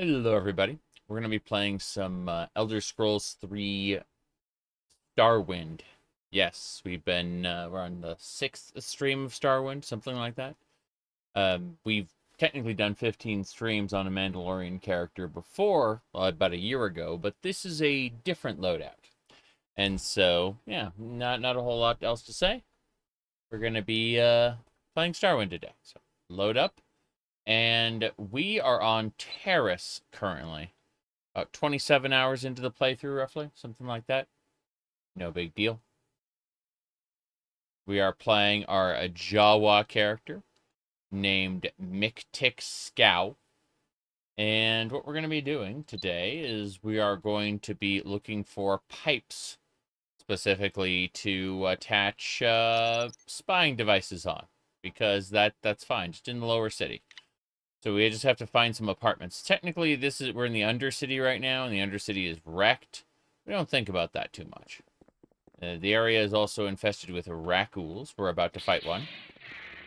Hello, everybody. We're going to be playing some Elder Scrolls 3 Starwind. Yes, we're on the 6th stream of Starwind, something like that. We've technically done 15 streams on a Mandalorian character before, well, about a year ago, but this is a different loadout. And so, yeah, not a whole lot else to say. We're going to be playing Starwind today. So, load up. And we are on Terrace currently. About 27 hours into the playthrough, roughly. Something like that. No big deal. We are playing our Jawa character named Mictic Scow. And what we're going to be doing today is we are going to be looking for pipes, specifically to attach spying devices on. Because that's fine, just in the lower city. So we just have to find some apartments. Technically, we're in the Undercity right now, and the Undercity is wrecked. We don't think about that too much. The area is also infested with raccoons. We're about to fight one.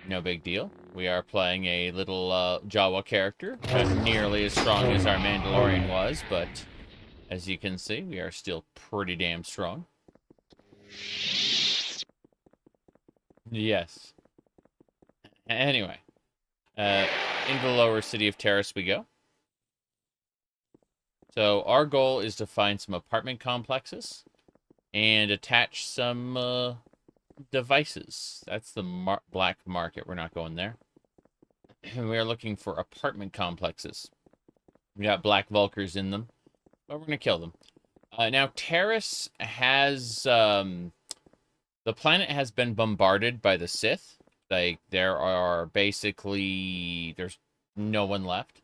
No big deal. We are playing a little Jawa character. Not nearly as strong as our Mandalorian was, but as you can see, we are still pretty damn strong. Yes. Anyway. Into the lower city of Terrace we go. So our goal is to find some apartment complexes and attach some devices. That's the black market. We're not going there. We are looking for apartment complexes. We got black Vulkars in them, but we're going to kill them. Now, Terrace has... the planet has been bombarded by the Sith. Like, there's no one left.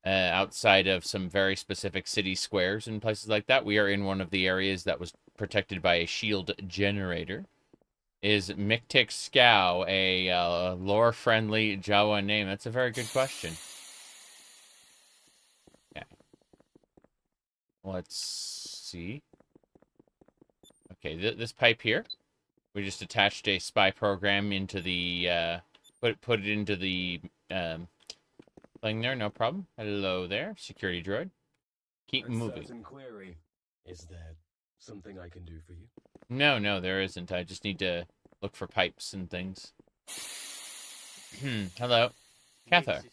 Outside of some very specific city squares and places like that. We are in one of the areas that was protected by a shield generator. Is Mictic Scow a lore-friendly Jawa name? That's a very good question. Okay. Let's see. Okay, this pipe here. We just attached a spy program into the, put it into the, thing there, no problem. Hello there, security droid. Keep moving. Query. Is there something I can do for you? No, there isn't. I just need to look for pipes and things. Hello. Cather.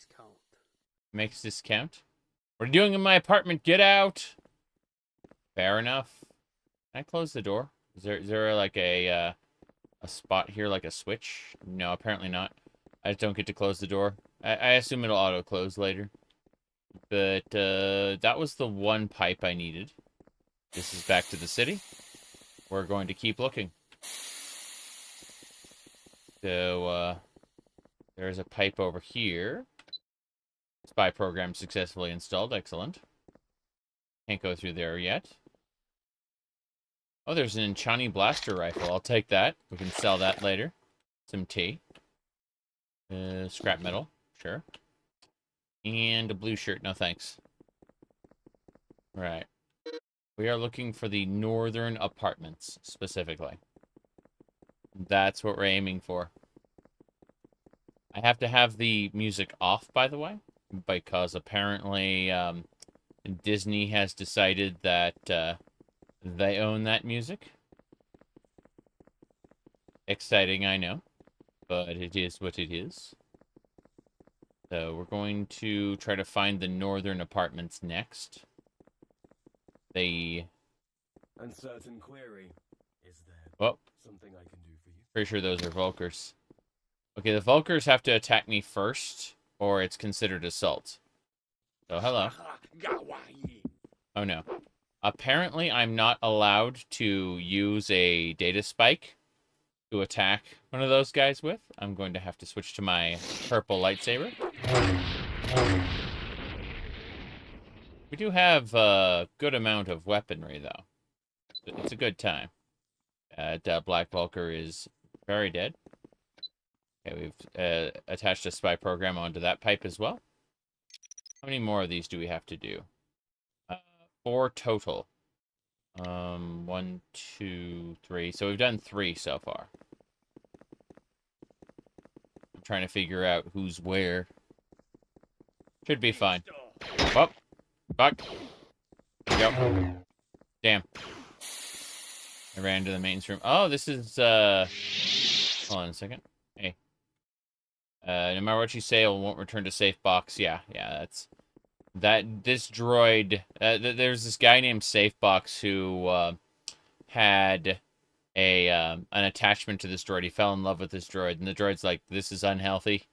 Makes this count? What are you doing in my apartment? Get out! Fair enough. Can I close the door? Is there like a spot here, like a switch? No, apparently not. I just don't get to close the door. I assume it'll auto-close later. But, that was the one pipe I needed. This is back to the city. We're going to keep looking. So, there's a pipe over here. Spy program successfully installed. Excellent. Can't go through there yet. Oh, there's an Enchani blaster rifle. I'll take that. We can sell that later. Some tea. Scrap metal. Sure. And a blue shirt. No thanks. Right. We are looking for the northern apartments, specifically. That's what we're aiming for. I have to have the music off, by the way, because apparently Disney has decided that they own that music. Exciting, I know, but it is what it is. So we're going to try to find the northern apartments next. Uncertain query. Is there something I can do for you? Pretty sure those are Vulkars. Okay, the Vulkars have to attack me first, or it's considered assault. So, hello. Oh, no. Apparently, I'm not allowed to use a data spike to attack one of those guys with. I'm going to have to switch to my purple lightsaber. We do have a good amount of weaponry, though. It's a good time. Black Vulkar is very dead. Okay, we've attached a spy program onto that pipe as well. How many more of these do we have to do? 4 total. 1, 2, 3. So we've done 3 so far. I'm trying to figure out who's where. Should be fine. Oh, Fuck. There we go. Damn. I ran into the maintenance room. Oh, this is, hold on a second. Hey. No matter what you say, it won't return to safe box. Yeah, that's... This droid... there's this guy named Safebox who, had an attachment to this droid. He fell in love with this droid, and the droid's like, this is unhealthy.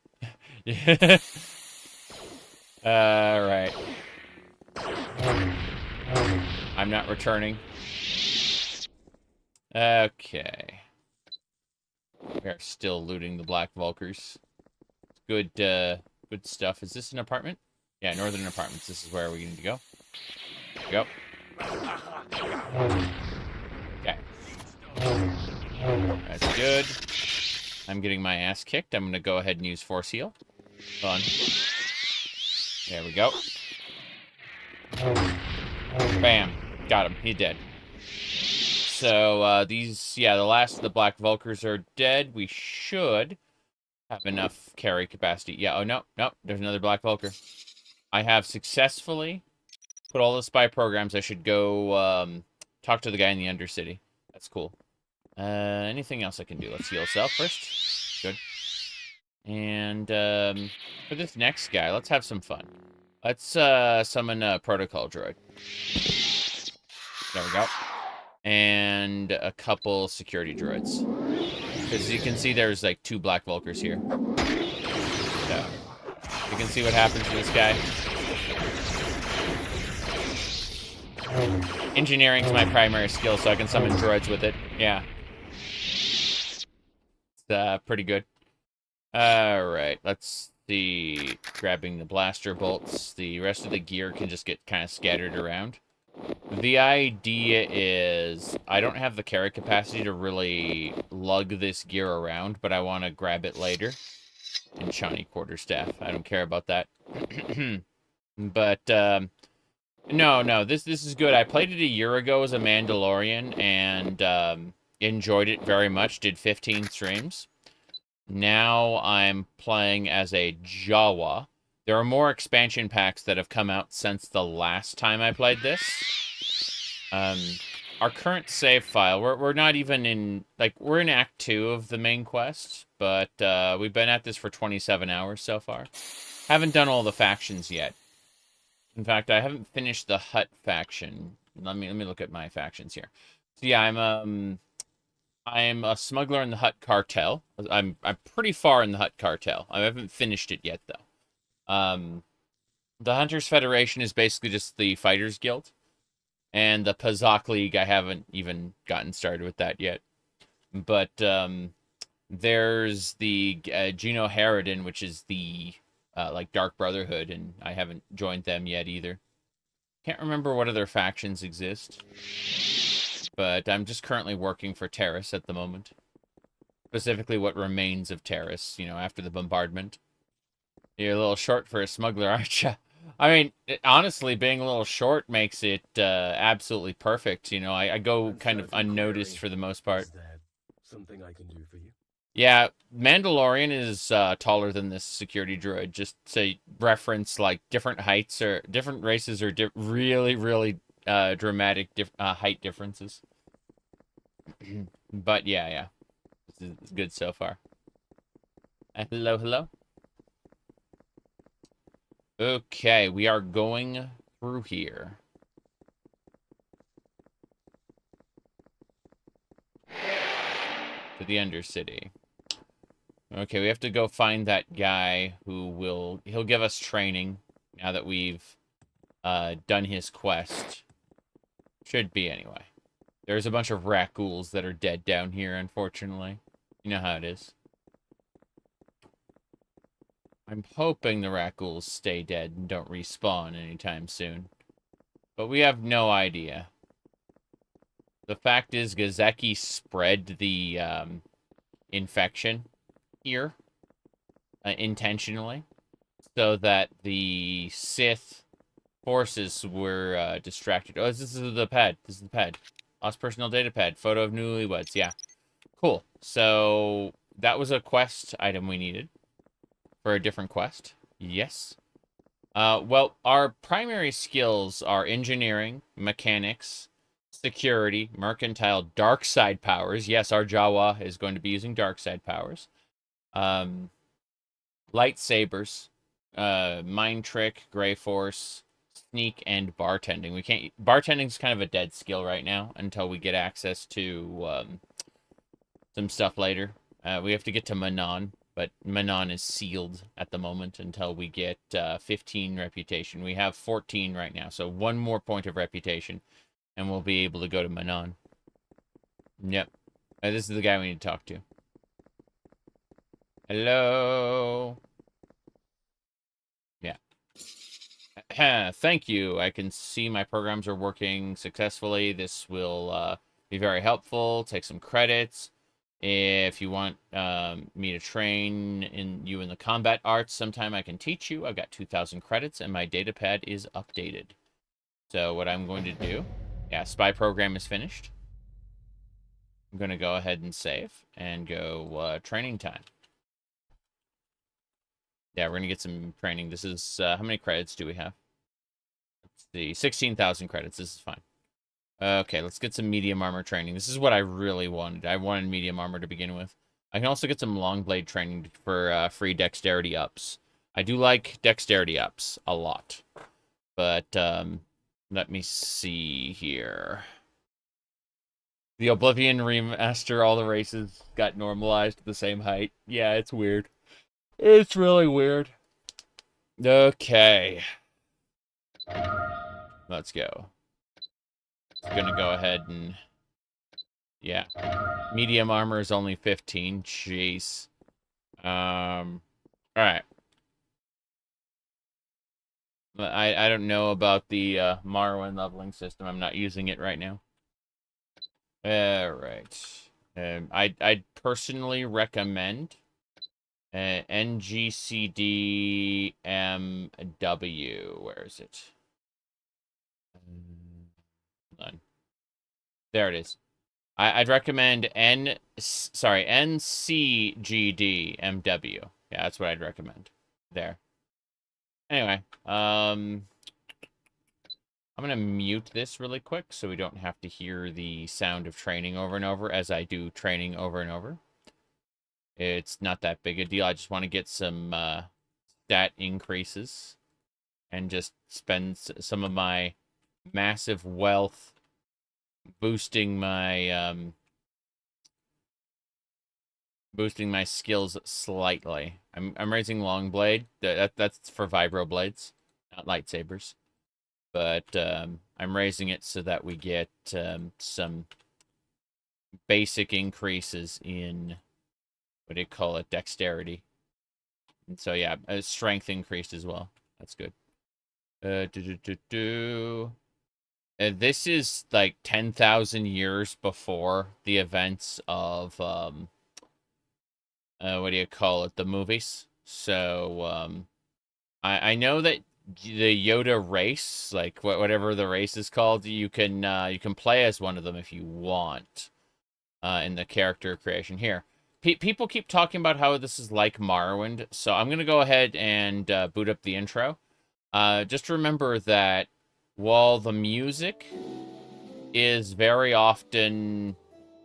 Alright. I'm not returning. Okay. We are still looting the Black Vulkars. Good, good stuff. Is this an apartment? Yeah, Northern Apartments. This is where we need to go. Go. Okay. That's good. I'm getting my ass kicked. I'm going to go ahead and use Force Heal. Hold on. There we go. Bam. Got him. He's dead. So, the last of the Black Vulkars are dead. We should have enough carry capacity. Yeah, oh, no, there's another Black Vulkar. I have successfully put all the spy programs. I should go, talk to the guy in the Undercity. That's cool. Anything else I can do? Let's heal self first. Good. And, for this next guy, let's have some fun. Let's, summon a Protocol Droid. There we go. And a couple security droids. As you can see, there's like 2 Black Vulkars here. So, you can see what happens to this guy. Engineering's my primary skill, so I can summon droids with it. Yeah. It's pretty good. Alright, let's see. Grabbing the blaster bolts. The rest of the gear can just get kind of scattered around. The idea is, I don't have the carry capacity to really lug this gear around, but I want to grab it later. And Shawnee Quarterstaff. I don't care about that. But, no, this is good. I played it a year ago as a Mandalorian, and, enjoyed it very much. Did 15 streams. Now I'm playing as a Jawa. There are more expansion packs that have come out since the last time I played this. Our current save file, we're not even in, like, we're in Act 2 of the main quest, but we've been at this for 27 hours so far. Haven't done all the factions yet. In fact, I haven't finished the Hutt faction. Let me look at my factions here. So yeah, I'm a smuggler in the Hutt cartel. I'm pretty far in the Hutt cartel. I haven't finished it yet though. The Hunters Federation is basically just the Fighters Guild. And the Pazak League, I haven't even gotten started with that yet. But, there's the Geno Harridan, which is the, like, Dark Brotherhood, and I haven't joined them yet either. Can't remember what other factions exist. But I'm just currently working for Terrace at the moment. Specifically what remains of Terrace, you know, after the bombardment. You're a little short for a smuggler, aren't you? I mean, honestly, being a little short makes it absolutely perfect. You know, I go kind of unnoticed for the most part. Is there something I can do for you? Yeah, Mandalorian is taller than this security droid. Just to reference, like, different heights or different races are really, really dramatic height differences. But yeah. This is good so far. Hello. Okay, we are going through here. To the Undercity. Okay, we have to go find that guy who he'll give us training now that we've done his quest. Should be, anyway. There's a bunch of rat ghouls that are dead down here, unfortunately. You know how it is. I'm hoping the rat ghouls stay dead and don't respawn anytime soon. But we have no idea. The fact is, Gazeki spread the infection here intentionally so that the Sith forces were distracted. Oh, this is the pad. This is the pad. Lost personnel data pad. Photo of newlyweds. Yeah. Cool. So that was a quest item we needed. For a different quest. Yes. Well, our primary skills are engineering, mechanics, security, mercantile, dark side powers. Yes, our Jawa is going to be using dark side powers. Um, lightsabers, mind trick, gray force, sneak, and bartending. We can't. Bartending's kind of a dead skill right now until we get access to some stuff later. We have to get to Manon, but Manon is sealed at the moment until we get 15 reputation. We have 14 right now, so one more point of reputation, and we'll be able to go to Manon. Yep. This is the guy we need to talk to. Hello. Yeah. Thank you. I can see my programs are working successfully. This will be very helpful. Take some credits. If you want me to train you in the combat arts sometime, I can teach you. I've got 2,000 credits, and my datapad is updated. So what I'm going to do... Yeah, spy program is finished. I'm going to go ahead and save and go training time. Yeah, we're going to get some training. This is... how many credits do we have? Let's see. 16,000 credits. This is fine. Okay, let's get some medium armor training. This is what I really wanted. I wanted medium armor to begin with. I can also get some long blade training for free dexterity ups. I do like dexterity ups a lot. But, let me see here. The Oblivion remaster, all the races got normalized at the same height. Yeah, it's weird. It's really weird. Okay. Let's go. I'm gonna go ahead and... Yeah. Medium armor is only 15. Jeez. Alright. I don't know about the Morrowind leveling system. I'm not using it right now. Alright. I'd personally recommend NGCDMW. Where is it? None. There it is. I'd recommend NCGDMW. Yeah, that's what I'd recommend. There. Anyway, I'm gonna mute this really quick so we don't have to hear the sound of training over and over as I do training over and over. It's not that big a deal. I just want to get some stat increases and just spend some of my massive wealth boosting my skills slightly. I'm raising long blade. That's for vibro blades, not lightsabers. But I'm raising it so that we get some basic increases in, what do you call it, dexterity. And so yeah, strength increased as well. That's good. This is like 10,000 years before the events of, what do you call it, the movies. So, I know that the Yoda race, like whatever the race is called, you can play as one of them if you want, in the character creation here. People keep talking about how this is like Morrowind, so I'm gonna go ahead and boot up the intro. Just remember that while the music is very often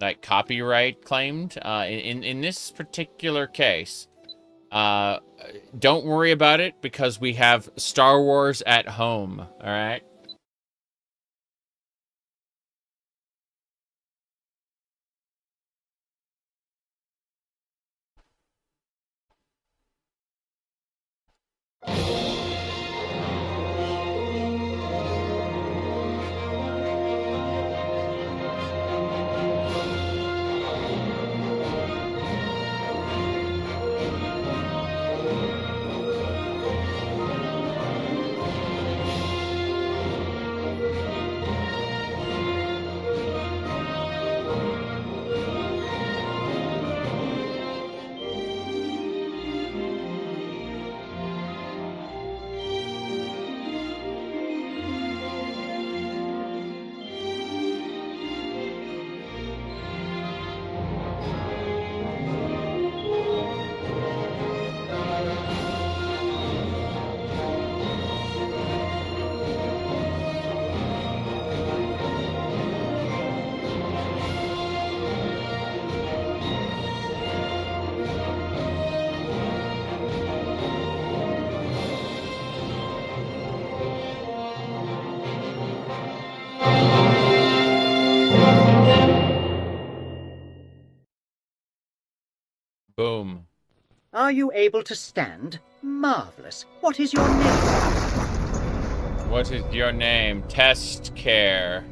like copyright claimed, in this particular case, don't worry about it because we have Star Wars at home, all right? Are you able to stand? Marvelous. What is your name? What is your name? Test care.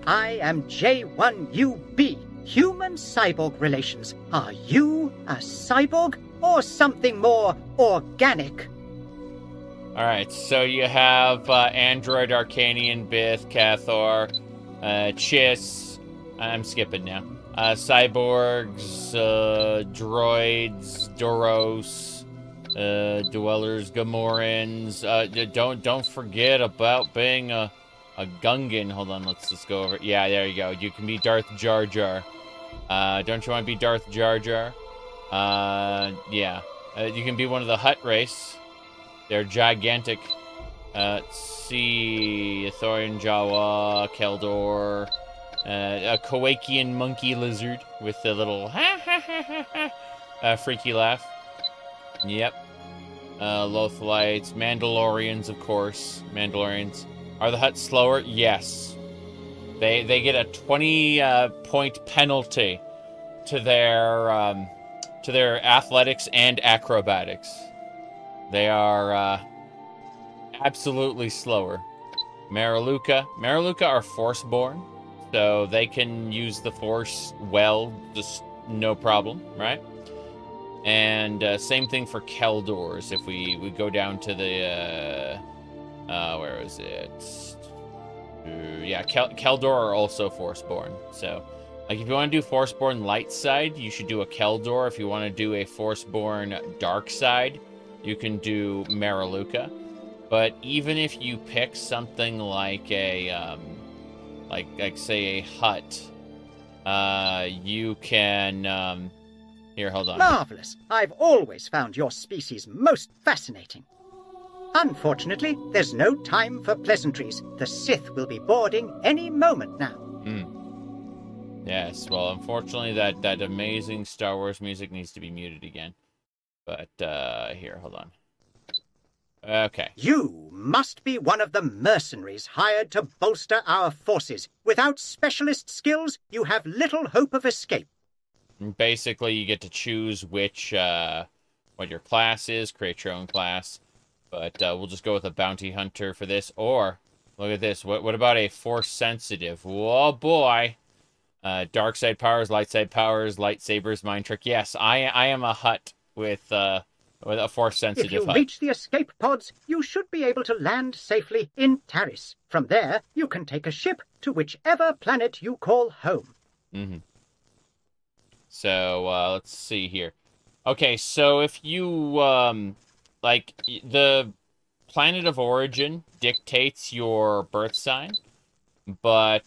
I am J1UB. Human-cyborg relations. Are you a cyborg or something more organic? All right, so you have Android, Arcanian, Bith, Cathor, Chiss. I'm skipping now. Cyborgs, droids, Doros, Dwellers, Gamorreans. Don't forget about being a Gungan. Hold on, let's just go over. Yeah, there you go. You can be Darth Jar Jar. Don't you want to be Darth Jar Jar? Yeah. You can be one of the Hutt race. They're gigantic. Let's see. Thorian Jawa, Keldor, a Kowakian monkey lizard with a little freaky laugh. Yep. Lothalites, Mandalorians, of course. Mandalorians. Are the Hutts slower? Yes. They get a 20-point penalty to their athletics and acrobatics. They are absolutely slower. Mariluka are Force-born, so they can use the Force well, just no problem, right? And same thing for Keldors. If we go down to the where is it? Yeah, Keldor are also Force-born. So, like, if you want to do Force-born light side, you should do a Keldor. If you want to do a Force-born dark side, you can do Mariluka. But even if you pick something like a, like say a Hutt, you can, here, hold on. Marvelous. I've always found your species most fascinating. Unfortunately, there's no time for pleasantries. The Sith will be boarding any moment now. Yes, well, unfortunately, that amazing Star Wars music needs to be muted again. But, here, hold on. Okay. You must be one of the mercenaries hired to bolster our forces. Without specialist skills, you have little hope of escape. Basically, you get to choose which, what your class is, create your own class. But, we'll just go with a bounty hunter for this. Or, look at this, what about a force sensitive? Oh, boy. Dark side powers, light side powers, lightsabers, mind trick. Yes, I am a Hutt with a force-sensitive If you Hutt. reach the escape pods, you should be able to land safely in Taris. From there, you can take a ship to whichever planet you call home. So, let's see here. Okay, so if you, like, the planet of origin dictates your birth sign, but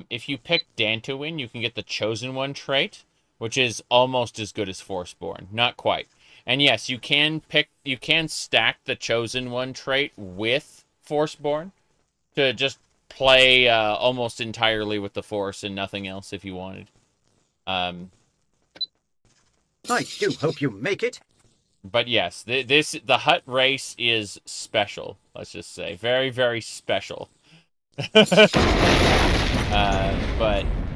if you pick Dantooine, you can get the Chosen One trait, which is almost as good as Forceborn. Not quite. And yes, you can stack the Chosen One trait with Forceborn to just play almost entirely with the Force and nothing else if you wanted. I do hope you make it. But yes, the Hutt race is special, let's just say. Very, very special. But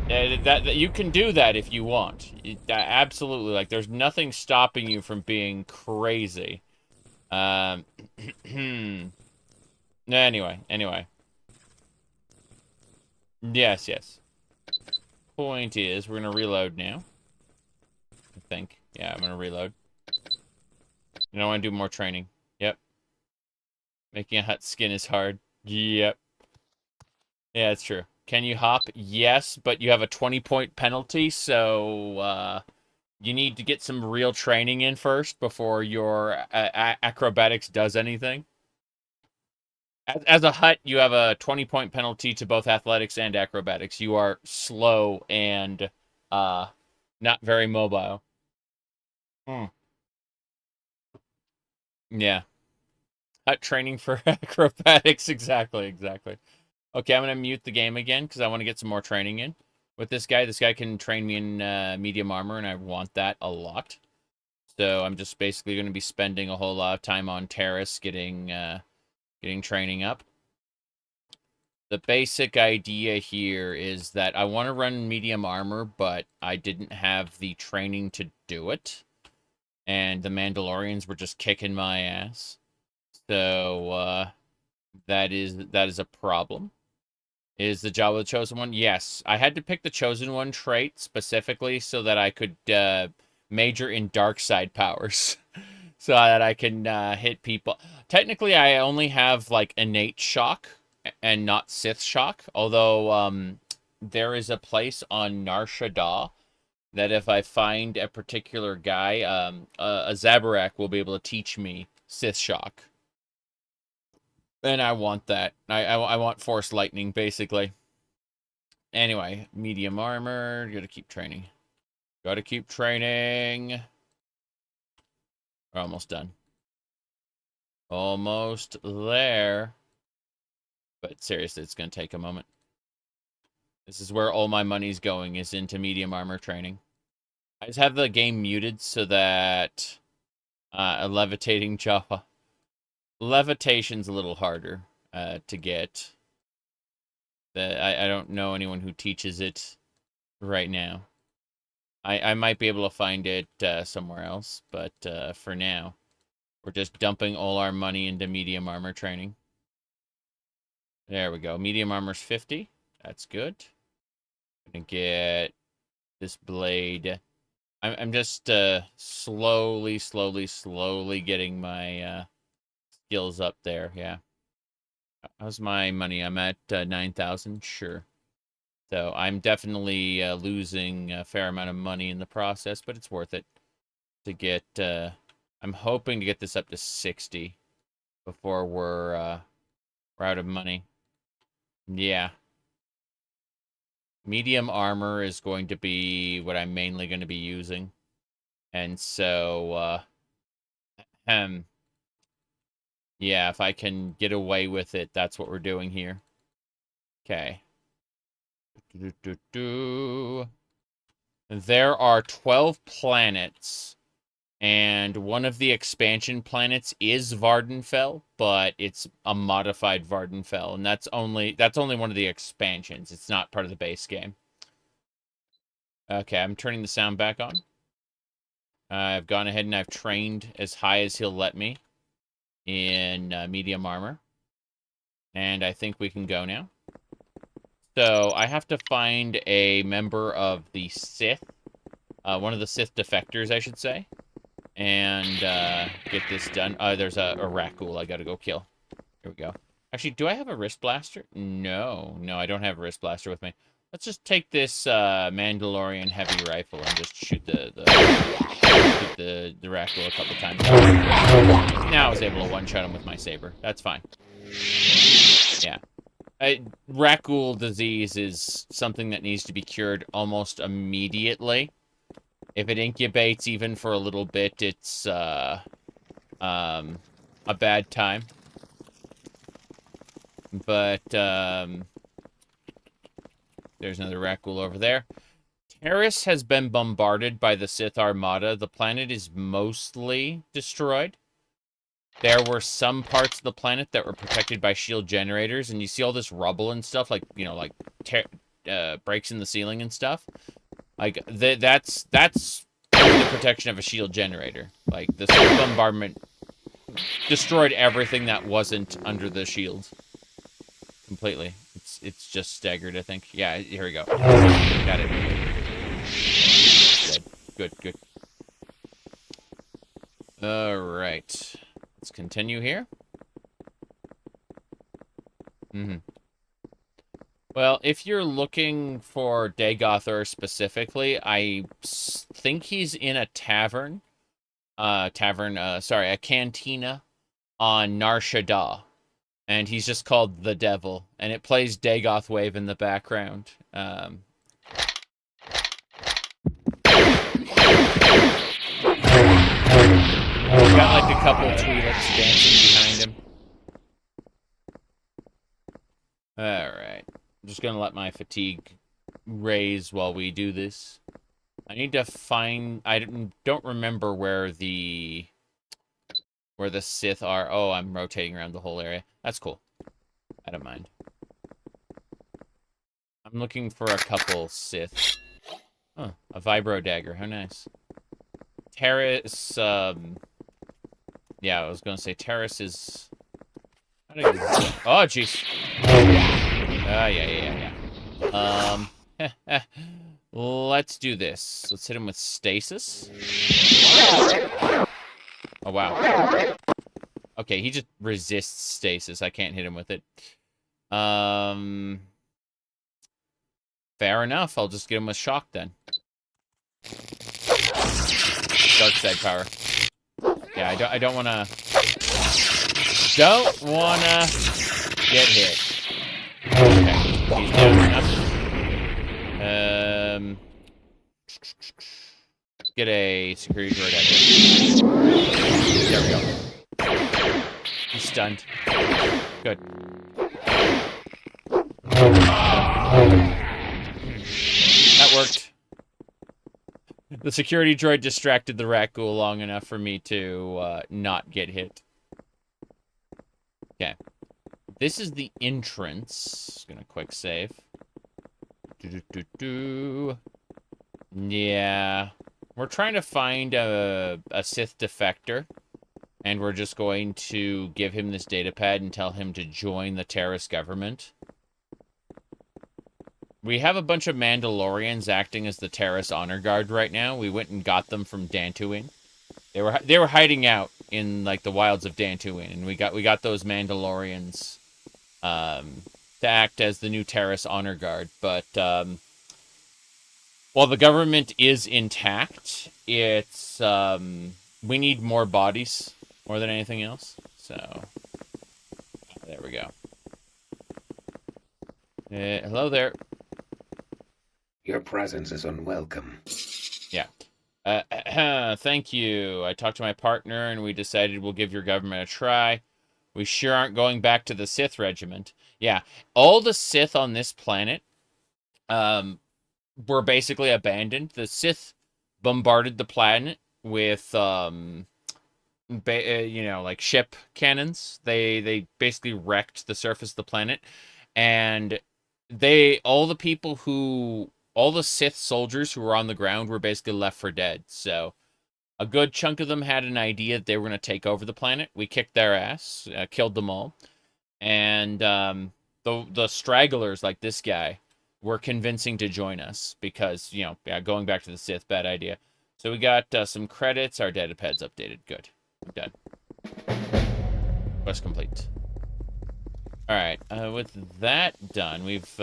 that you can do that if you want. Absolutely. Like, there's nothing stopping you from being crazy. Anyway. Yes. Point is, we're gonna reload now. I think. Yeah, I'm gonna reload. You don't want to do more training. Yep. Making a Hutt skin is hard. Yep. Yeah, it's true. Can you hop? Yes, but you have a 20-point penalty, so you need to get some real training in first before your acrobatics does anything. As a Hutt, you have a 20-point penalty to both athletics and acrobatics. You are slow and not very mobile. Yeah. Hutt training for acrobatics. Exactly. Okay, I'm going to mute the game again because I want to get some more training in with this guy. This guy can train me in medium armor, and I want that a lot. So I'm just basically going to be spending a whole lot of time on Taris getting training up. The basic idea here is that I want to run medium armor, but I didn't have the training to do it. and the Mandalorians were just kicking my ass. So, that is a problem. Is the Jawa the chosen one? Yes. I had to pick the chosen one trait specifically so that I could major in dark side powers. So that I can hit people. Technically, I only have, like, innate shock and not Sith shock. Although, there is a place on Nar Shaddaa that if I find a particular guy, a Zabarak will be able to teach me Sith shock. And I want that. I want Force Lightning, basically. Anyway, medium armor. Gotta keep training. Gotta keep training. We're almost done. Almost there. But seriously, it's gonna take a moment. This is where all my money's going, is into medium armor training. I just have the game muted so that a levitating Jawa. Levitation's a little harder to get. I don't know anyone who teaches it right now. I might be able to find it somewhere else, but for now, we're just dumping all our money into medium armor training. There we go. Medium armor's 50. That's good. Gonna get this blade. I'm just slowly getting my skills up there. Yeah. How's my money? I'm at 9,000. Sure. So I'm definitely losing a fair amount of money in the process, but it's worth it to get. I'm hoping to get this up to 60 before we're out of money. Yeah. Medium armor is going to be what I'm mainly going to be using. And so, yeah, if I can get away with it, that's what we're doing here. Okay. There are 12 planets, and one of the expansion planets is Vardenfell, but it's a modified Vardenfell, and that's only one of the expansions. It's not part of the base game. Okay, I'm turning the sound back on. I've gone ahead and I've trained as high as he'll let me in medium armor, and I think we can go now. So I have to find a member of the Sith, one of the Sith defectors, I should say, and get this done. There's a Rakghoul I gotta go kill. Here we go. Actually, do I have a wrist blaster? No, I don't have a wrist blaster with me. Let's just take this Mandalorian heavy rifle and just shoot the Rakghoul a couple times. Now I was able to one-shot him with my saber. That's fine. Yeah. Rakghoul disease is something that needs to be cured almost immediately. If it incubates even for a little bit, it's a bad time. But there's another Rakghoul over there. Terrace has been bombarded by the Sith Armada. The planet is mostly destroyed. There were some parts of the planet that were protected by shield generators, and you see all this rubble and stuff, like, you know, like breaks in the ceiling and stuff. Like, that's the protection of a shield generator. Like, the Sith bombardment destroyed everything that wasn't under the shields. Completely. It's just staggered, I think. Yeah, here we go. Got it. Good. Alright. Let's continue here. Well, if you're looking for Dagoth specifically, I think he's in a tavern. A cantina on Nar Shaddaa. And he's just called the Devil. And it plays Dagoth Wave in the background. We've got like a couple Twi'leks dancing behind him. Alright. I'm just gonna let my fatigue raise while we do this. I need to find... I don't remember where the Sith are. Oh, I'm rotating around the whole area. That's cool. I don't mind. I'm looking for a couple Sith. Oh, a vibro dagger. How nice. Terrace, yeah, I was gonna say Terrace is... Oh, jeez. Yeah. Let's do this. Let's hit him with stasis. Oh, wow. Okay, he just resists stasis. I can't hit him with it. Fair enough. I'll just get him with shock then. Dark side power. Yeah, I don't wanna... Don't wanna get hit. Okay, he's down enough. Get a security droid out here. There we go. He's stunned. Good. That worked. The security droid distracted the rat ghoul long enough for me to not get hit. Okay. This is the entrance. Gonna quick save. Yeah. We're trying to find a Sith defector. And we're just going to give him this datapad and tell him to join the Terrace government. We have a bunch of Mandalorians acting as the Terrace honor guard right now. We went and got them from Dantooine. They were hiding out in like the wilds of Dantooine, and we got those Mandalorians to act as the new Terrace honor guard. But while the government is intact, it's we need more bodies more than anything else. So there we go. Hello there. Your presence is unwelcome. Yeah. Thank you. I talked to my partner, and we decided we'll give your government a try. We sure aren't going back to the Sith regiment. Yeah, all the Sith on this planet were basically abandoned. The Sith bombarded the planet with, you know, like ship cannons. They basically wrecked the surface of the planet, and all the Sith soldiers who were on the ground were basically left for dead. So a good chunk of them had an idea that they were going to take over the planet. We kicked their ass, killed them all. And the stragglers like this guy were convincing to join us because, you know, yeah, going back to the Sith, bad idea. So we got some credits. Our datapad's updated. Good. I'm done. Quest complete. All right. With that done, we've...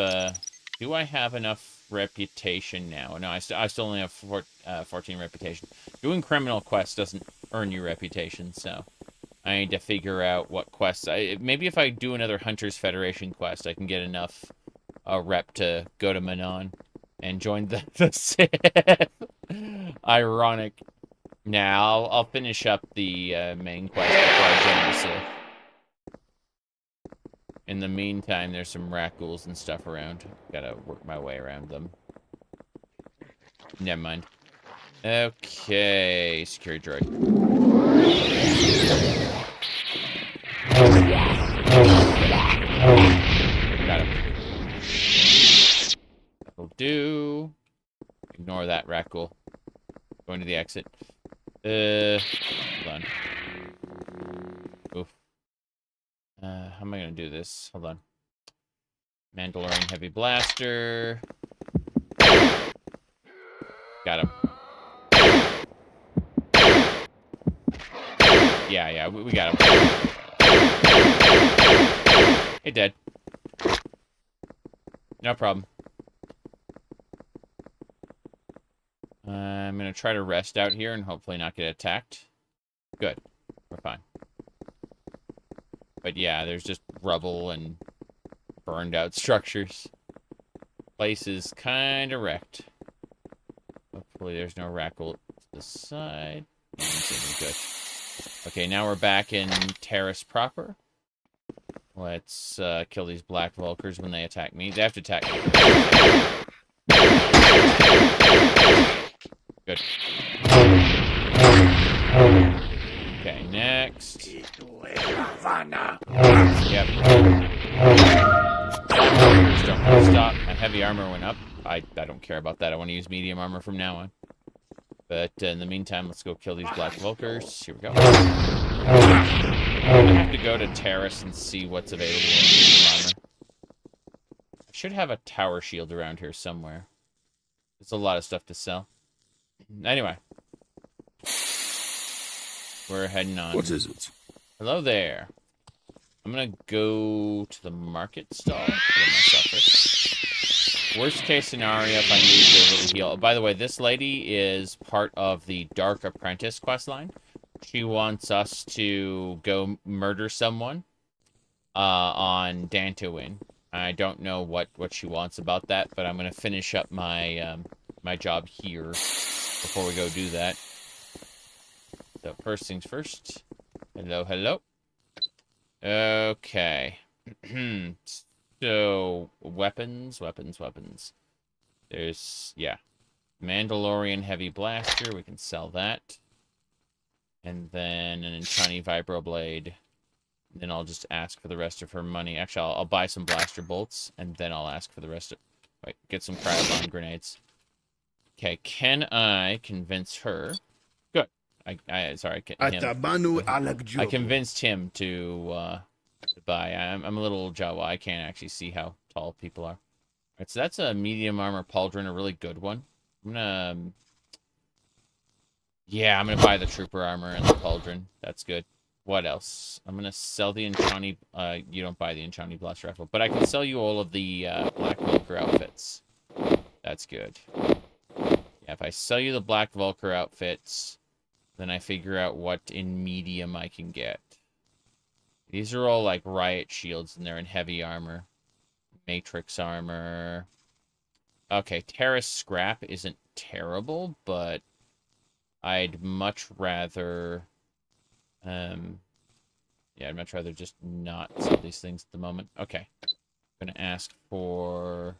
do I have enough reputation now? No, I still only have 14 reputation. Doing criminal quests doesn't earn you reputation, so I need to figure out what quests. Maybe if I do another Hunters Federation quest, I can get enough rep to go to Manon and join the Sith. Ironic. Now I'll finish up the main quest before I join the Sith. In the meantime, there's some rat ghouls and stuff around. Gotta work my way around them. Never mind. Okay, security droid. Got him. That'll do. Ignore that rat ghoul. Going to the exit. Hold on. Oof. How am I going to do this? Hold on. Mandalorian Heavy Blaster. Got him. Yeah, we got him. Hey, dead. No problem. I'm going to try to rest out here and hopefully not get attacked. Good. We're fine. But yeah, there's just rubble and burned out structures. Place is kind of wrecked. Hopefully there's no rat ghoul to the side. Good. Okay, now we're back in Terrace proper. Let's kill these black Vulkars when they attack me. They have to attack me. Good. Okay, next. Yep. Stop. My heavy armor went up. I don't care about that. I want to use medium armor from now on. But in the meantime, let's go kill these Black Vulkars. Here we go. I have to go to Terrace and see what's available in medium armor. I should have a tower shield around here somewhere. There's a lot of stuff to sell. Anyway. We're heading on. What is it? Hello there. I'm gonna go to the market stall. Get myself first. Worst case scenario, if I need to really heal. By the way, this lady is part of the Dark Apprentice questline. She wants us to go murder someone on Dantooine. I don't know what she wants about that, but I'm gonna finish up my my job here before we go do that. So first things first. Hello, hello. Okay. So, weapons. There's, yeah. Mandalorian Heavy Blaster. We can sell that. And then an Enchani Vibroblade. And then I'll just ask for the rest of her money. Actually, I'll buy some blaster bolts, and then I'll ask for the rest of... Wait, get some cryo grenades. Okay, can I convince her... Good. I convinced him to buy. I'm a little Jawa. I can't actually see how tall people are. Alright, so that's a medium armor pauldron, a really good one. I'm gonna... Yeah, I'm gonna buy the trooper armor and the pauldron. That's good. What else? I'm gonna sell the Enchani... you don't buy the Enchani blast rifle, but I can sell you all of the Black Vulkar outfits. That's good. Yeah, if I sell you the Black Vulkar outfits... Then I figure out what in medium I can get. These are all like riot shields and they're in heavy armor. Matrix armor. Okay, Terrace scrap isn't terrible, but I'd much rather... yeah, I'd much rather just not sell these things at the moment. Okay. I'm going to ask for...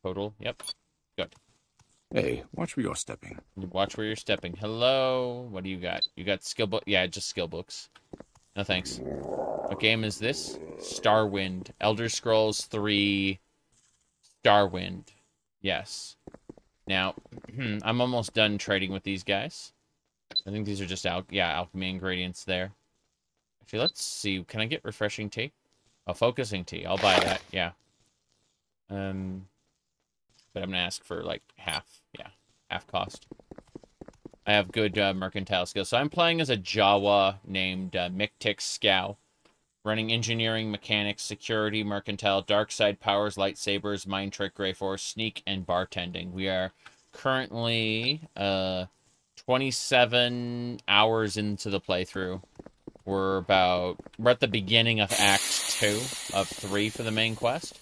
Total. Yep. Good. Hey, watch where you're stepping. Watch where you're stepping. Hello. What do you got? You got skill book? Yeah, just skill books. No thanks. What game is this? Starwind. Elder Scrolls 3 Starwind. Yes. Now, I'm almost done trading with these guys. I think these are just alchemy ingredients there. Actually, let's see. Can I get refreshing tea? Oh, focusing tea. I'll buy that. Yeah. But I'm gonna ask for like half. Yeah, half cost. I have good mercantile skills. So I'm playing as a Jawa named Mictix Scow, running engineering, mechanics, security, mercantile, dark side powers, lightsabers, mind trick, gray force, sneak, and bartending. We are currently 27 hours into the playthrough. We're at the beginning of Act 2 of 3 for the main quest.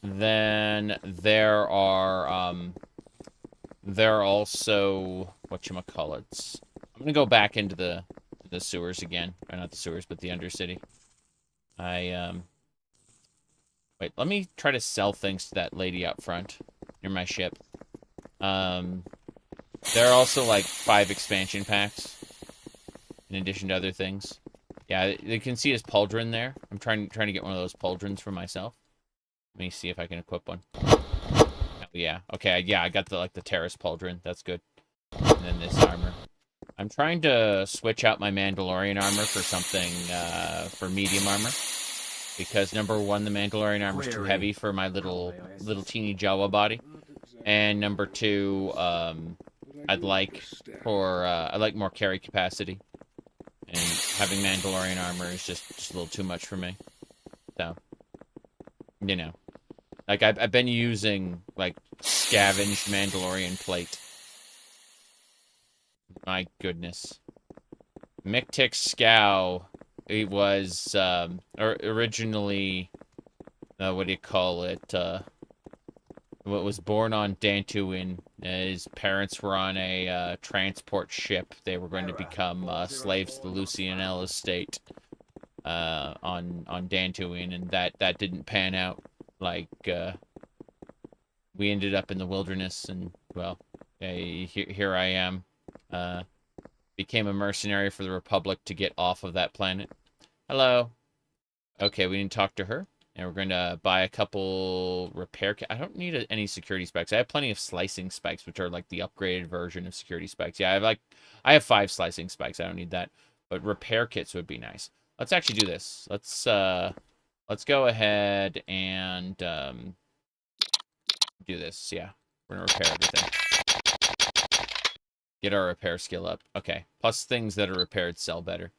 Then there are also whatchamacallits. I'm gonna go back into the sewers again. Or not the sewers, but the Undercity. Wait, let me try to sell things to that lady out front near my ship. There are also like 5 expansion packs in addition to other things. Yeah, you can see his pauldron there. I'm trying to get one of those pauldrons for myself. Let me see if I can equip one. Oh, yeah. Okay, yeah, I got the Terrace pauldron. That's good. And then this armor. I'm trying to switch out my Mandalorian armor for something, for medium armor. Because, number one, the Mandalorian armor is too heavy for my little teeny Jawa body. And number two, I'd like more carry capacity. And having Mandalorian armor is just a little too much for me. So... You know, like I've been using like scavenged Mandalorian plate. My goodness, Mictix Scow. It was originally what do you call it? What was born on Dantooine. His parents were on a transport ship. They were going to become slaves to the Lucianella estate. On Dantooine, and that didn't pan out. Like, we ended up in the wilderness, and, well, here I am. Became a mercenary for the Republic to get off of that planet. Hello. Okay, we didn't talk to her, And we're going to buy a couple repair I don't need any security spikes. I have plenty of slicing spikes, which are like the upgraded version of security spikes. Yeah, I have 5 slicing spikes. I don't need that. But repair kits would be nice. Let's actually do this. Let's go ahead and do this. Yeah. We're going to repair everything. Get our repair skill up. Okay. Plus things that are repaired sell better.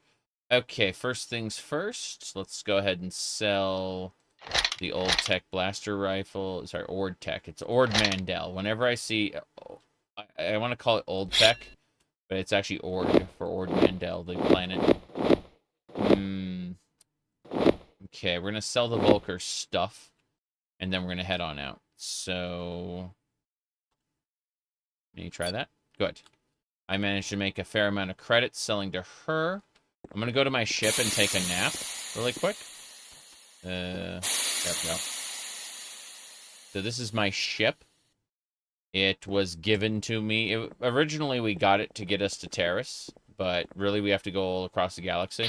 Okay, first things first. Let's go ahead and sell the old tech blaster rifle. Sorry, Ord Tech. It's Ord Mandel. Whenever I see... I want to call it old tech, but it's actually Ord for Ord Mandel, the planet. Okay, we're going to sell the Volker stuff, and then we're going to head on out. So... Can you try that? Good. I managed to make a fair amount of credits selling to her. I'm going to go to my ship and take a nap really quick. There we go. So this is my ship. It was given to me. Originally, we got it to get us to Terrace, but really we have to go all across the galaxy.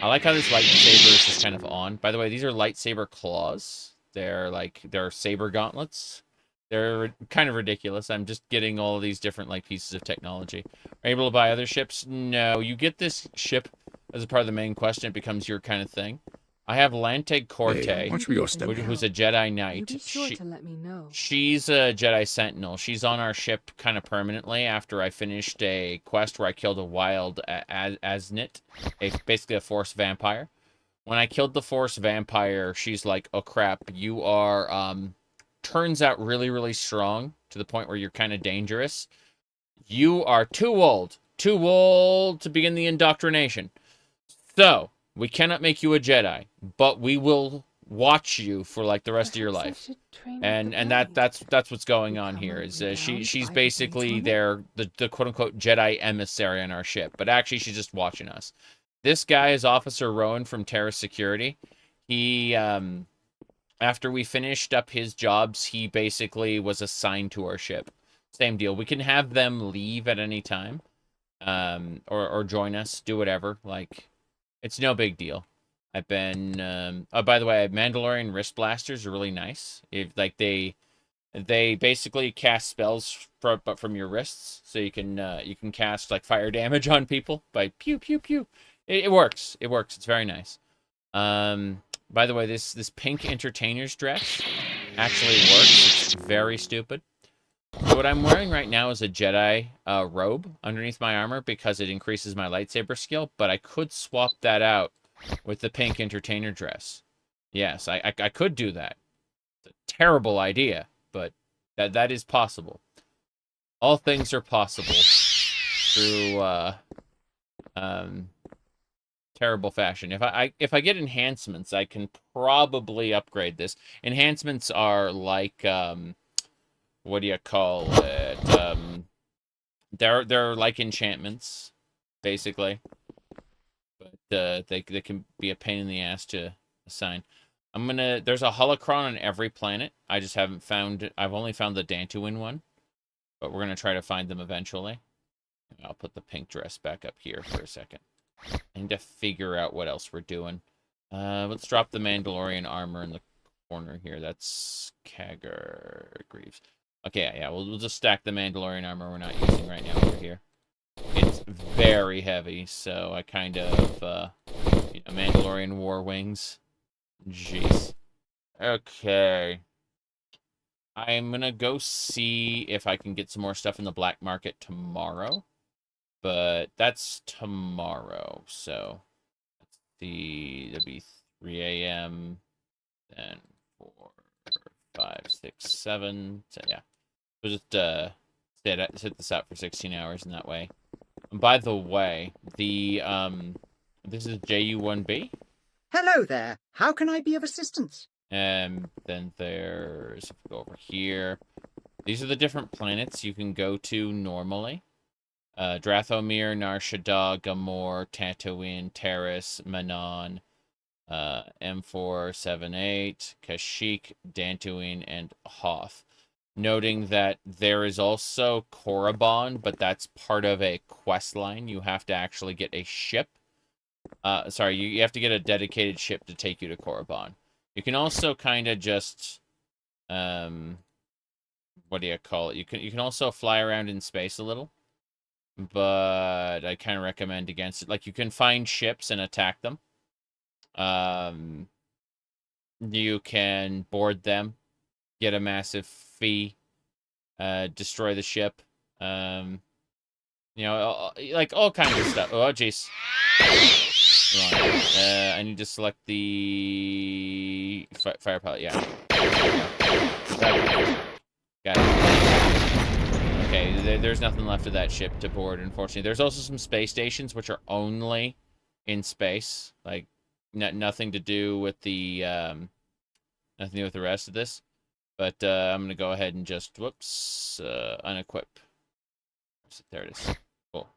I like how this lightsaber is just kind of on. By the way, these are lightsaber claws. They're saber gauntlets. They're kind of ridiculous. I'm just getting all of these different pieces of technology. Are you able to buy other ships? No. You get this ship as a part of the main quest, and it becomes your kind of thing. I have Lanteg Corte, Hey, watch where you're stepping. who's a Jedi Knight. You be sure to let me know. She's a Jedi Sentinel. She's on our ship kind of permanently after I finished a quest where I killed a wild Asnit, basically a Force vampire. When I killed the Force vampire, she's like, oh crap, you are... turns out really, really strong to the point where you're kind of dangerous. You are too old to begin the indoctrination. So, we cannot make you a Jedi, but we will watch you for the rest of your life. And that's what's going on here. Is she's basically the quote unquote Jedi emissary on our ship, but actually she's just watching us. This guy is Officer Rowan from Terra Security. He after we finished up his jobs, he basically was assigned to our ship. Same deal. We can have them leave at any time, or join us, do whatever. It's no big deal. I've been. Oh, by the way, Mandalorian wrist blasters are really nice. They basically cast spells from your wrists, so you can cast fire damage on people by pew pew pew. It works. It works. It's very nice. By the way, this pink entertainer's dress actually works. It's very stupid. So what I'm wearing right now is a Jedi robe underneath my armor because it increases my lightsaber skill, but I could swap that out with the pink entertainer dress. Yes, I could do that. It's a terrible idea, but that is possible. All things are possible through terrible fashion. If I get enhancements, I can probably upgrade this. Enhancements are what do you call it? They're like enchantments, basically. But they can be a pain in the ass to assign. There's a holocron on every planet. I just haven't found. I've only found the Dantooine one, but we're gonna try to find them eventually. I'll put the pink dress back up here for a second. I need to figure out what else we're doing. Let's drop the Mandalorian armor in the corner here. That's Kagger Greaves. Okay, yeah, we'll just stack the Mandalorian armor we're not using right now over here. It's very heavy, so I kind of, Mandalorian War Wings. Jeez. Okay. I'm gonna go see if I can get some more stuff in the black market tomorrow. But that's tomorrow, so let's see. It'll be 3 a.m. Then 4, 5, 6, 7. So yeah, we'll just sit this out for 16 hours in that way. And by the way, this is JU1B. Hello there. How can I be of assistance? Then there's, if we go over here, these are the different planets you can go to normally. Drathomir, Nar Shaddaa, Gamor, Tatooine, Terrace, Manon, M478, Kashyyyk, Dantooine, and Hoth. Noting that there is also Korriban, but that's part of a quest line. You have to actually get a ship. You have to get a dedicated ship to take you to Korriban. You can also kind of just, what do you call it? You can also fly around in space a little, but I kind of recommend against it. Like, you can find ships and attack them. You can board them, get a massive fee, destroy the ship. You know, like all kinds of stuff. Oh, jeez. I need to select the fire pilot. Yeah. Got it. Okay, there's nothing left of that ship to board, unfortunately. There's also some space stations which are only in space, like nothing to do with the nothing to do with the rest of this. But I'm gonna go ahead and just unequip. There it is. Cool.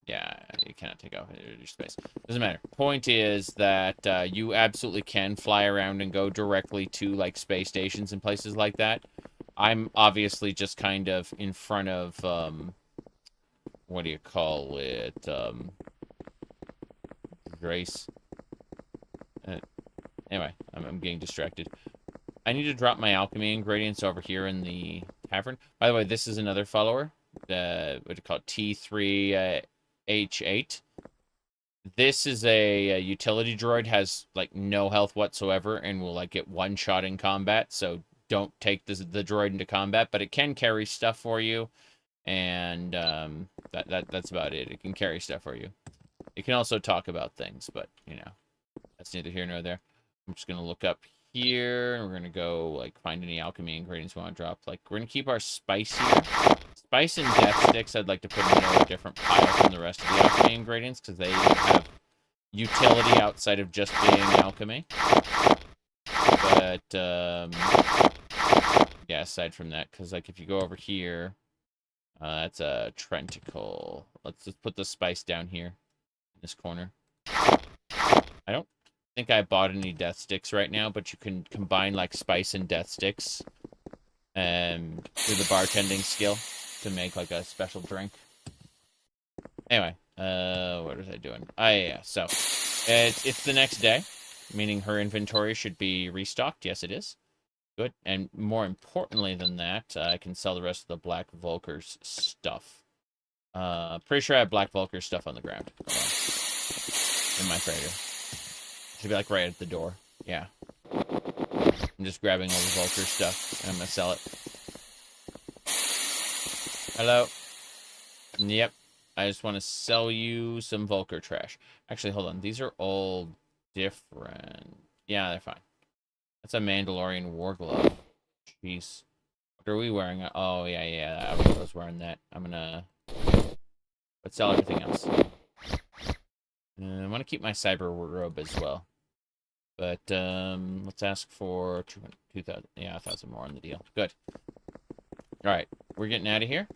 Yeah, you cannot take off your space. Doesn't matter. Point is that you absolutely can fly around and go directly to, like, space stations and places like that. I'm obviously just kind of in front of, what do you call it? Grace. Anyway, I'm getting distracted. I need to drop my alchemy ingredients over here in the tavern. By the way, this is another follower. What do you call it? T3H8. This is a utility droid, has, like, no health whatsoever, and will, like, get one shot in combat, so don't take the droid into combat, but it can carry stuff for you, and that's about it. It can carry stuff for you. It can also talk about things, but, you know, that's neither here nor there. I'm just going to look up here, and we're going to go, like, find any alchemy ingredients we want to drop. Like, we're going to keep our spice here. Spice and death sticks I'd like to put in a different pile from the rest of the alchemy ingredients, because they have utility outside of just being alchemy. But, yeah, aside from that, because, like, if you go over here, that's a trentacle. Let's just put the spice down here, in this corner. I don't think I bought any death sticks right now, but you can combine, like, spice and death sticks through the bartending skill to make, like, a special drink. Anyway, what was I doing? Yeah, so it's the next day, meaning her inventory should be restocked. Yes, it is. Good. And more importantly than that, I can sell the rest of the Black Vulker's stuff. Pretty sure I have Black Vulker's stuff on the ground. In my freighter. Should be, like, right at the door. Yeah. I'm just grabbing all the Vulker stuff, and I'm gonna sell it. Hello. Yep. I just want to sell you some Vulker trash. Actually, hold on. These are all different. Yeah, they're fine. That's a Mandalorian war glove. Jeez. What are we wearing? Oh, yeah. I was wearing that. I'm gonna... Let's sell everything else. I want to keep my cyber robe as well. But, let's ask for 2,000. Yeah, 1,000 more on the deal. Good. Alright. We're getting out of here.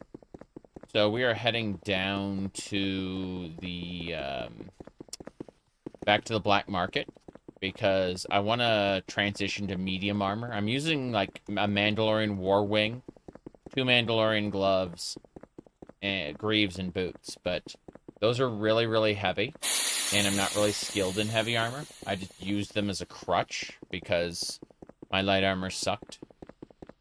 So we are heading down to the, back to the black market, because I want to transition to medium armor. I'm using, like, a Mandalorian war wing, 2 Mandalorian gloves, and greaves and boots, but those are really, really heavy, and I'm not really skilled in heavy armor. I just used them as a crutch, because my light armor sucked.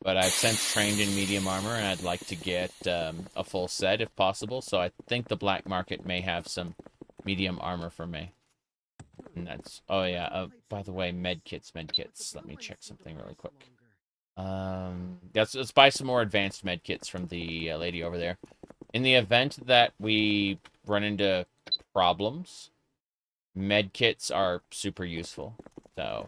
But I've since trained in medium armor, and I'd like to get a full set if possible. So I think the black market may have some medium armor for me. And that's... Oh, yeah. By the way, medkits. Let me check something really quick. Let's buy some more advanced medkits from the lady over there. In the event that we run into problems, medkits are super useful. So...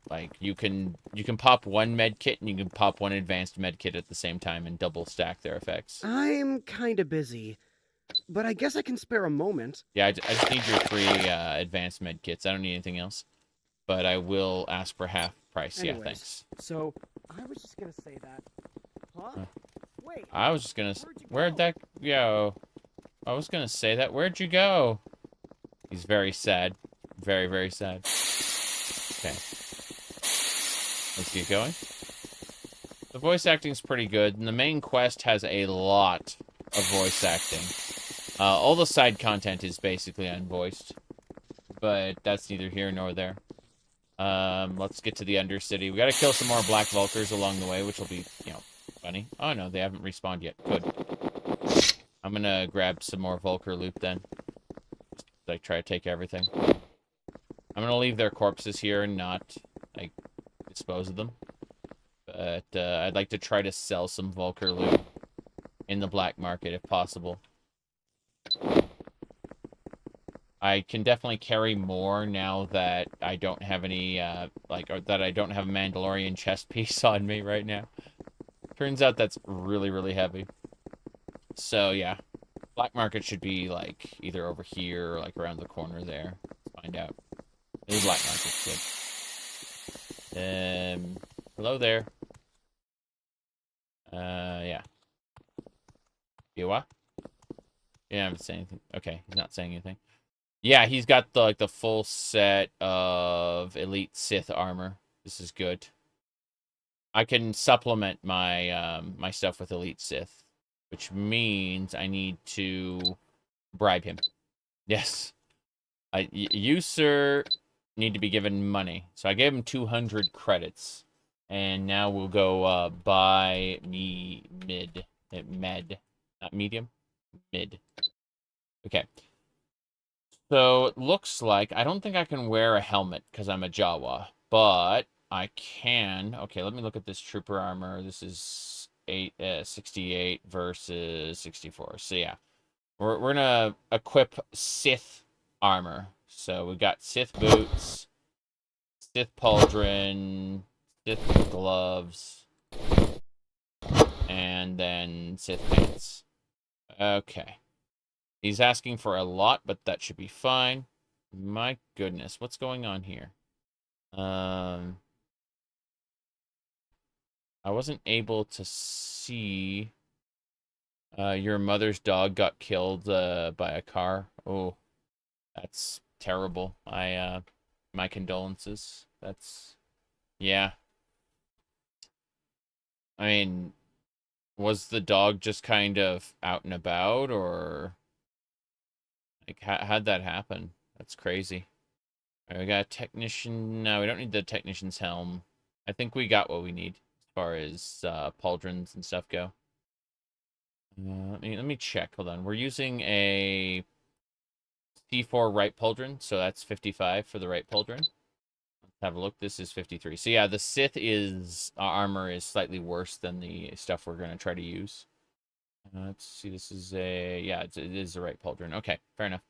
Like, you can pop one med kit and you can pop one advanced med kit at the same time and double stack their effects. I'm kinda busy, but I guess I can spare a moment. Yeah, I just need your 3 advanced med kits. I don't need anything else. But I will ask for half price. Anyways, yeah, thanks. So, I was just gonna say that. Huh? Wait. I was just gonna... Where'd that go? I was gonna say that. Where'd you go? He's very sad. Very, very sad. Okay. Let's get going. The voice acting's pretty good, and the main quest has a lot of voice acting. All the side content is basically unvoiced, but that's neither here nor there. Let's get to the Undercity. We gotta kill some more Black Vulkars along the way, which will be, you know, funny. Oh, no, they haven't respawned yet. Good. I'm gonna grab some more Vulkar loot then. Just, like, try to take everything. I'm gonna leave their corpses here and not, like, dispose of them. But, I'd like to try to sell some Vulkar loot in the black market if possible. I can definitely carry more now that I don't have any, or that I don't have a Mandalorian chest piece on me right now. Turns out that's really, really heavy. So, yeah. Black market should be, like, either over here or, like, around the corner there. Let's find out. The black market's good. Hello there. Yeah. You what? Yeah, I'm saying anything. Okay, he's not saying anything. Yeah, he's got the, like, the full set of elite Sith armor. This is good. I can supplement my my stuff with elite Sith, which means I need to bribe him. Yes. You, sir, need to be given money. So I gave him 200 credits. And now we'll go buy me med. Not medium? Mid. Okay. So it looks like I don't think I can wear a helmet because I'm a Jawa, but I can. Okay, let me look at this trooper armor. This is 68 versus 64. So yeah, we're gonna equip Sith armor. So we got Sith boots, Sith pauldron, Sith gloves, and then Sith pants. Okay. He's asking for a lot, but that should be fine. My goodness, what's going on here? I wasn't able to see... your mother's dog got killed by a car. Oh, that's terrible. My condolences. That's... Yeah. I mean, was the dog just kind of out and about, or... Like, how'd that happen? That's crazy. All right, we got a technician. No, we don't need the technician's helm. I think we got what we need as far as pauldrons and stuff go. Let me check. Hold on. We're using a C4 right pauldron, so that's 55 for the right pauldron. Let's have a look. This is 53. So yeah, the Sith armor is slightly worse than the stuff we're going to try to use. Let's see, this is yeah, it is the right pauldron. Okay, fair enough.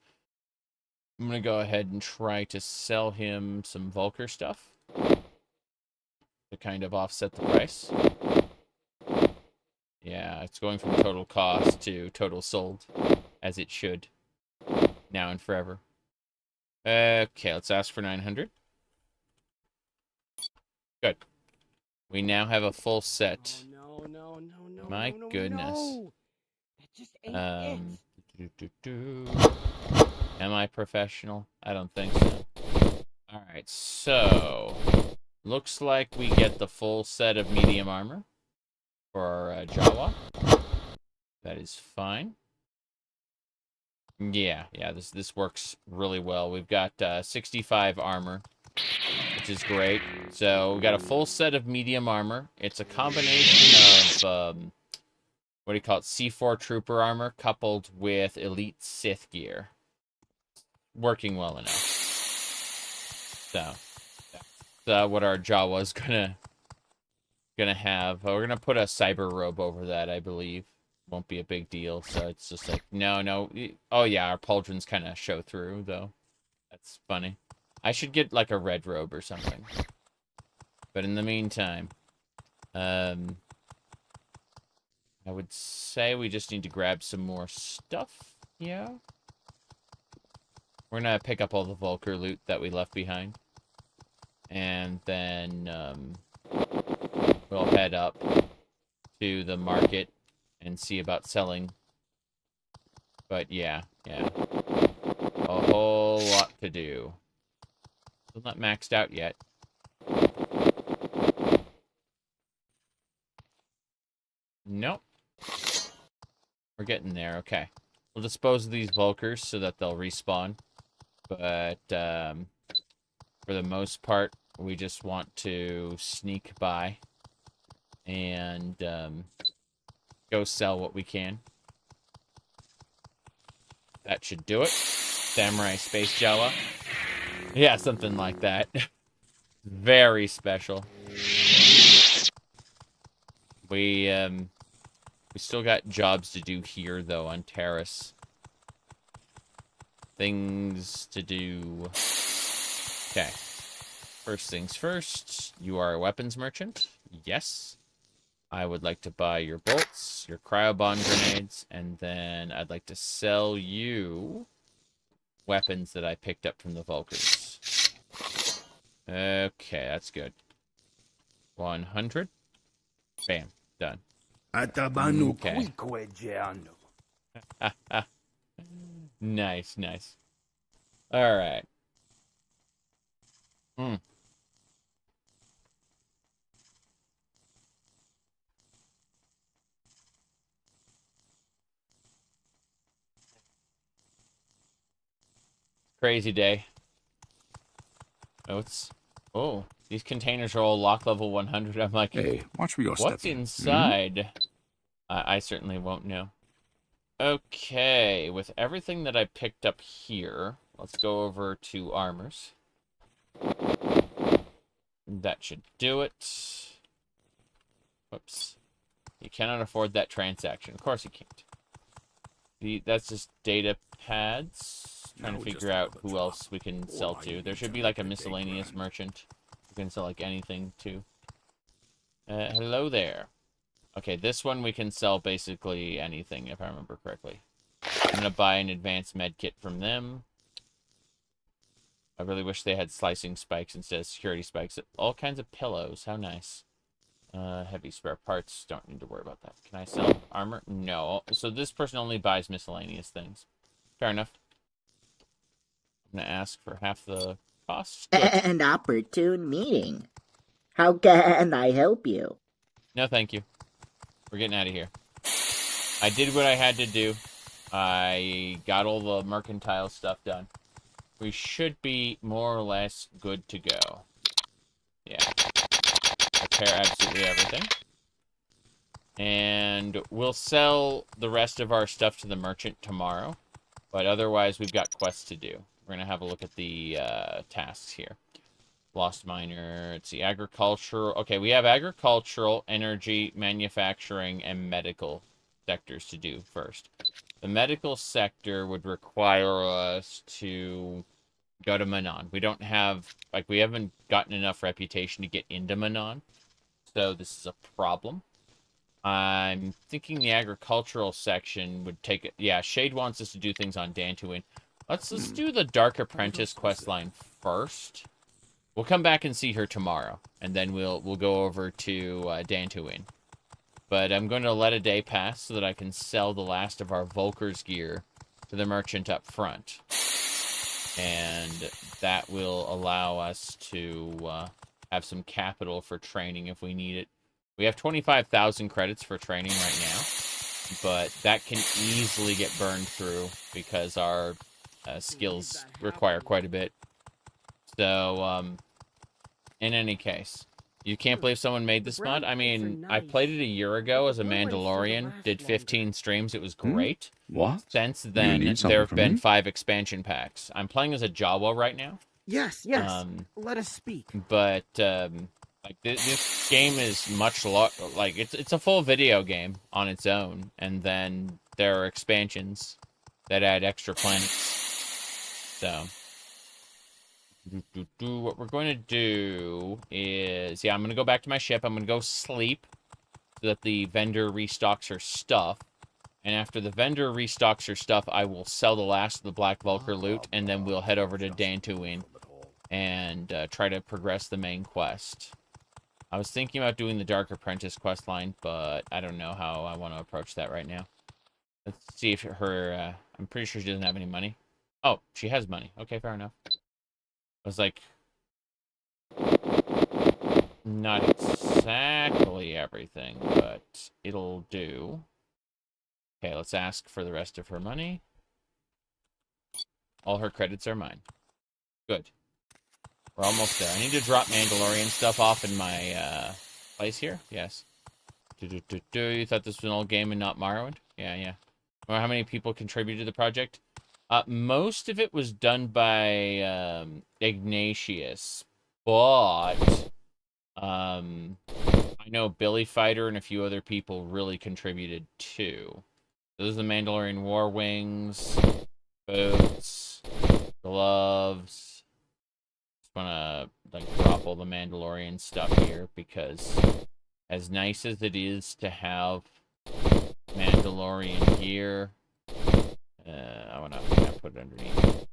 I'm going to go ahead and try to sell him some Vulkar stuff to kind of offset the price. Yeah, it's going from total cost to total sold, as it should, now and forever. Okay, let's ask for 900. Good. We now have a full set. Oh, no. My goodness. No. That just ain't Am I professional? I don't think so. Alright, so... Looks like we get the full set of medium armor for our Jawa. That is fine. Yeah, this works really well. We've got 65 armor, which is great. So we got a full set of medium armor. It's a combination of... what do you call it? C4 trooper armor coupled with elite Sith gear. Working well enough. So that's what our Jawa's gonna have. We're gonna put a cyber robe over that, I believe. Won't be a big deal. So it's just like no. Oh yeah, our pauldrons kind of show through though. That's funny. I should get like a red robe or something. But in the meantime, I would say we just need to grab some more stuff. Yeah. We're gonna pick up all the Vulkar loot that we left behind. And then, we'll head up to the market and see about selling. But yeah. A whole lot to do. Still not maxed out yet. Nope. We're getting there, okay. We'll dispose of these Vulkars so that they'll respawn. But, for the most part, we just want to sneak by and go sell what we can. That should do it. Samurai Space Jawa. Yeah, something like that. Very special. We still got jobs to do here, though, on Terrace. Things to do. Okay. First things first. You are a weapons merchant. Yes. I would like to buy your bolts, your cryobomb grenades, and then I'd like to sell you weapons that I picked up from the Vulkars. Okay, that's good. 100. Bam. Done. Okay. Nice, nice. Alright. Crazy day. Notes. Oh, these containers are all lock level 100. I'm like, Hey, watch where you're what's stepping. inside? I certainly won't know. Okay, with everything that I picked up here, let's go over to armors. That should do it. Whoops. You cannot afford that transaction. Of course you can't. That's just data pads. Trying to figure out who else we can sell to. There should be like a miscellaneous merchant who can sell like anything to. Hello there. Okay, this one we can sell basically anything if I remember correctly. I'm gonna buy an advanced med kit from them. I really wish they had slicing spikes instead of security spikes. All kinds of pillows. How nice. Heavy spare parts. Don't need to worry about that. Can I sell armor? No. So this person only buys miscellaneous things. Fair enough. I'm going to ask for half the cost. An opportune meeting. How can I help you? No, thank you. We're getting out of here. I did what I had to do. I got all the mercantile stuff done. We should be more or less good to go. Yeah. Repair absolutely everything. And we'll sell the rest of our stuff to the merchant tomorrow. But otherwise, we've got quests to do. We're going to have a look at the tasks here. Lost miner. Let's see. Agricultural. Okay, we have agricultural, energy, manufacturing, and medical sectors to do first. The medical sector would require us to go to Manon. We don't have, like, we haven't gotten enough reputation to get into Manon. So this is a problem. I'm thinking the agricultural section would take it. Yeah, Shade wants us to do things on Dantooine. Let's do the Dark Apprentice questline first. We'll come back and see her tomorrow, and then we'll go over to Dantooine. But I'm going to let a day pass so that I can sell the last of our Vulkars gear to the merchant up front. And that will allow us to have some capital for training if we need it. We have 25,000 credits for training right now, but that can easily get burned through because our skills require quite a bit. So, in any case, you can't believe someone made this mod? I mean, I played it a year ago as a Mandalorian, did 15 streams, it was great. What? Since then, there have been 5 expansion packs. I'm playing as a Jawa right now. Yes. Let us speak. But, like, this game is much like, it's a full video game on its own, and then there are expansions that add extra planets. So, what we're going to do is, yeah, I'm going to go back to my ship. I'm going to go sleep so that the vendor restocks her stuff. And after the vendor restocks her stuff, I will sell the last of the Black Vulkar loot, and then we'll head over to Dantooine and try to progress the main quest. I was thinking about doing the Dark Apprentice questline, but I don't know how I want to approach that right now. Let's see if her, I'm pretty sure she doesn't have any money. Oh, she has money. Okay, fair enough. I was like, not exactly everything, but it'll do. Okay, let's ask for the rest of her money. All her credits are mine. Good. We're almost there. I need to drop Mandalorian stuff off in my place here. Yes. You thought this was an old game and not Morrowind? Yeah, yeah. Well, how many people contributed to the project? Most of it was done by Ignatius, but I know Billy Fighter and a few other people really contributed too. Those are the Mandalorian War Wings, boots, gloves. Just wanna like drop all the Mandalorian stuff here because as nice as it is to have Mandalorian gear, I wanna put it underneath.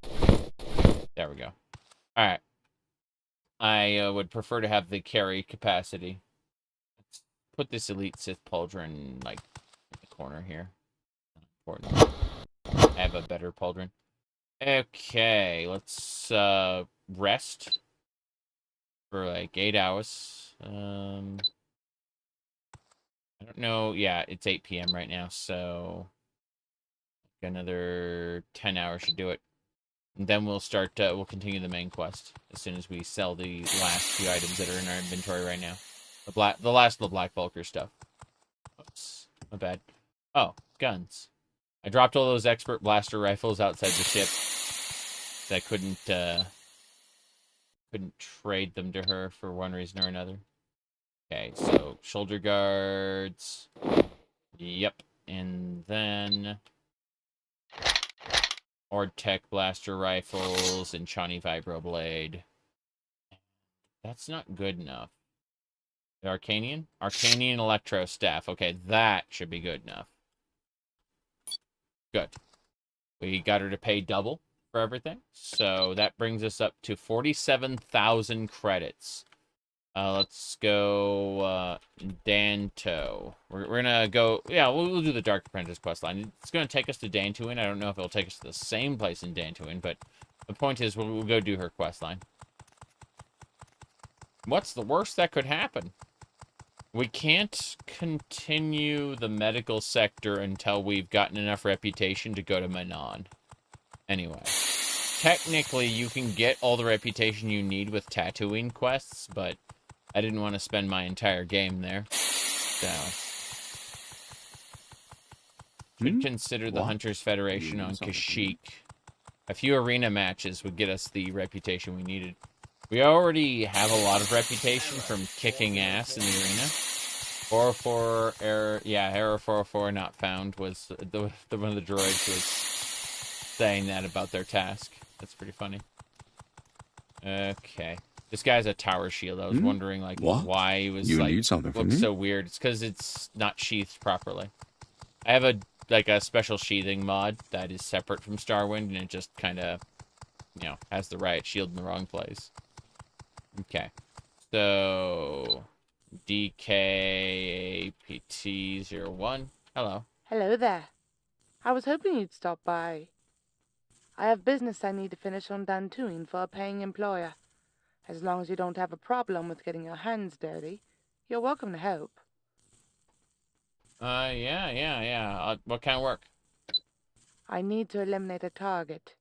There we go. All right. I would prefer to have the carry capacity. Let's put this Elite Sith pauldron like in the corner here. Important. I have a better pauldron. Okay, let's rest for like 8 hours. I don't know. Yeah, it's 8 p.m. right now, so another 10 hours should do it. And then we'll start, we'll continue the main quest as soon as we sell the last few items that are in our inventory right now. The last of the Black Vulture stuff. Oops, my bad. Oh, guns. I dropped all those expert blaster rifles outside the ship. I couldn't trade them to her for one reason or another. Okay, so shoulder guards. Yep, and then Ord-Tech blaster rifles and Chani Vibroblade. That's not good enough. The Arcanian? Arcanian Electro Staff. Okay, that should be good enough. Good. We got her to pay double for everything. So that brings us up to 47,000 credits. Let's go Danto. We're gonna go. Yeah, we'll do the Dark Apprentice questline. It's gonna take us to Dantooine. I don't know if it'll take us to the same place in Dantooine, but the point is we'll go do her questline. What's the worst that could happen? We can't continue the medical sector until we've gotten enough reputation to go to Manon. Anyway, technically you can get all the reputation you need with Tatooine quests, but I didn't want to spend my entire game there. So, should consider the Hunters Federation on Kashyyyk. A few arena matches would get us the reputation we needed. We already have a lot of reputation from kicking ass in the arena. 404 error, yeah, error 404 not found was the one of the droids was saying that about their task. That's pretty funny. Okay. This guy's a tower shield. I was wondering, like, why he was, like, looks so weird. It's because it's not sheathed properly. I have a special sheathing mod that is separate from Starwind, and it just kind of, you know, has the riot shield in the wrong place. Okay. So, DKAPT01. Hello. Hello there. I was hoping you'd stop by. I have business I need to finish on Dantooine for a paying employer. As long as you don't have a problem with getting your hands dirty, you're welcome to help. Yeah. What kind of work? I need to eliminate a target.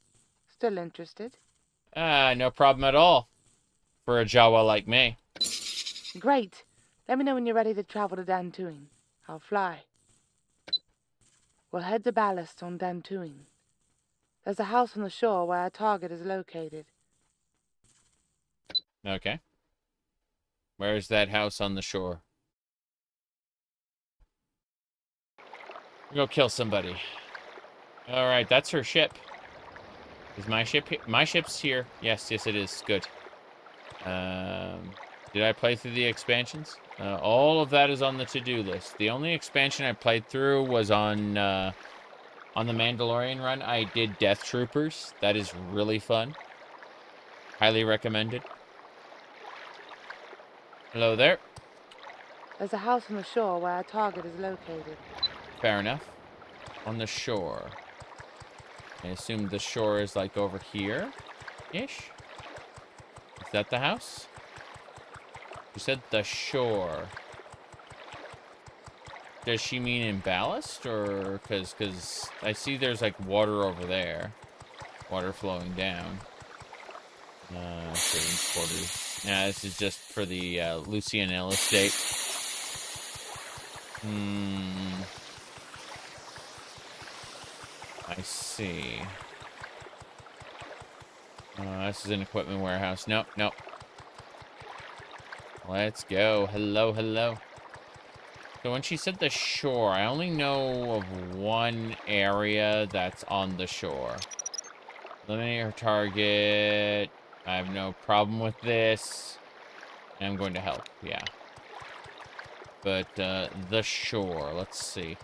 Still interested? No problem at all. For a Jawa like me. Great. Let me know when you're ready to travel to Dantooine. I'll fly. We'll head to Ballast on Dantooine. There's a house on the shore where our target is located. Okay. Where's that house on the shore? Go kill somebody. Alright, that's her ship. Is my ship here? My ship's here. Yes, it is. Good. Did I play through the expansions? All of that is on the to-do list. The only expansion I played through was on the Mandalorian run. I did Death Troopers. That is really fun. Highly recommended. Hello there. There's a house on the shore where our target is located. Fair enough. On the shore. I assume the shore is like over here-ish? Is that the house? You said the shore. Does she mean in Ballast? Or... Because I see there's like water over there. Water flowing down. Trading quarters. Nah, this is just for the Lucianelle estate. I see. This is an equipment warehouse. Nope, nope. Let's go. Hello, hello. So when she said the shore, I only know of one area that's on the shore. Eliminate her target. I have no problem with this. I'm going to help, yeah. But, the shore, let's see.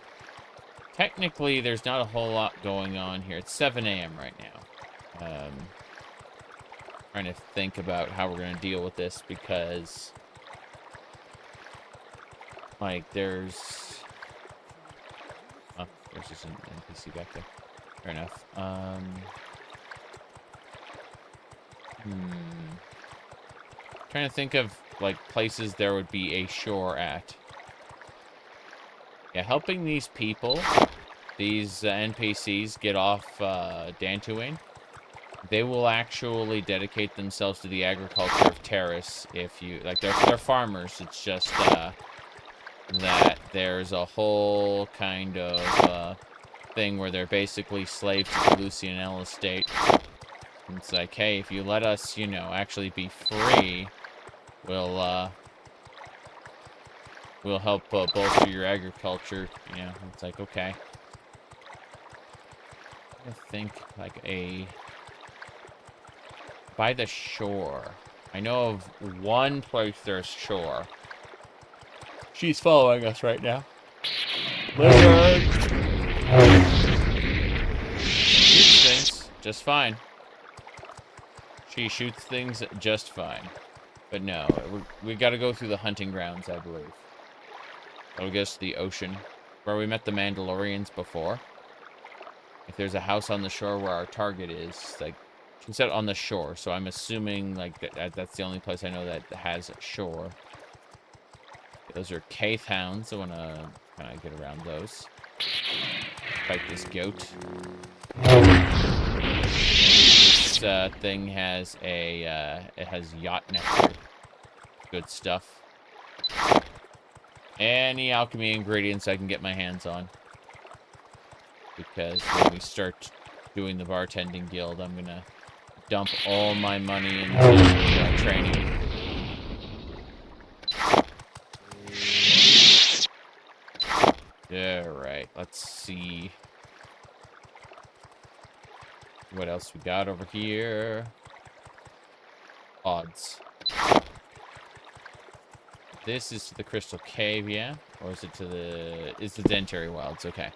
Technically, there's not a whole lot going on here. It's 7 a.m. right now. Trying to think about how we're going to deal with this because... like, there's... oh, there's just an NPC back there. Fair enough. Trying to think of, like, places there would be a shore at. Yeah, helping these people, these NPCs, get off Dantooine, they will actually dedicate themselves to the agriculture of Terrace if you... like, they're farmers. It's just that there's a whole kind of thing where they're basically slaves to the Lucianelle estate. It's like, hey, if you let us, you know, actually be free, we'll help bolster your agriculture. You know, it's like, okay. I think, like, by the shore. I know of one place there's shore. She's following us right now. Lizard! Shoots things just fine. She shoots things just fine. But no, we gotta go through the hunting grounds, I believe. That'll get us to the ocean, where we met the Mandalorians before. If there's a house on the shore where our target is, like, she said on the shore, so I'm assuming, like, that's the only place I know that has a shore. Those are Kaith hounds. I want to kind of get around those. Fight this goat. This thing has a... it has yacht nectar. Good stuff. Any alchemy ingredients I can get my hands on. Because when we start doing the bartending guild, I'm going to dump all my money into training. Alright, let's see what else we got over here. Odds. This is to the Crystal Cave, yeah? Or is it to the... it's the Dentary Wilds, okay.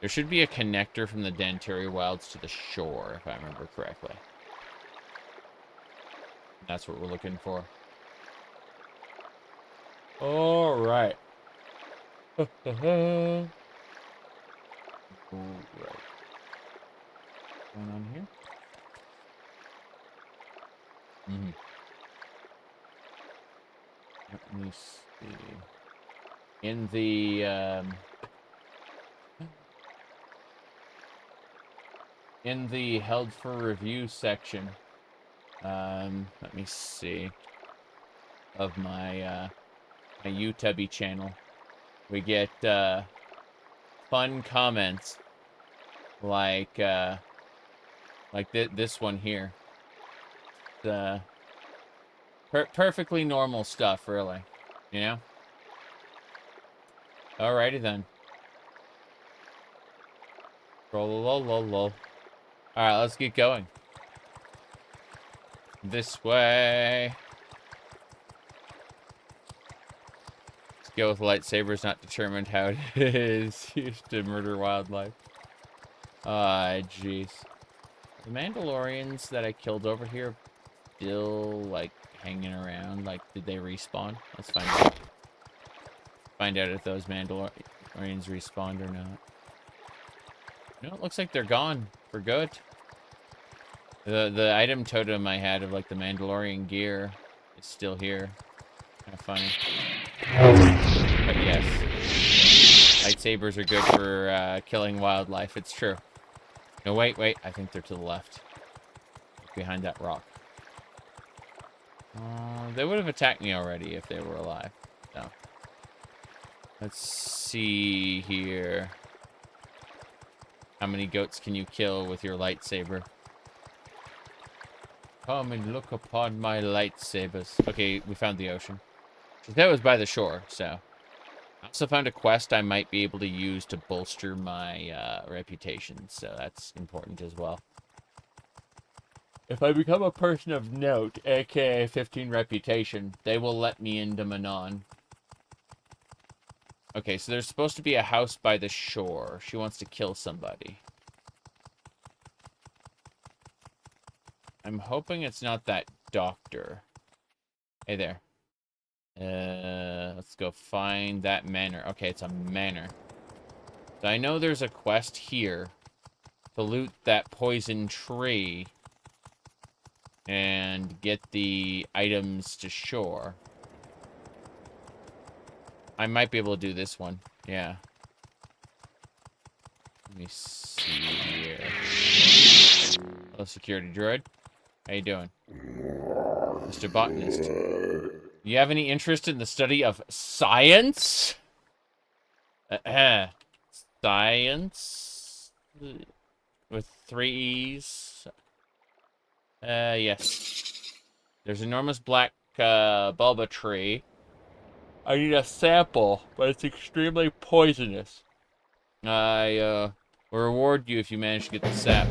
There should be a connector from the Dentary Wilds to the shore, if I remember correctly. That's what we're looking for. Alright. Alright. What's going on here? Let me see. In the held for review section, let me see, of my my YouTubey channel, we get fun comments like this one here. Perfectly normal stuff, really, you know? Alrighty then. Roll. Alright, let's get going. This way. Let's go with lightsabers, not determined how it is used to murder wildlife. Ah, jeez. The Mandalorians that I killed over here still, like, hanging around. Like, did they respawn? Let's find out. Find out if those Mandalorians respawned or not. No, it looks like they're gone for good. The item totem I had of, like, the Mandalorian gear is still here. Kind of funny. But yes, lightsabers are good for killing wildlife. It's true. No, wait. I think they're to the left. Behind that rock. They would have attacked me already if they were alive. So. Let's see here. How many goats can you kill with your lightsaber? Come and look upon my lightsabers. Okay, we found the ocean. That was by the shore, so. I also found a quest I might be able to use to bolster my reputation, so that's important as well. If I become a person of note, aka 15 reputation, they will let me into Manon. Okay, so there's supposed to be a house by the shore. She wants to kill somebody. I'm hoping it's not that doctor. Hey there. Let's go find that manor. Okay, it's a manor. So I know there's a quest here to loot that poison tree and get the items to shore. I might be able to do this one. Yeah. Let me see here. Hello, security droid. How you doing? Mr. Botanist. You have any interest in the study of science? Science? With 3 E's? Yes. There's enormous black bulba tree. I need a sample, but it's extremely poisonous. I will reward you if you manage to get the sap.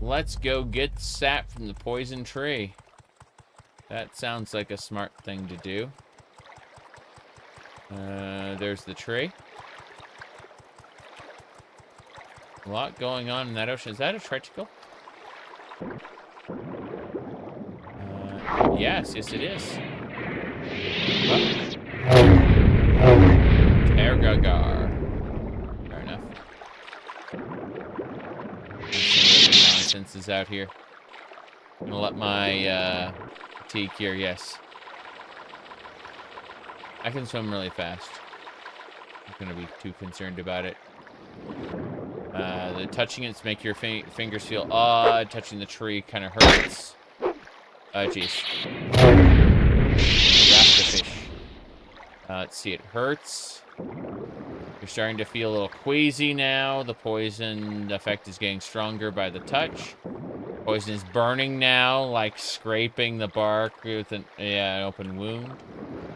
Let's go get sap from the poison tree. That sounds like a smart thing to do. There's the tree. A lot going on in that ocean. Is that a tricycle? Yes, it is. Ergagar. Fair enough. Nonsense is out here. I'm gonna let my fatigue here, yes. I can swim really fast. I'm not gonna be too concerned about it. The touching it's make your fingers feel odd. Touching the tree kind of hurts. Jeez. Rasta fish. Let's see, it hurts. You're starting to feel a little queasy now. The poison effect is getting stronger by the touch. Poison is burning now, like scraping the bark with an open wound.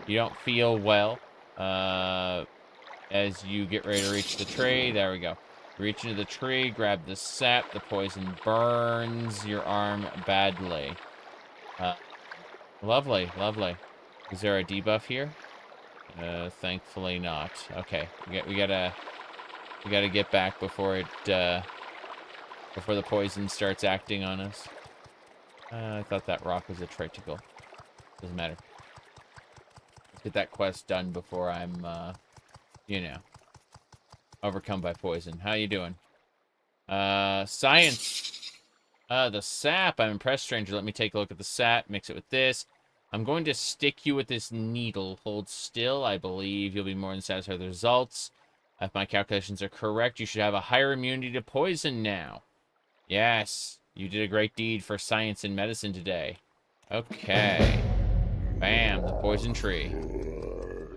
You don't feel well. As you get ready to reach the tree, there we go. Reach into the tree, grab the sap. The poison burns your arm badly. Lovely, lovely. Is there a debuff here? Thankfully not. Okay, we gotta get back before it before the poison starts acting on us. I thought that rock was a tricycle. Doesn't matter. Let's get that quest done before I'm you know, overcome by poison. How you doing? Science. The sap. I'm impressed, stranger. Let me take a look at the sap. Mix it with this. I'm going to stick you with this needle. Hold still. I believe you'll be more than satisfied with the results. If my calculations are correct, you should have a higher immunity to poison now. Yes. You did a great deed for science and medicine today. Okay. Bam. The poison tree.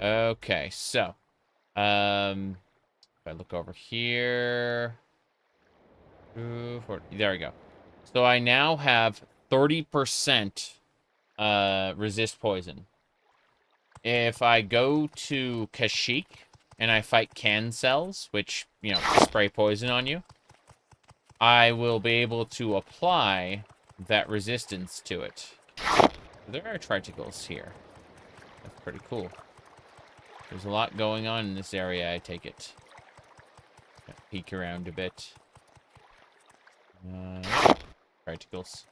Okay. So. If I look over here. There we go. So I now have 30% resist poison. If I go to Kashyyyk and I fight cancels, which, you know, spray poison on you, I will be able to apply that resistance to it. There are tricycles here. That's pretty cool. There's a lot going on in this area, I take it. Peek around a bit. Tricycles.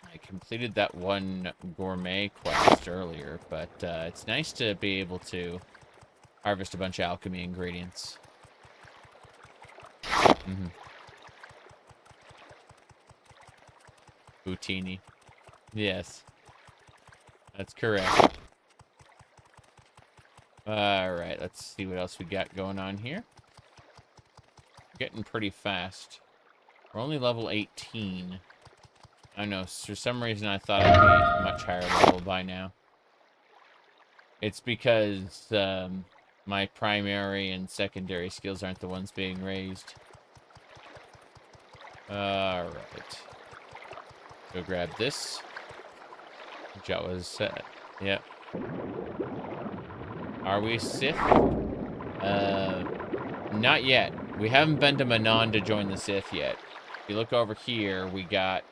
I completed that one gourmet quest earlier, but it's nice to be able to harvest a bunch of alchemy ingredients. Boutini. Yes. That's correct. Alright, let's see what else we got going on here. Getting pretty fast. We're only level 18. I don't know, for some reason I thought I'd be much higher level by now. It's because my primary and secondary skills aren't the ones being raised. Alright. Go grab this. Jawa's set. Yep. Are we Sith? Not yet. We haven't been to Manon to join the Sith yet. If you look over here, we got,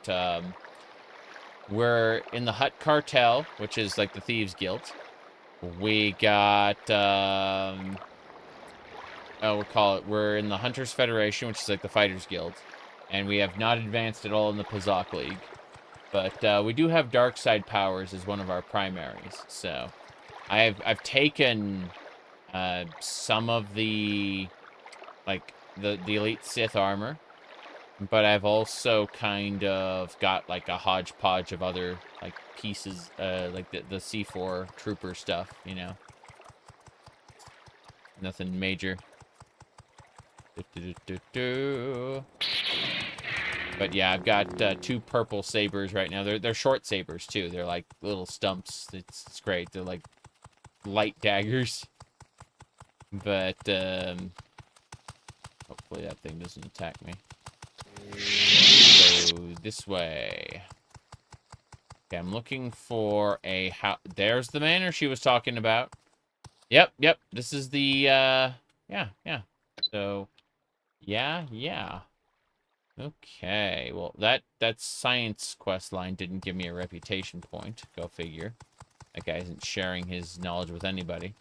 we're in the Hutt Cartel, which is like the Thieves Guild. We got, we'll call it, we're in the Hunters Federation, which is like the Fighters Guild. And we have not advanced at all in the Pazak League. But we do have dark side powers as one of our primaries. So I've taken some of the like the elite Sith armor, but I've also kind of got like a hodgepodge of other like pieces, like the C4 trooper stuff, you know. Nothing major. But yeah, I've got 2 purple sabers right now. They're short sabers too. They're like little stumps. It's great. They're like light daggers. But hopefully that thing doesn't attack me. So this way. Okay, I'm looking for a house. There's the manor she was talking about. Yep. This is the yeah. So yeah. Okay, well, that science quest line didn't give me a reputation point. Go figure. That guy isn't sharing his knowledge with anybody.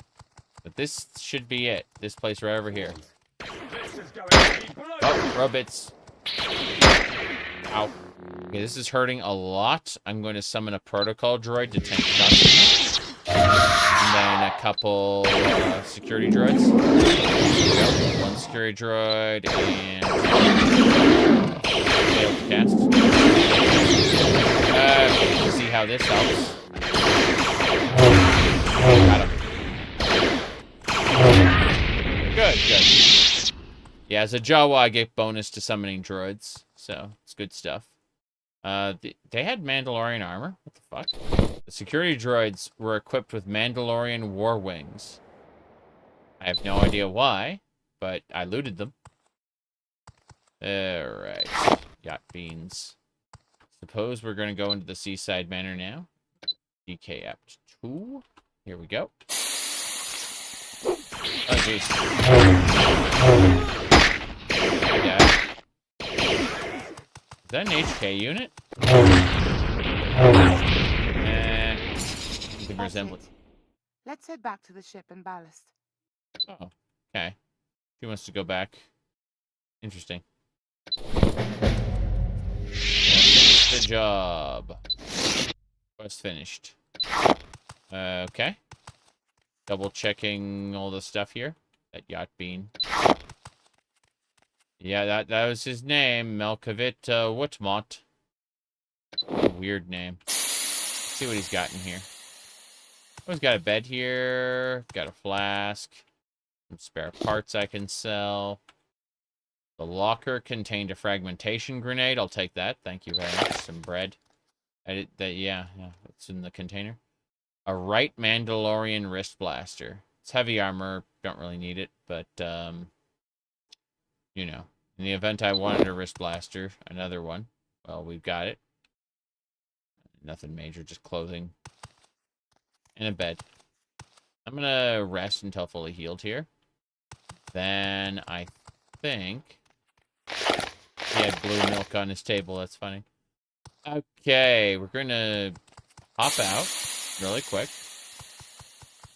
But this should be it. This place right over here. Oh, robots. Ow. Okay, this is hurting a lot. I'm going to summon a protocol droid to tank shots. And then a couple security droids. One security droid and failed to cast. Okay, see how this helps. Got him. Good. Yeah, as a Jawa, I get bonus to summoning droids, so it's good stuff. They had Mandalorian armor. What the fuck? The security droids were equipped with Mandalorian war wings. I have no idea why, but I looted them. Alright. Yacht beans. Suppose we're going to go into the seaside manor now. DK Apt 2. Here we go. Oh, jeez. Yeah. Is that an HK unit? The resemblance. Let's head back to the ship and ballast. Oh, okay. She wants to go back. Interesting. Finish the job. Quest finished. Okay. Double checking all the stuff here. That yacht bean. Yeah, that was his name, Melkovit Wutmont. Weird name. Let's see what he's got in here. Oh, he's got a bed here. Got a flask. Some spare parts I can sell. The locker contained a fragmentation grenade. I'll take that. Thank you very much. Some bread. Yeah, it's in the container. A right Mandalorian wrist blaster. It's heavy armor. Don't really need it, but you know, in the event I wanted a wrist blaster, another one. Well, we've got it. Nothing major, just clothing. And a bed. I'm gonna rest until fully healed here. Then I think he had blue milk on his table. That's funny. Okay, we're gonna hop out really quick.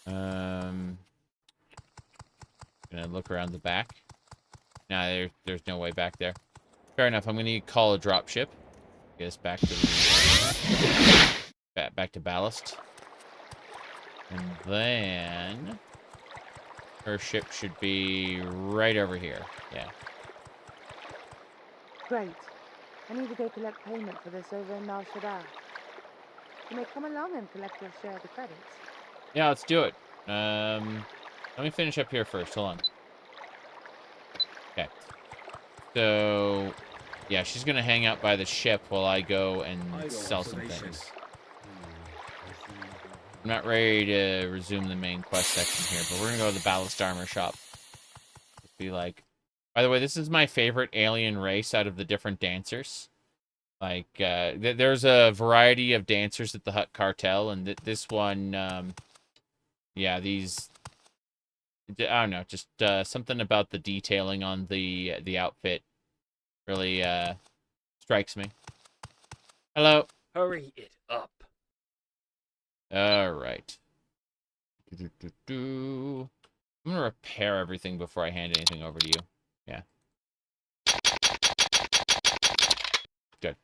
Gonna look around the back. Nah, there's no way back there. Fair enough. I'm gonna call a dropship. Get us back to the back to ballast. And then her ship should be right over here. Yeah. Great. I need to go collect payment for this over in Nar Shaddaa. You may come along and collect your share of the credits. Yeah, let's do it. Let me finish up here first. Hold on. Okay. So Yeah, she's gonna hang out by the ship while I go and I got sell some observation. things. I'm not ready to resume the main quest section here, but we're gonna go to the ballast armor shop. Just be like, by the way, this is my favorite alien race out of the different dancers. Like, there's a variety of dancers at the Hut Cartel, and this one, yeah, these, I don't know, just something about the detailing on the outfit really strikes me. Hello. Hurry it up. All right. I'm gonna repair everything before I hand anything over to you. Yeah. Good.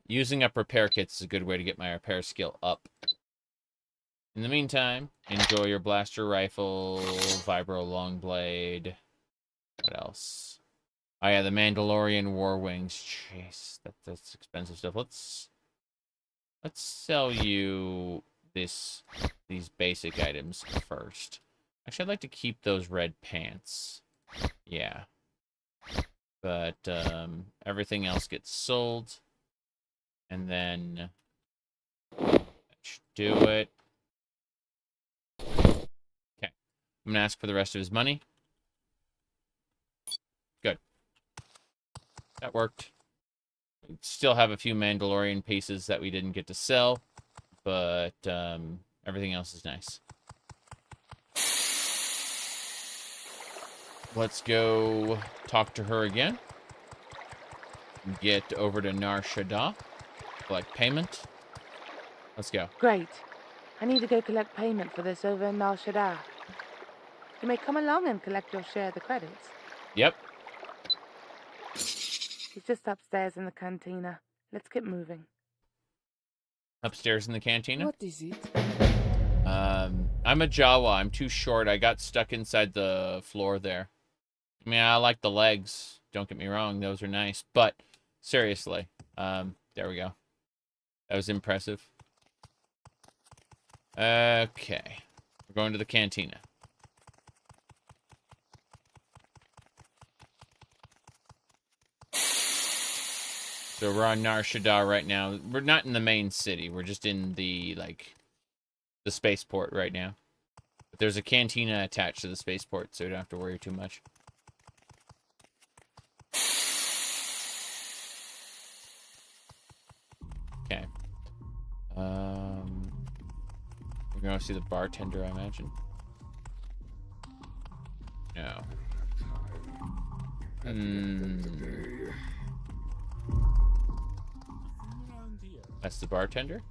Using up repair kits is a good way to get my repair skill up. In the meantime, enjoy your blaster rifle, vibro long blade. What else? Oh yeah, the Mandalorian war wings. Jeez, that's expensive stuff. Let's sell you these basic items first. Actually, I'd like to keep those red pants. Yeah. But everything else gets sold. And then that should do it. Okay. I'm gonna ask for the rest of his money. Good. That worked. We still have a few Mandalorian pieces that we didn't get to sell, but everything else is nice. Let's go talk to her again. Get over to Nar Shaddaa. Collect payment. Let's go. Great. I need to go collect payment for this over in Nar Shaddaa. You may come along and collect your share of the credits. Yep. He's just upstairs in the cantina. Let's get moving. Upstairs in the cantina. What is it? I'm a Jawa. I'm too short. I got stuck inside the floor there. I mean, I like the legs. Don't get me wrong. Those are nice. But seriously, there we go. That was impressive. Okay. We're going to the cantina. So we're on Nar Shaddaa right now. We're not in the main city. We're just in the, like, the spaceport right now. But there's a cantina attached to the spaceport, so you don't have to worry too much. Okay. We're going to see the bartender, I imagine. No. That's the bartender.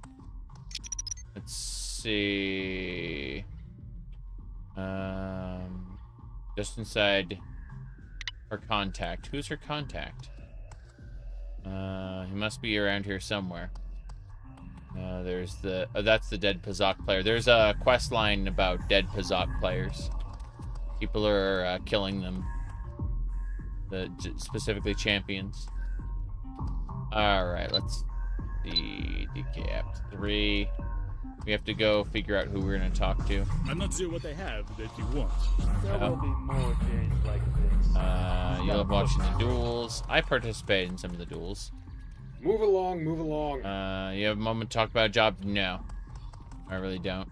Let's see. Just inside her contact. Who's her contact? He must be around here somewhere. There's the... Oh, that's the dead Pazak player. There's a quest line about dead Pazak players. People are killing them. Specifically champions. Alright, let's see. Decapped 3. We have to go figure out who we're going to talk to. I'm not sure what they have that you want. There will be more days like this. You love watching the duels. I participate in some of the duels. Move along, move along. You have a moment to talk about a job? No. I really don't.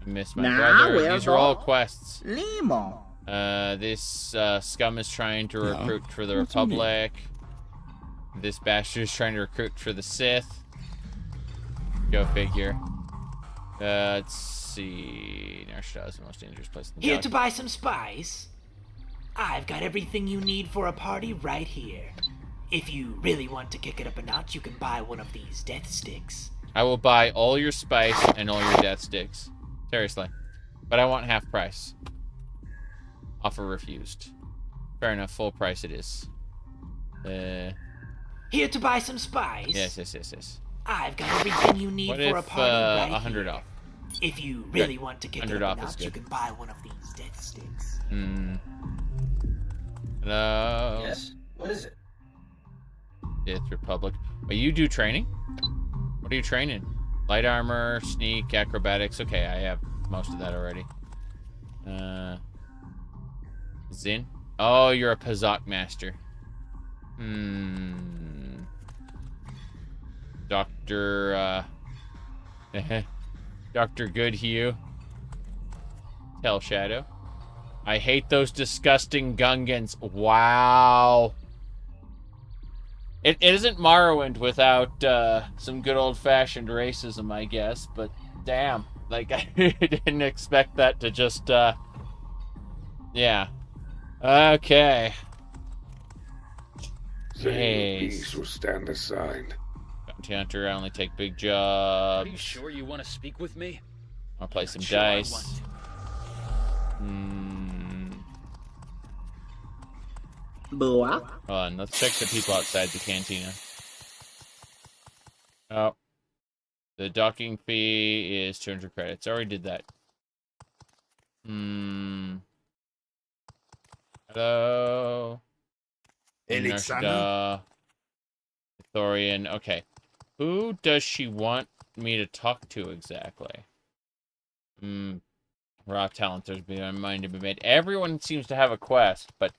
I miss my Nah, brother. we're These are all both- quests. Limo. This scum is trying to recruit for the What's your name? Republic. This bastard is trying to recruit for the Sith. Go figure. Let's see. Nar Shaddaa is the most dangerous place in the Here galaxy. to buy some spice? I've got everything you need for a party right here. If you really want to kick it up a notch, you can buy one of these death sticks. I will buy all your spice and all your death sticks. Seriously. But I want half price. Offer refused. Fair enough, full price it is. Here to buy some spice? Yes. I've got everything you need What for a if, party right 100 here. off? If you really want to kick it 100 up a off is notch, you good. can buy one of these death sticks. Hello? Yes. What is it? Death Republic. Wait, you do training? What are you training? Light armor, sneak, acrobatics. Okay, I have most of that already. Zin? Oh, you're a Pazak master. Dr. Dr. Goodhue. Tell Shadow. I hate those disgusting Gungans. Wow. It isn't Morrowind without some good old-fashioned racism, I guess, but damn. Like, I didn't expect that to just, yeah. Okay. Peace will stand aside. Bounty Hunter, I only take big jobs. Are you sure you want to speak with me? I'll play some Sure dice. Boa? Hold on, let's check the people outside the cantina. Oh. The docking fee is 200 credits. I already did that. Hello? Alexander? Thorian. Okay. Who does she want me to talk to exactly? Raw talent, there's been a mind to be made. Everyone seems to have a quest, but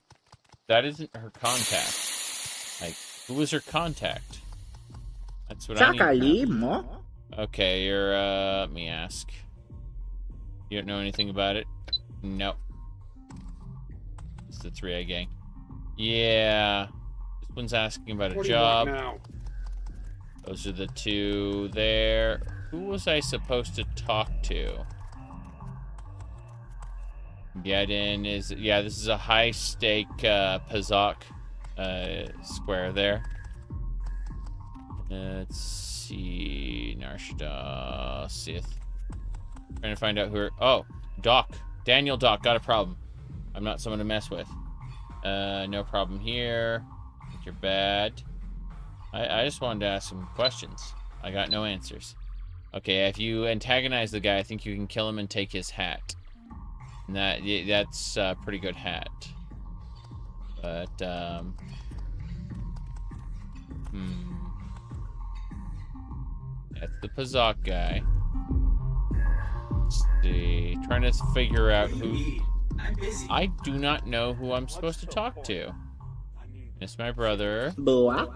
that isn't her contact. Like, who is her contact? That's what I need to know. Okay, you're, let me ask. You don't know anything about it? Nope. It's the 3A gang. Yeah. This one's asking about a job. Now? Those are the two there. Who was I supposed to talk to? Get in is... Yeah, this is a high-stake Pazak square there. Let's see... Narshada... Sith. Trying to find out who... Oh, Doc. Daniel Doc, got a problem. I'm not someone to mess with. No problem here. You're bad. I just wanted to ask some questions. I got no answers. Okay, if you antagonize the guy, I think you can kill him and take his hat. And that's a pretty good hat. But, That's the Pazak guy. Let's see. Trying to figure out who... I do not know who I'm supposed to talk to. It's my brother. Let's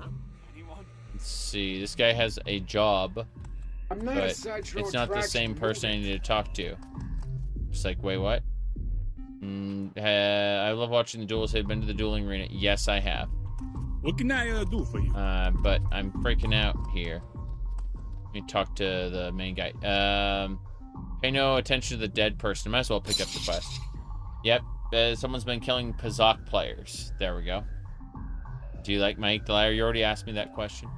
see. This guy has a job. But it's not the same person I need to talk to. Just like, wait, what? I love watching the duels. Have you been to the dueling arena? Yes, I have. What can I do for you? But I'm freaking out here. Let me talk to the main guy. Pay no attention to the dead person. Might as well pick up the quest. Yep, someone's been killing Pazak players. There we go. Do you like Mike the Liar? You already asked me that question.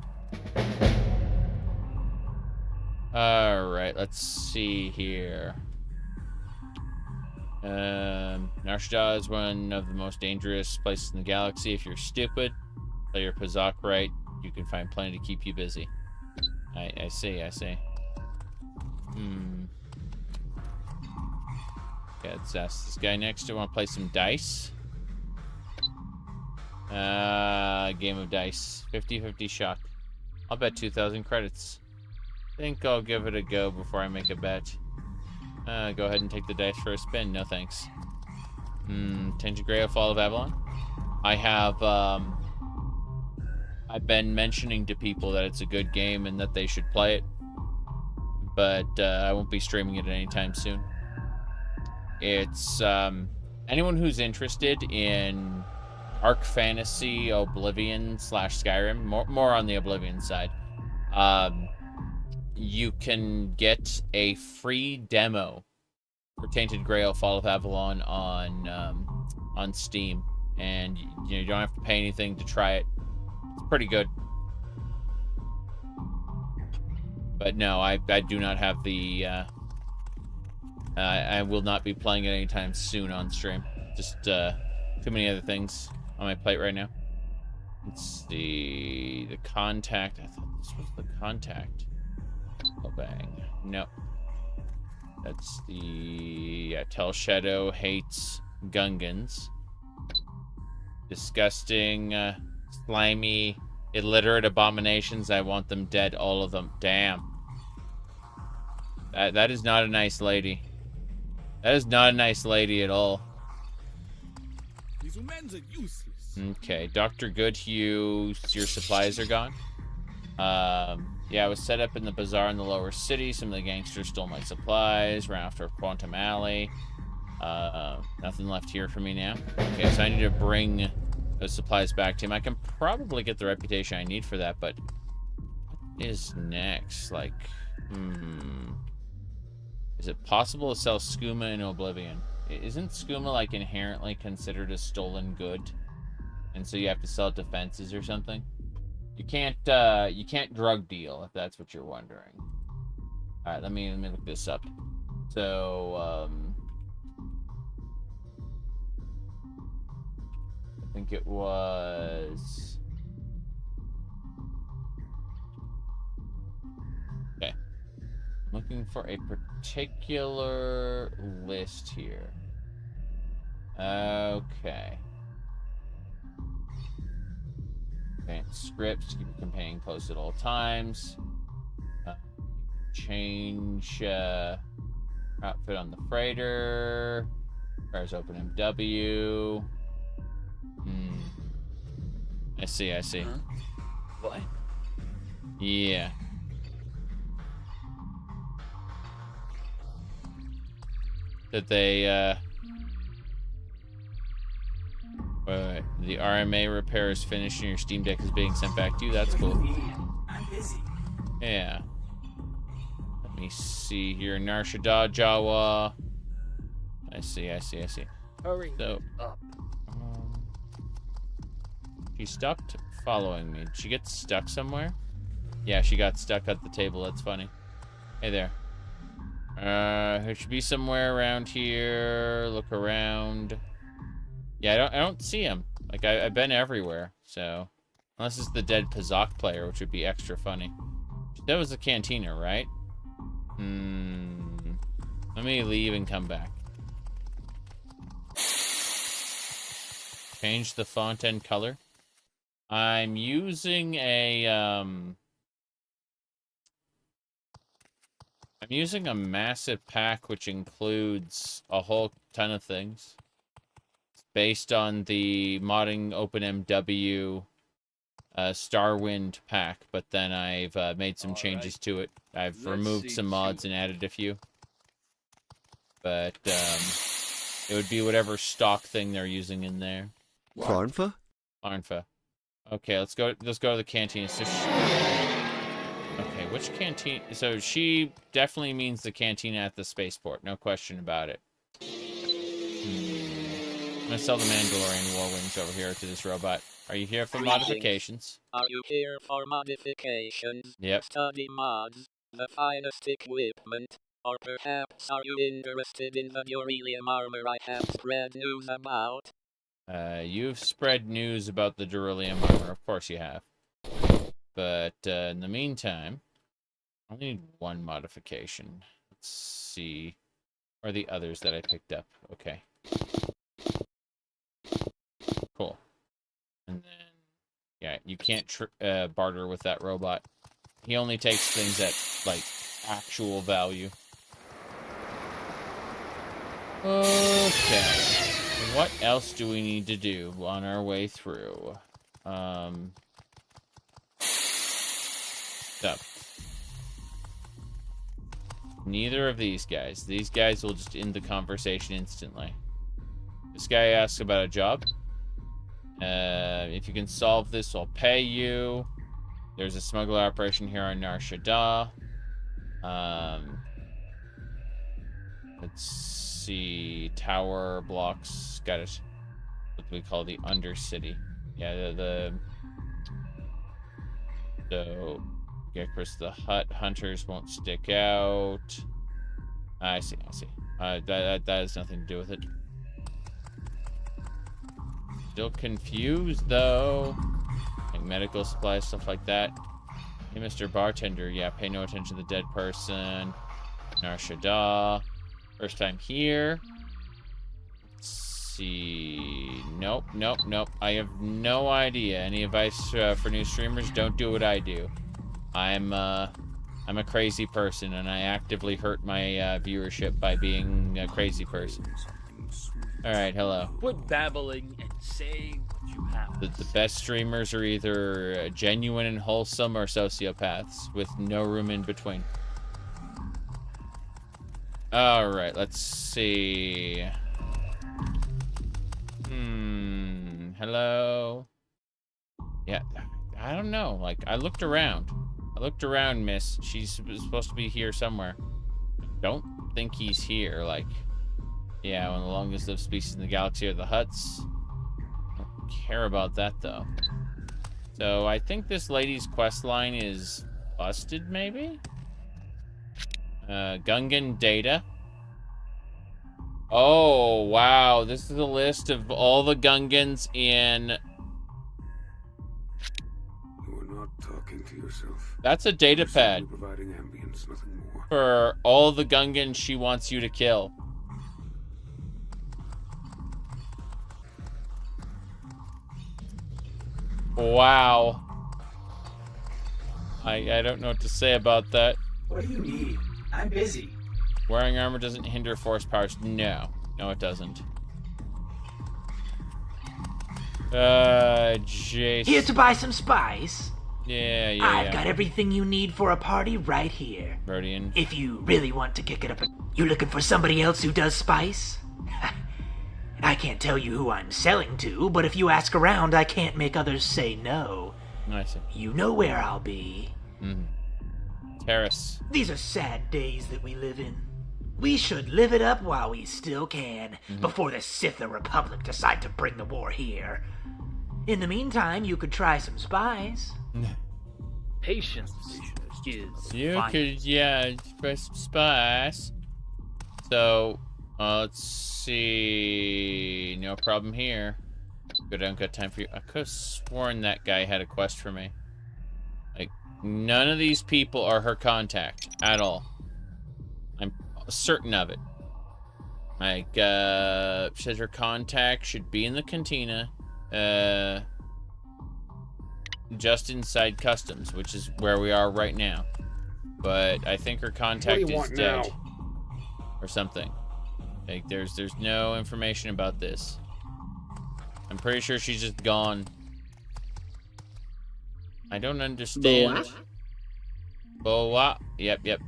Alright, let's see here. Narshada is one of the most dangerous places in the galaxy. If you're stupid, play your Pazak right, you can find plenty to keep you busy. I see. Okay, let's ask this guy next. Do you want to play some dice? Game of dice. 50-50 shot. I'll bet 2,000 credits. Think I'll give it a go before I make a bet. Go ahead and take the dice for a spin. No thanks. Tainted Grail, Fall of Avalon. I have, I've been mentioning to people that it's a good game and that they should play it. But, I won't be streaming it anytime soon. It's, anyone who's interested in Arc Fantasy, Oblivion / Skyrim, more on the Oblivion side, you can get a free demo for Tainted Grail, Fall of Avalon on Steam, and you don't have to pay anything to try it. It's pretty good. But no, I do not have the I will not be playing it anytime soon on stream. Just too many other things on my plate right now. Let's see. The contact. I thought this was the contact. Oh, bang. No. That's the... Yeah, Tell Shadow hates Gungans. Disgusting, slimy, illiterate abominations. I want them dead, all of them. Damn. That is not a nice lady. That is not a nice lady at all. These humans are useless. Okay, Dr. Goodhue, your supplies are gone? Yeah, I was set up in the bazaar in the lower city. Some of the gangsters stole my supplies. Ran after Quantum Alley. Nothing left here for me now. Okay, so I need to bring those supplies back to him. I can probably get the reputation I need for that, but what is next? Like, is it possible to sell skooma in Oblivion? Isn't skooma, like, inherently considered a stolen good? And so you have to sell it to fences or something? You can't drug deal, if that's what you're wondering. Alright, let me look this up. So, I think it was... Okay. I'm looking for a particular list here. Okay. Okay, scripts, keep your companion close at all times. Change outfit on the freighter. Cars open MW. I see. Huh? What? Yeah. That they, wait. The RMA repair is finished and your Steam Deck is being sent back to you. That's cool. I'm busy. Yeah. Let me see here. Narshada, Jawa. I see. Hurry So, up. She stopped following me. Did she get stuck somewhere? Yeah, she got stuck at the table. That's funny. Hey there. It should be somewhere around here. Look around. Yeah, I don't see him. Like, I've been everywhere, so... Unless it's the dead Pazak player, which would be extra funny. That was the cantina, right? Let me leave and come back. Change the font and color. I'm using a, I'm using a massive pack, which includes a whole ton of things. It's based on the modding OpenMW Starwind pack, but then I've made some changes to it. I've removed some mods and added a few. But, it would be whatever stock thing they're using in there. Farnfa? Farnfa. Okay, let's go to the canteen. So okay, which canteen? So she definitely means the canteen at the spaceport, no question about it. I'm gonna sell the Mandalorian War Wings over here to this robot. Are you here for modifications? Are you here for modifications? Yep. Study mods, the finest equipment, or perhaps are you interested in the beryllium armor I have spread news about? You've spread news about the beryllium armor, of course you have. But, in the meantime, I only need one modification. Let's see. Or the others that I picked up. Okay. Cool. And then, yeah, you can't barter with that robot. He only takes things at, like, actual value. Okay. What else do we need to do on our way through? Stuff. Neither of these guys. These guys will just end the conversation instantly. This guy asks about a job. If you can solve this, I'll pay you. There's a smuggler operation here on Nar Shaddaa. Let's see. Tower blocks. Got it. What we call the Undercity. Yeah, so, yeah, of course, the hunters won't stick out. I see. That has nothing to do with it. Still confused, though. Like medical supplies, stuff like that. Hey, Mr. Bartender, yeah, pay no attention to the dead person. Nar Shaddaa. First time here. Let's see. Nope. I have no idea. Any advice for new streamers? Don't do what I do. I'm a crazy person, and I actively hurt my viewership by being a crazy person. Alright, hello. Quit babbling and say what The best streamers are either genuine and wholesome or sociopaths with no room in between. All right, let's see. Hello. Yeah, I don't know. Like, I looked around. Miss. She's supposed to be here somewhere. Don't think he's here. Like, yeah, one of the longest lived species in the galaxy are the Hutts. Don't care about that, though. So, I think this lady's quest line is busted, maybe? Gungan data. Oh, wow. This is a list of all the Gungans in... You are not talking to yourself. That's a data pad. Providing ambience, nothing more. For all the Gungans she wants you to kill. Wow. I don't know what to say about that. What do you need? I'm busy. Wearing armor doesn't hinder force powers. No. No, it doesn't. Jason. Here to buy some spice? Yeah. I've got everything you need for a party right here. Rodian. If you really want to kick it up, you looking for somebody else who does spice? I can't tell you who I'm selling to, but if you ask around, I can't make others say no. I see. You know where I'll be. Terrace. These are sad days that we live in. We should live it up while we still can, before the Sith or Republic decide to bring the war here. In the meantime, you could try some spies. Patience is You fine. could, yeah, try some spice. So, let's see. No problem here. Good, I don't got time for you. I could have sworn that guy had a quest for me. Like, none of these people are her contact at all. I'm certain of it. Like, says her contact should be in the cantina. Just inside customs, which is where we are right now. But I think her contact is dead. Or something. Like, there's no information about this. I'm pretty sure she's just gone. I don't understand. Boa? Yep. It's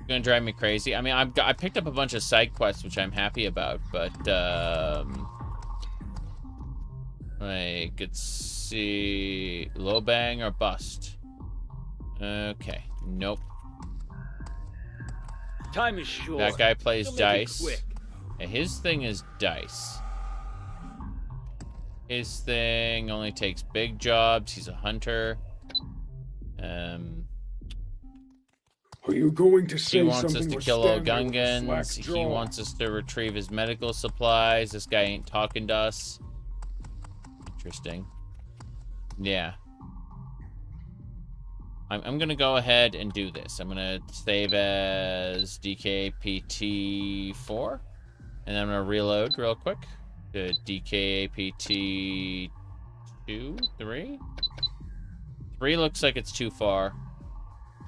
gonna drive me crazy. I mean, I picked up a bunch of side quests, which I'm happy about, but, like, let's see... Low bang or bust? Okay, nope. Time is short. That guy plays So make it dice. quick. Yeah, his thing is dice. His thing only takes big jobs. He's a hunter. Are you going to say He wants us something to or kill all stand there with a Gungans. slack He jaw? wants us to retrieve his medical supplies. This guy ain't talking to us. Interesting. Yeah. I'm gonna go ahead and do this. I'm gonna save as DKAPT4. And then I'm gonna reload real quick. To DKAPT 2, 3? 3 looks like it's too far.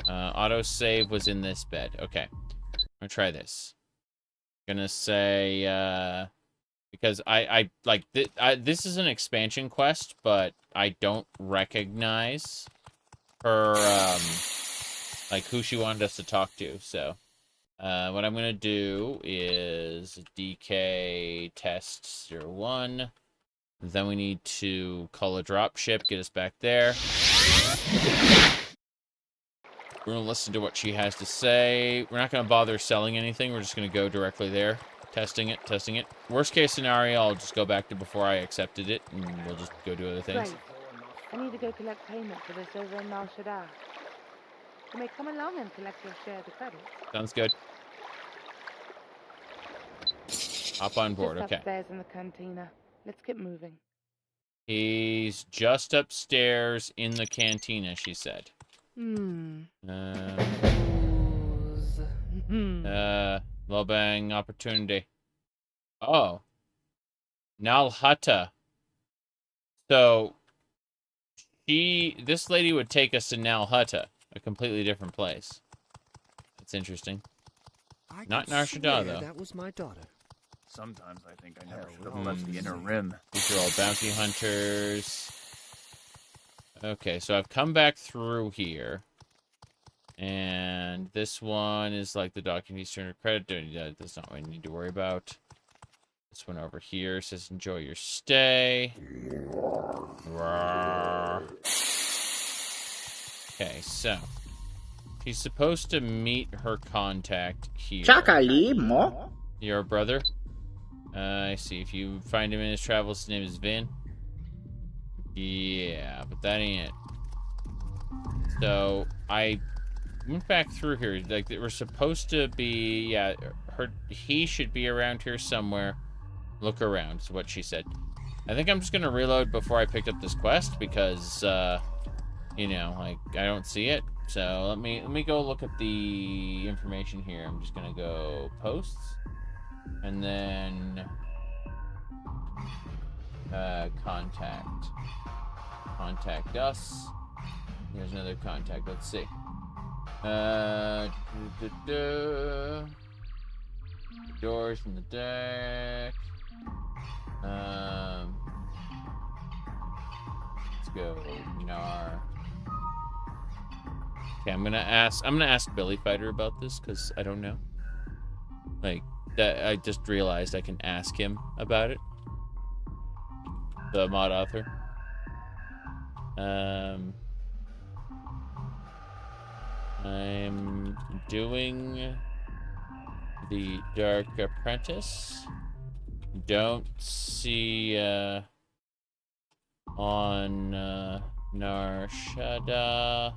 Autosave was in this bed. Okay. I'm gonna try this. Gonna say, because I like, this is an expansion quest, but I don't recognize her, like, who she wanted us to talk to, so. What I'm gonna do is DK test 01. Then we need to call a dropship, get us back there. We're gonna listen to what she has to say. We're not gonna bother selling anything. We're just gonna go directly there. Testing it. Worst case scenario, I'll just go back to before I accepted it, and we'll just go do other things. Great. I need to go collect payment for this over in Nar Shaddaa. You may come along and collect your share of the credits. Sounds good. Hop on board, Just okay. upstairs in the cantina. Let's get moving. He's just upstairs in the cantina, she said. Low bang opportunity. Oh. Nalhutta. So, this lady would take us to Nalhutta, a completely different place. That's interesting. Not Nar Shaddaa, though. That was my daughter. Sometimes I think I never should have left the inner rim. These are all bounty hunters. Okay, so I've come back through here. And this one is like the document Eastern credit. That's not what I need to worry about. This one over here says enjoy your stay. Okay, so she's supposed to meet her contact here. Chakalimo? Your brother? I see. If you find him in his travels, his name is Vin. Yeah, but that ain't it. So I went back through here. Like, they were supposed to be, yeah, he should be around here somewhere. Look around, is what she said. I think I'm just gonna reload before I picked up this quest because, you know, like, I don't see it. So let me go look at the information here. I'm just gonna go posts, and then contact us. Here's another contact. Let's see. Doors from the deck. Let's go, Nar. Okay, I'm gonna ask Billy Fighter about this because I don't know. Like that, I just realized I can ask him about it. The mod author. I'm doing the Dark Apprentice. Don't see on Narshada.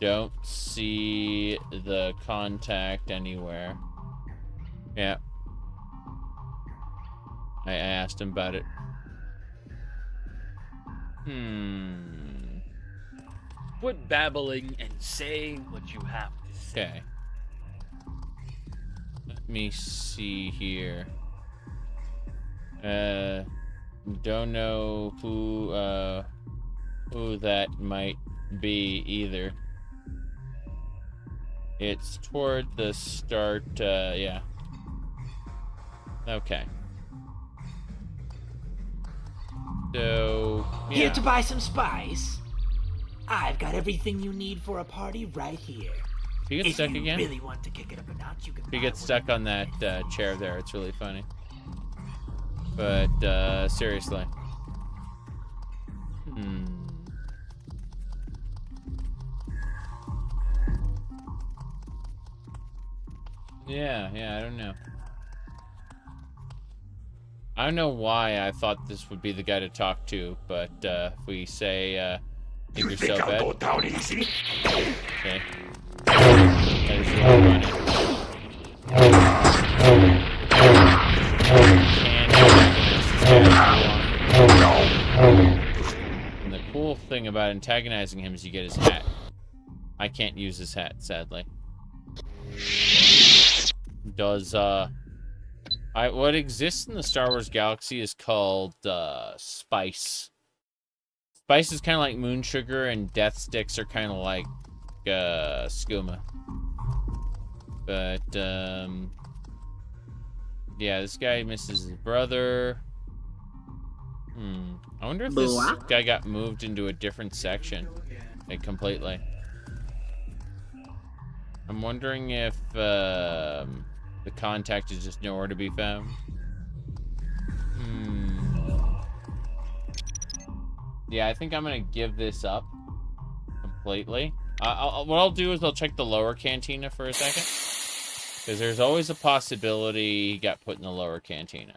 Don't see the contact anywhere. Yeah. I asked him about it. Quit babbling and say what you have to say. Okay. Let me see here. Don't know who that might be either. It's toward the start, yeah. Okay. So, yeah. Here to buy some spice? I've got everything you need for a party right here. If you get stuck again? If you really want to kick it up a notch, you can. If you get stuck on that chair there, it's really funny. But, seriously. Yeah, I don't know. I don't know why I thought this would be the guy to talk to, but if we say, You think I'll go down easy? Okay. That is really funny. And the cool thing about antagonizing him is you get his hat. I can't use his hat, sadly. Does, what exists in the Star Wars galaxy is called, spice. Spice is kind of like moon sugar, and death sticks are kind of like, skooma. But, yeah, this guy misses his brother. I wonder if this guy got moved into a different section. Like, completely. I'm wondering if, the contact is just nowhere to be found. Yeah, I think I'm gonna give this up completely. What I'll do is I'll check the lower cantina for a second, because there's always a possibility he got put in the lower cantina.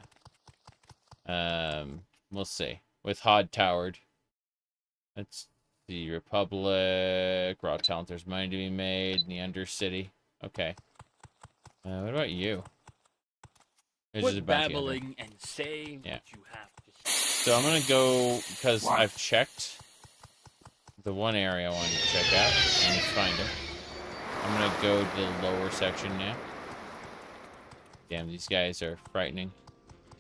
We'll see. With Hod Towered. That's the Republic. Raw talent. There's money to be made in the Undercity. Okay. What about you? Quit babbling and say what you have to say. So I'm gonna go, because I've checked the one area I wanted to check out, and it's find him. I'm gonna go to the lower section now. Damn, these guys are frightening.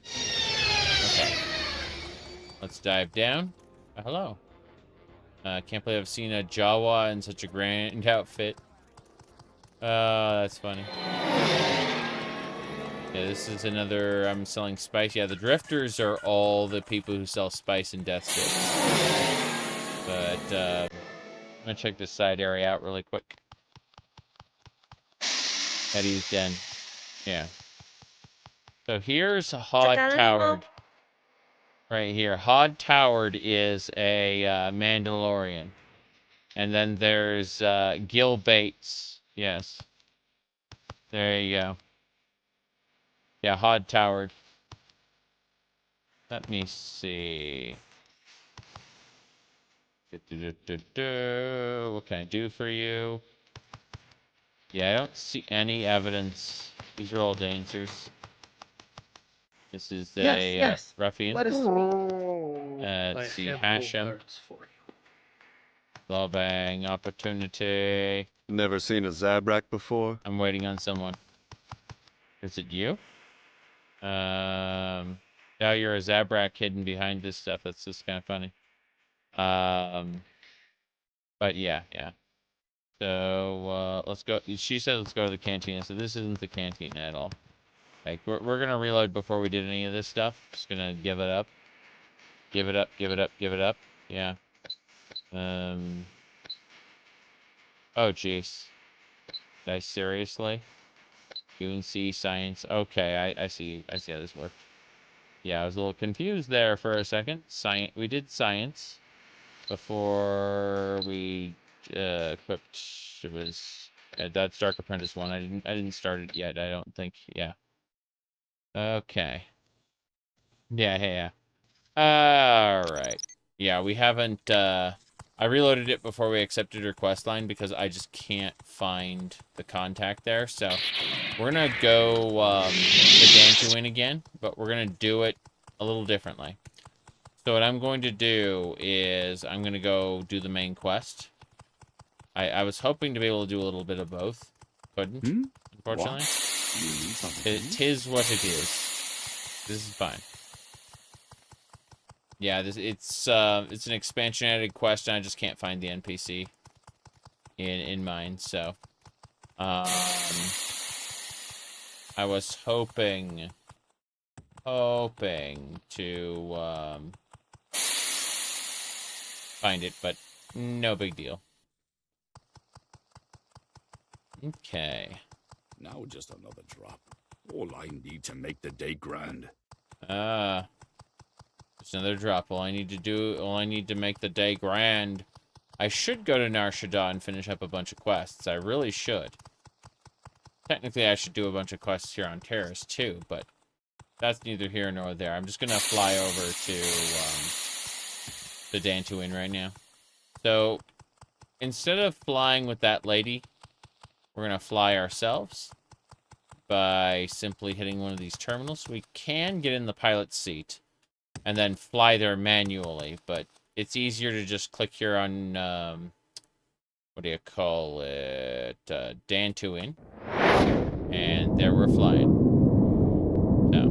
Okay. Let's dive down. Hello. Can't believe I've seen a Jawa in such a grand outfit. That's funny. Yeah, this is another, I'm selling spice. Yeah, the drifters are all the people who sell spice and death sticks. But, I'm gonna check this side area out really quick. Eddie's Den. Yeah. So here's Hod Towered. Right here. Hod Towered is a Mandalorian. And then there's Gil Bates. Yes. There you go. Yeah, Hod Towered. Let me see. What can I do for you? Yeah, I don't see any evidence. These are all dancers. This is a ruffian. Let us speak. Let's see, Hashem. Lawbang, opportunity. Never seen a Zabrak before? I'm waiting on someone. Is it you? Now you're a Zabrak hidden behind this stuff. That's just kind of funny. But yeah. So, let's go. She said let's go to the canteen. So this isn't the canteen at all. Like, we're gonna reload before we did any of this stuff. Just gonna give it up. Give it up, give it up, give it up. Yeah. Oh, jeez. Seriously? UNC Science. Okay, I see how this works. Yeah, I was a little confused there for a second. We did science before we equipped. It was that's Dark Apprentice 1. I didn't start it yet. I don't think. Yeah. Okay. Yeah. All right. Yeah, we haven't. I reloaded it before we accepted her quest line because I just can't find the contact there. So we're gonna go to Dantooine again, but we're gonna do it a little differently. So what I'm going to do is I'm gonna go do the main quest. I was hoping to be able to do a little bit of both. Couldn't, unfortunately. Tis what it is. This is fine. Yeah, it's an expansion added quest, and I just can't find the NPC in mine. So, I was hoping to find it, but no big deal. Okay. Now just another drop. All I need to make the day grand. Just another drop. All I need to make the day grand. I should go to Nar Shaddaa and finish up a bunch of quests. I really should. Technically, I should do a bunch of quests here on Terrace, too, but that's neither here nor there. I'm just gonna fly over to Dantooine right now. So, instead of flying with that lady, we're gonna fly ourselves by simply hitting one of these terminals. We can get in the pilot's seat and then fly there manually, but it's easier to just click here on, what do you call it, Dantooine, and there we're flying. So,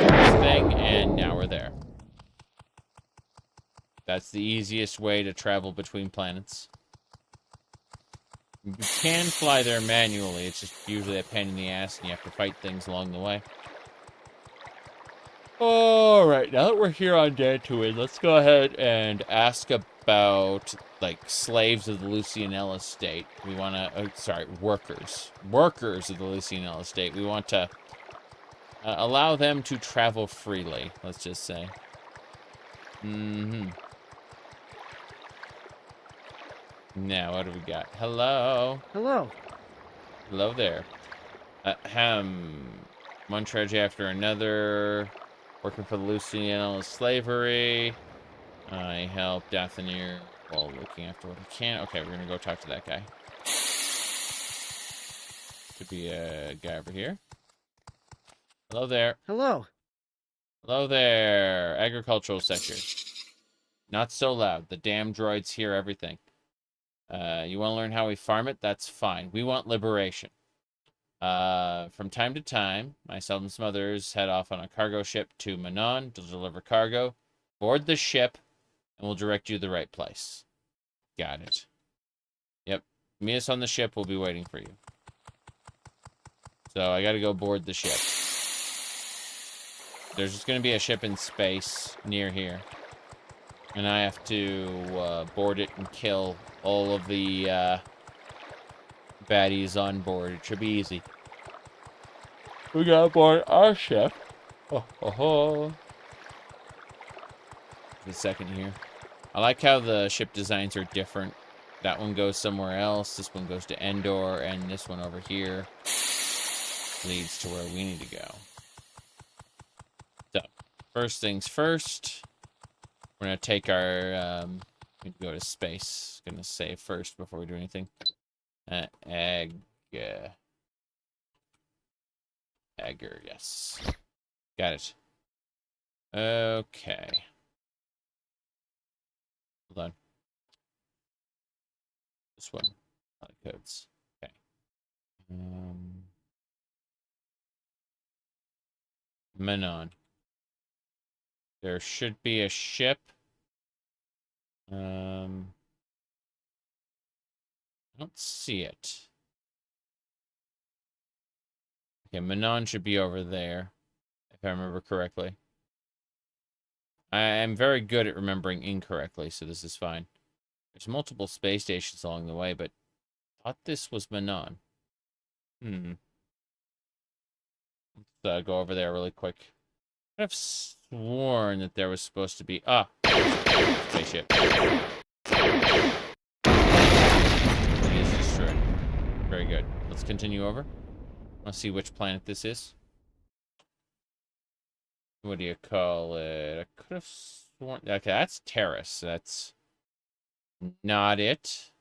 this thing, and now we're there. That's the easiest way to travel between planets. You can fly there manually, it's just usually a pain in the ass, and you have to fight things along the way. Alright, now that we're here on Dantooine, let's go ahead and ask about, like, slaves of the Lucianella estate. We want to, workers. Workers of the Lucianella estate. We want to allow them to travel freely, let's just say. Now, what do we got? Hello. Hello. Hello there. One tragedy after another. Working for the Lucianella slavery. I help Dathomir while looking after what I can. Okay, we're gonna go talk to that guy. Could be a guy over here. Hello there. Hello. Hello there. Agricultural sector. Not so loud. The damn droids hear everything. You want to learn how we farm it? That's fine. We want liberation. From time to time, myself and some others head off on a cargo ship to Manon to deliver cargo. Board the ship, and we'll direct you to the right place. Got it. Yep. Meet us on the ship. We'll be waiting for you. So I gotta go board the ship. There's just gonna be a ship in space near here. And I have to board it and kill all of the baddies on board. It should be easy. We gotta board our ship. Oh, oh, oh. A second here. I like how the ship designs are different. That one goes somewhere else. This one goes to Endor, and this one over here leads to where we need to go. So, first things first. We're gonna take our. We need to go to space. Gonna save first before we do anything. Egg. Agger, yes. Got it. Okay. Hold on. This one. Codes. Okay. Manon. There should be a ship. I don't see it. Okay, Manon should be over there, if I remember correctly. I am very good at remembering incorrectly, so this is fine. There's multiple space stations along the way, but I thought this was Manon. Let's go over there really quick. I've sworn that there was supposed to be... Ah! Spaceship. It is destroyed. Very good. Let's continue over. Let's see which planet this is. What do you call it? I could have sworn... Okay, that's Terrace. That's not it.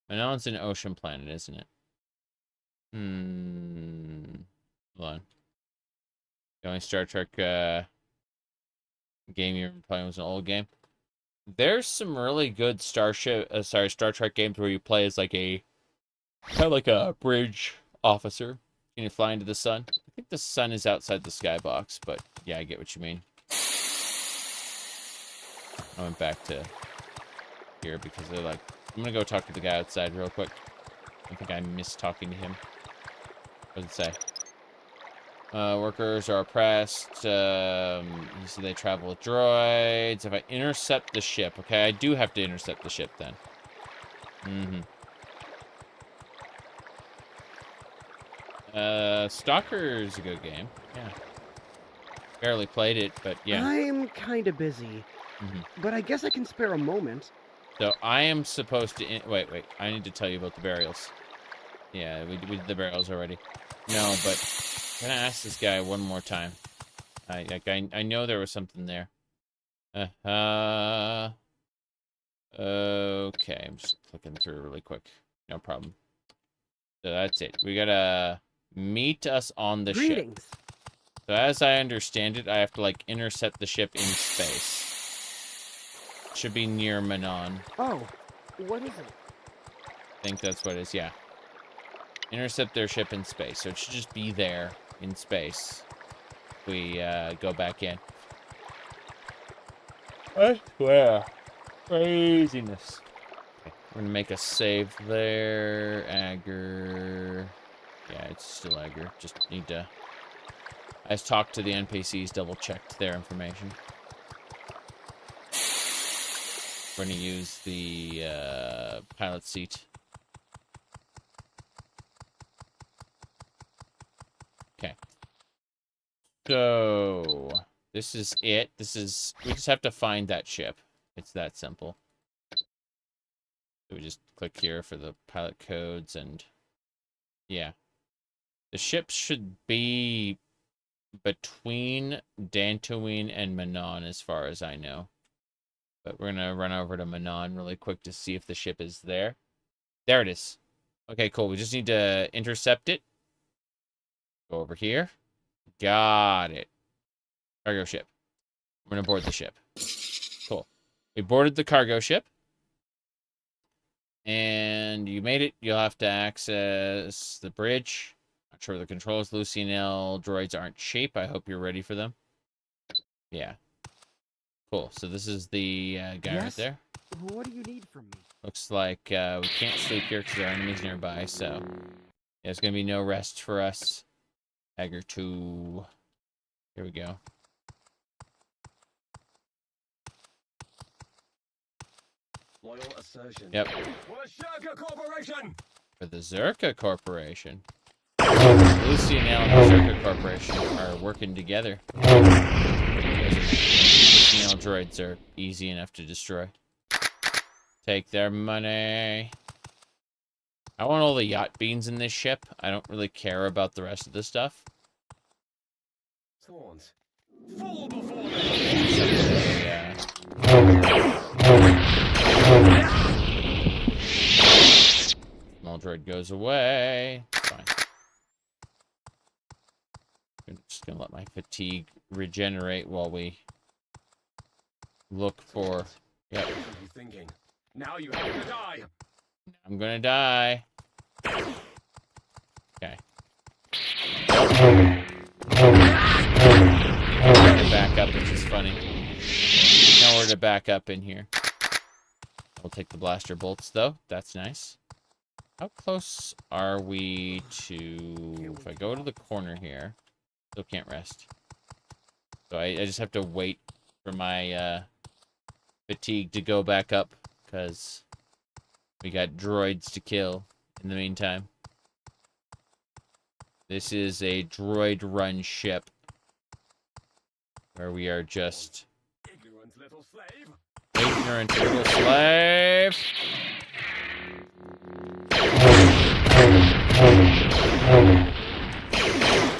Manon's an ocean planet, isn't it? Hold on. The only Star Trek game you were playing was an old game. There's some really good Star Trek games where you play as like a kind of like a bridge officer. Can you fly into the sun? I think the sun is outside the skybox, but yeah, I get what you mean. I went back to here because they're like, I'm gonna go talk to the guy outside real quick. I think I missed talking to him. What does it say? Workers are oppressed. You see they travel with droids. If I intercept the ship, okay, I do have to intercept the ship then. Stalker's a good game. Yeah. Barely played it, but yeah. I'm kind of busy, but I guess I can spare a moment. So I am supposed to... Wait. I need to tell you about the burials. Yeah, we did the burials already. No, but I'm gonna ask this guy one more time. I know there was something there. Okay, I'm just clicking through really quick. No problem. So that's it. We gotta meet us on the ship. So as I understand it, I have to like intercept the ship in space. It should be near Manon. Oh, what is it? I think that's what it is, yeah. Intercept their ship in space. So it should just be there in space. If we go back in. I swear. Craziness. Okay, we're gonna make a save there. Agger. Yeah, it's still Agger. Just need to... I just talked to the NPCs, double-checked their information. We're gonna use the pilot seat. Okay. So this is it. We just have to find that ship. It's that simple. So we just click here for the pilot codes and yeah. The ship should be between Dantooine and Manon as far as I know. But we're gonna run over to Manon really quick to see if the ship is there. There it is. Okay, cool. We just need to intercept it. Go over here. Got it. Cargo ship. We're gonna board the ship. Cool. We boarded the cargo ship. And you made it. You'll have to access the bridge. Not sure the controls. Lucianel droids aren't cheap. I hope you're ready for them. Yeah. Cool. So this is the guy right there. What do you need from me? Looks like we can't sleep here because there are enemies nearby, so There's going to be no rest for us. Dagger 2. Here we go. Loyal assertion. Yep. For the Shurka Corporation! For the Zerka Corporation. Lucy and Al and the Zerka Corporation are working together. Lucy droids are easy enough to destroy. Take their money. I want all the yacht beans in this ship. I don't really care about the rest of the stuff. Thorns. Fall before them! Yeah. Small droid goes away. Fine. I'm just gonna let my fatigue regenerate while we look for. Yep. What are you thinking? Now you have to die. I'm gonna die. Okay. To back up, which is funny. There's nowhere to back up in here. We'll take the blaster bolts, though. That's nice. How close are we to... If I go to the corner here... Still can't rest. So I just have to wait for my fatigue to go back up, because we got droids to kill in the meantime. This is a droid-run ship, where we are just... Ignorant little slave! Ignorant little slave!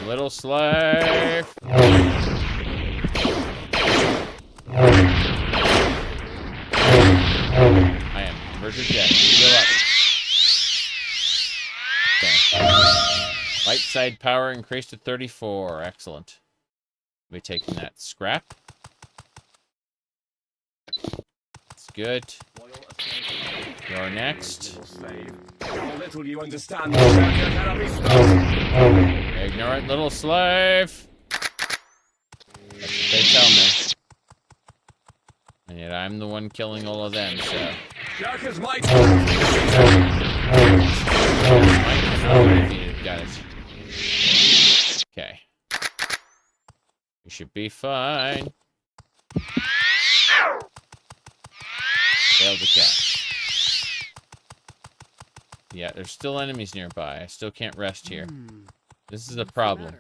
Little slave! I am verge of death. Heal up. Okay. Light side power increased to 34. Excellent. We'll be taking that scrap. That's good. You're next. How little you understand the Shurka cannot be stopped! Ignorant little slave! That's what they tell me. And yet I'm the one killing all of them, so... Shurka's might! Got it. Okay. We should be fine. Failed the cat. Yeah, there's still enemies nearby. I still can't rest here. This is a problem.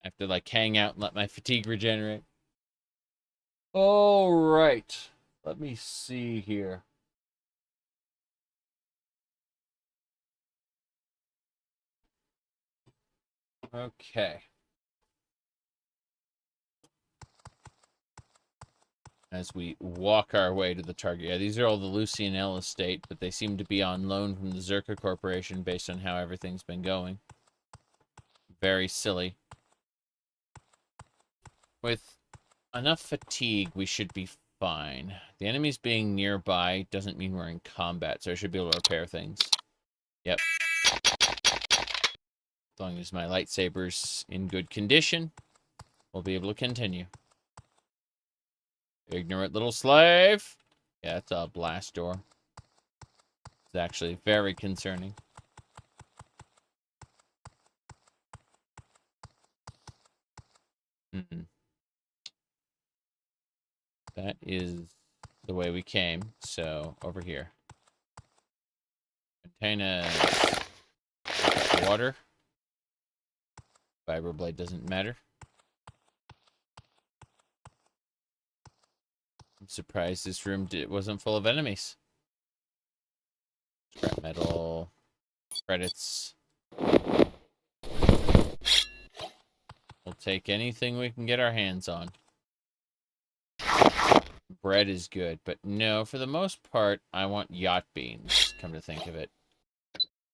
I have to, like, hang out and let my fatigue regenerate. Alright. Let me see here. Okay. As we walk our way to the target. Yeah, these are all the Lucy and L estate, but they seem to be on loan from the Zerka Corporation based on how everything's been going. Very silly. With enough fatigue, we should be fine. The enemies being nearby doesn't mean we're in combat, so I should be able to repair things. Yep. As long as my lightsaber's in good condition, we'll be able to continue. Ignorant little slave! Yeah, it's a blast door. It's actually very concerning. That is the way we came, so over here. Container water. Fiber blade doesn't matter. I'm surprised this room wasn't full of enemies. Scrap metal. Credits. We'll take anything we can get our hands on. Bread is good, but no, for the most part, I want yacht beans, come to think of it.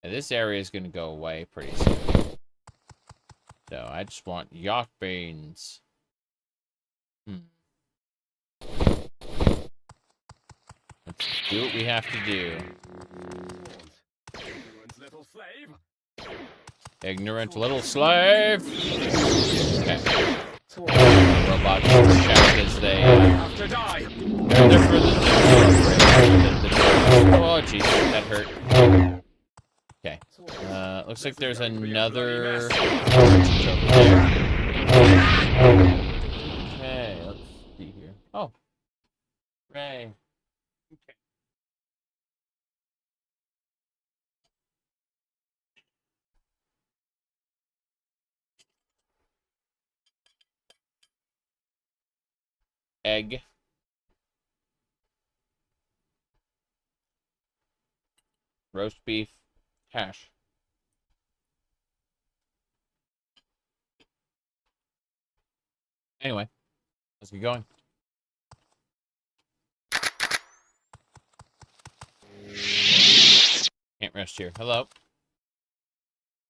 Now, this area is going to go away pretty soon. So, I just want yacht beans. Let's do what we have to do. Ignorant little slave! Okay. Robots check as they... They're for the... Oh, jeez, that hurt. Okay. Looks like there's another... Okay, let's see here. Oh. Ray. Okay. Egg. Roast beef. Hash. Anyway, let's get going. Can't rest here. Hello.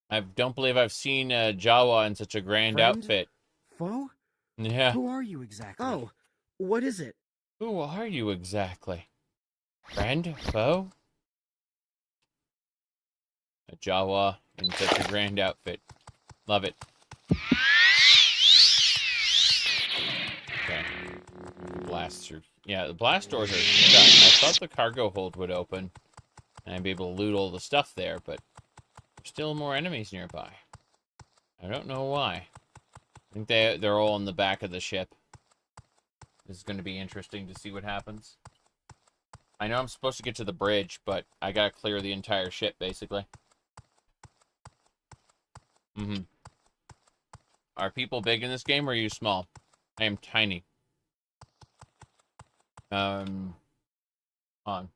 I don't believe I've seen Jawa in such a grand outfit. Foe? Yeah. Who are you exactly? Oh, what is it? Who are you exactly? Friend? Foe? A Jawa in such a grand outfit. Love it. Okay. Blast through. Yeah, the blast doors are shut. I thought the cargo hold would open and I'd be able to loot all the stuff there, but there's still more enemies nearby. I don't know why. I think they're all in the back of the ship. This is going to be interesting to see what happens. I know I'm supposed to get to the bridge, but I gotta clear the entire ship, basically. Are people big in this game, or are you small? I am tiny. On. Let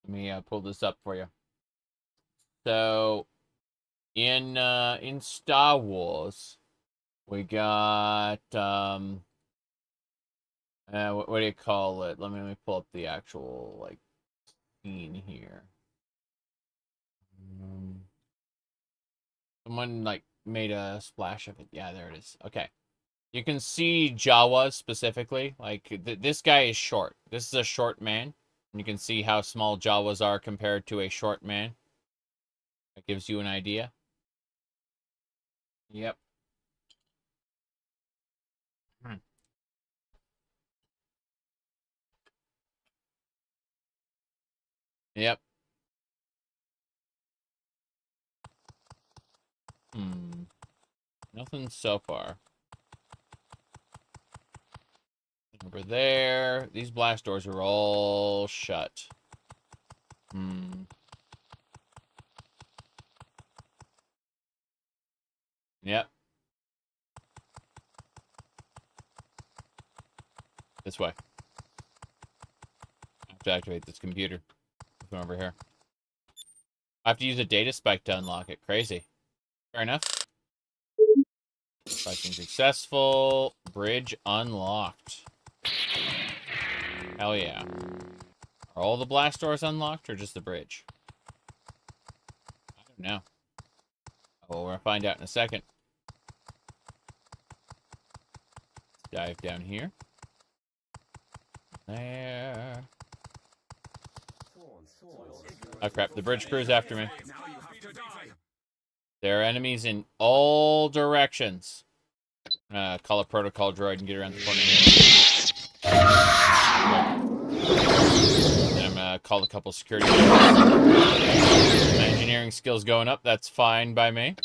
me pull this up for you. So, in Star Wars, we got what do you call it? Let me pull up the actual like scene here. Someone like made a splash of it. Yeah, there it is. Okay. You can see Jawas specifically. Like, this guy is short. This is a short man. And you can see how small Jawas are compared to a short man. That gives you an idea. Yep. Yep. Nothing so far. Over there. These blast doors are all shut. Yep. This way. I have to activate this computer. Come over here. I have to use a data spike to unlock it. Crazy. Fair enough. Spiking successful. Bridge unlocked. Hell yeah. Are all the blast doors unlocked or just the bridge? I don't know. Well, we're gonna find out in a second. Dive down here. There. Oh crap, the bridge crew's after me. There are enemies in all directions. Call a protocol droid and get around the corner here. And I'm gonna call a couple security droids. My engineering skills going up, that's fine by me.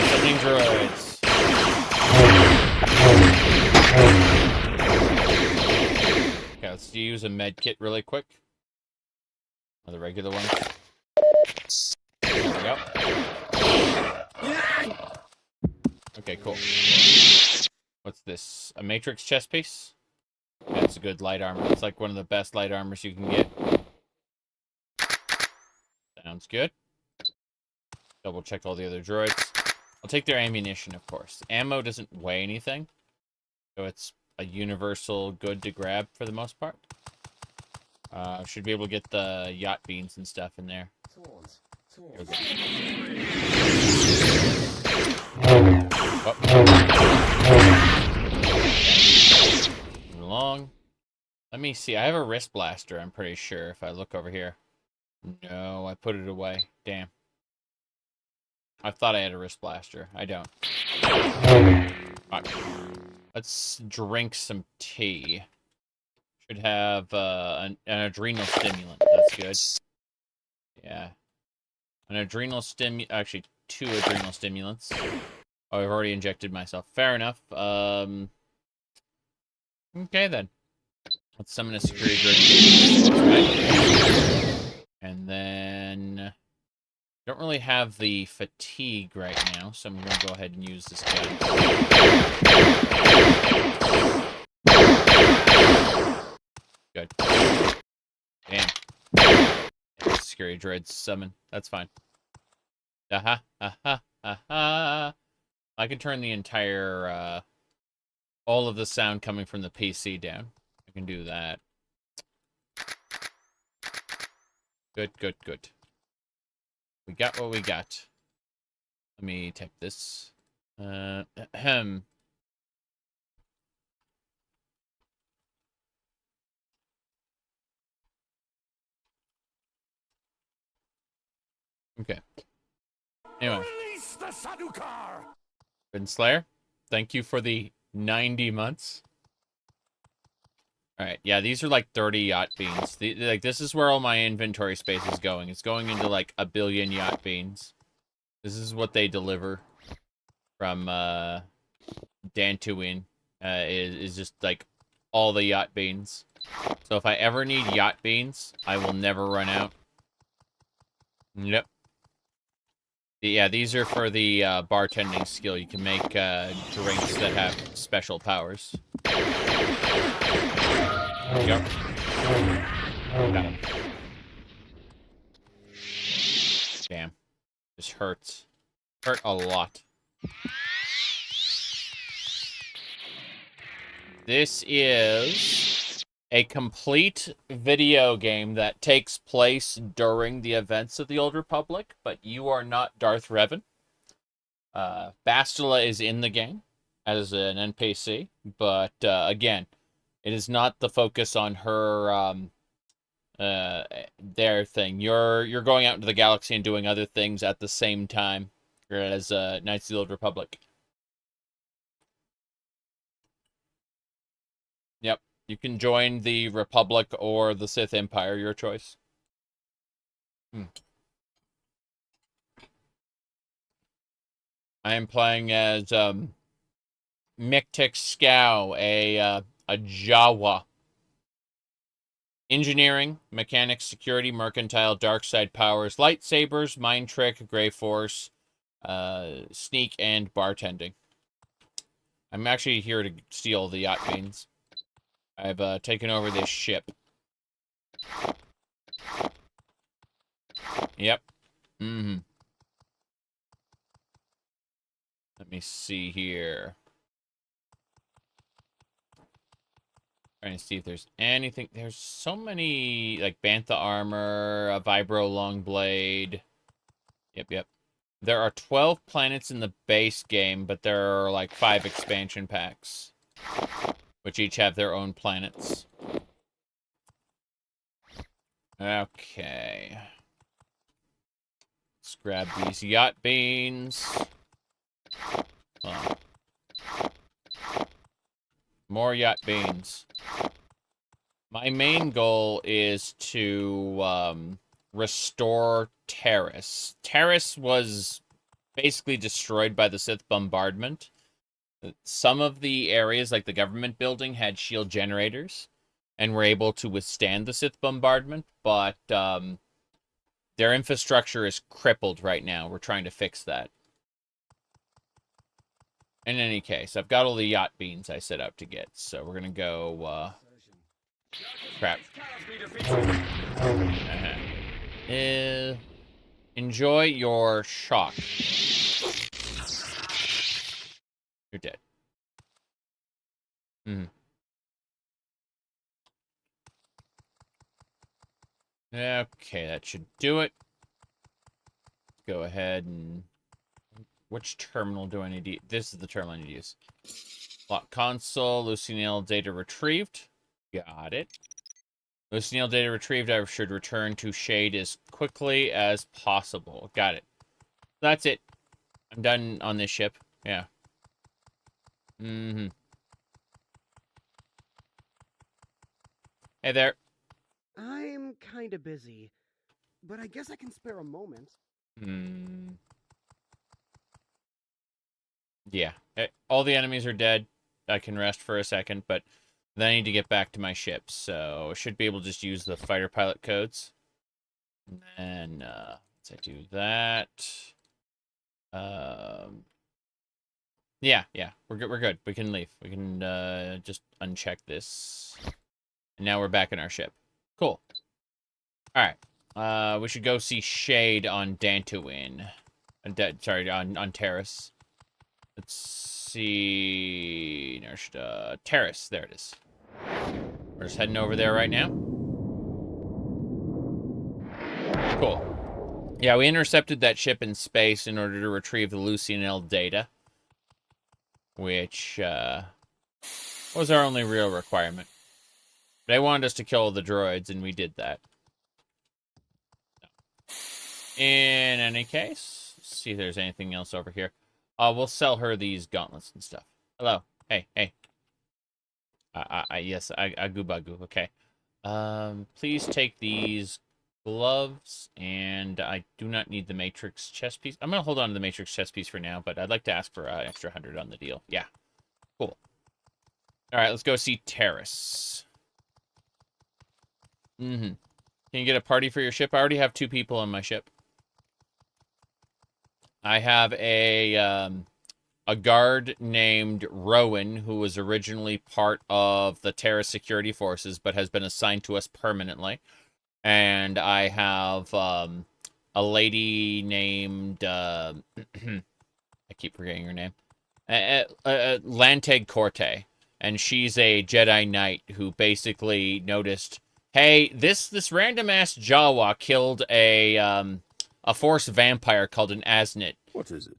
Sending droids. Okay, let's use a med kit really quick. Or the regular one. There we go. Okay, cool. What's this? A matrix chest piece? That's a good light armor. It's like one of the best light armors you can get. Sounds good. Double check all the other droids. I'll take their ammunition, of course. Ammo doesn't weigh anything, so it's a universal good to grab for the most part. Should be able to get the yacht beans and stuff in there. Moving along. Let me see. I have a wrist blaster, I'm pretty sure, if I look over here. No, I put it away. Damn. I thought I had a wrist blaster. I don't. Right. Let's drink some tea. Should have an adrenal stimulant. That's good. Yeah. An adrenal actually, 2 adrenal stimulants. Oh, I've already injected myself. Fair enough. Okay, then. Let's summon a security drug. Right. And then... Don't really have the fatigue right now, so I'm going to go ahead and use this gun. Good. Damn. Scary dreads summon. That's fine. Aha, aha, aha. I can turn the entire, all of the sound coming from the PC down. I can do that. Good, good, good. We got what we got. Let me take this. Ahem. Okay. Anyway. Bin Slayer, thank you for the 90 months. Alright, yeah, these are like 30 yacht beans. Like, this is where all my inventory space is going. It's going into, like, 1 billion yacht beans. This is what they deliver from, Dantooine. Is just, like, all the yacht beans. So if I ever need yacht beans, I will never run out. Yep. Yeah, these are for the bartending skill. You can make drinks that have special powers. Yep. Got him. Damn. This hurts. Hurt a lot. This is a complete video game that takes place during the events of the Old Republic, but you are not Darth Revan. Bastila is in the game as an NPC, but again, it is not the focus on her their thing. You're going out into the galaxy and doing other things at the same time as Knights of the Old Republic. Yep. You can join the Republic or the Sith Empire, your choice. I am playing as Mictic Scow, a Jawa. Engineering, mechanics, security, mercantile, dark side powers, lightsabers, mind trick, gray force, sneak, and bartending. I'm actually here to steal the yacht beans. I've taken over this ship. Yep. Mm-hmm. Let me see here. Trying to see if there's anything. There's so many, like, Bantha armor, a Vibro long blade. Yep. There are 12 planets in the base game, but there are, like, 5 expansion packs, which each have their own planets. Okay. Let's grab these yacht beans. Oh. More yacht beans. My main goal is to restore Terrace. Terrace was basically destroyed by the Sith bombardment. Some of the areas, like the government building, had shield generators and were able to withstand the Sith bombardment, but their infrastructure is crippled right now. We're trying to fix that. In any case, I've got all the yacht beans I set out to get, so we're gonna go, crap. Enjoy your shock. You're dead. Okay, that should do it. Go ahead and... Which terminal do I need to use? This is the terminal I need to use. Lock console, Lucianil data retrieved. Got it. Lucianil data retrieved. I should return to Shade as quickly as possible. Got it. That's it. I'm done on this ship. Yeah. Mm-hmm. Hey there. I'm kinda busy, but I guess I can spare a moment. Yeah. All the enemies are dead. I can rest for a second, but then I need to get back to my ship, so I should be able to just use the fighter pilot codes. And once I do that, yeah, we're good. We're good. We can leave. We can just uncheck this, and now we're back in our ship. Cool. All right. We should go see Shade on Dantooine. Sorry, on Terrace. Let's see. Terrace. There it is. We're just heading over there right now. Cool. Yeah, we intercepted that ship in space in order to retrieve the Lucianel data, which was our only real requirement. They wanted us to kill the droids, and we did that. In any case, let's see if there's anything else over here. We'll sell her these gauntlets and stuff. Hello. Hey. Yes, Agubagu. Okay. Please take these gloves, and I do not need the Matrix chest piece. I'm gonna hold on to the Matrix chest piece for now, but I'd like to ask for an extra 100 on the deal. Yeah. Cool. All right, let's go see Terrace. Can you get a party for your ship? I already have 2 people on my ship. I have a guard named Rowan, who was originally part of the Terra security forces, but has been assigned to us permanently. And I have a lady named I keep forgetting her name, Lanteg Corte, and she's a Jedi Knight who basically noticed, hey, this random ass Jawa killed a Force vampire called an Asnit. What is it?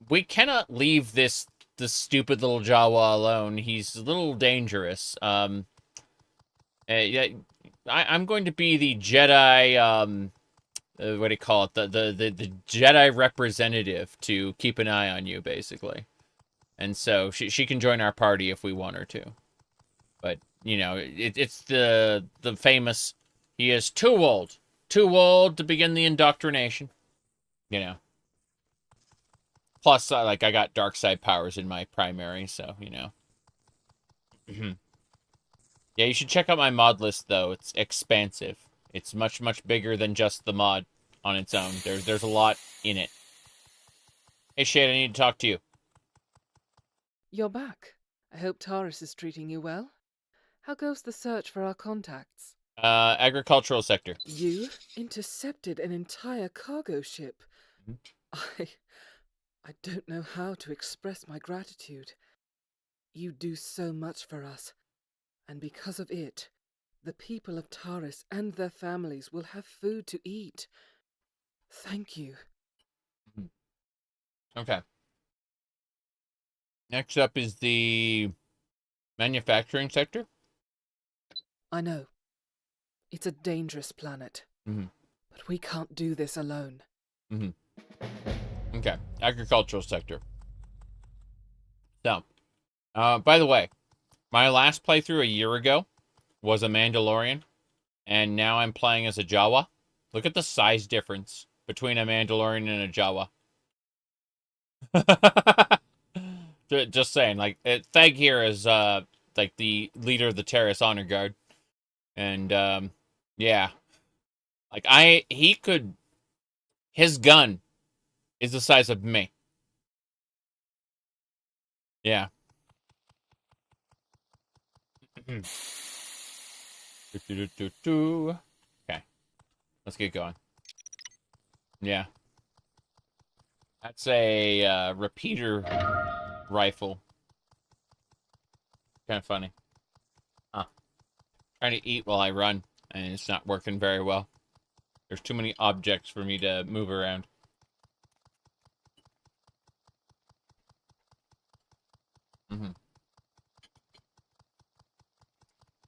We cannot leave this stupid little Jawa alone. He's a little dangerous. Yeah, I'm going to be the Jedi, what do you call it? The Jedi representative to keep an eye on you, basically. And so she can join our party if we want her to. But, you know, it's the famous, he is too old to begin the indoctrination. You know. Plus, I got dark side powers in my primary, so, you know. Yeah, you should check out my mod list, though. It's expansive. It's much, much bigger than just the mod on its own. There's a lot in it. Hey, Shade, I need to talk to you. You're back. I hope Taurus is treating you well. How goes the search for our contacts? Agricultural sector. You intercepted an entire cargo ship. I don't know how to express my gratitude. You do so much for us, and because of it, the people of Taurus and their families will have food to eat. Thank you. Okay. Next up is the manufacturing sector. I know. It's a dangerous planet. But we can't do this alone. Okay. Agricultural sector. So, by the way, my last playthrough a year ago was a Mandalorian, and now I'm playing as a Jawa. Look at the size difference between a Mandalorian and a Jawa. Just saying, like, Theg here is, like, the leader of the Terrace Honor Guard. And, yeah. Like, his gun is the size of me. Yeah. Okay. Let's get going. Yeah. That's a repeater rifle. Kind of funny. Huh. Trying to eat while I run, and it's not working very well. There's too many objects for me to move around.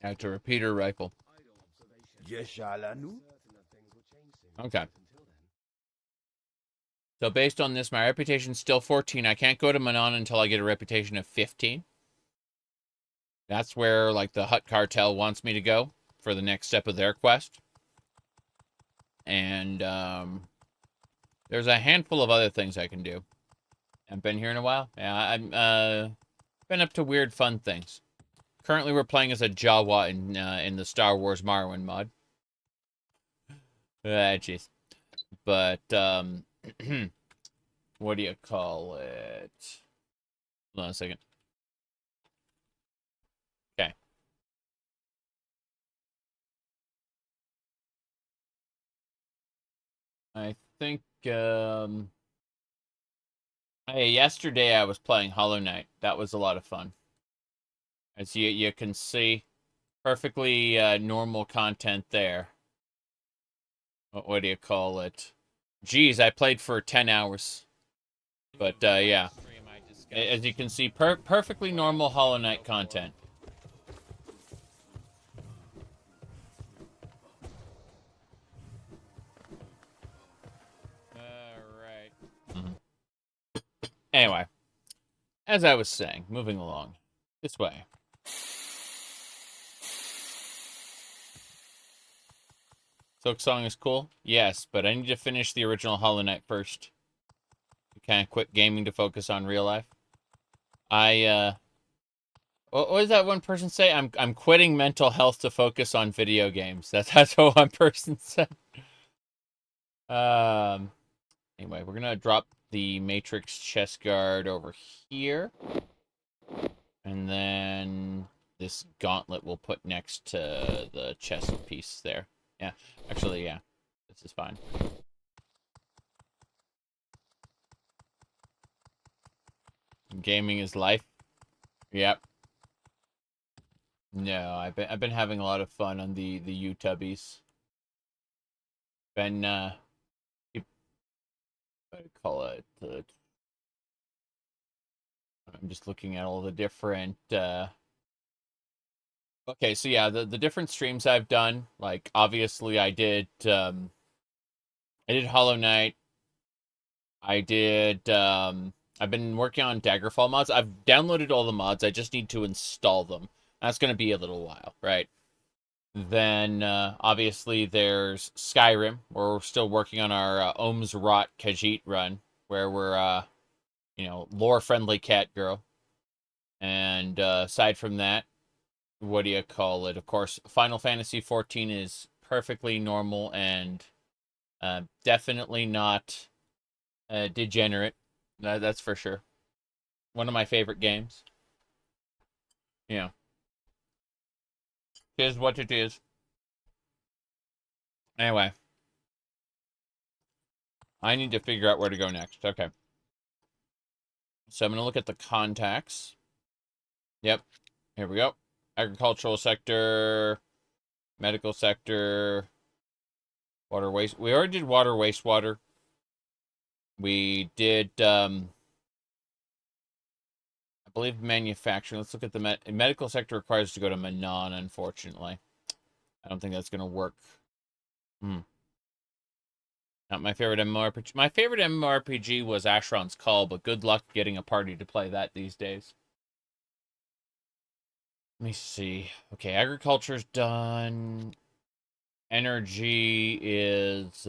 That's a repeater rifle. Okay. So based on this, my reputation's still 14. I can't go to Manon until I get a reputation of 15. That's where, like, the Hutt Cartel wants me to go for the next step of their quest. And, there's a handful of other things I can do. I've been here in a while. Yeah, I've been up to weird, fun things. Currently, we're playing as a Jawa in the Star Wars Morrowind mod. Jeez. But, what do you call it? Hold on a second. Okay. I think, hey, yesterday I was playing Hollow Knight. That was a lot of fun. As you can see, perfectly normal content there. What do you call it? Geez, I played for 10 hours. But, yeah. As you can see, perfectly normal Hollow Knight content. Alright. Anyway, as I was saying, moving along. This way. Silk Song is cool? Yes, but I need to finish the original Hollow Knight first. Kind of quit gaming to focus on real life. What does that one person say? I'm quitting mental health to focus on video games. That's what one person said. Anyway, we're gonna drop the Matrix chest guard over here. And then this gauntlet we'll put next to the chest piece there. Yeah, actually, yeah. This is fine. Gaming is life. Yep. No, I've been having a lot of fun on the YouTubies. Been what do you call it? I'm just looking at all the different okay, so yeah, the different streams I've done, like obviously I did Hollow Knight. I've been working on Daggerfall mods. I've downloaded all the mods. I just need to install them. That's going to be a little while, right? Then, obviously, there's Skyrim, where we're still working on our Ohm's Rot Khajiit run, where we're, lore-friendly cat girl. And aside from that, what do you call it? Of course, Final Fantasy XIV is perfectly normal and definitely not degenerate. That's for sure. One of my favorite games. Yeah. It is what it is. Anyway. I need to figure out where to go next. Okay. So I'm going to look at the contacts. Yep. Here we go. Agricultural sector. Medical sector. Water waste. We already did water wastewater. We did, I believe, manufacturing. Let's look at the medical sector requires us to go to Manon, unfortunately. I don't think that's going to work. Not my favorite MMORPG. My favorite MMORPG was Asheron's Call, but good luck getting a party to play that these days. Let me see. Okay, agriculture's done. Energy is,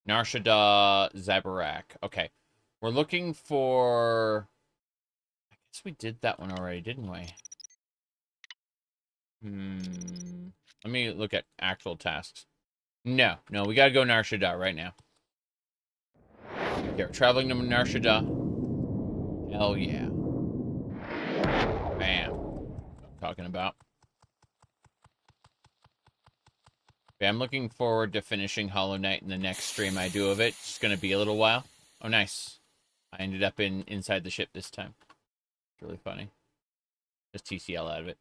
Narshada Zabarak. Okay. We're looking for... I guess we did that one already, didn't we? Let me look at actual tasks. No, we gotta go Narshada right now. Okay, we're traveling to Narshada. Hell yeah. Bam. What I'm talking about. Okay, I'm looking forward to finishing Hollow Knight in the next stream I do of it. It's gonna be a little while. Oh, nice. I ended up inside the ship this time. It's really funny. Just TCL out of it.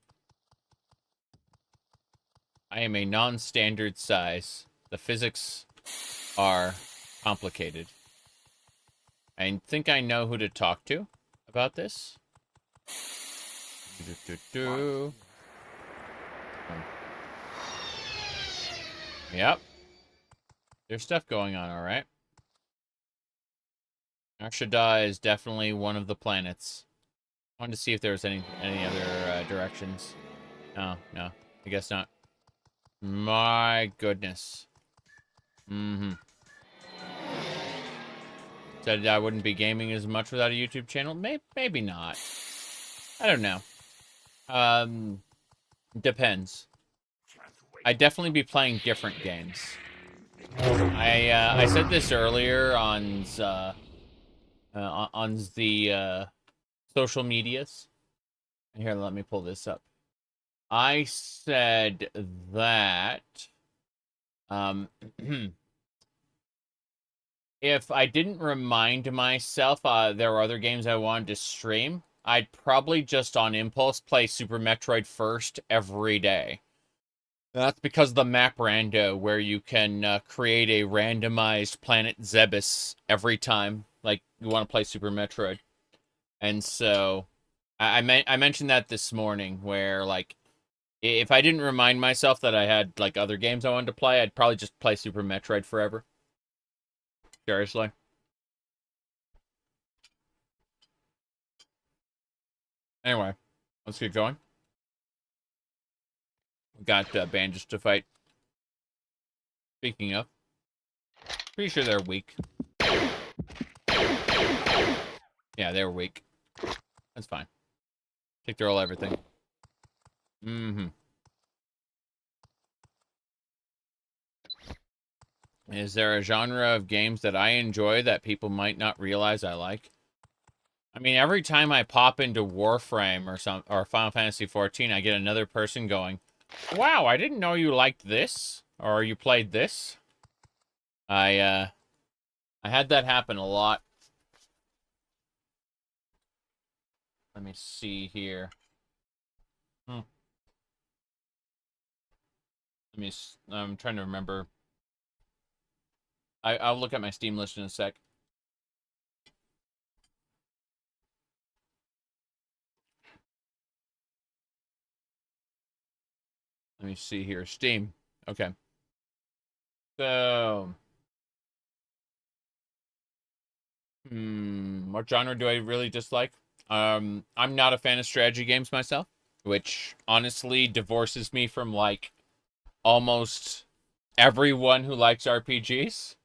I am a non-standard size. The physics are complicated. I think I know who to talk to about this. Yep. There's stuff going on, alright. Akshada is definitely one of the planets. I wanted to see if there was any other directions. Oh, no. I guess not. My goodness. Mm-hmm. Said I wouldn't be gaming as much without a YouTube channel. Maybe not. I don't know. Depends. I'd definitely be playing different games. I said this earlier on the social medias. Here, let me pull this up. I said that if I didn't remind myself there were other games I wanted to stream, I'd probably just on impulse play Super Metroid first every day. That's because of the map rando, where you can create a randomized planet Zebes every time, like, you want to play Super Metroid. And so, I mentioned that this morning, where, like, if I didn't remind myself that I had, like, other games I wanted to play, I'd probably just play Super Metroid forever. Seriously. Anyway, let's get going. We got bandits to fight. Speaking of, pretty sure they're weak. Yeah, they were weak. That's fine. Take their all everything. Mm-hmm. Is there a genre of games that I enjoy that people might not realize I like? I mean, every time I pop into Warframe or Final Fantasy XIV, I get another person going, "Wow, I didn't know you liked this or you played this." I had that happen a lot. Let me see here. I'm trying to remember. I'll look at my Steam list in a sec. Let me see here. Steam. Okay. So, what genre do I really dislike? I'm not a fan of strategy games myself, which honestly divorces me from, like, almost everyone who likes RPGs,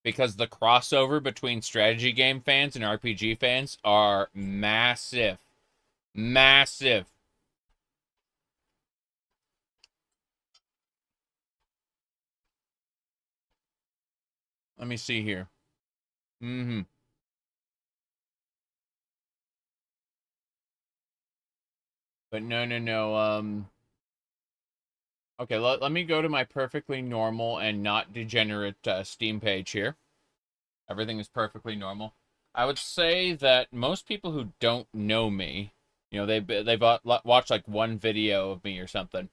because the crossover between strategy game fans and RPG fans are massive. Massive. Let me see here. But no. Okay, let me go to my perfectly normal and not degenerate Steam page here. Everything is perfectly normal. I would say that most people who don't know me, you know, they've watched like one video of me or something,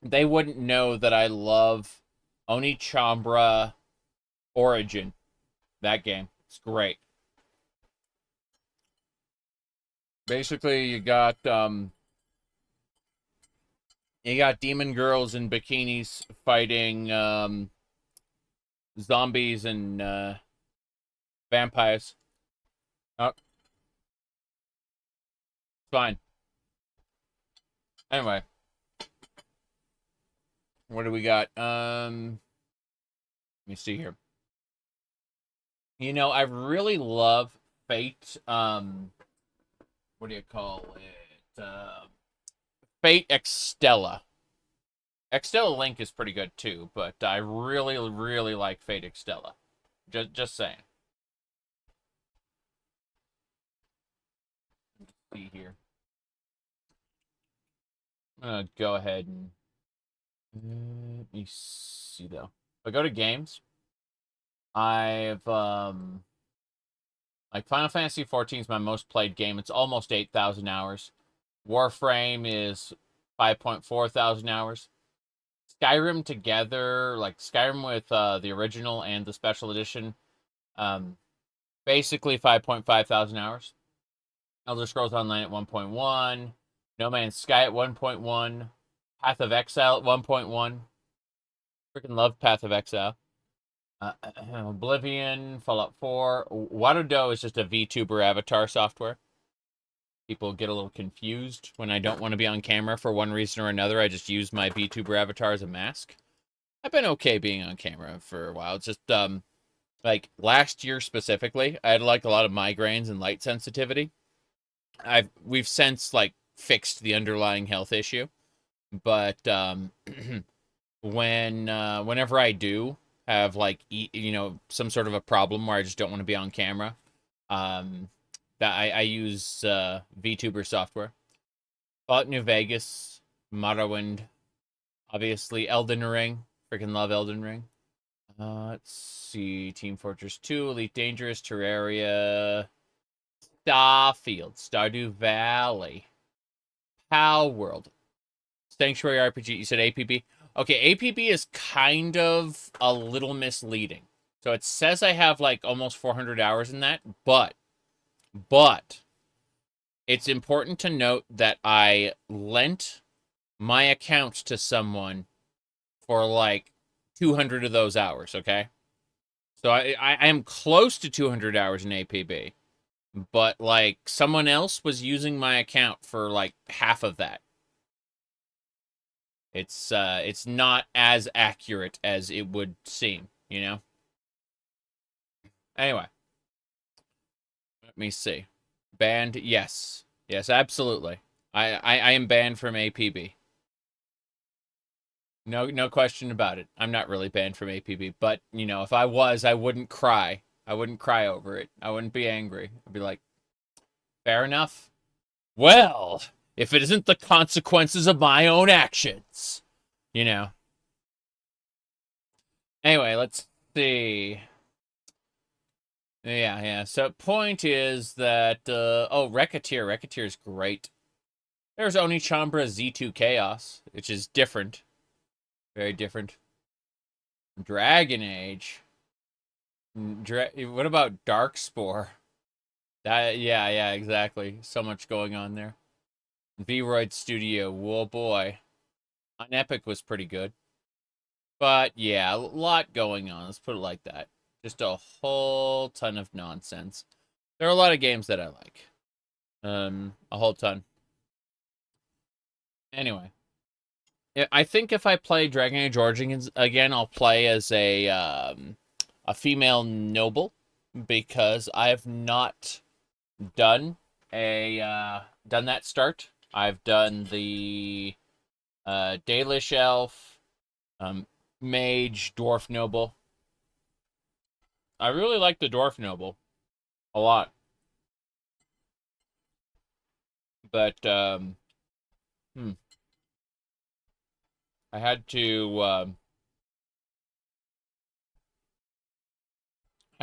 they wouldn't know that I love Onichambra Origin. That game. It's great. Basically, you got demon girls in bikinis fighting zombies and vampires. Oh. Fine. Anyway. What do we got? Let me see here. You know, I really love Fate. What do you call it? Fate Extella. Extella Link is pretty good too, but I really, really like Fate Extella. Just saying. Let's see here. I'm gonna go ahead and let me see though. If I go to games, I've like Final Fantasy XIV is my most played game. It's almost 8,000 hours. Warframe is 5.4 thousand hours. Skyrim together, like Skyrim with the original and the special edition, basically 5.5 thousand hours. Elder Scrolls Online at 1.1. No Man's Sky at 1.1. Path of Exile at 1.1. Freaking love Path of Exile. Oblivion, Fallout 4. Waterdo is just a VTuber avatar software. People get a little confused when I don't want to be on camera for one reason or another. I just use my VTuber avatar as a mask. I've been okay being on camera for a while. It's just, like, last year specifically, I had, like, a lot of migraines and light sensitivity. We've since, like, fixed the underlying health issue. But, whenever I do have, like, some sort of a problem where I just don't want to be on camera, that I use VTuber software. Fallout New Vegas, Morrowind, obviously Elden Ring. Freaking love Elden Ring. Let's see. Team Fortress 2, Elite Dangerous, Terraria, Starfield, Stardew Valley, Pal World, Sanctuary RPG. You said APB? Okay, APB is kind of a little misleading. So it says I have like almost 400 hours in that, but it's important to note that I lent my account to someone for like 200 of those hours, okay? So I am close to 200 hours in APB, but like someone else was using my account for like half of that. It's not as accurate as it would seem, you know? Anyway. Let me see. Banned? Yes. Yes, absolutely. I am banned from APB. No question about it. I'm not really banned from APB, but, you know, if I was, I wouldn't cry. I wouldn't cry over it. I wouldn't be angry. I'd be like, fair enough. Well, if it isn't the consequences of my own actions, you know. Anyway, let's see. Yeah. So point is that, Racketeer. Racketeer is great. There's Onichambra Z2 Chaos, which is different. Very different. Dragon Age. What about Darkspore? Yeah, exactly. So much going on there. V-Roid Studio. Whoa, boy. On Epic was pretty good. But, yeah, a lot going on. Let's put it like that. Just a whole ton of nonsense. There are a lot of games that I like. A whole ton. Anyway. I think if I play Dragon Age Origins again, I'll play as a female noble, because I have not done that start. I've done the Dalish Elf, Mage, Dwarf Noble. I really like the Dwarf Noble a lot. But, I had to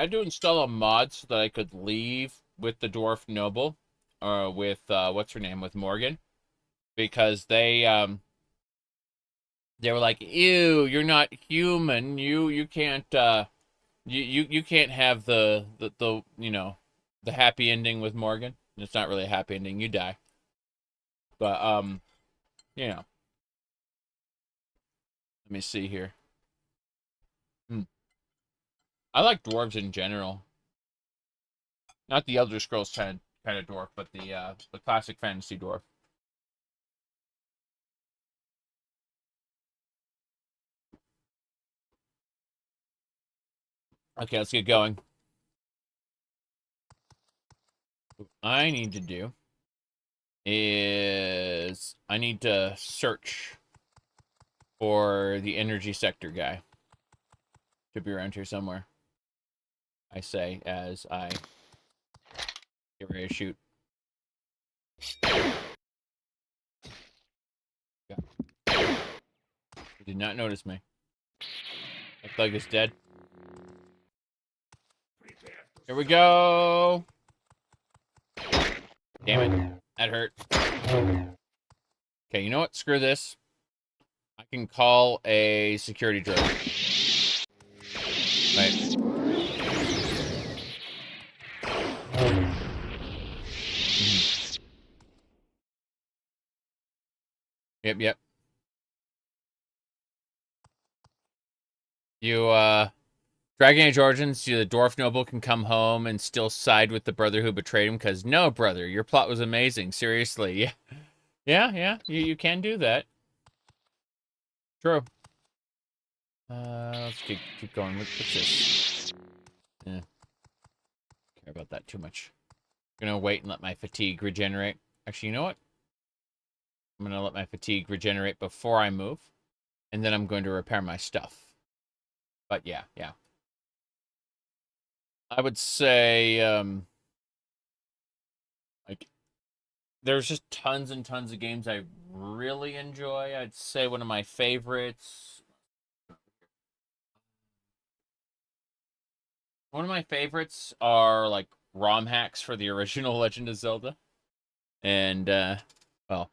install a mod so that I could leave with the Dwarf Noble, or with, what's her name, with Morgan, because they were like, ew, you're not human, you can't, you can't have the you know, the happy ending with Morgan. It's not really a happy ending, you die. But, you know. Let me see here. I like dwarves in general. Not the Elder Scrolls kind of dwarf, but the classic fantasy dwarf. Okay, let's get going. What I need to do is I need to search for the energy sector guy. Should be around here somewhere. I say as I get ready to shoot. He did not notice me. That thug is dead. Here we go. Damn it. That hurt. Okay, you know what? Screw this. I can call a security drone. Right. Yep. You, Dragon Age Origins, the dwarf noble can come home and still side with the brother who betrayed him because, no, brother, your plot was amazing. Seriously. Yeah. You can do that. True. Let's keep going. What's this? Yeah. Care about that too much. I'm gonna wait and let my fatigue regenerate. Actually, you know what? I'm gonna let my fatigue regenerate before I move. And then I'm going to repair my stuff. But yeah. I would say, like, there's just tons and tons of games I really enjoy. I'd say one of my favorites. One of my favorites are, like, ROM hacks for the original Legend of Zelda. And, well,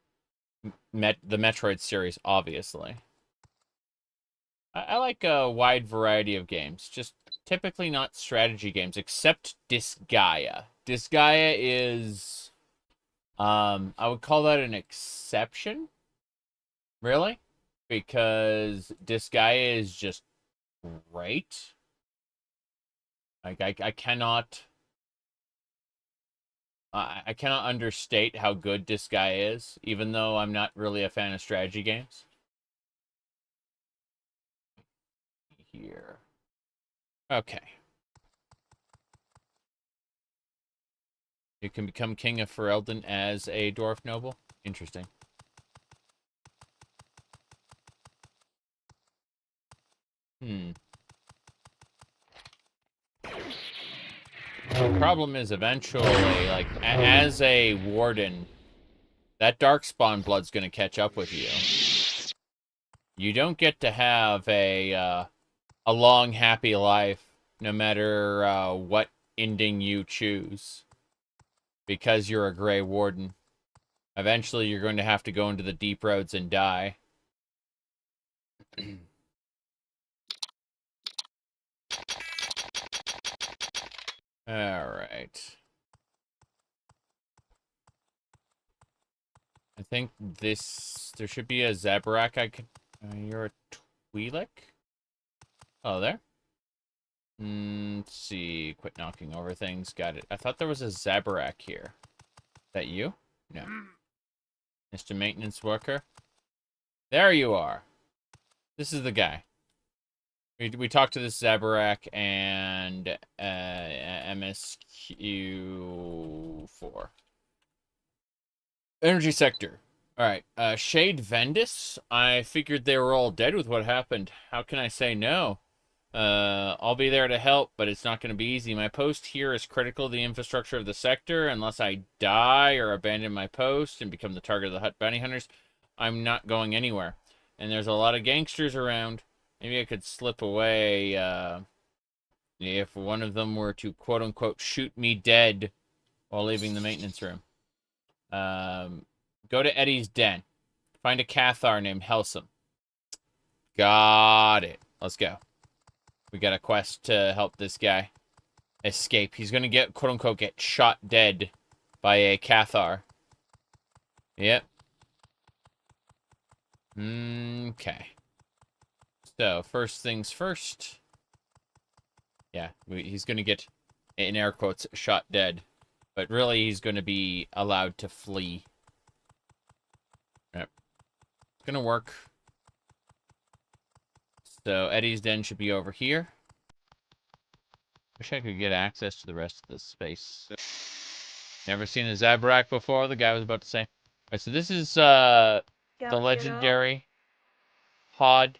the Metroid series, obviously. I like a wide variety of games. Just typically not strategy games, except Disgaea. Disgaea is, I would call that an exception. Really? Because Disgaea is just great. Like, I cannot understate how good Disgaea is, even though I'm not really a fan of strategy games. Here. Okay. You can become king of Ferelden as a dwarf noble. Interesting. The problem is eventually, like, as a warden, that darkspawn blood's going to catch up with you. You don't get to have a long, happy life, no matter what ending you choose, because you're a Grey Warden. Eventually, you're going to have to go into the deep roads and die. Alright. I think there should be a Zabrak I could... you're a Twi'lek? Oh, there? Let's see. Quit knocking over things. Got it. I thought there was a Zabrak here. Is that you? No. Mr. Maintenance Worker? There you are. This is the guy. We talked to this Zabrak and MSQ4. Energy sector. Alright. Shade Vendis? I figured they were all dead with what happened. How can I say no? I'll be there to help, but it's not going to be easy. My post here is critical to the infrastructure of the sector. Unless I die or abandon my post and become the target of the Hut bounty hunters, I'm not going anywhere. And there's a lot of gangsters around. Maybe I could slip away, if one of them were to, quote-unquote, shoot me dead while leaving the maintenance room. Go to Eddie's den. Find a Cathar named Helsum. Got it. Let's go. We got a quest to help this guy escape. He's gonna get, quote-unquote, get shot dead by a Cathar. Yep. Okay. So, first things first. Yeah, he's gonna get, in air quotes, shot dead. But really, he's gonna be allowed to flee. Yep. It's gonna work. So, Eddie's den should be over here. Wish I could get access to the rest of this space. Never seen a Zabrak before, the guy was about to say. Alright, so this is, the legendary Hod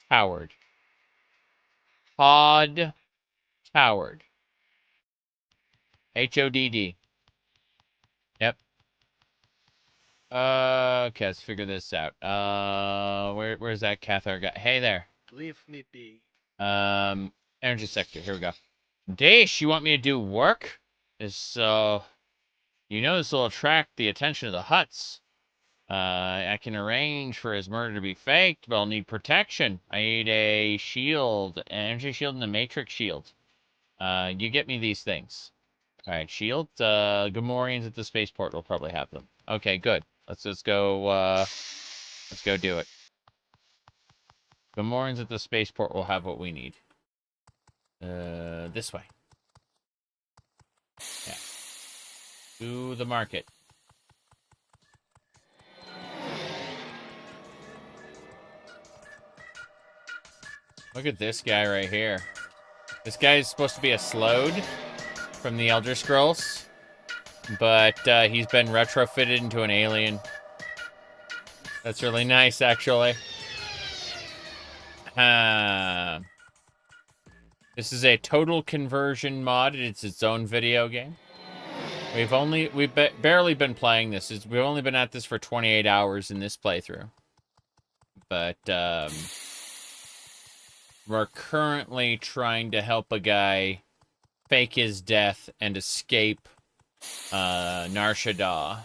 Howard. Hod Howard. H-O-D-D. Yep. Okay, let's figure this out. Where's that Cathar guy? Hey there. Leave me be. Energy sector. Here we go. Daesh, you want me to do work? This, you know this will attract the attention of the Huts. I can arrange for his murder to be faked, but I'll need protection. I need a shield, an energy shield, and a matrix shield. You get me these things. Alright, shield. Gamorreans at the spaceport will probably have them. Okay, good. Let's go do it. Gamorreans at the spaceport will have what we need. This way. Yeah. To the market. Look at this guy right here. This guy is supposed to be a Slode from the Elder Scrolls, but he's been retrofitted into an alien. That's really nice, actually. This is a total conversion mod. It's its own video game. We've barely been playing this. We've only been at this for 28 hours in this playthrough. But we're currently trying to help a guy fake his death and escape Nar Shaddaa.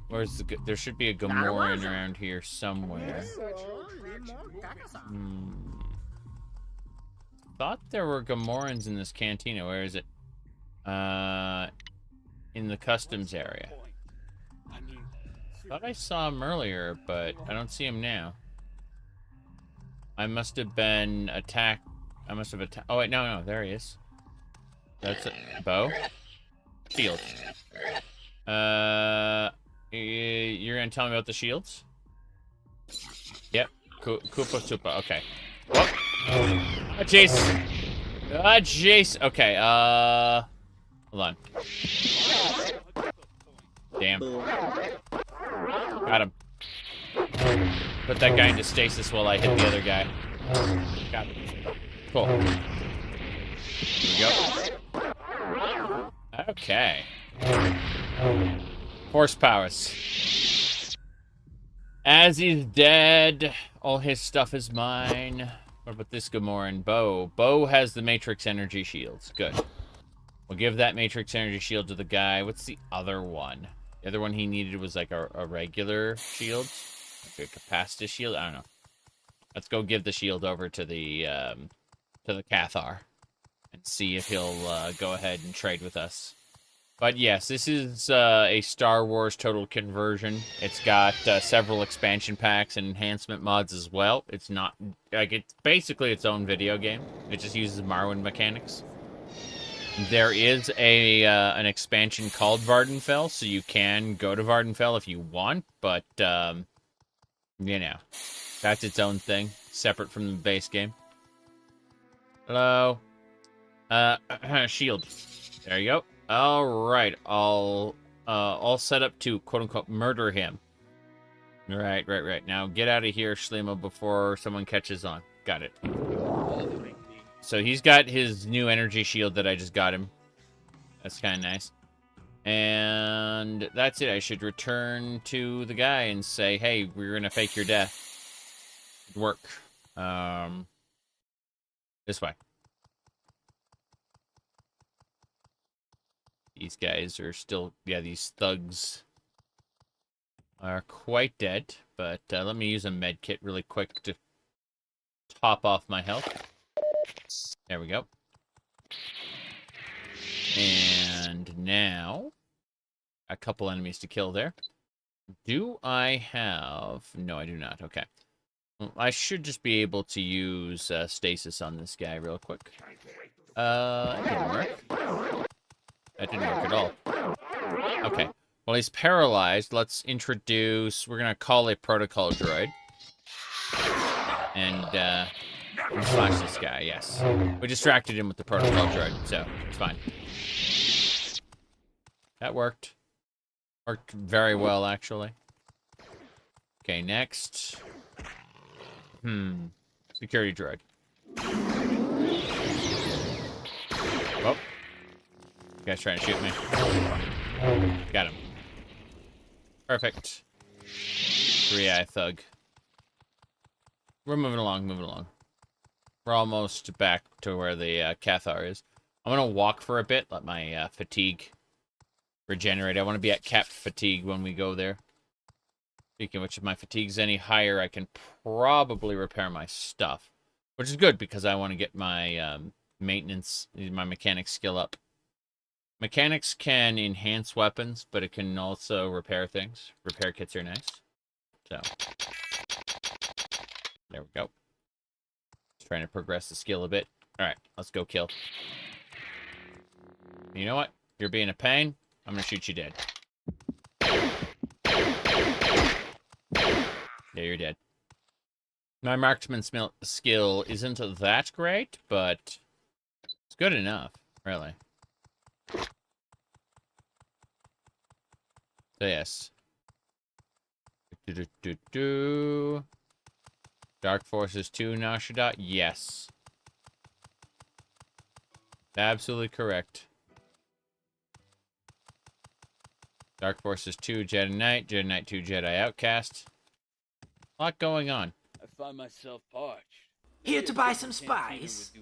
Where's there should be a Gamorrean around here somewhere. Thought there were Gamorreans in this cantina. Where is it? In the customs area. Thought I saw him earlier, but I don't see him now. I must have been attacked. I must have attacked. Oh wait, no, there he is. That's it. Bow. Shield. You're gonna tell me about the shields? Yep. Koopa Supa. Okay. Whoop. Oh, jeez. Ah, jeez. Okay. Hold on. Damn. Got him. Put that guy into stasis while I hit the other guy. Got him. Cool. Here we go. Okay. Force powers. As he's dead, all his stuff is mine. What about this Gamorrean? Bow. Bow has the Matrix energy shields. Good. We'll give that Matrix energy shield to the guy. What's the other one? The other one he needed was like a regular shield. Like a capacitor shield? I don't know. Let's go give the shield over to the Cathar. And see if he'll go ahead and trade with us. But yes, this is a Star Wars total conversion. It's got several expansion packs and enhancement mods as well. It's not like it's basically its own video game. It just uses Morrowind mechanics. There is an expansion called Vardenfell, so you can go to Vardenfell if you want, but you know, that's its own thing, separate from the base game. Hello. Shield. There you go. All right, all set up to quote unquote murder him. Right. Now get out of here, Shlemo, before someone catches on. Got it. So he's got his new energy shield that I just got him. That's kind of nice. And that's it. I should return to the guy and say, hey, we're gonna fake your death. Good work. This way. These guys are still, yeah, these thugs are quite dead, but let me use a med kit really quick to top off my health. There we go. And now, a couple enemies to kill there. Do I have... No, I do not. Okay. Well, I should just be able to use stasis on this guy real quick. That didn't work. That didn't work at all. Okay. Well, he's paralyzed. Let's introduce... We're going to call a protocol droid. And slash this guy, yes. We distracted him with the protocol droid, so it's fine. That worked. Worked very well, actually. Okay, next. Security droid. Oh. You guys trying to shoot me. Got him. Perfect. 3-eye thug. We're moving along. We're almost back to where the Cathar is. I'm going to walk for a bit, let my fatigue regenerate. I want to be at capped fatigue when we go there. Speaking of which, if my fatigue's any higher, I can probably repair my stuff. Which is good, because I want to get my maintenance, my mechanics skill up. Mechanics can enhance weapons, but it can also repair things. Repair kits are nice. So, there we go. trying to progress the skill a bit. Alright, let's go kill. You know what? You're being a pain. I'm gonna shoot you dead. Yeah, you're dead. My marksman skill isn't that great, but it's good enough, really. So, yes. Dark Forces 2, Nashida? Yes. Absolutely correct. Dark Forces 2, Jedi Knight 2, Jedi Outcast. A lot going on. I find myself parched. Here to buy some spice?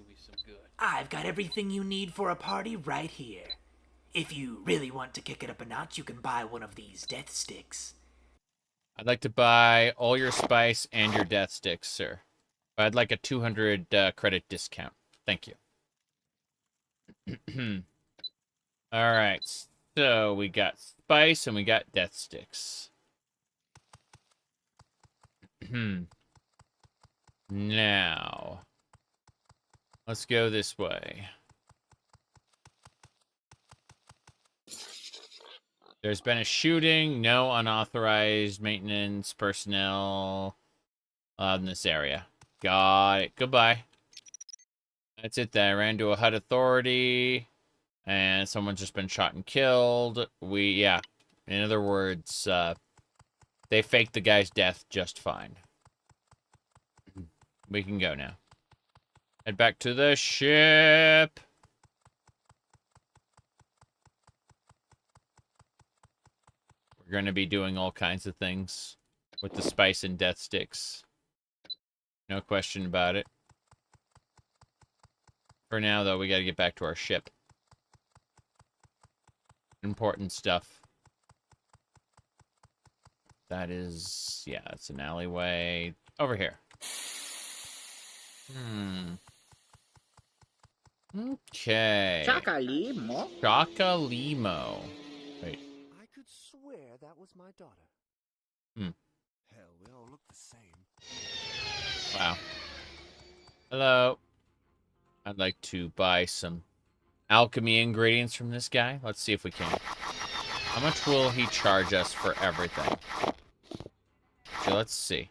I've got everything you need for a party right here. If you really want to kick it up a notch, you can buy one of these death sticks. I'd like to buy all your spice and your death sticks, sir. I'd like a 200 credit discount. Thank you. Alright, so we got spice and we got death sticks. Now, let's go this way. There's been a shooting. No unauthorized maintenance personnel in this area. Got it. Goodbye. That's it then. I ran to a HUD authority, and someone's just been shot and killed. Yeah. In other words, they faked the guy's death just fine. We can go now. Head back to the ship. We're going to be doing all kinds of things with the spice and death sticks. No question about it. For now, though, we got to get back to our ship. Important stuff. That is... yeah, it's an alleyway. Over here. Okay. Chocalimo? Chocalimo. Wait. I could swear that was my daughter. Hell, we all look the same. Wow. Hello. I'd like to buy some alchemy ingredients from this guy. Let's see if we can. How much will he charge us for everything? Okay, let's see.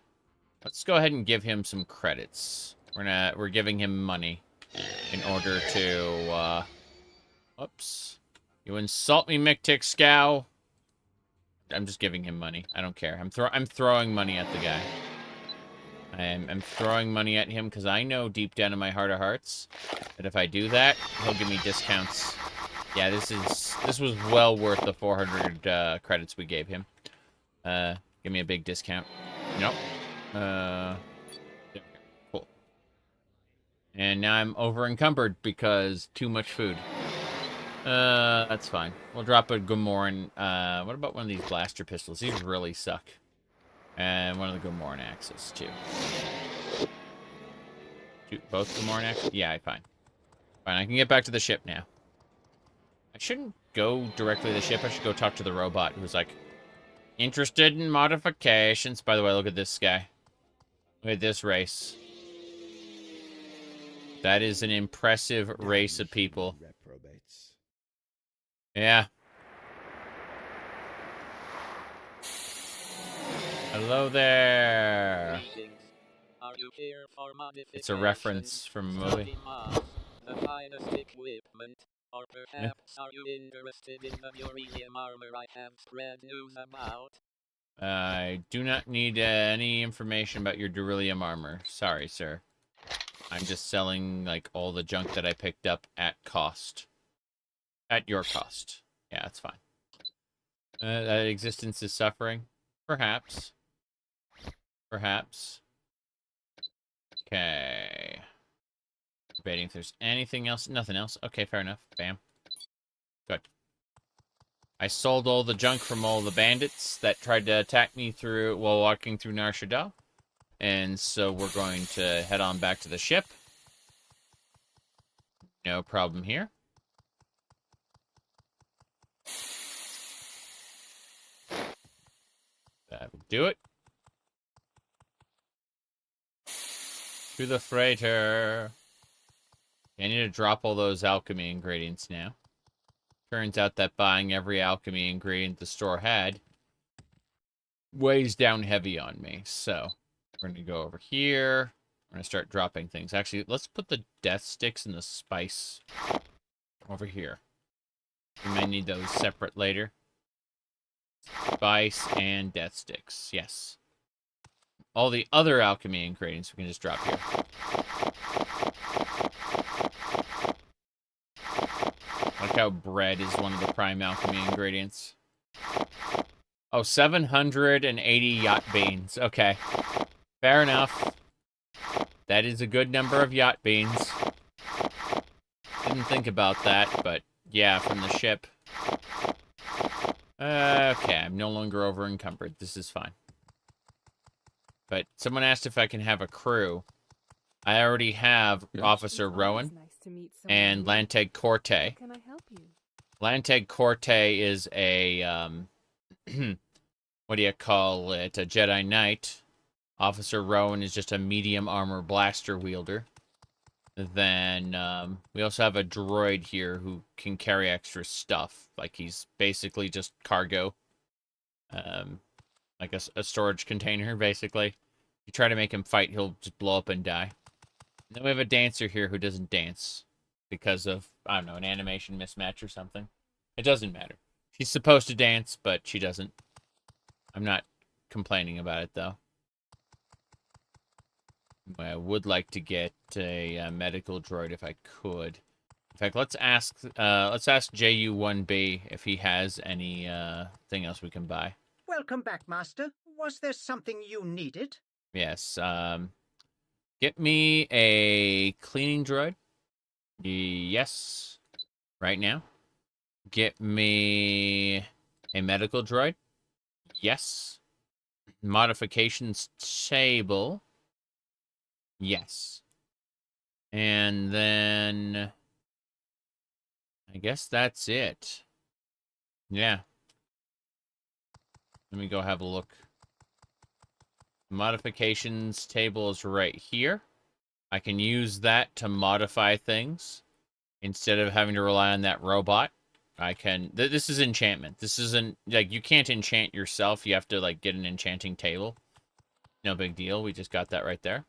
Let's go ahead and give him some credits. We're giving him money in order to whoops. You insult me, Mictic Scow. I'm just giving him money. I don't care. I'm throwing money at the guy. I'm throwing money at him because I know deep down in my heart of hearts that if I do that, he'll give me discounts. Yeah, this was well worth the 400 credits we gave him. Give me a big discount. Nope. Cool. And now I'm over encumbered because too much food. That's fine. We'll drop a Gamoran. What about one of these blaster pistols? These really suck. And one of the Gamoran axes, too. Both Gamoran axes? Yeah, fine. Fine, I can get back to the ship now. I shouldn't go directly to the ship. I should go talk to the robot who's, like, interested in modifications. By the way, look at this guy. Look at this race. That is an impressive race of people. Yeah. Hello there. It's a reference from a movie. The finest equipment, or perhaps are you interested in the beryllium armor I have spread news about? I do not need any information about your beryllium armor. Sorry, sir. I'm just selling, like, all the junk that I picked up at cost. At your cost. Yeah, that's fine. That existence is suffering? Perhaps. Perhaps. Okay. Debating if there's anything else. Nothing else. Okay, fair enough. Bam. Good. I sold all the junk from all the bandits that tried to attack me while walking through Nar Shaddaa. And so we're going to head on back to the ship. No problem here. That would do it. To the freighter. I need to drop all those alchemy ingredients now. Turns out that buying every alchemy ingredient the store had weighs down heavy on me. So, we're going to go over here. We're going to start dropping things. Actually, let's put the death sticks and the spice over here. We may need those separate later. Spice and death sticks. Yes. All the other alchemy ingredients we can just drop here. Like how bread is one of the prime alchemy ingredients. Oh, 780 yacht beans. Okay. Fair enough. That is a good number of yacht beans. Didn't think about that, but yeah, from the ship. Okay, I'm no longer over encumbered. This is fine. But someone asked if I can have a crew. I already have Officer Rowan and Lanteg Corte. Can I help you? Lanteg Corte is a, what do you call it? A Jedi Knight. Officer Rowan is just a medium armor blaster wielder. Then, we also have a droid here who can carry extra stuff. Like, he's basically just cargo. Like a storage container, basically. You try to make him fight, he'll just blow up and die. And then we have a dancer here who doesn't dance. Because of, I don't know, an animation mismatch or something. It doesn't matter. She's supposed to dance, but she doesn't. I'm not complaining about it, though. I would like to get a medical droid if I could. In fact, let's ask JU1B if he has any thing else we can buy. Welcome back, Master. Was there something you needed? Yes. Get me a cleaning droid. Yes. Right now. Get me a medical droid. Yes. Modifications table. Yes. And then I guess that's it. Yeah. Let me go have a look. Modifications table is right here. I can use that to modify things instead of having to rely on that robot. I can... This is enchantment. This isn't... Like, you can't enchant yourself. You have to, like, get an enchanting table. No big deal. We just got that right there.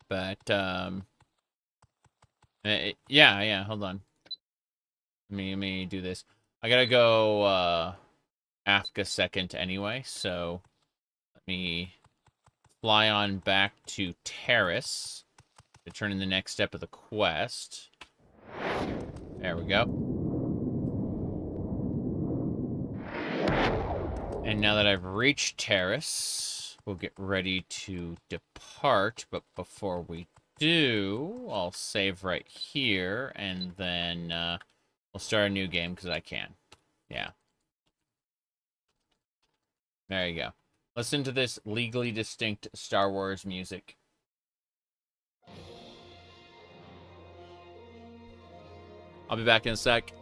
But, yeah, hold on. Let me do this. I gotta go, ask a second anyway, so let me fly on back to Terrace to turn in the next step of the quest. There we go. And now that I've reached Terrace, we'll get ready to depart, but before we do, I'll save right here, and then we'll start a new game, because I can. Yeah. There you go. Listen to this legally distinct Star Wars music. I'll be back in a sec.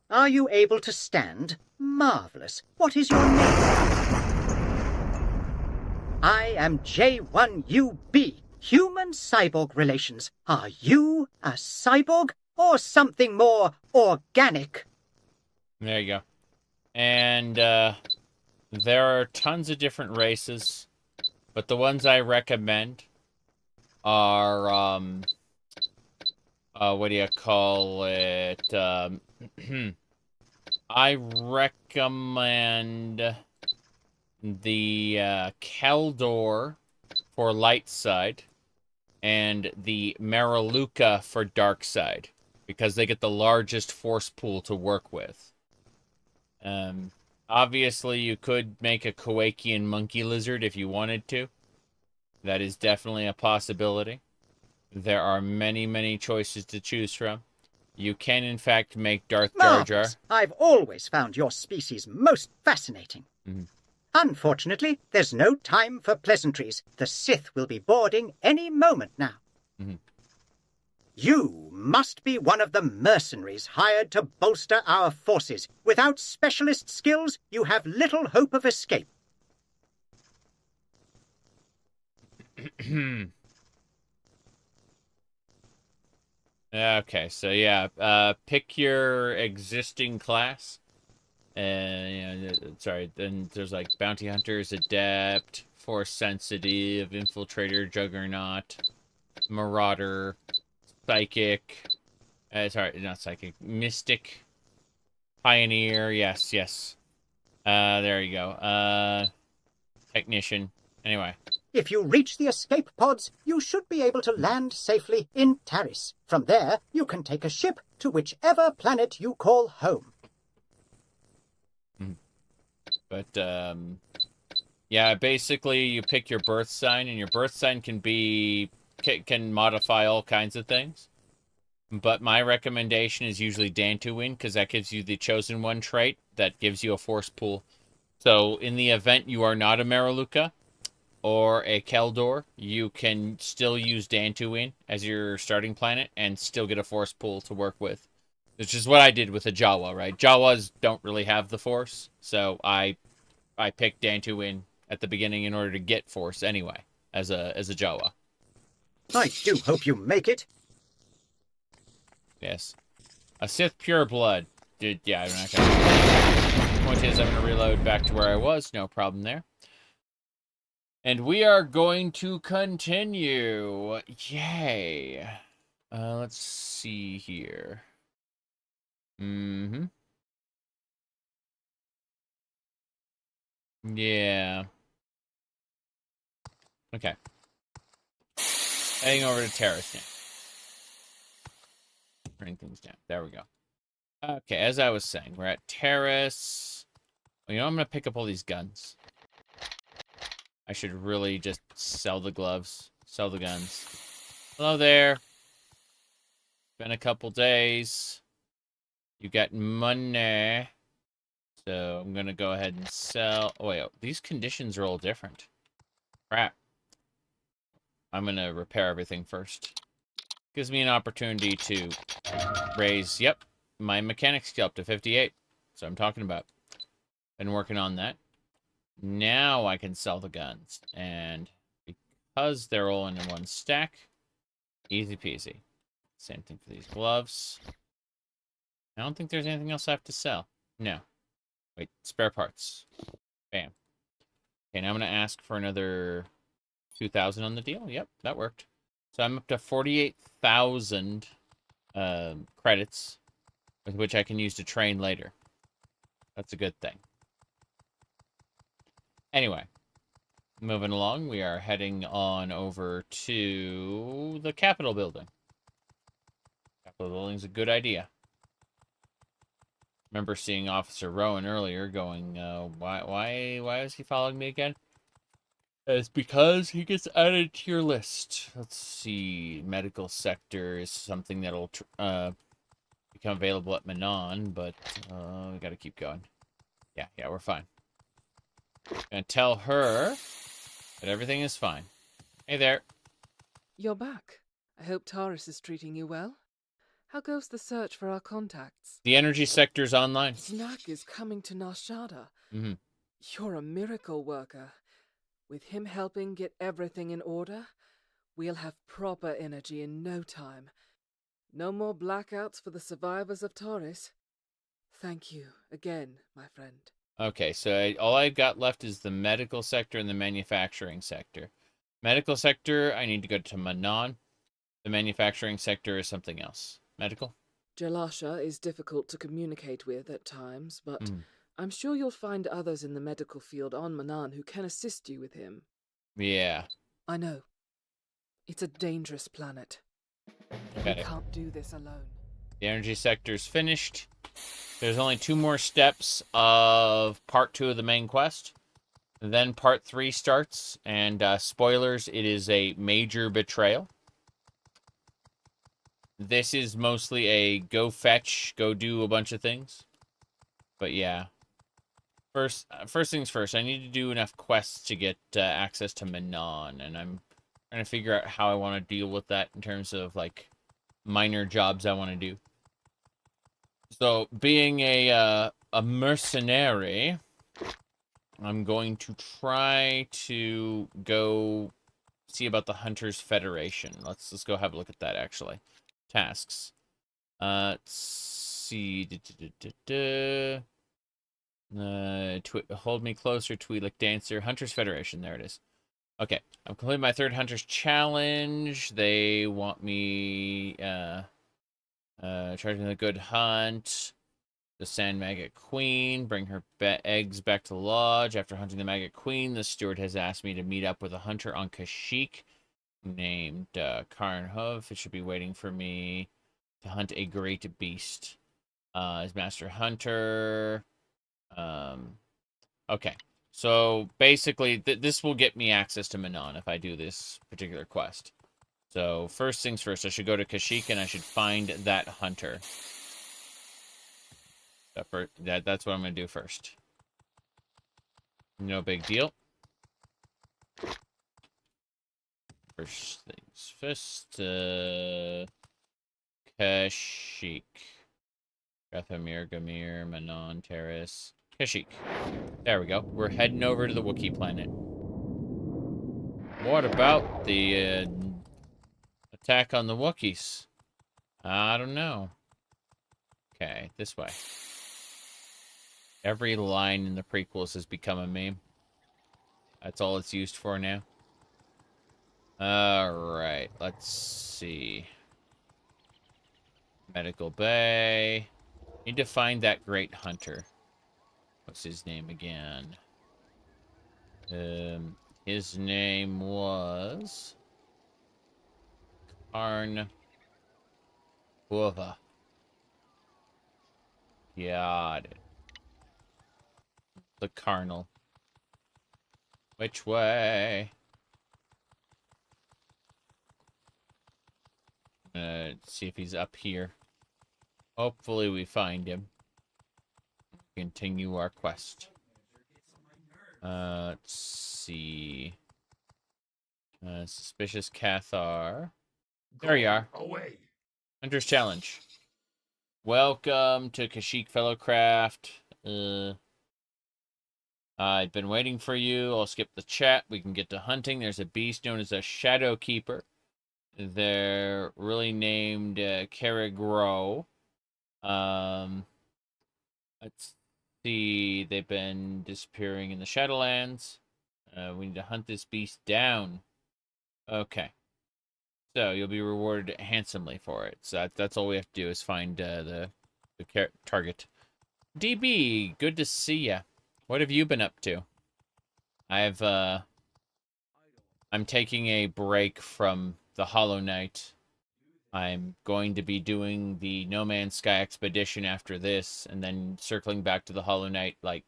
Are you able to stand? Marvelous. What is your name? I am J1UB, Human-Cyborg Relations. Are you a cyborg or something more organic? There you go. And there are tons of different races, but the ones I recommend are what do you call it? I recommend the Keldor for light side and the Maraluka for dark side, because they get the largest force pool to work with. Obviously, you could make a Kowakian monkey lizard if you wanted to. That is definitely a possibility. There are many, many choices to choose from. You can, in fact, make Darth Jar Jar. Marvelous. I've always found your species most fascinating. Unfortunately, there's no time for pleasantries. The Sith will be boarding any moment now. You must be one of the mercenaries hired to bolster our forces. Without specialist skills, you have little hope of escape. Okay, so yeah, pick your existing class. Sorry, then there's like Bounty Hunters, Adept, Force Sensitive, Infiltrator, Juggernaut, Marauder, Psychic, sorry, not Psychic, Mystic, Pioneer, yes. There you go. Technician. Anyway. If you reach the escape pods, you should be able to land safely in Taris. From there, you can take a ship to whichever planet you call home. But, yeah, basically you pick your birth sign, and your birth sign can modify all kinds of things. But my recommendation is usually Dantooine, because that gives you the Chosen One trait that gives you a force pool. So, in the event you are not a Maraluka or a Keldor, you can still use Dantooine as your starting planet and still get a force pool to work with. Which is what I did with a Jawa, right? Jawas don't really have the force, so I picked Dantooine at the beginning in order to get force anyway, as a Jawa. I do hope you make it. Yes. A Sith Pureblood. Dude, yeah, I'm not gonna... Point is, I'm gonna reload back to where I was. No problem there. And we are going to continue. Yay. Let's see here. Yeah. Okay. Heading over to Terrace now. Bring things down. There we go. Okay, as I was saying, we're at Terrace. Well, you know, I'm going to pick up all these guns. I should really just sell the gloves. Sell the guns. Hello there. Been a couple days. You got money. So I'm going to go ahead and sell. Oh, wait. These conditions are all different. Crap. I'm going to repair everything first. Gives me an opportunity to raise, yep, my mechanic skill up to 58. So I'm talking about. Been working on that. Now I can sell the guns. And because they're all in one stack, easy peasy. Same thing for these gloves. I don't think there's anything else I have to sell. No. Wait, spare parts. Bam. Okay, now I'm going to ask for another 2,000 on the deal. Yep, that worked. So I'm up to 48,000 credits, with which I can use to train later. That's a good thing. Anyway, moving along, we are heading on over to the Capitol building. Capitol building's a good idea. Remember seeing Officer Rowan earlier going, why is he following me again? It's because he gets added to your list. Let's see. Medical sector is something that'll become available at Manon, but we gotta keep going. Yeah, we're fine. Gonna tell her that everything is fine. Hey there. You're back. I hope Taurus is treating you well. How goes the search for our contacts? The energy sector's online. Znak is coming to Nashada. Mm-hmm. You're a miracle worker. With him helping get everything in order, we'll have proper energy in no time. No more blackouts for the survivors of Taurus. Thank you again, my friend. Okay, so all I've got left is the medical sector and the manufacturing sector. Medical sector, I need to go to Manon. The manufacturing sector is something else. Medical? Jalasha is difficult to communicate with at times, but I'm sure you'll find others in the medical field on Manan who can assist you with him. Yeah. I know. It's a dangerous planet. Okay. We can't do this alone. The energy sector's finished. There's only 2 more steps of part 2 of the main quest. Then part 3 starts, and spoilers, it is a major betrayal. This is mostly a go fetch, go do a bunch of things. But yeah. First things first, I need to do enough quests to get access to Manon, and I'm trying to figure out how I want to deal with that in terms of, like, minor jobs I want to do. So, being a mercenary, I'm going to try to go see about the Hunters Federation. Let's go have a look at that, actually. Tasks. Let's see. Hold me closer, Twi'lek Dancer. Hunters Federation. There it is. Okay. I've completed my 3rd Hunters Challenge. They want me charging the good hunt. The Sand Maggot Queen. Bring her eggs back to the lodge. After hunting the Maggot Queen, the steward has asked me to meet up with a hunter on Kashyyyk named Karn Hov. It should be waiting for me to hunt a great beast. As Master Hunter. Okay. So, basically, this will get me access to Manon if I do this particular quest. So, first things first, I should go to Kashyyyk and I should find that hunter. That's what I'm going to do first. No big deal. First things first, Kashyyyk. Grathamir, Gamir, Manon, Terrace. Kashyyyk. There we go. We're heading over to the Wookiee planet. What about the attack on the Wookiees? I don't know. Okay, this way. Every line in the prequels has become a meme. That's all it's used for now. Alright, let's see. Medical Bay. Need to find that great hunter. What's his name again? His name was Karn Hova. Got it. The Carnal. Which way? See if he's up here. Hopefully we find him. Continue our quest. Let's see. Suspicious Cathar. There you are. Away. Hunter's Challenge. Welcome to Kashyyyk Fellowcraft. I've been waiting for you. I'll skip the chat. We can get to hunting. There's a beast known as a Shadow Keeper. They're really named Caragro. Let's see. They've been disappearing in the Shadowlands. We need to hunt this beast down. Okay. So you'll be rewarded handsomely for it. So that's all we have to do is find the target. DB, good to see ya. What have you been up to? I'm taking a break from the Hollow Knight. I'm going to be doing the No Man's Sky expedition after this, and then circling back to the Hollow Knight, like,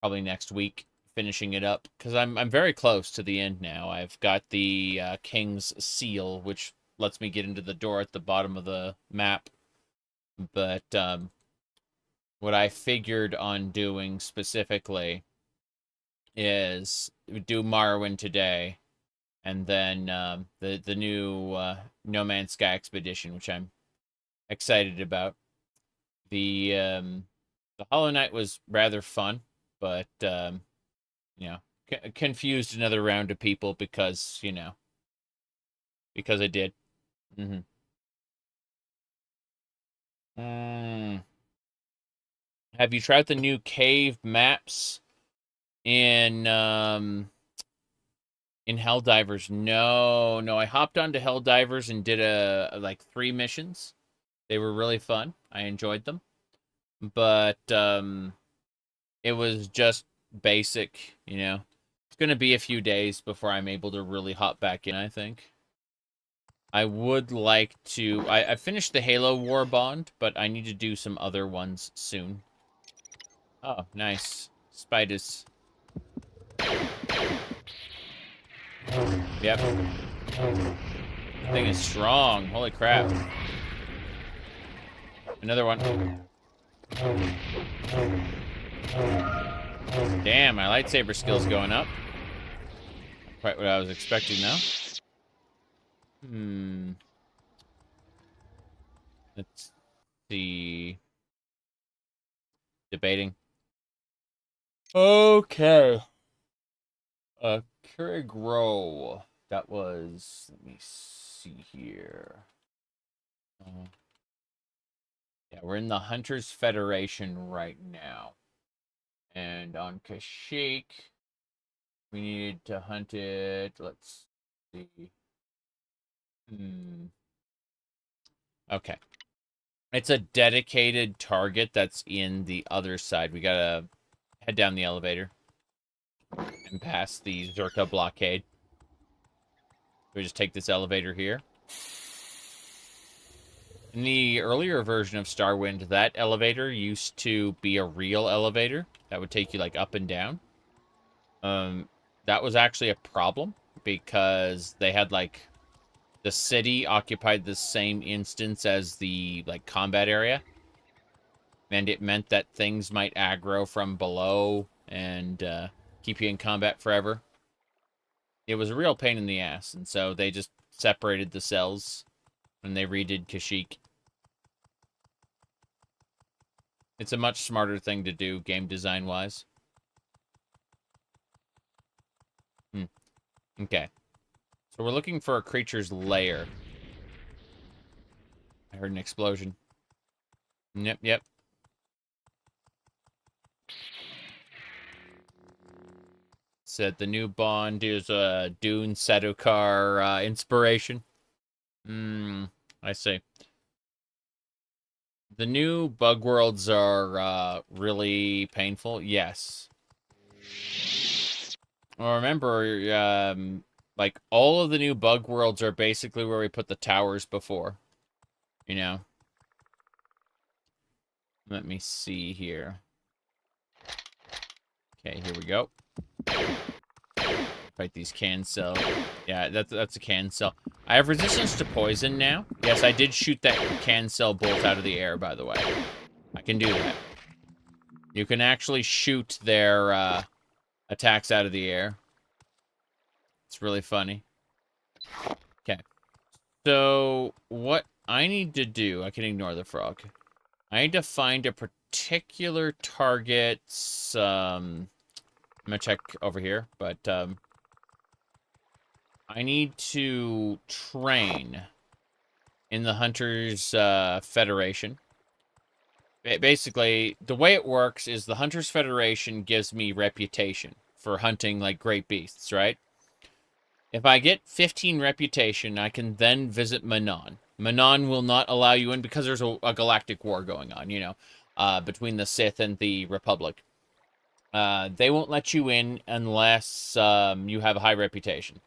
probably next week, finishing it up. Because I'm very close to the end now. I've got the King's Seal, which lets me get into the door at the bottom of the map. But, what I figured on doing specifically is do Morrowind today, and then the new No Man's Sky expedition, which I'm excited about. The Hollow Knight was rather fun, but you know, confused another round of people because because I did. Have you tried the new cave maps in Helldivers? No. I hopped onto Helldivers and did like 3 missions. They were really fun. I enjoyed them. But it was just basic, you know. It's going to be a few days before I'm able to really hop back in, I think. I would like to... I finished the Halo War Bond, but I need to do some other ones soon. Oh, nice. Spiders. Yep. The thing is strong. Holy crap. Another one. Damn, my lightsaber skill's going up. Not quite what I was expecting, though. Let's see. Debating. Okay. Keurig Row. That was... Let me see here. Yeah, we're in the Hunters Federation right now. And on Kashyyyk, we needed to hunt it. Let's see. Okay. It's a dedicated target that's in the other side. We gotta head down the elevator and pass the Zerka blockade. We just take this elevator here. In the earlier version of Starwind, that elevator used to be a real elevator that would take you like up and down. That was actually a problem because they had like the city occupied the same instance as the like combat area, and it meant that things might aggro from below and keep you in combat forever. It was a real pain in the ass, and so they just separated the cells when they redid Kashyyyk. It's a much smarter thing to do, game design-wise. Okay. So we're looking for a creature's lair. I heard an explosion. Yep. Said the new Bond is a Dune Sedokar inspiration. I see. The new bug worlds are really painful. Yes. Well, remember, like, all of the new bug worlds are basically where we put the towers before. You know? Let me see here. Okay, here we go. Fight these cancel. Yeah, that's a cancel. I have resistance to poison now. Yes, I did shoot that cancel bolt out of the air, by the way. I can do that. You can actually shoot their attacks out of the air. It's really funny. Okay. So, what I need to do... I can ignore the frog. I need to find a particular target's... I'm gonna check over here, but... I need to train in the Hunters Federation. Basically, the way it works is the Hunters Federation gives me reputation for hunting like great beasts, right? If I get 15 reputation, I can then visit Manon. Manon will not allow you in because there's a galactic war going on, you know, between the Sith and the Republic. They won't let you in unless you have a high reputation.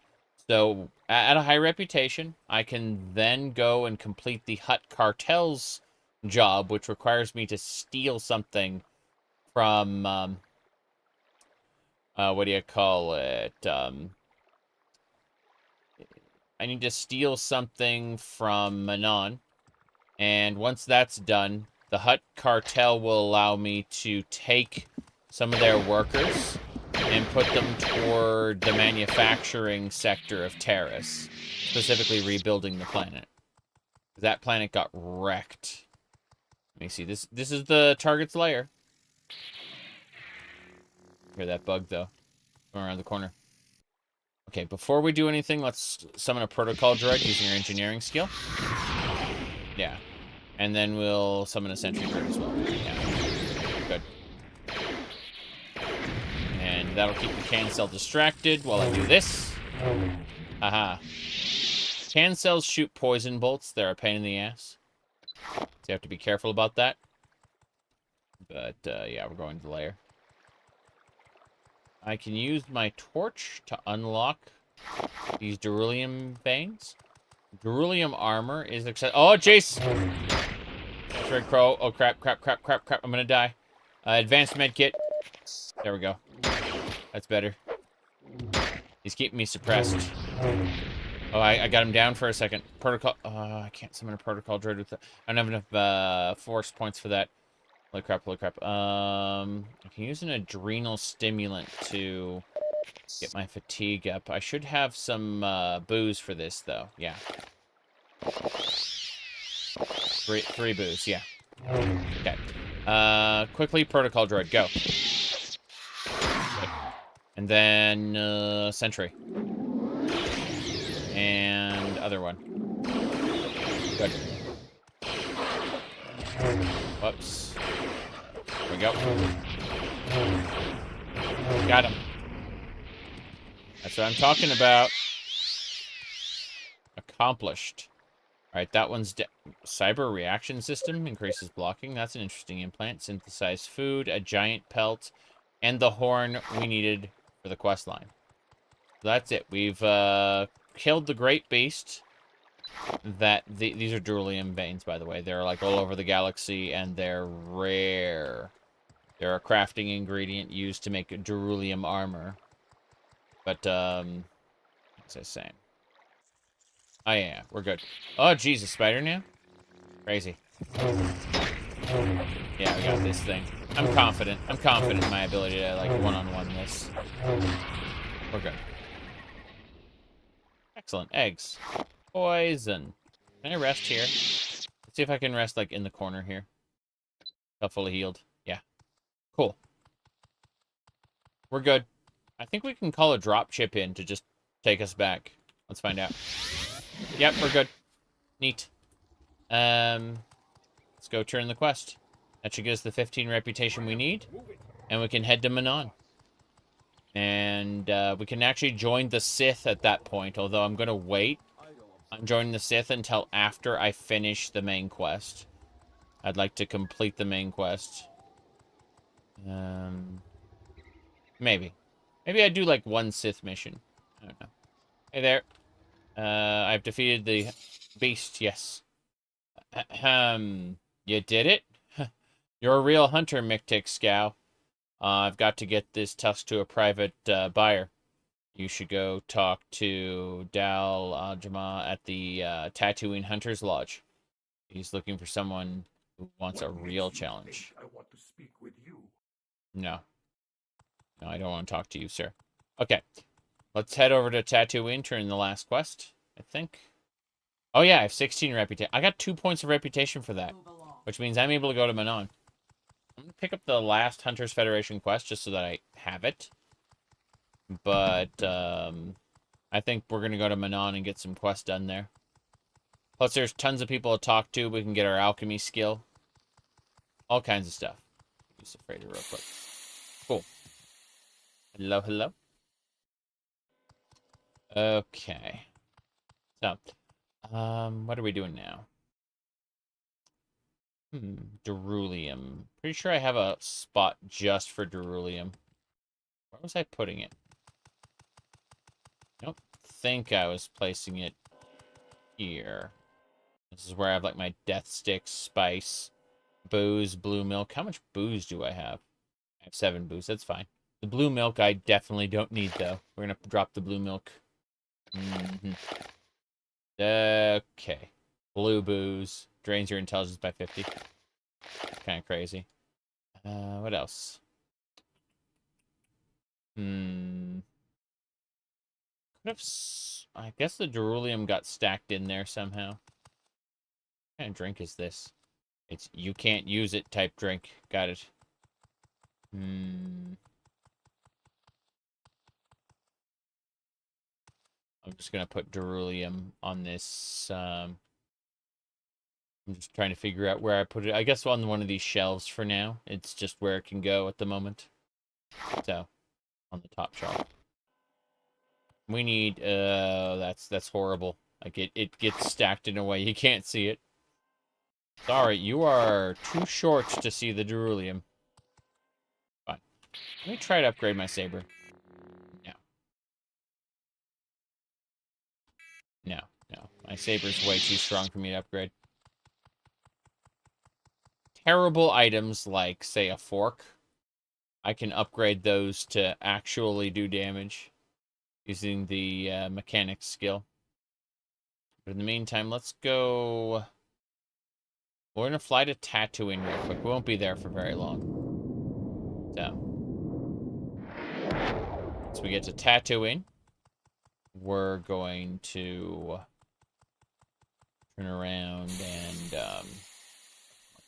So, at a high reputation, I can then go and complete the Hutt Cartel's job, which requires me to steal something from, what do you call it? I need to steal something from Manon, and once that's done, the Hutt Cartel will allow me to take some of their workers and put them toward the manufacturing sector of Terrace, specifically rebuilding the planet. That planet got wrecked. Let me see. This is the target's lair. Hear that bug, though. Going around the corner. Okay, before we do anything, let's summon a protocol droid using your engineering skill. Yeah. And then we'll summon a sentry bird as well. Yeah. Good. that'll keep the cancel distracted while I do this. Aha. Cancels shoot poison bolts. They're a pain in the ass. So you have to be careful about that. But, yeah, we're going to layer. I can use my torch to unlock these Derulium veins. Derulium armor is oh, Jace! Red Crow. Oh, crap. I'm gonna die. Advanced med kit. There we go. That's better. He's keeping me suppressed. Oh, I got him down for a second. Protocol. Oh, I can't summon a protocol droid with that. I don't have enough force points for that. Holy crap. I can use an adrenal stimulant to get my fatigue up. I should have some booze for this, though. Yeah. Three booze, yeah. Okay. Quickly, protocol droid, go. And then, sentry. And other one. Good. Whoops. There we go. Got him. That's what I'm talking about. Accomplished. Alright, that one's cyber reaction system. Increases blocking. That's an interesting implant. Synthesized food, a giant pelt, and the horn we needed for the quest line. So that's it. We've killed the great beast. These are Derulium veins, by the way. They're like all over the galaxy, and they're rare. They're a crafting ingredient used to make Derulium armor. But, what's I saying? Oh, yeah, we're good. Oh, Jesus, spider now? Crazy. Yeah, we got this thing. I'm confident. I'm confident in my ability to, like, one-on-one this. We're good. Excellent. Eggs. Poison. Can I rest here? Let's see if I can rest, like, in the corner here. Felt fully healed. Yeah. Cool. We're good. I think we can call a drop chip in to just take us back. Let's find out. Yep, we're good. Neat. Let's go turn the quest. That should give us the 15 reputation we need. And we can head to Manon. And we can actually join the Sith at that point. Although I'm going to wait on joining the Sith until after I finish the main quest. I'd like to complete the main quest. Maybe. Maybe I do like one Sith mission. I don't know. Hey there. I've defeated the beast, yes. You did it? You're a real hunter, Mictic Scow. I've got to get this tusk to a private buyer. You should go talk to Dal Ajama at the Tatooine Hunter's Lodge. He's looking for someone who wants a real challenge. I want to speak with you. No. No, I don't want to talk to you, sir. Okay. Let's head over to Tatooine, turn in the last quest, I think. Oh, yeah, I have 16 reputation. I got 2 points of reputation for that, which means I'm able to go to Manon. I'm going to pick up the last Hunters Federation quest just so that I have it. But, I think we're going to go to Manon and get some quests done there. Plus, there's tons of people to talk to. We can get our alchemy skill. All kinds of stuff. Use the freighter real quick. Cool. Hello, hello. Okay. So, what are we doing now? Derulium. Pretty sure I have a spot just for Derulium. Where was I putting it? I don't think I was placing it here. This is where I have, like, my death stick, spice, booze, blue milk. How much booze do I have? I have 7 booze. That's fine. The blue milk I definitely don't need, though. We're going to drop the blue milk. Okay. Blue booze. Drains your intelligence by 50. Kind of crazy. What else? Could have... I guess the Derulium got stacked in there somehow. What kind of drink is this? It's you can't use it type drink. Got it. I'm just going to put Derulium on this. I'm just trying to figure out where I put it. I guess on one of these shelves for now. It's just where it can go at the moment. So, on the top shelf. We need, that's horrible. Like, it gets stacked in a way you can't see it. Sorry, you are too short to see the Ceruleum. Fine. Let me try to upgrade my saber. No. No, no. My saber's way too strong for me to upgrade. Terrible items like, say, a fork. I can upgrade those to actually do damage using the mechanics skill. But in the meantime, let's go... We're going to fly to Tatooine real quick. We won't be there for very long. So we get to Tatooine. We're going to turn around and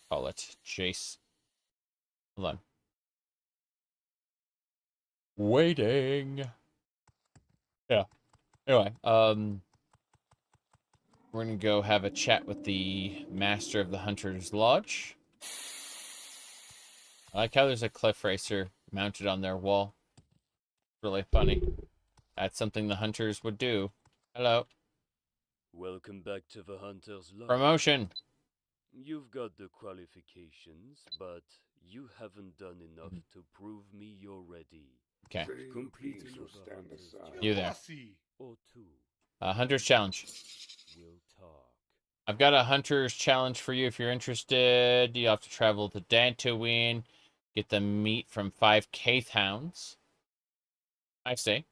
call it chase. Hold on. Waiting. Yeah. Anyway, we're gonna go have a chat with the master of the Hunter's Lodge. I like how there's a cliff racer mounted on their wall. Really funny. That's something the hunters would do. Hello. Welcome back to the Hunter's Lodge. Promotion. You've got the qualifications, but you haven't done enough to prove me you're ready. Okay. Complete You there. Or two. Hunter's Challenge. We'll talk. I've got a Hunter's Challenge for you if you're interested. You have to travel to Dantooine, get the meat from 5 Kaith hounds. I see.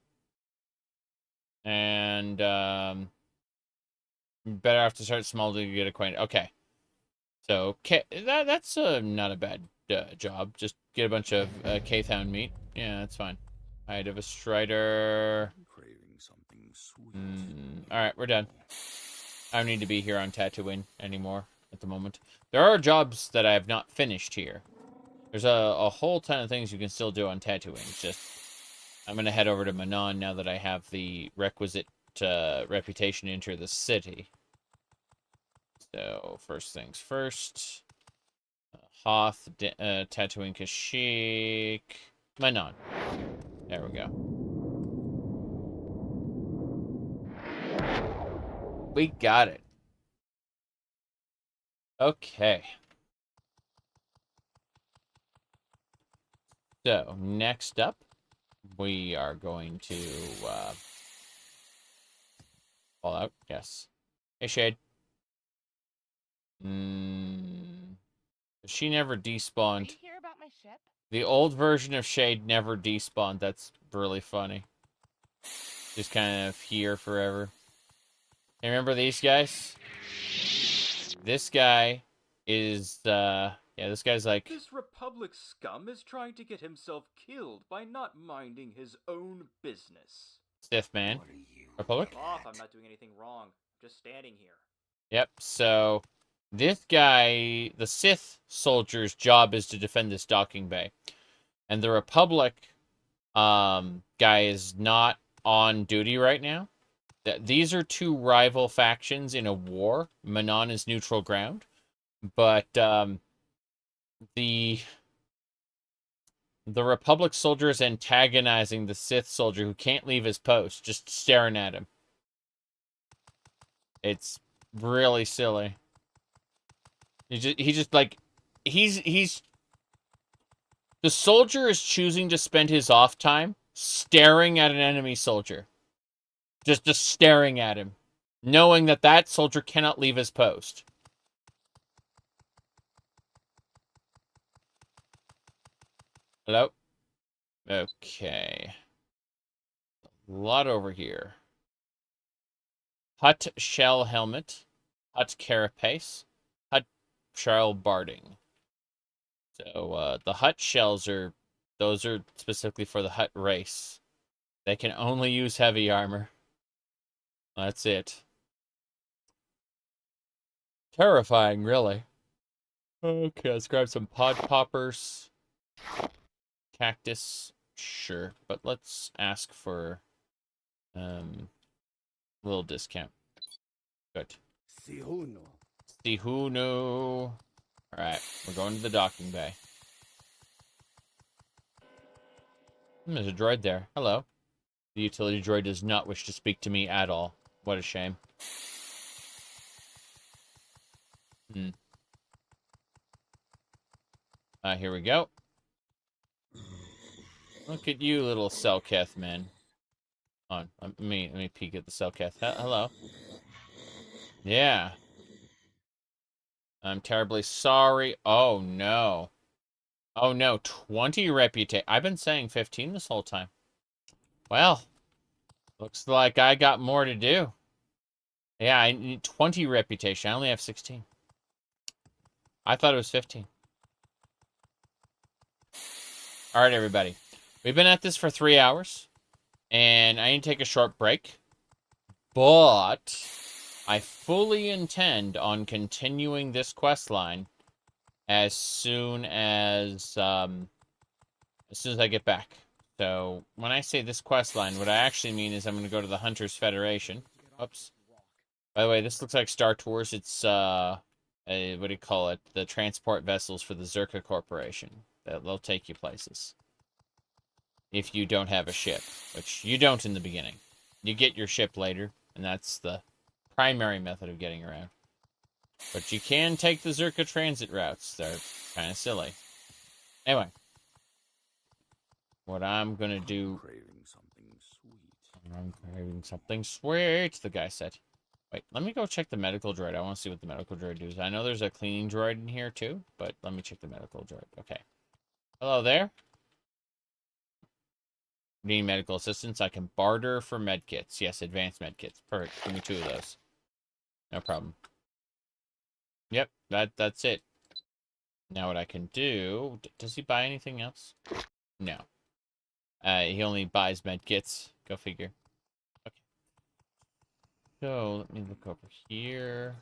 And, better have to start small to get acquainted. Okay. So, that's not a bad job. Just get a bunch of Kaith hound meat. Yeah, that's fine. Hide of a Strider. Alright, we're done. I don't need to be here on Tatooine anymore at the moment. There are jobs that I have not finished here. There's a whole ton of things you can still do on Tatooine. It's just, I'm going to head over to Manon now that I have the requisite reputation to enter the city. So, first things first. Hoth, Tatooine Kashyyyk, Manon. There we go. We got it. Okay. So, next up, we are going to, fall out. Yes. Hey, Shade. She never despawned. Did you hear about my ship? The old version of Shade never despawned. That's really funny. Just kind of here forever. Hey, remember these guys? This guy is, yeah, this guy's like... This Republic scum is trying to get himself killed by not minding his own business. Sith man. Republic? Off, I'm not doing anything wrong. I'm just standing here. Yep, so... This guy, the Sith soldier's job is to defend this docking bay. And the Republic guy is not on duty right now. These are two rival factions in a war. Manon is neutral ground. But the Republic soldier is antagonizing the Sith soldier who can't leave his post, just staring at him. It's really silly. He's the soldier is choosing to spend his off time staring at an enemy soldier. Just staring at him. Knowing that that soldier cannot leave his post. Hello? Okay. A lot over here. Hut shell helmet. Hut carapace. Charles Barding. So, the Hut shells those are specifically for the Hut race. They can only use heavy armor. That's it. Terrifying, really. Okay, let's grab some pod poppers. Cactus, sure. But let's ask for, a little discount. Good. Sihunu. Alright, we're going to the docking bay. There's a droid there. Hello. The utility droid does not wish to speak to me at all. What a shame. Here we go. Look at you, little Selketh, man. Hold on. Let me peek at the Selketh. Hello. Yeah. I'm terribly sorry. Oh, no. Oh, no. 20 reputation. I've been saying 15 this whole time. Well, looks like I got more to do. Yeah, I need 20 reputation. I only have 16. I thought it was 15. All right, everybody. We've been at this for 3 hours, and I need to take a short break. But I fully intend on continuing this quest line as soon as I get back. So when I say this quest line, what I actually mean is I'm going to go to the Hunters Federation. Oops. By the way, this looks like Star Tours. It's what do you call it? The transport vessels for the Zerka Corporation. They'll take you places. If you don't have a ship, which you don't in the beginning. You get your ship later, and that's the primary method of getting around. But you can take the Zerka transit routes. They're kind of silly. Anyway. What I'm going to do... I'm craving something sweet, the guy said. Wait, let me go check the medical droid. I want to see what the medical droid does. I know there's a cleaning droid in here, too, but let me check the medical droid. Okay. Hello there. Need medical assistance? I can barter for medkits. Yes, advanced medkits. Perfect. Give me 2 of those. No problem. Yep, that's it. Now what I can do... Does he buy anything else? No. He only buys medkits. Go figure. Okay. So, let me look over here.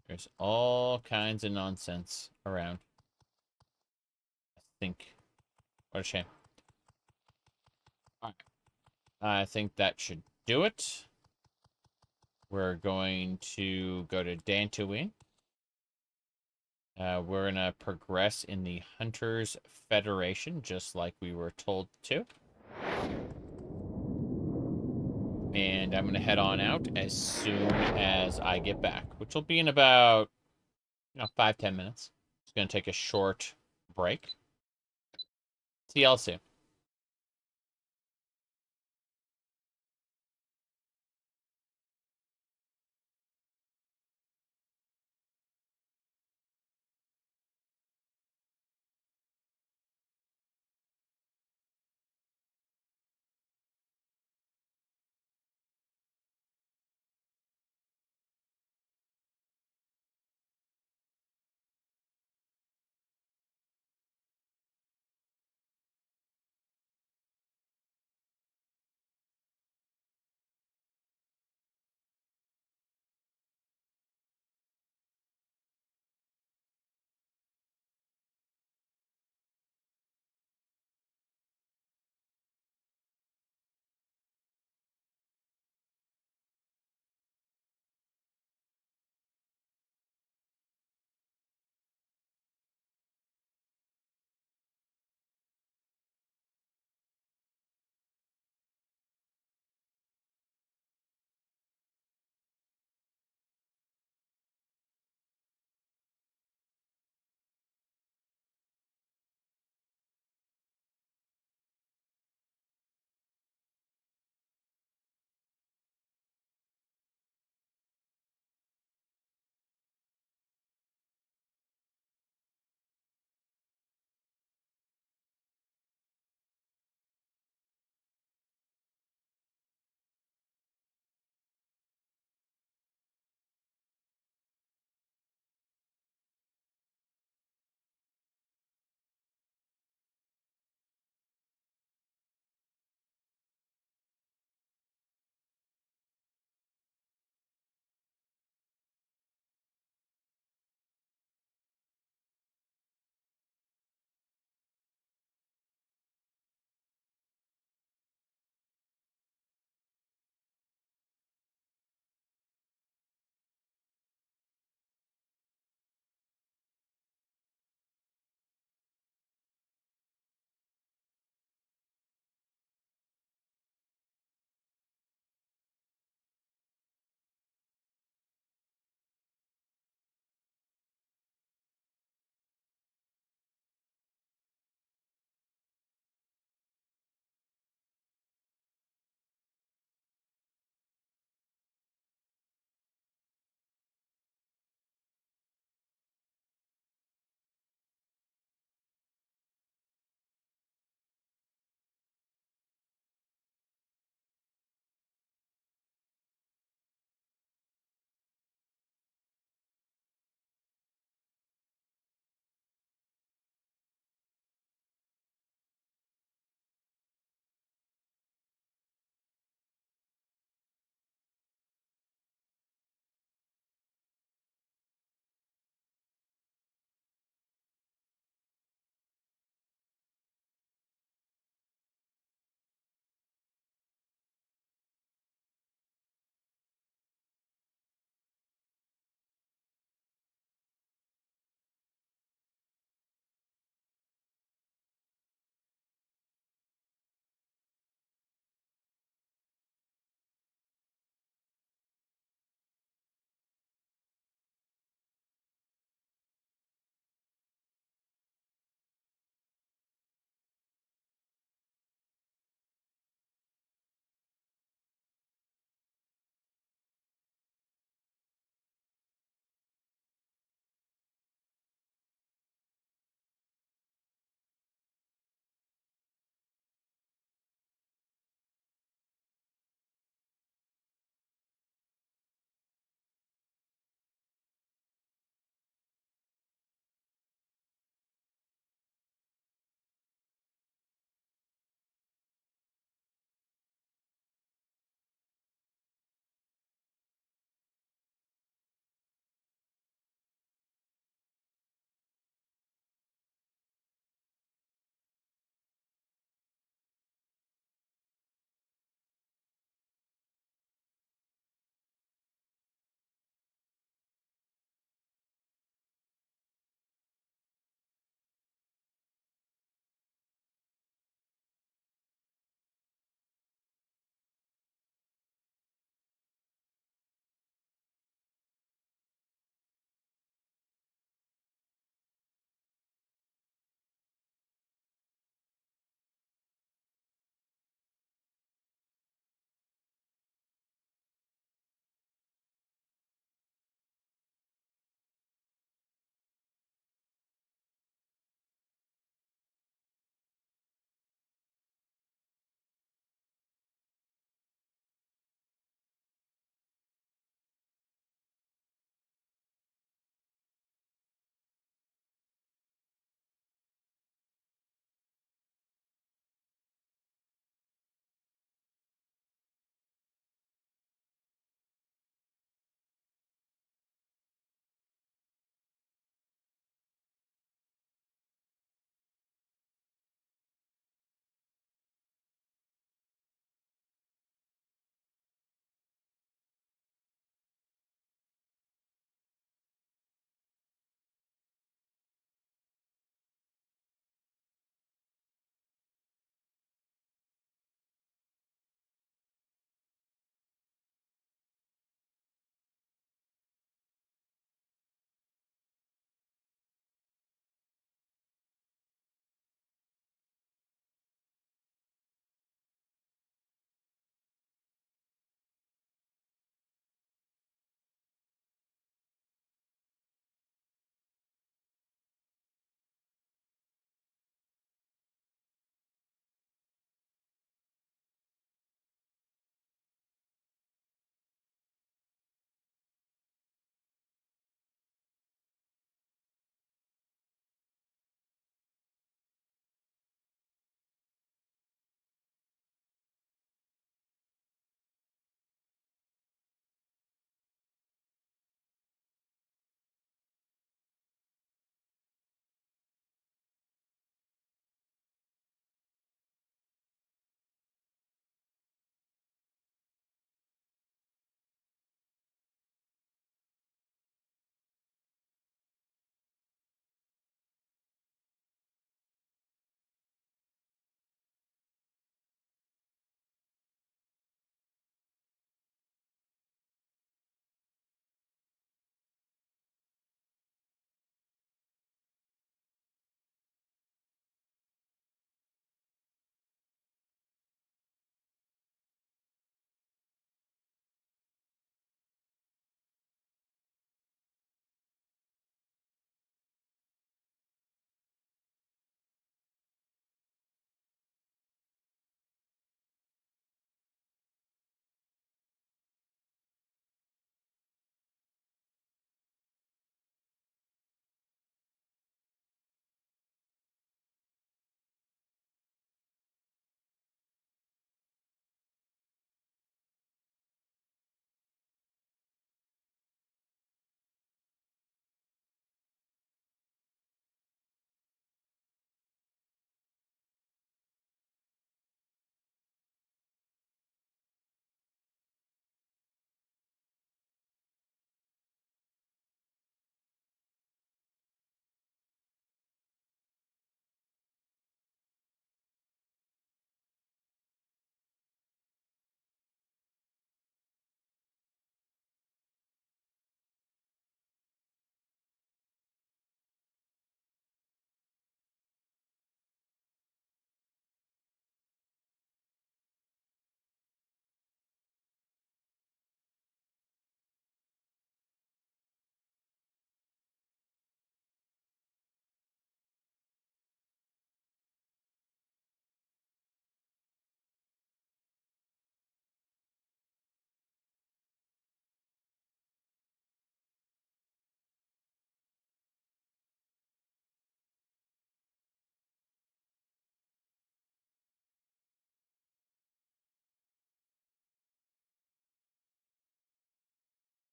There's all kinds of nonsense around. I think. What a shame. Alright. I think that should do it. We're going to go to Dantooine. We're going to progress in the Hunters Federation, just like we were told to. And I'm going to head on out as soon as I get back, which will be in about, 5-10 minutes. Just going to take a short break. See y'all soon.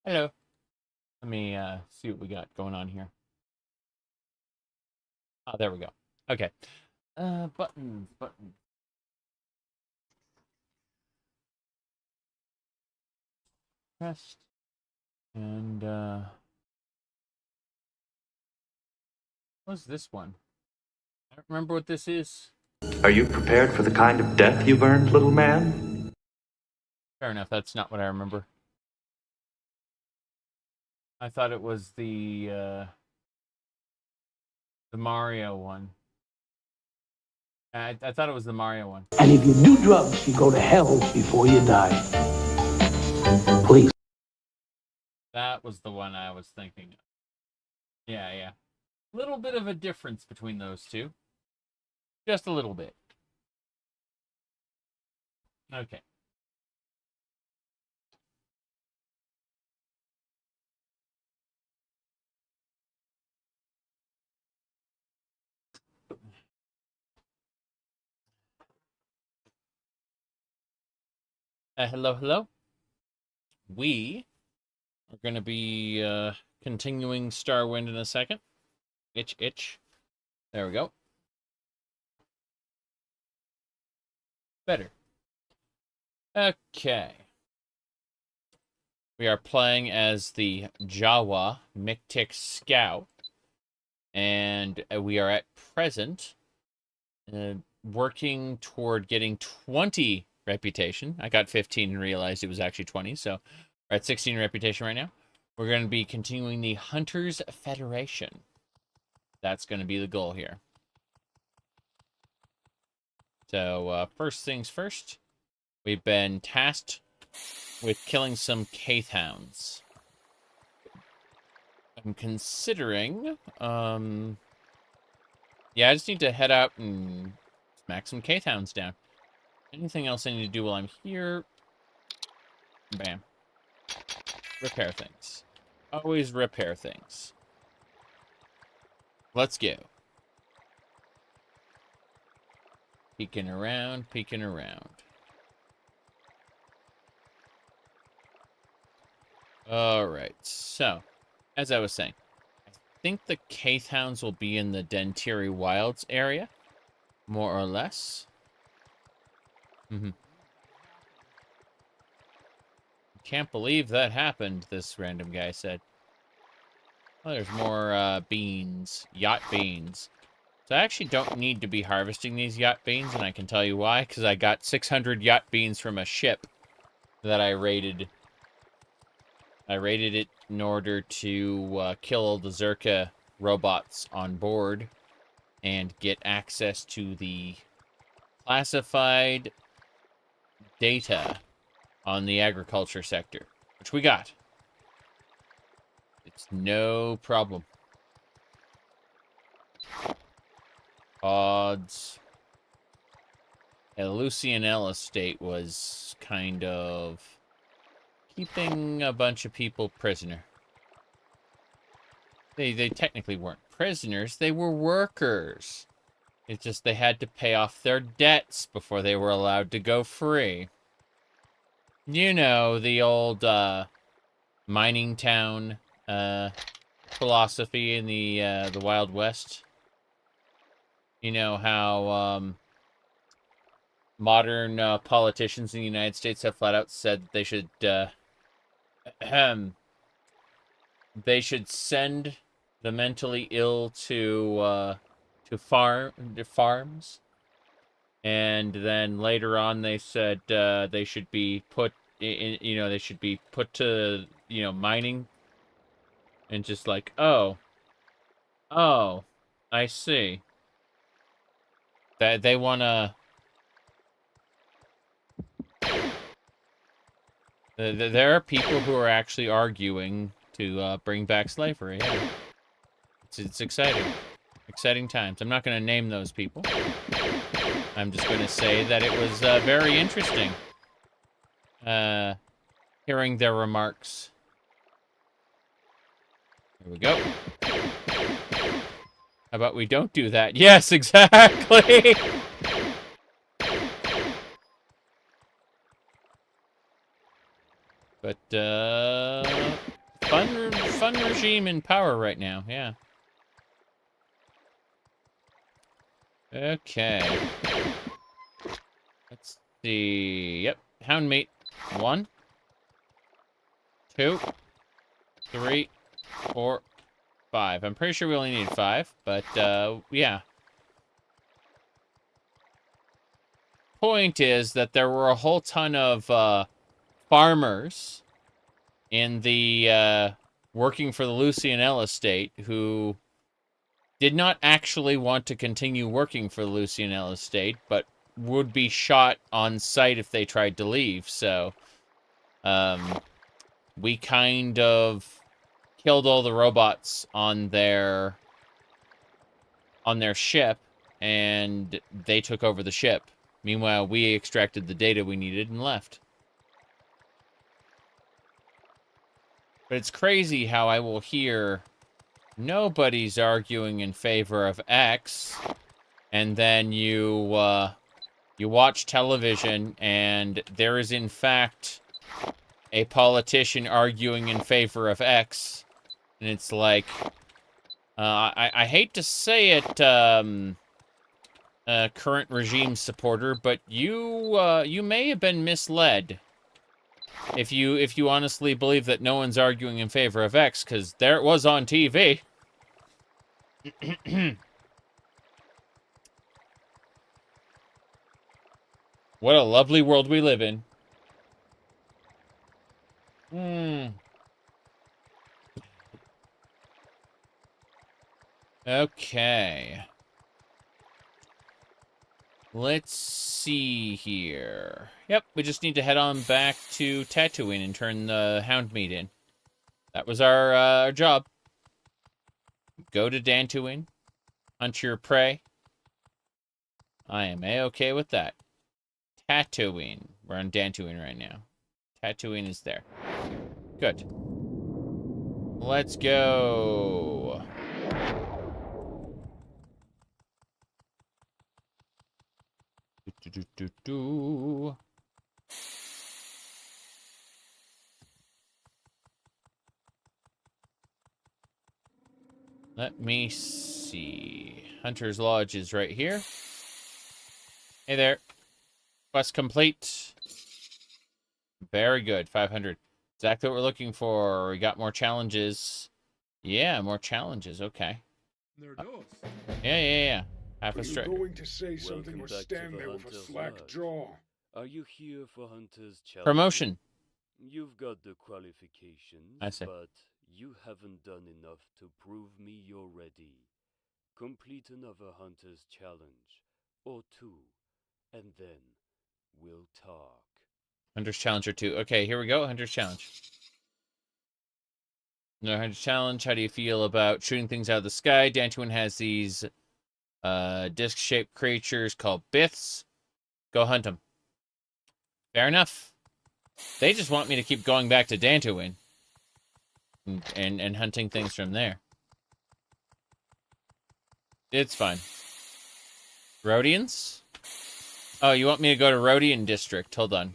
Hello. Let me see what we got going on here. Oh, there we go. Okay. Buttons. Pressed. And, what's this one? I don't remember what this is. Are you prepared for the kind of death you've earned, little man? Fair enough, that's not what I remember. I thought it was the Mario one. I thought it was the Mario one. And if you do drugs, you go to hell before you die. Please. That was the one I was thinking of. Yeah. Little bit of a difference between those two. Just a little bit. Okay. Hello. We are going to be continuing Starwind in a second. Itch. There we go. Better. Okay. We are playing as the Jawa Mictic Scout. And we are at present working toward getting 20 reputation. I got 15 and realized it was actually 20, so we're at 16 reputation right now. We're going to be continuing the Hunters Federation. That's going to be the goal here. So, first things first, we've been tasked with killing some Kaithounds. I'm considering, yeah, I just need to head out and smack some Kaithounds down. Anything else I need to do while I'm here? Bam. Repair things. Always repair things. Let's go. Peeking around. Alright, so, as I was saying, I think the Kaithounds will be in the Dentiri Wilds area, more or less. Can't believe that happened, this random guy said. Oh, there's more beans. Yacht beans. So I actually don't need to be harvesting these yacht beans, and I can tell you why, because I got 600 yacht beans from a ship that I raided. I raided it in order to kill all the Zerka robots on board and get access to the classified data on the agriculture sector, which we got. It's no problem. Odds. Yeah, the Lucianella estate was kind of keeping a bunch of people prisoner. They technically weren't prisoners, they were workers. It's just they had to pay off their debts before they were allowed to go free. You know, the old mining town philosophy in the Wild West. You know how modern politicians in the United States have flat out said that they should send the mentally ill to farms, and then later on they said they should be put in, they should be put to mining, and just like, oh, I see. That they wanna. There are people who are actually arguing to bring back slavery. Yeah. It's exciting. Exciting times. I'm not going to name those people. I'm just going to say that it was very interesting hearing their remarks. Here we go. How about we don't do that? Yes, exactly! But, fun regime in power right now, yeah. Okay. Let's see. Yep. Hound meat. 1, 2, 3, 4, 5. I'm pretty sure we only need 5, but, yeah. Point is that there were a whole ton of, farmers in the, working for the Lucianell estate who did not actually want to continue working for the Lucianell estate, but would be shot on sight if they tried to leave, so, we kind of killed all the robots on their ship, and they took over the ship. Meanwhile, we extracted the data we needed and left. But it's crazy how I will hear nobody's arguing in favor of X, and then you watch television, and there is, in fact, a politician arguing in favor of X, and it's like, I hate to say it, current regime supporter, but you may have been misled if you honestly believe that no one's arguing in favor of X, because there it was on TV. What a lovely world we live in. Okay. Let's see here. Yep, we just need to head on back to Tatooine and turn the hound meat in. That was our job. Go to Dantooine, hunt your prey. I am A-okay with that. Tatooine. We're on Dantooine right now. Tatooine is there. Good. Let's go. Let me see. Hunter's Lodge is right here. Hey there. Quest complete. Very good. 500. Exactly what we're looking for. We got more challenges. Yeah, more challenges. Okay. Yeah. Half a straight. Are you going to say something or stand there with a slack jaw? Are you here for Hunter's challenge? Promotion. You've got the qualifications, I see. But you haven't done enough to prove me you're ready. Complete another Hunter's challenge, or 2, and then we'll talk. Hunter's Challenge or 2. Okay, here we go. Hunter's Challenge. No Hunter's Challenge. How do you feel about shooting things out of the sky? Dantooine has these disc-shaped creatures called Biths. Go hunt them. Fair enough. They just want me to keep going back to Dantooine and hunting things from there. It's fine. Rhodians? Oh, you want me to go to Rhodian District? Hold on.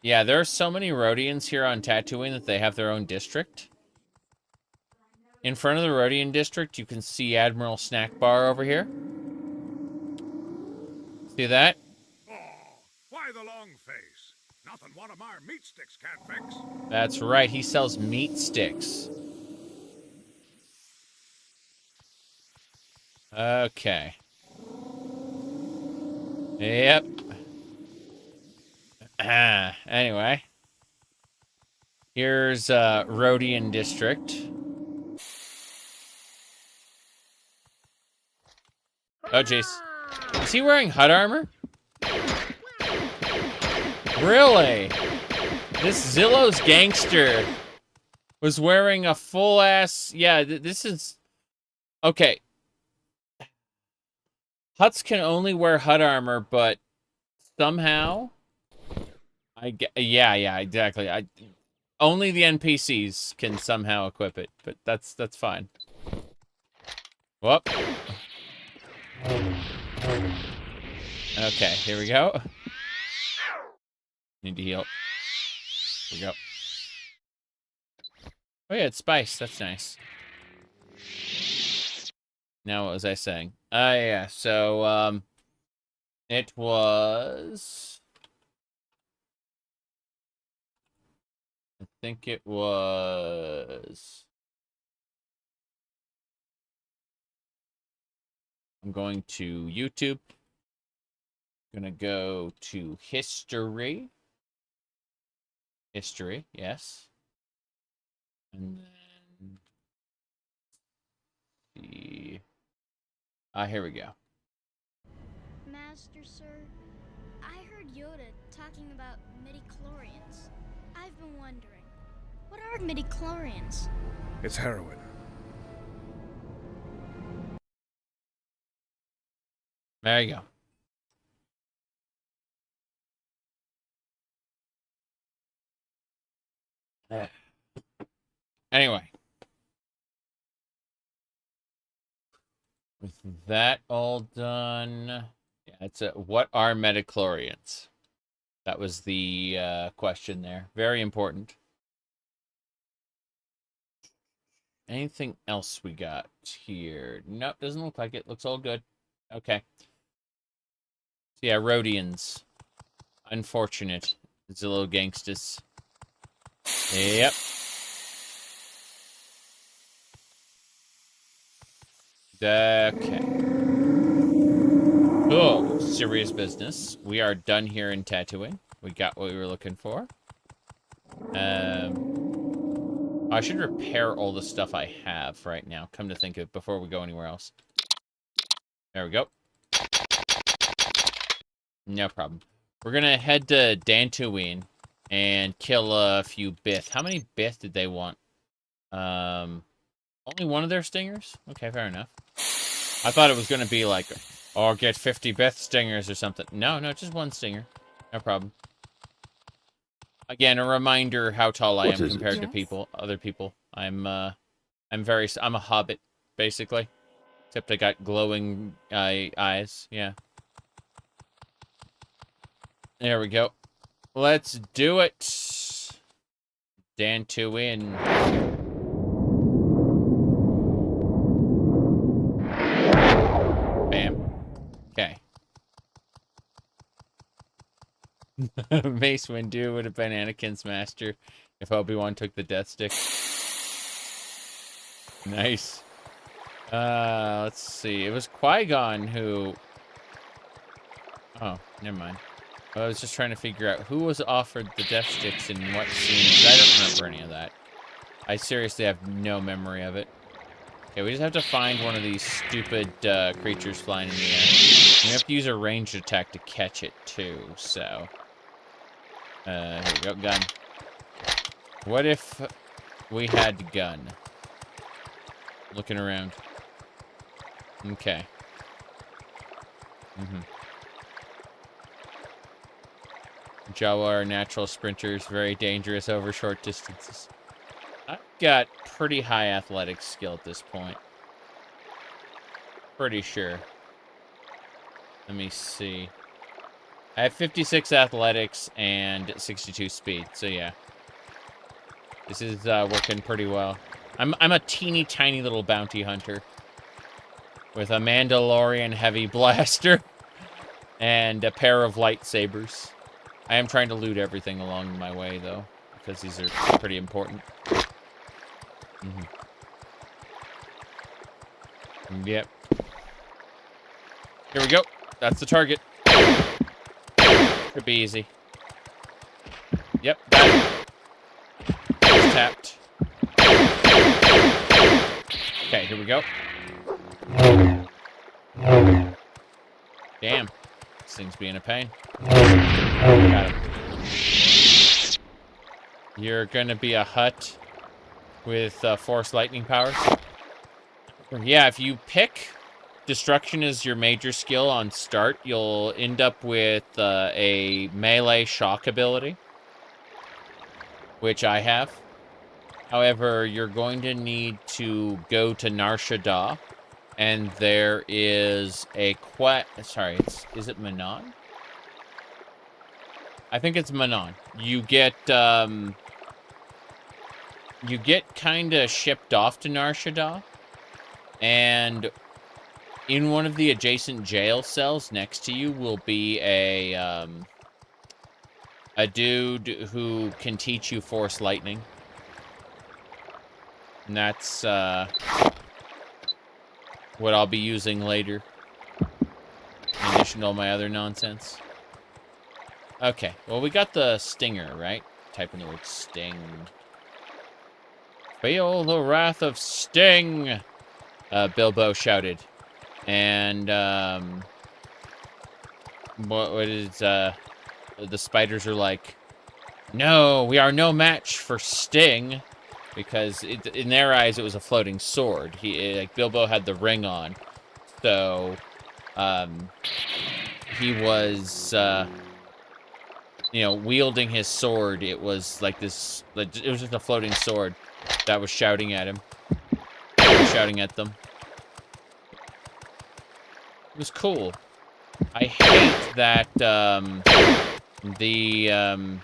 Yeah, there are so many Rhodians here on Tatooine that they have their own district. In front of the Rhodian District, you can see Admiral Snack Bar over here. See that? Oh, why the long face? Nothing one of my meat sticks can't fix. That's right, he sells meat sticks. Okay. Yep. Anyway. Here's Rhodian District. Oh, jeez. Is he wearing HUD armor? Really? This Zillow's gangster was wearing a full-ass... Yeah, this is... Okay. Huts can only wear HUD armor, but somehow... Yeah, exactly. Only the NPCs can somehow equip it, but that's fine. Whoop. Okay, here we go. Need to heal. Here we go. Oh, yeah, it's spice. That's nice. Now, what was I saying? Yeah, so, it was... I think it was... I'm going to YouTube. Gonna go to history. History, yes. And then... the... here we go. Master, sir, I heard Yoda talking about midichlorians. I've been wondering, what are midichlorians? It's heroin. There you go. Anyway. With that all done, yeah, it's what are midichlorians? That was the question there. Very important. Anything else we got here? Nope, doesn't look like it. Looks all good. Okay. So yeah, Rhodians. Unfortunate. It's a little gangsters. Yep. Okay. Oh, serious business. We are done here in Tatooine. We got what we were looking for. I should repair all the stuff I have right now, come to think of it, before we go anywhere else. There we go. No problem. We're gonna head to Dantooine and kill a few Bith. How many Bith did they want? Only one of their stingers? Okay, fair enough. I thought it was gonna be like, oh, get 50 Bith stingers or something. No, just one stinger. No problem. Again, a reminder how tall I am compared to other people. I'm a hobbit, basically. Except I got glowing eyes, yeah. There we go. Let's do it. Dantooine. Bam. Okay. Mace Windu would have been Anakin's master if Obi-Wan took the Death Stick. Nice. Let's see. It was Qui-Gon who... Oh, never mind. I was just trying to figure out who was offered the Death Sticks in what scene, I don't remember any of that. I seriously have no memory of it. Okay, we just have to find one of these stupid creatures flying in the air. We have to use a ranged attack to catch it, too, so... here we go, gun. What if we had gun? Looking around. Okay. Jawa are natural sprinters, very dangerous over short distances. I've got pretty high athletic skill at this point. Pretty sure. Let me see. I have 56 athletics and 62 speed, so yeah. This is working pretty well. I'm a teeny tiny little bounty hunter with a Mandalorian heavy blaster and a pair of lightsabers. I am trying to loot everything along my way, though, because these are pretty important. Yep. Here we go. That's the target. Should be easy. Yep, got it. It's tapped. Okay, here we go. Damn. This thing's being a pain. Got him. You're gonna be a hut with force lightning powers. Yeah, if you pick destruction as your major skill on start, you'll end up with a melee shock ability, which I have. However, you're going to need to go to Nar Shaddaa, and there is a sorry, is it Manon? I think it's Manon. You get you get kind of shipped off to Nar Shaddaa, and in one of the adjacent jail cells next to you will be a dude who can teach you Force Lightning. And that's what I'll be using later, in addition to all my other nonsense. Okay, well, we got the stinger, right? Type in the word sting. Feel the wrath of Sting, Bilbo shouted. And, what is, the spiders are like, no, we are no match for Sting. Because in their eyes, it was a floating sword. Like, Bilbo had the ring on. So, he was, you know, wielding his sword. It was like this, it was just a floating sword that was shouting at him. Shouting at them. It was cool. I hate that, the,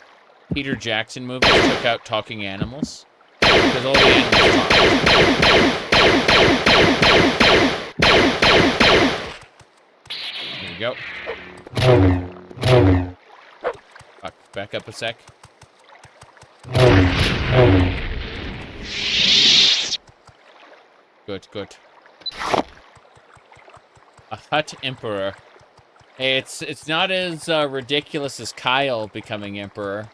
Peter Jackson movies took out talking animals. Because all the animals talk. Here we go. Fuck, back up a sec. Good, good. A Hutt Emperor. Hey, it's not as ridiculous as Kyle becoming Emperor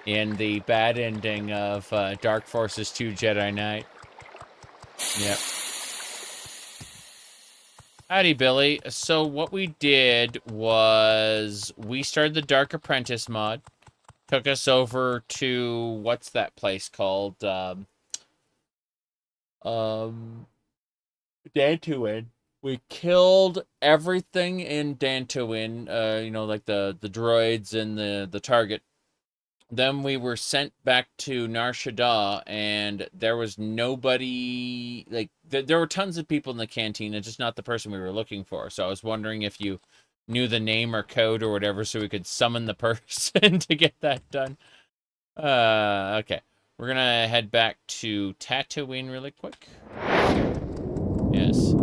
in the bad ending of Dark Forces 2 Jedi Knight. Yep. Howdy, Billy. So what we did was we started the Dark Apprentice mod. Took us over to, what's that place called? Dantooine. We killed everything in Dantooine, you know, like the droids and the target. Then we were sent back to Nar Shaddaa, and there was nobody, like, there were tons of people in the cantina, just not the person we were looking for. So I was wondering if you knew the name or code or whatever so we could summon the person to get that done. Okay. We're gonna head back to Tatooine really quick. Yes.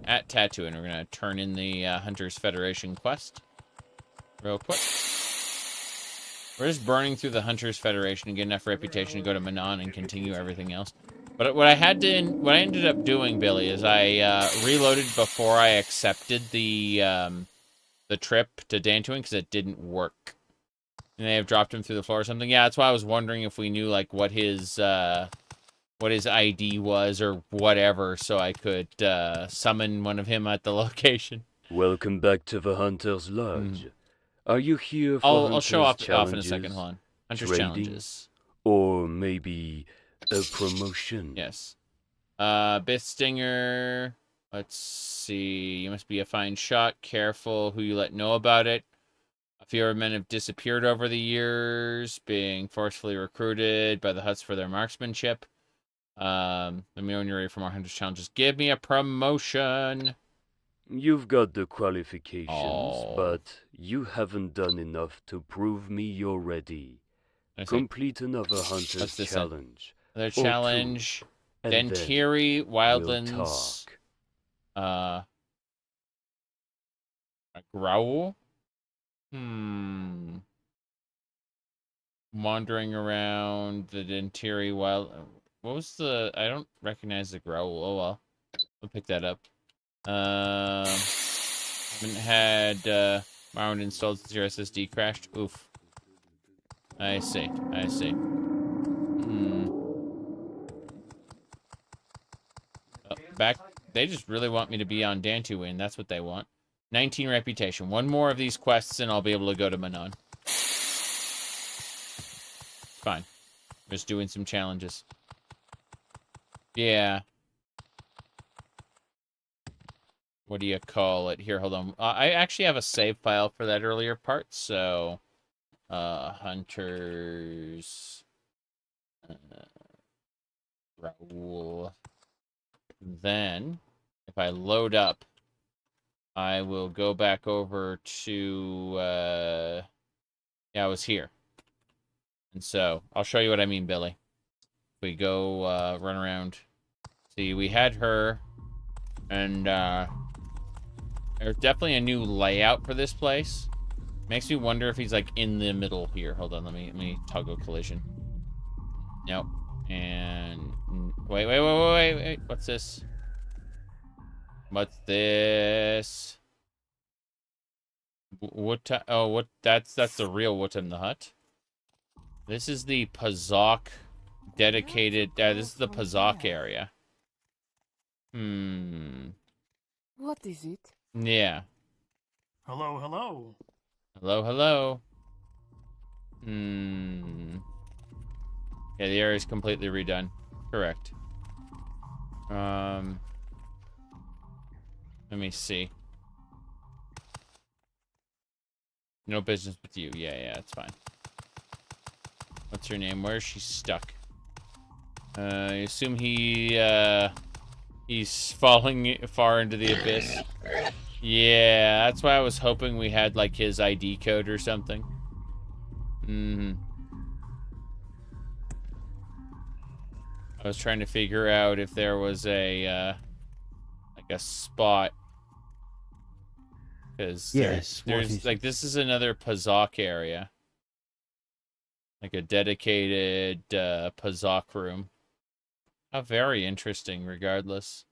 At Tatooine, we're going to turn in the Hunters Federation quest real quick. We're just burning through the Hunters Federation and get enough reputation to go to Manon and continue everything else. But what I ended up doing, Billy, is I reloaded before I accepted the trip to Dantooine because it didn't work. And they have dropped him through the floor or something. Yeah, that's why I was wondering if we knew like what his ID was or whatever, so I could summon one of him at the location. Welcome back to the Hunter's Lodge. Are you here for I'll show off in a challenges, second, hold on. Hunter's trading, challenges. Or maybe a promotion? Yes. Bith Stinger. Let's see. You must be a fine shot. Careful who you let know about it. A few other men have disappeared over the years, being forcefully recruited by the Hutts for their marksmanship. Let me know when you're ready for more Hunters challenges. Give me a promotion. You've got the qualifications, but you haven't done enough to prove me you're ready. Complete another Hunter's challenge. Another challenge. Dentiri, Wildlands. A growl. Wandering around the Dentiri Wild. What was the... I don't recognize the growl. Oh, well. I'll pick that up. Haven't had Morrowind installed since your SSD crashed. Oof. I see. I see. Back... They just really want me to be on Dantooine. That's what they want. 19 reputation. One more of these quests and I'll be able to go to Manon. Fine. Just doing some challenges. Yeah. What do you call it? Here, hold on. I actually have a save file for that earlier part, so... Hunters... Raoul. Then, if I load up, I will go back over to Yeah, I was here. And so, I'll show you what I mean, Billy. We go run around. See, we had her, and there's definitely a new layout for this place. Makes me wonder if he's like in the middle here. Hold on, let me toggle collision. Nope. And wait. What's this? What's this? What? That's the real Wotam the Hut. This is the Pazak dedicated. This is the Pazak area. What is it? Yeah. Hello, hello. Hello. Yeah, the area is completely redone. Correct. Let me see. No business with you. Yeah, it's fine. What's her name? Where is she stuck? I assume he's falling far into the abyss. Yeah, that's why I was hoping we had like his ID code or something. I was trying to figure out if there was a like a spot, because there's like this is another Pazak area, like a dedicated Pazak room. How very interesting. Regardless,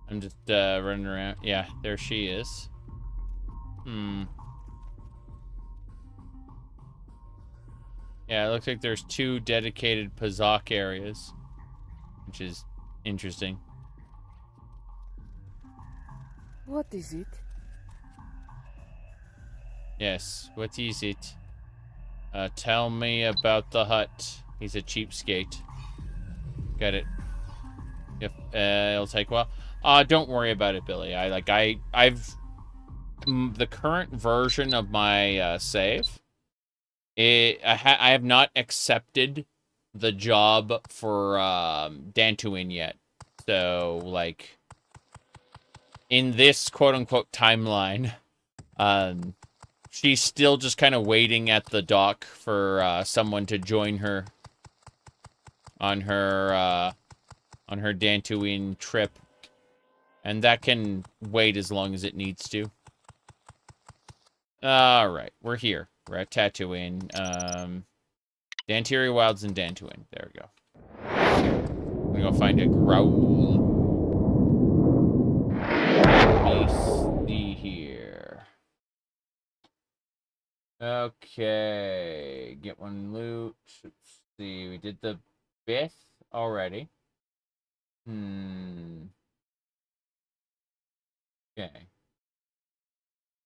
I'm just running around. Yeah, there she is. Yeah, it looks like there's 2 dedicated Pazak areas, which is interesting. What is it? Yes, what is it? Tell me about the hut. He's a cheapskate. Got it. Yep, it'll take a while. Don't worry about it, Billy. I've the current version of my save. I have not accepted the job for Dantooine yet. So, like, in this quote-unquote timeline, she's still just kind of waiting at the dock for someone to join her on her Dantooine trip. And that can wait as long as it needs to. Alright, we're here. We're at Tatooine. Dantiri Wilds and Dantooine. There we go. I'm gonna go find a growl. Let me see here. Okay. Get one loot. Let's see. We did the Bith already. Okay.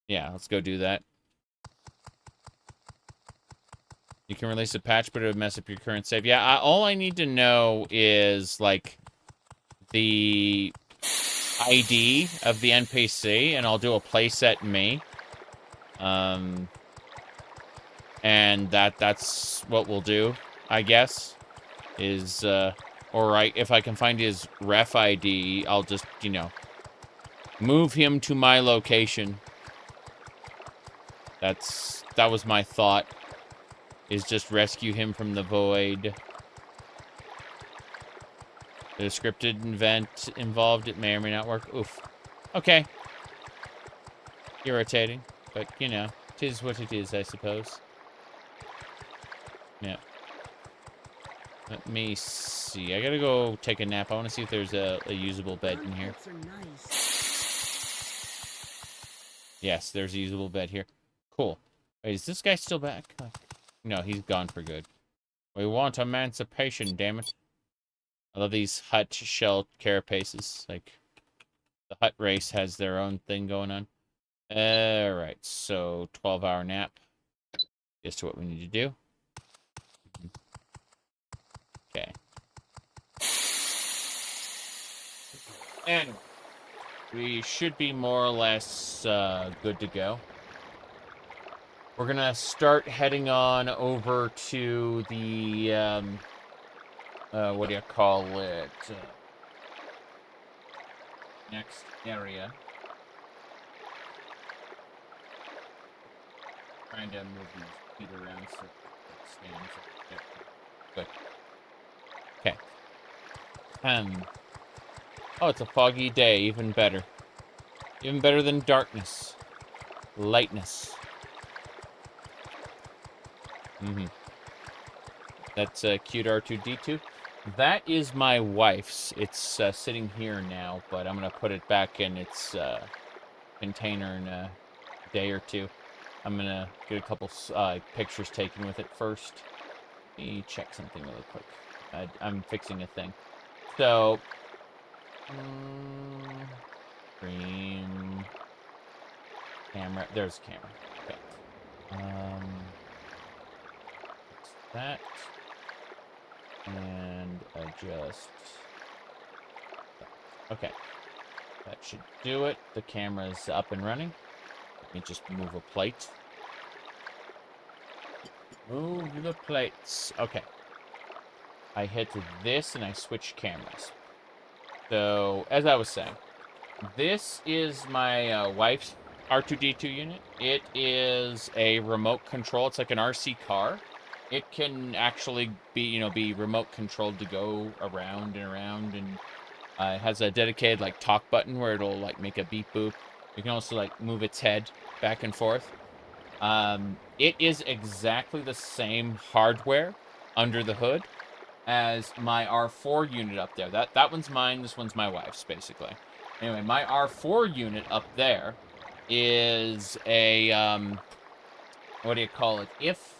Yeah, let's go do that. You can release a patch, but it would mess up your current save. Yeah, all I need to know is, like, the ID of the NPC, and I'll do a playset me. And that's what we'll do, I guess. Is, or if I can find his ref ID, I'll just, you know, move him to my location. That was my thought. Is just rescue him from the void. There's a scripted event involved. It may or may not work. Oof. Okay. Irritating. But, you know, it is what it is, I suppose. Yeah. Let me see. I gotta go take a nap. I want to see if there's a usable bed in here. Yes, there's a usable bed here. Cool. Wait, is this guy still back? No, he's gone for good. We want emancipation, damn it. I love these hut shell carapaces. Like, the hut race has their own thing going on. Alright, so 12-hour nap. Guess to what we need to do. Okay. Anyway, we should be more or less good to go. We're gonna start heading on over to the, what do you call it? Next area. trying to move these feet around so it stands. Yep. Good. Okay. Oh, it's a foggy day. Even better. Even better than darkness. Lightness. That's a cute R2-D2. That is my wife's. It's sitting here now, but I'm going to put it back in its container in a day or two. I'm going to get a couple pictures taken with it first. Let me check something really quick. I'm fixing a thing. So, screen, camera. There's a camera. Okay. That. And adjust. Okay. That should do it. The camera's up and running. Let me just move a plate. Move the plates. Okay. I hit this and I switch cameras. So, as I was saying, this is my wife's R2-D2 unit. It is a remote control. It's like an RC car. It can actually be remote controlled to go around and around, and it has a dedicated talk button where it'll make a beep boop. You can also move its head back and forth. It is exactly the same hardware under the hood as my R4 unit up there. That one's mine. This one's my wife's, basically. Anyway, my R4 unit up there is a what do you call it? If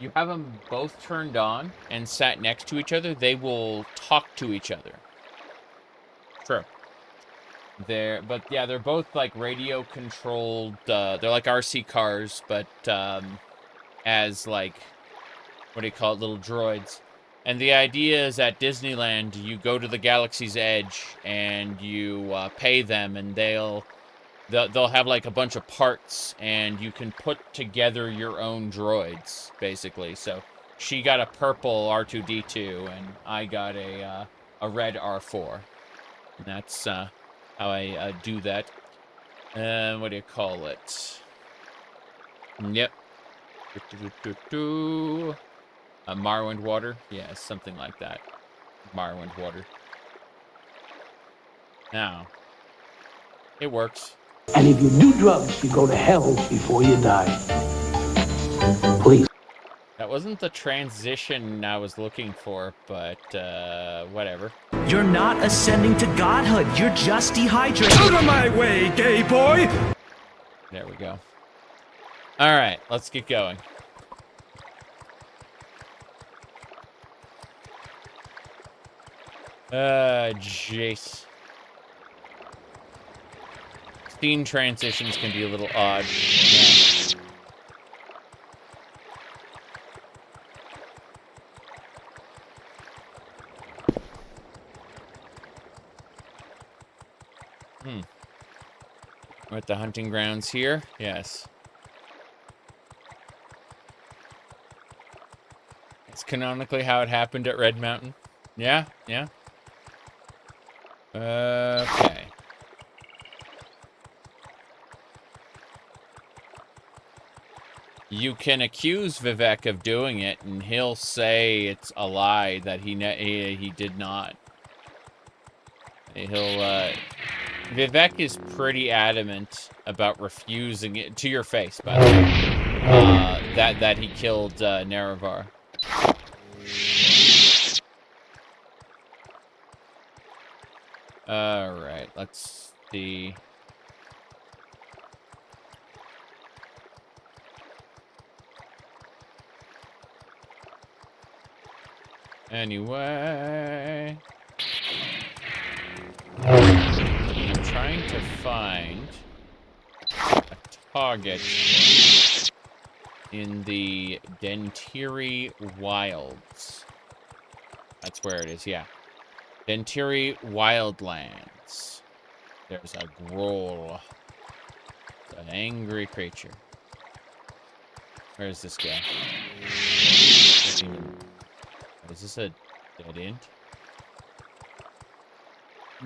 you have them both turned on and sat next to each other, they will talk to each other. True. They're both radio controlled. They're like RC cars, but as what do you call it? Little droids. And the idea is at Disneyland, you go to the Galaxy's Edge and you pay them, and they'll have a bunch of parts, and you can put together your own droids, basically. So she got a purple R2-D2, and I got a red R4. And that's how I do that. What do you call it? Yep. Morrowind water? Yeah, something like that. Morrowind water. Now, it works. And if you do drugs, you go to hell before you die. Please. That wasn't the transition I was looking for, but whatever. You're not ascending to godhood. You're just dehydrated. Out of my way, gay boy! There we go. All right, let's get going. Jeez. Scene transitions can be a little odd. Yeah. We're at the hunting grounds here. Yes. It's canonically how it happened at Red Mountain. Yeah, yeah. Okay. You can accuse Vivek of doing it, and he'll say it's a lie that he did not. Vivek is pretty adamant about refusing it to your face, by the way. That he killed Nerevar. All right, let's see. Anyway, I'm trying to find a target in the Dentiri Wilds. That's where it is, yeah. Dentiri Wildlands. There's a Groll. It's an angry creature. Where is this guy? Is this a dead end?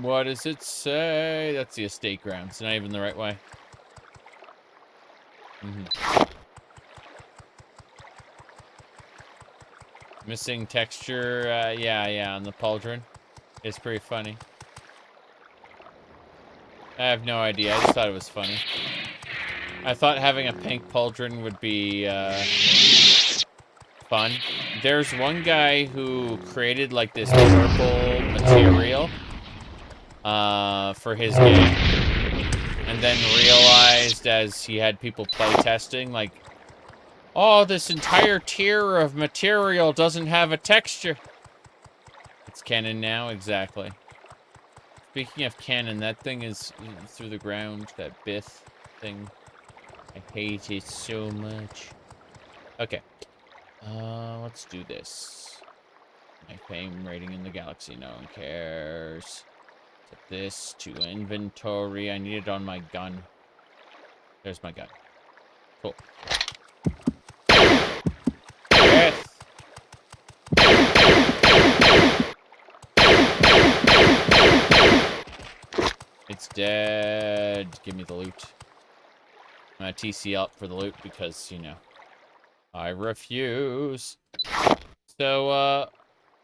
What does it say? That's the estate grounds. Not even the right way. Missing texture, yeah, on the pauldron. It's pretty funny. I have no idea, I just thought it was funny. I thought having a pink pauldron would be, fun. There's one guy who created, like, this purple material, for his game. And then realized as he had people playtesting, like, oh, this entire tier of material doesn't have a texture. It's canon now, exactly. Speaking of canon, that thing is through the ground, that Bith thing. I hate it so much. Okay. Let's do this. My fame rating in the galaxy, no one cares. Set this to inventory. I need it on my gun. There's my gun. Cool. Yes. It's dead. Give me the loot. I'm gonna TC up for the loot because, you know, I refuse. So,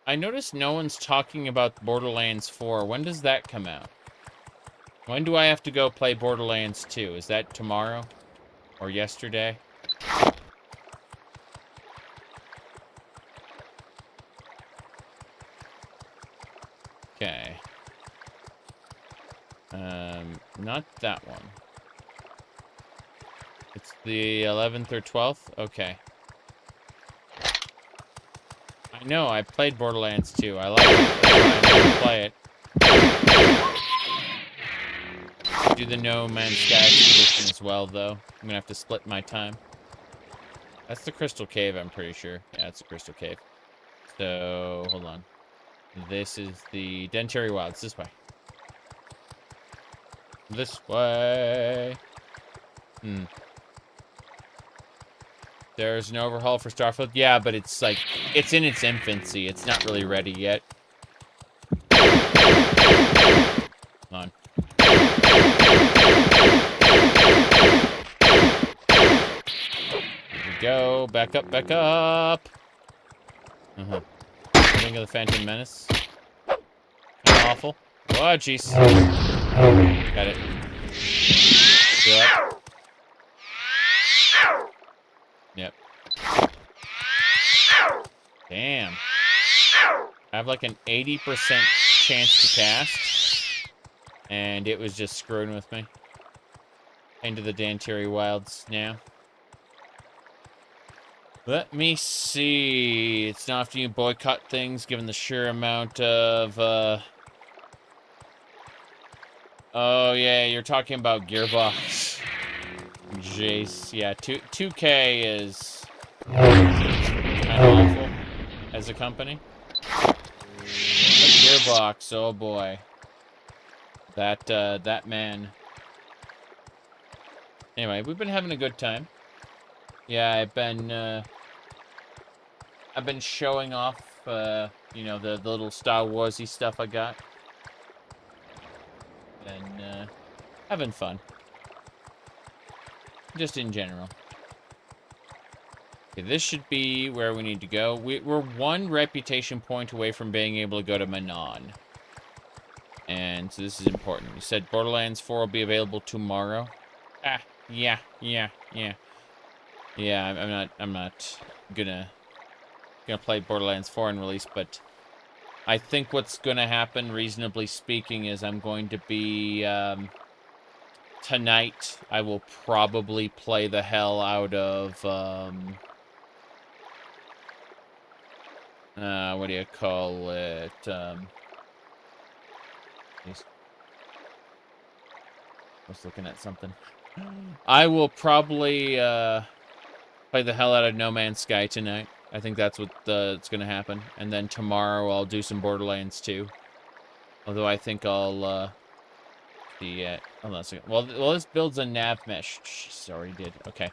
I noticed no one's talking about Borderlands 4. When does that come out? When do I have to go play Borderlands 2? Is that tomorrow? Or yesterday? Okay. Not that one. It's the 11th or 12th? Okay. I know, I played Borderlands 2. I like it. That's why I'm gonna play it. Do the No Man's Sky expedition as well, though. I'm gonna have to split my time. That's the Crystal Cave, I'm pretty sure. Yeah, it's the Crystal Cave. So, hold on. This is the Dentary Wilds. This way. This way. There's an overhaul for Starfield. Yeah, but it's like, it's in its infancy. It's not really ready yet. Hold on. Here we go. Back up, back up. Think of the Phantom Menace. Kind of awful. Oh, jeez. Got it. Yep. Yep. Damn. I have like an 80% chance to cast. And it was just screwing with me. Into the Dantary Wilds now. Let me see. It's not often you boycott things given the sheer amount of, Oh, yeah, you're talking about Gearbox. Jace. Yeah, 2K is kind of awful as a company. But Gearbox, oh boy. That man. Anyway, we've been having a good time. Yeah, I've been showing off, you know, the little Star Warsy stuff I got. And, having fun. Just in general. Okay, this should be where we need to go. We're one reputation point away from being able to go to Manon. And so this is important. You said Borderlands 4 will be available tomorrow. Yeah, I'm not gonna play Borderlands 4 in release, but I think what's gonna happen, reasonably speaking, is I'm going to be, tonight, I will probably play the hell out of, what do you call it, I was looking at something. I will probably, play the hell out of No Man's Sky tonight. I think that's what it's gonna happen. And then tomorrow I'll do some Borderlands 2. Although I think I'll, hold on a second. Well, this builds a nav mesh. Jeez, already did. Okay.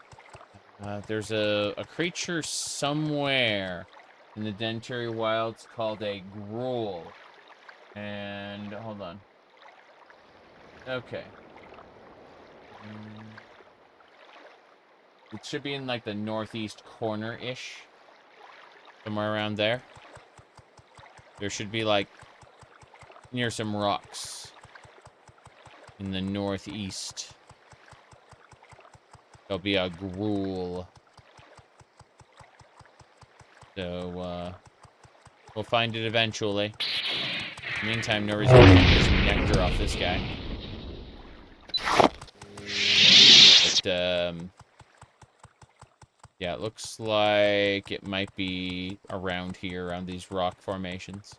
There's a creature somewhere in the Dentary Wilds called a Gruul. And, hold on. Okay. It should be in, like, the northeast corner-ish. Somewhere around there. There should be, like, near some rocks in the northeast. There'll be a gruel. So, we'll find it eventually. In the meantime, no reason to get some nectar off this guy. But, yeah, it looks like it might be around here, around these rock formations.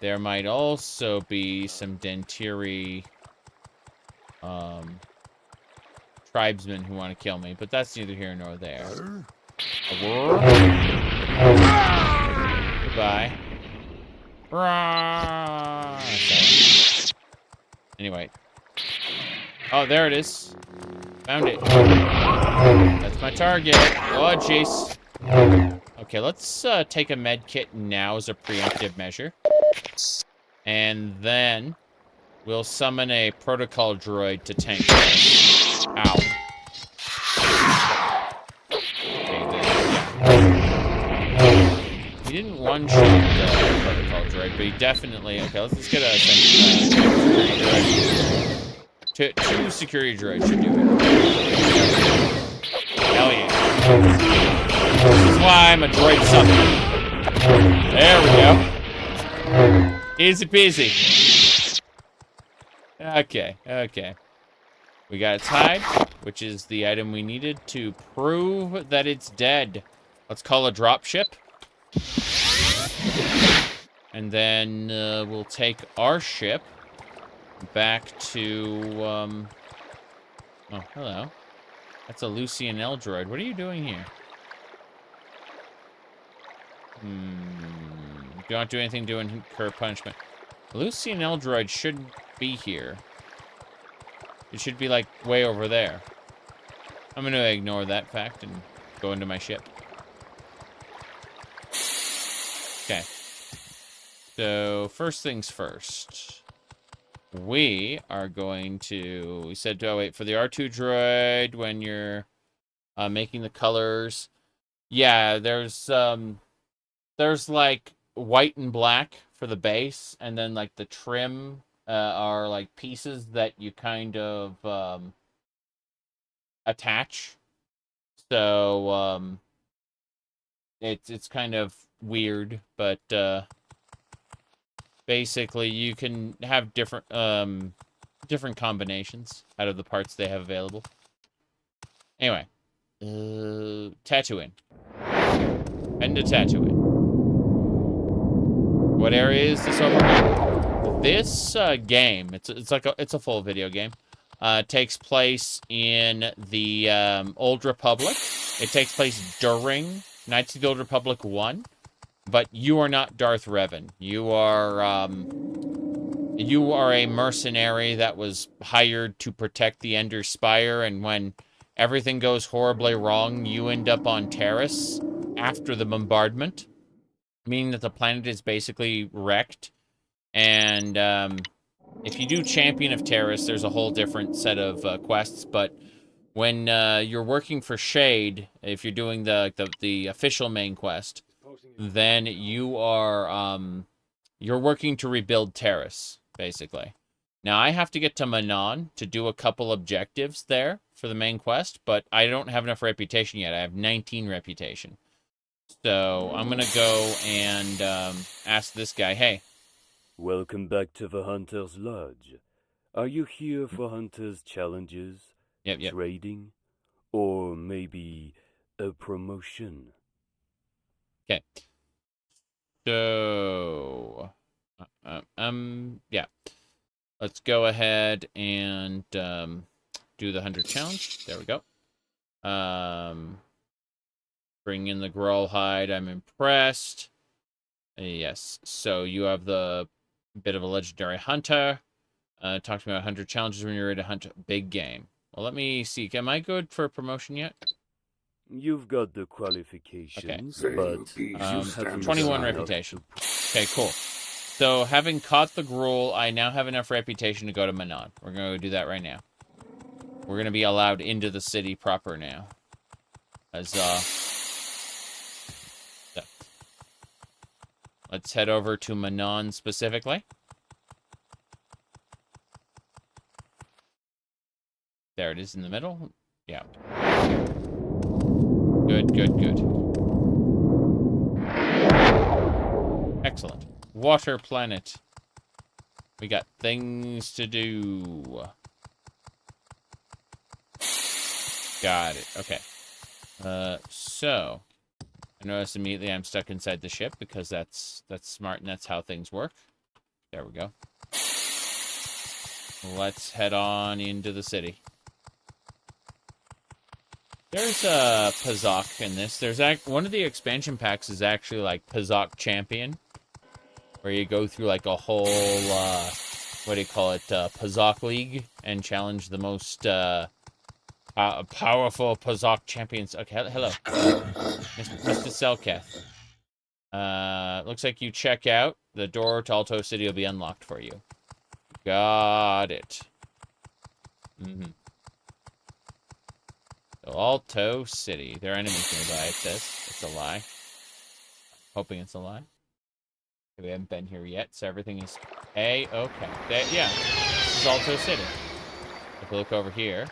There might also be some Dentiri, tribesmen who want to kill me, but that's neither here nor there. Goodbye. Anyway. Oh, there it is. Found it. That's my target. Oh, jeez. Okay, let's take a med kit now as a preemptive measure. And then we'll summon a protocol droid to tank this. Ow. He didn't one-shot the protocol droid, but he definitely... Okay, let's get a security droid. Two security droids should do it. Hell yeah. This is why I'm a droid summoner. There we go. Easy peasy. Okay, okay. We got its hide, which is the item we needed to prove that it's dead. Let's call a dropship. And then we'll take our ship back to, oh, hello. That's a Lucian Eldroid. What are you doing here? Do not do anything to incur punishment. Lucian Eldroid shouldn't be here. It should be, like, way over there. I'm going to ignore that fact and go into my ship. Okay. So, first things first. We are going to... We said to wait for the R2 droid when you're making the colors. Yeah, there's like, white and black for the base, and then, like, the trim are, like, pieces that you kind of attach. So, it's kind of weird, but basically you can have different combinations out of the parts they have available. Anyway, Tatooine. Heading to Tatooine. What area is this over here? This game, it's a full video game. Takes place in the Old Republic. It takes place during Knights of the Old Republic 1, but you are not Darth Revan. You are a mercenary that was hired to protect the Ender Spire, and when everything goes horribly wrong, you end up on Terrace after the bombardment, meaning that the planet is basically wrecked. And if you do Champion of Terrace, there's a whole different set of quests, but when you're working for Shade, if you're doing the official main quest, then you are you're working to rebuild Terrace, basically. Now, I have to get to Manon to do a couple objectives there for the main quest, but I don't have enough reputation yet. I have 19 reputation. So I'm going to go and ask this guy, hey. Welcome back to the Hunter's Lodge. Are you here for Hunter's challenges? Yep. Trading? Or maybe a promotion? Okay. So, yeah. Let's go ahead and do the 100 challenge. There we go. Bring in the Grawl hide. I'm impressed. Yes. So you have the bit of a legendary hunter. Talk to me about 100 challenges when you're ready to hunt big game. Well, let me see. Am I good for promotion yet? You've got the qualifications, but 21 reputation. Okay, cool. So, having caught the Gruul, I now have enough reputation to go to Manon. We're going to do that right now. We're going to be allowed into the city proper now. Huzzah. Let's head over to Manon specifically. There it is in the middle. Yeah. Good, good, good. Excellent. Water planet. We got things to do. Got it. Okay. So I notice immediately I'm stuck inside the ship because that's smart and that's how things work. There we go. Let's head on into the city. There's a Pazak in this. There's one of the expansion packs is actually like Pazak Champion, where you go through like a whole what do you call it, Pazak League, and challenge the most powerful Pazak champions. Okay, hello, Mr. Selketh. Looks like you check out. The door to Alto City will be unlocked for you. Got it. So Alto City. There are enemies nearby, it says. It's a lie. Hoping it's a lie. We haven't been here yet, so everything is A-okay. Yeah, this is Alto City. If we look over here,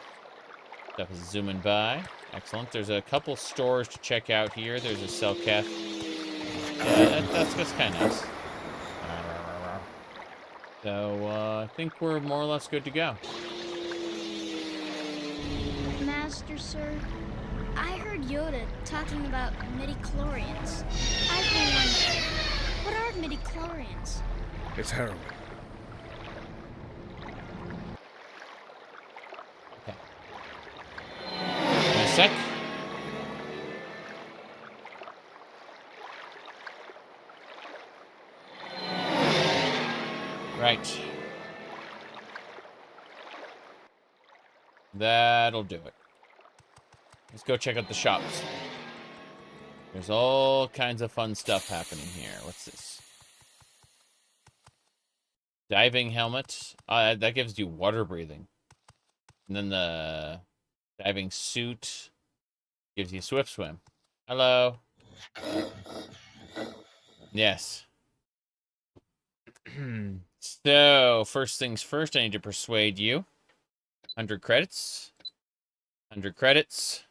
stuff is zooming by. Excellent. There's a couple stores to check out here. There's a Selketh. Yeah, that's kind of nice. So, I think we're more or less good to go. Master, sir, I heard Yoda talking about midichlorians. I've been wondering, what are midichlorians? It's heroin. Okay. In a sec. Right. That'll do it. Let's go check out the shops. There's all kinds of fun stuff happening here. What's this? Diving helmet. That gives you water breathing. And then the diving suit gives you swift swim. Hello. Yes. So, first things first, I need to persuade you. 100 credits. 100 credits.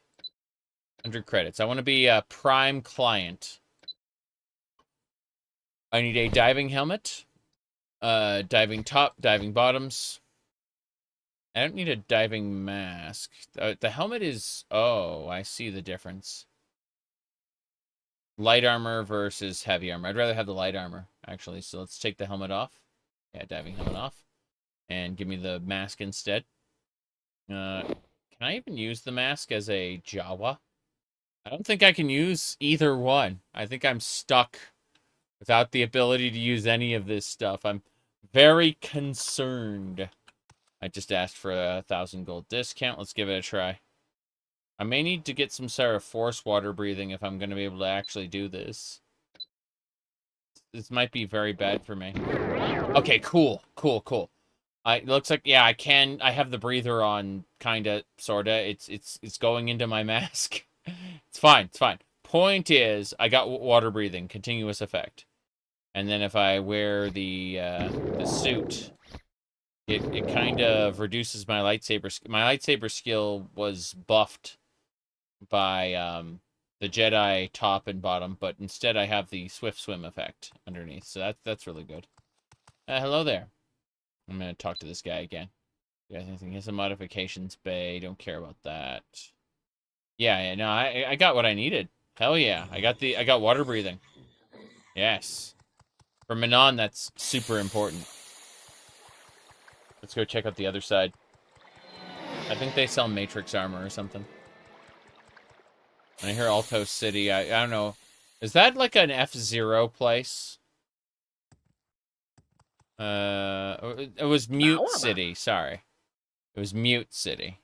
100 credits. I want to be a prime client. I need a diving helmet. Diving top, diving bottoms. I don't need a diving mask. The helmet is... Oh, I see the difference. Light armor versus heavy armor. I'd rather have the light armor, actually. So let's take the helmet off. Yeah, diving helmet off. And give me the mask instead. Can I even use the mask as a Jawa? I don't think I can use either one. I think I'm stuck without the ability to use any of this stuff. I'm very concerned. I just asked for a 1,000 gold discount. Let's give it a try. I may need to get some sort of force water breathing if I'm going to be able to actually do this. This might be very bad for me. Okay, cool. Cool, cool. It looks like, yeah, I have the breather on, kinda, sorta. It's going into my mask. It's fine, it's fine. Point is, I got water breathing, continuous effect. And then if I wear the suit, it kind of reduces my lightsaber. My lightsaber skill was buffed by the Jedi top and bottom, but instead I have the swift swim effect underneath. So that's really good. Hello there. I'm gonna talk to this guy again. You guys anything? Here's some modifications bay. Don't care about that. Yeah, no, I got what I needed. Hell yeah. I got water breathing. Yes. For Manon, that's super important. Let's go check out the other side. I think they sell Matrix armor or something. When I hear Alto City, I don't know. Is that like an F-Zero place? It was Mute City, sorry. It was Mute City.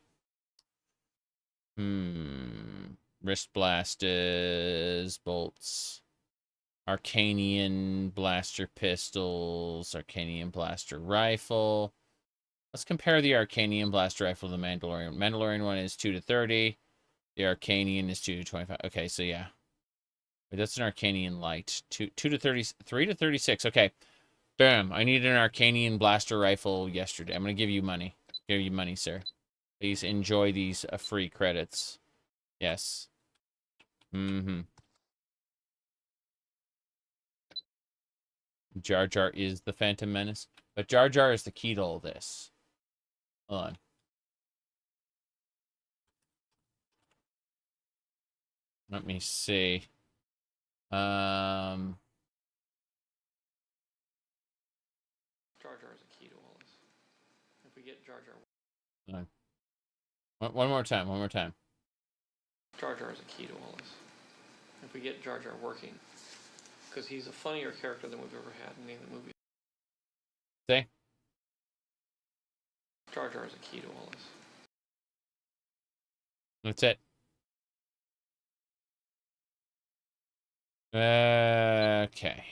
Wrist blasters, bolts. Arcanian blaster pistols, Arcanian blaster rifle. Let's compare the Arcanian blaster rifle to the Mandalorian. Mandalorian one is 2 to 30. The Arcanian is 2 to 25. Okay, so yeah. Wait, that's an Arcanian light. 3 to 36. Okay. Bam. I need an Arcanian blaster rifle yesterday. I'm going to give you money. Give you money, sir. Please enjoy these free credits. Yes. Mm-hmm. Jar Jar is the Phantom Menace. But Jar Jar is the key to all this. Hold on. Let me see. Jar Jar is a key to all this. If we get Jar Jar... One more time. One more time. Jar Jar is a key to all this. If we get Jar Jar working. Because he's a funnier character than we've ever had in any of the movies. See? Jar Jar is a key to all this. That's it. Okay.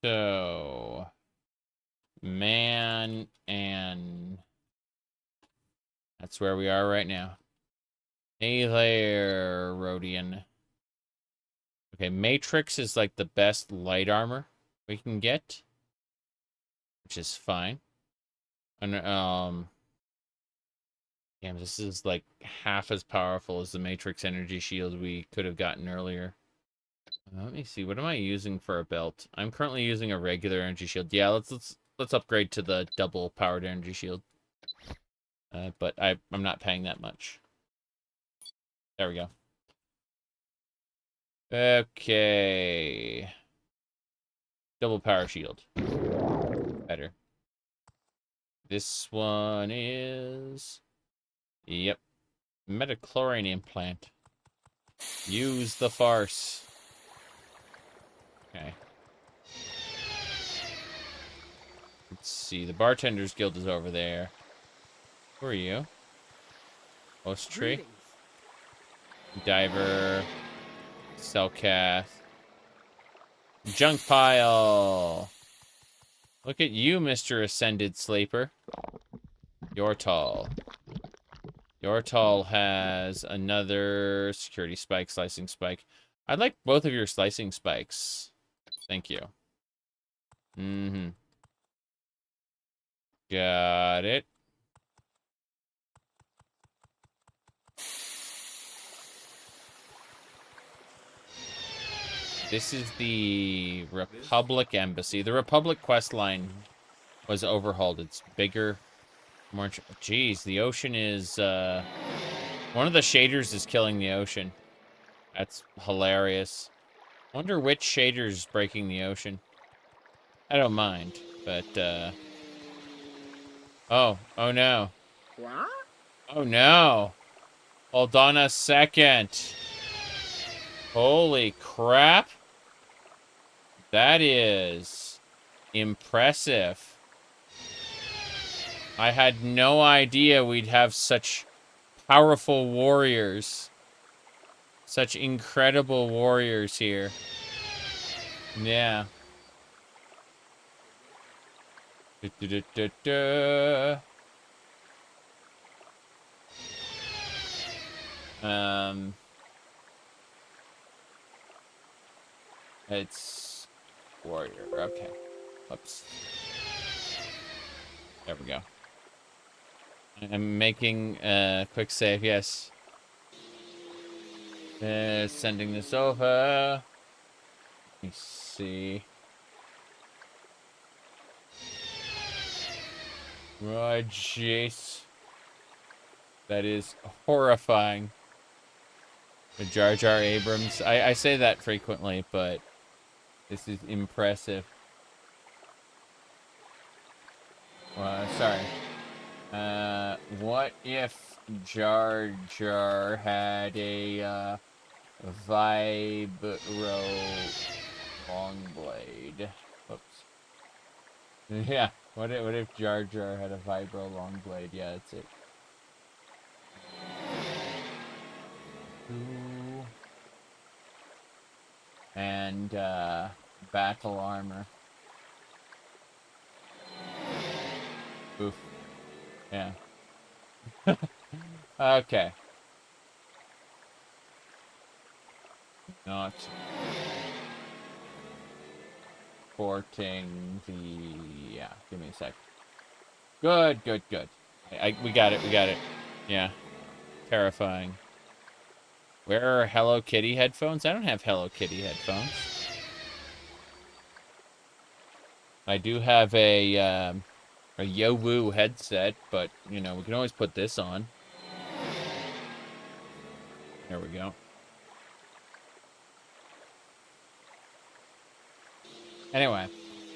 So, man, and that's where we are right now. Hey there, Rhodian. Okay, Matrix is like the best light armor we can get, which is fine. And damn, this is like half as powerful as the Matrix energy shield we could have gotten earlier. Let me see. What am I using for a belt? I'm currently using a regular energy shield. Yeah, let's upgrade to the double powered energy shield. But I'm not paying that much. There we go. Okay. Double power shield. Better. This one is... Yep. Metachlorine implant. Use the farce. Okay. Let's see. The Bartender's Guild is over there. Who are you? Host tree? Diver. Cellcath. Junk pile. Look at you, Mr. Ascended Sleeper. You're tall. Your tall has another security spike, slicing spike. I'd like both of your slicing spikes. Thank you. Mm-hmm. Got it. This is the Republic Embassy. The Republic quest line was overhauled. It's bigger, more... Jeez, the ocean is... One of the shaders is killing the ocean. That's hilarious. Wonder which shader's breaking the ocean. I don't mind, but... Oh no. What? Oh no. Hold on a second. Holy crap. That is impressive. I had no idea we'd have such powerful warriors. Such incredible warriors here. Yeah. It's warrior. Okay. Whoops. There we go. I'm making a quick save. Yes. Sending this over. Let me see. Oh, jeez. That is horrifying. The Jar Jar Abrams. I say that frequently, but this is impressive. Sorry. What if Jar Jar had a vibro long blade? Whoops. Yeah. What if Jar Jar had a vibro long blade? Yeah, that's it. Ooh. And battle armor. Oof. Yeah. Okay. Not porting the... Yeah, give me a sec. Good. We got it. Yeah. Terrifying. Where are Hello Kitty headphones? I don't have Hello Kitty headphones. I do have a Yo-Woo headset, but, you know, we can always put this on. There we go. Anyway,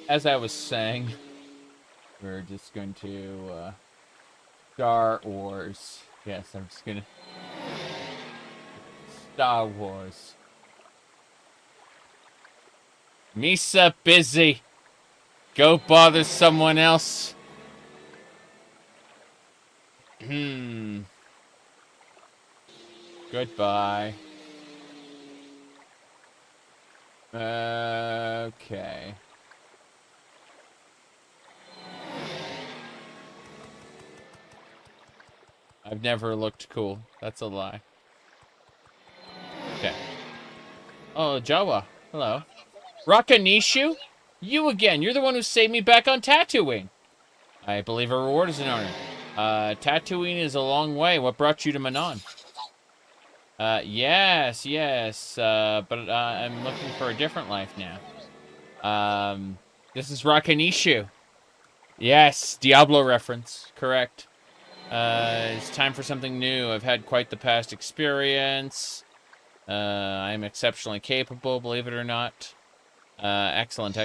as I was saying, we're just going to, Star Wars. Yes, I'm just gonna... Star Wars. Misa busy. Go bother someone else. Goodbye. Okay. I've never looked cool. That's a lie. Okay. Oh, Jawa. Hello. Rakanishu? You again. You're the one who saved me back on Tatooine. I believe a reward is in order. Tatooine is a long way. What brought you to Manon? Yes. But I'm looking for a different life now. This is Rakanishu. Yes, Diablo reference. Correct. It's time for something new. I've had quite the past experience. I'm exceptionally capable, believe it or not. Excellent.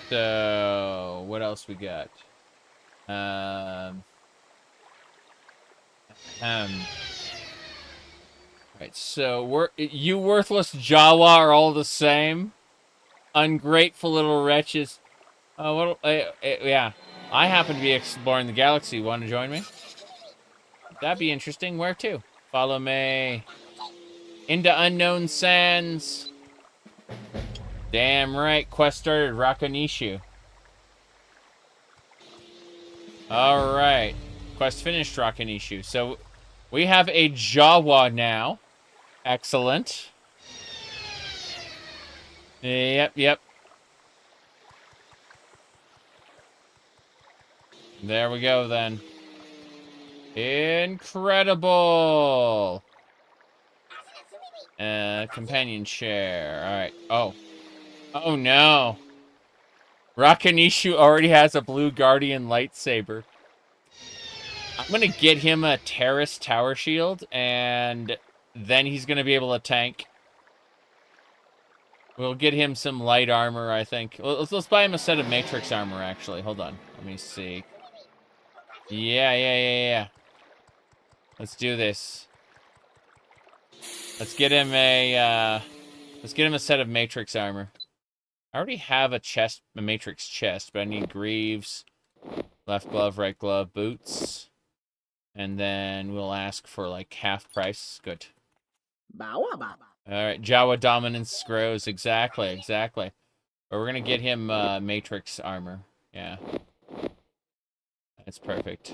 So, what else we got? Right, so you worthless Jawa are all the same. Ungrateful little wretches. Yeah. I happen to be exploring the galaxy. Want to join me? That'd be interesting. Where to? Follow me. Into unknown sands. Damn right. Quest started. Rakanishu. Alright. Quest finished, Rakanishu. So, we have a Jawa now. Excellent. Yep. There we go, then. Incredible! Companion share. Alright. Oh, no. Rakanishu already has a blue Guardian lightsaber. I'm gonna get him a Terrace Tower Shield, and then he's gonna be able to tank. We'll get him some light armor, I think. Let's buy him a set of Matrix armor, actually. Hold on. Let me see. Yeah. Let's do this. Let's get him a set of Matrix armor. I already have a Matrix chest, but I need greaves, left glove, right glove, boots. And then we'll ask for, like, half price. Good. Alright, Jawa dominance grows. Exactly. But we're gonna get him Matrix armor. Yeah. That's perfect.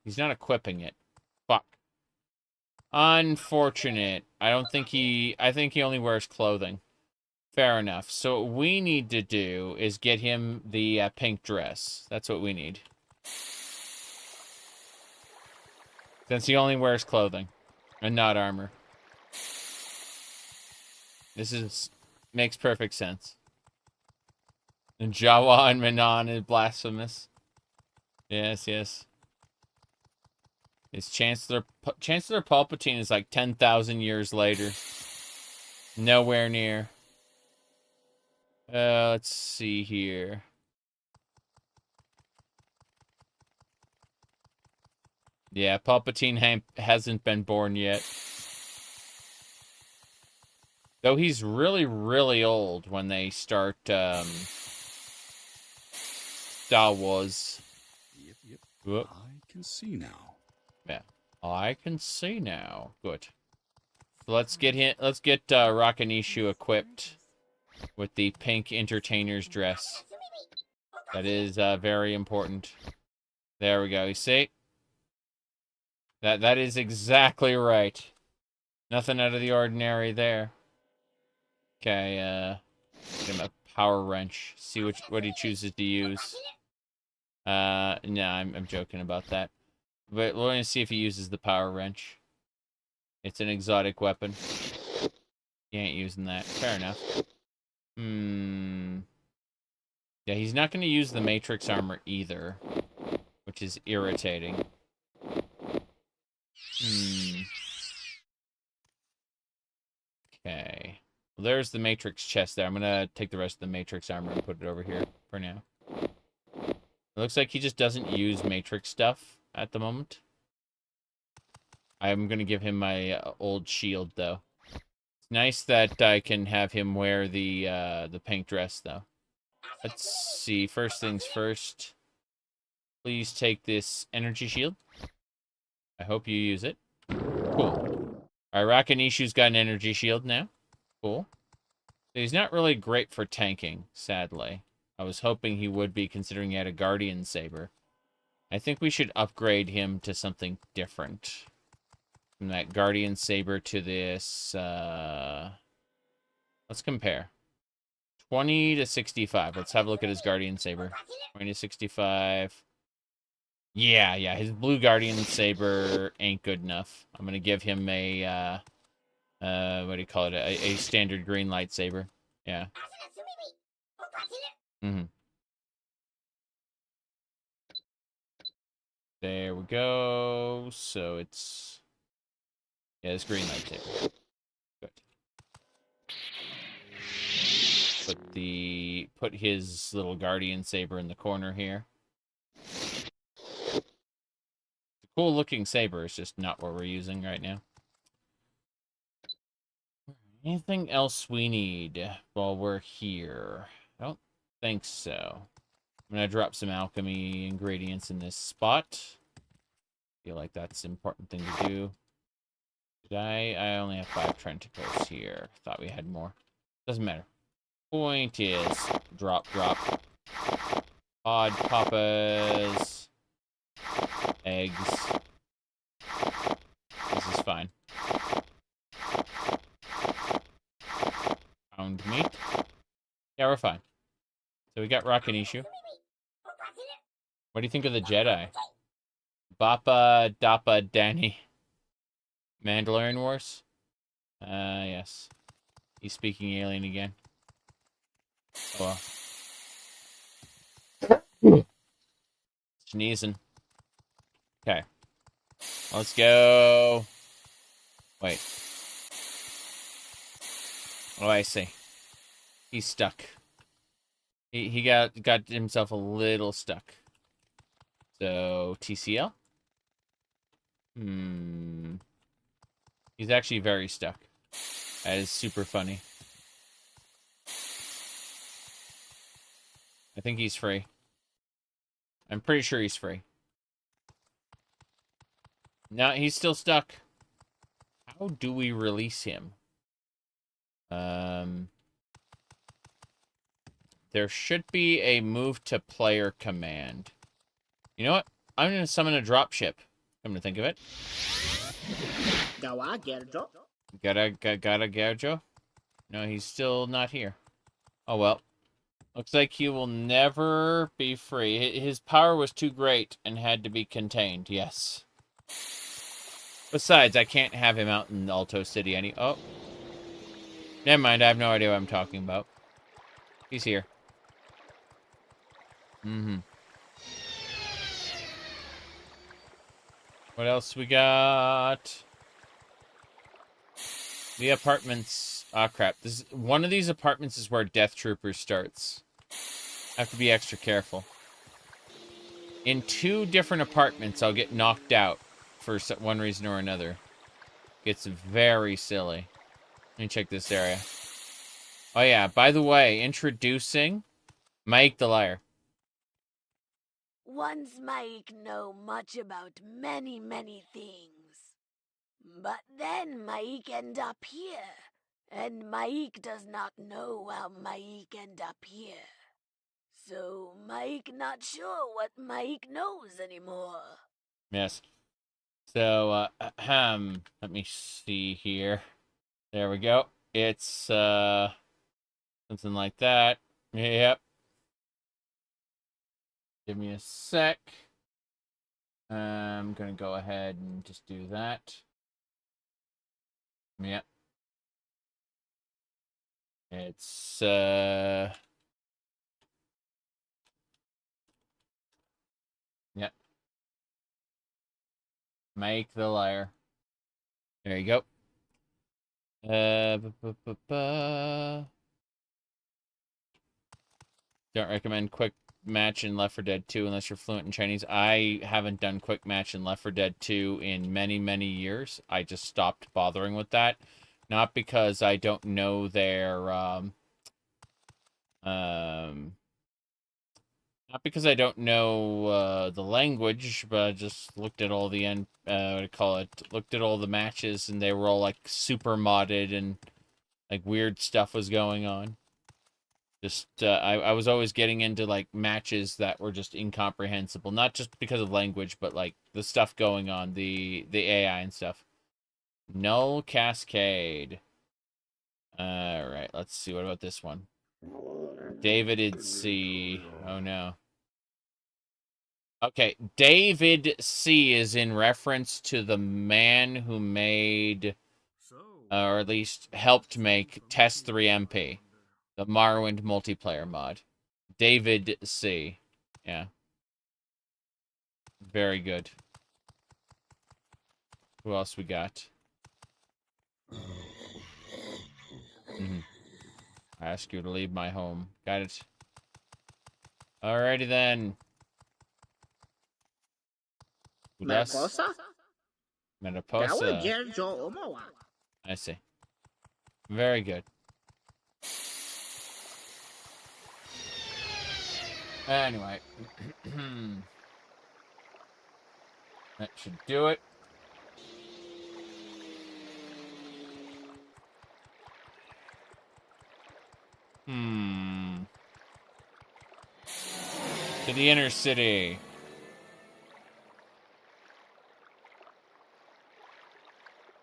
He's not equipping it. Fuck. Unfortunate. I think he only wears clothing. Fair enough. So what we need to do is get him the pink dress. That's what we need. Since he only wears clothing and not armor. Makes perfect sense. And Jawa and Manon is blasphemous. Yes. His Chancellor Palpatine is like 10,000 years later. Nowhere near. Let's see here. Yeah, Palpatine hasn't been born yet. Though he's really, really old when they start, Star Wars. Yep. Whoop. I can see now. Yeah, I can see now. Good. So let's get Rakanishu equipped with the pink entertainer's dress. That is very important. There we go. You see? That is exactly right. Nothing out of the ordinary there. Okay, give him a power wrench. See what he chooses to use. No, I'm joking about that. But we're going to see if he uses the power wrench. It's an exotic weapon. He ain't using that. Fair enough. Yeah, he's not going to use the Matrix armor either, which is irritating. Okay. Well, there's the Matrix chest there. I'm going to take the rest of the Matrix armor and put it over here for now. It looks like he just doesn't use Matrix stuff at the moment. I'm going to give him my old shield, though. It's nice that I can have him wear the pink dress, though. Let's see. First things first. Please take this energy shield. I hope you use it. Cool. Alright, Rakanishu's got an energy shield now. Cool. So he's not really great for tanking, sadly. I was hoping he would be, considering he had a Guardian Saber. I think we should upgrade him to something different. From that Guardian Saber to this, let's compare. 20 to 65. Let's have a look at his Guardian Saber. 20 to 65. Yeah, his blue Guardian Saber ain't good enough. I'm gonna give him a, what do you call it? A standard green lightsaber. Yeah. There we go. So it's... yeah, it's green lightsaber. Good. Put his little Guardian Saber in the corner here. It's a cool looking saber, it's just not what we're using right now. Anything else we need while we're here? I don't think so. I'm gonna drop some alchemy ingredients in this spot. Feel like that's an important thing to do. I only have 5 tentacles here. Thought we had more. Doesn't matter. Point is, drop. Pod papas. Eggs. This is fine. Pound meat. Yeah, we're fine. So we got Rakanishu. What do you think of the Jedi? Bappa Dappa Danny. Mandalorian Wars? Yes. He's speaking alien again. Oh well. Sneezing. Okay. Let's go. Wait. Oh, I see. He's stuck. He got himself a little stuck. So, TCL? He's actually very stuck. That is super funny. I think he's free. I'm pretty sure he's free. No, he's still stuck. How do we release him? There should be a move to player command. You know what? I'm going to summon a dropship. Come to think of it. Go on, Gerjo. Gotta Gerjo? No, he's still not here. Oh well. Looks like he will never be free. His power was too great and had to be contained, yes. Besides, I can't have him out in Alto City oh. Never mind, I have no idea what I'm talking about. He's here. What else we got? The apartments. Ah, crap. One of these apartments is where Death Troopers starts. I have to be extra careful. In 2 different apartments, I'll get knocked out for one reason or another. It's very silly. Let me check this area. Oh, yeah. By the way, introducing Mike the Liar. Once Mike know much about many, many things. But then Mike end up here. And Mike does not know how Mike end up here. So Mike not sure what Mike knows anymore. Yes. So, let me see here. There we go. It's, something like that. Yep. Give me a sec. I'm gonna go ahead and just do that. Yep. It's, yep. Make the layer. There you go. Don't recommend quick match in Left 4 Dead 2 unless you're fluent in Chinese. I haven't done quick match in Left 4 Dead 2 in many, many years. I just stopped bothering with that. Not because I don't know their, not because I don't know the language, but I just looked at all the looked at all the matches, and they were all like super modded and like weird stuff was going on. Just I was always getting into like matches that were just incomprehensible, not just because of language, but like the stuff going on, the AI and stuff. Null Cascade. All right, let's see. What about this one? David C. Oh no. Okay, David C is in reference to the man who made, or at least helped make, Test 3 MP, the Morrowind multiplayer mod. David C. Yeah. Very good. Who else we got? I ask you to leave my home. Got it. Alrighty then. Mariposa? Mariposa. I see. Very good. Anyway. That should do it. To the inner city.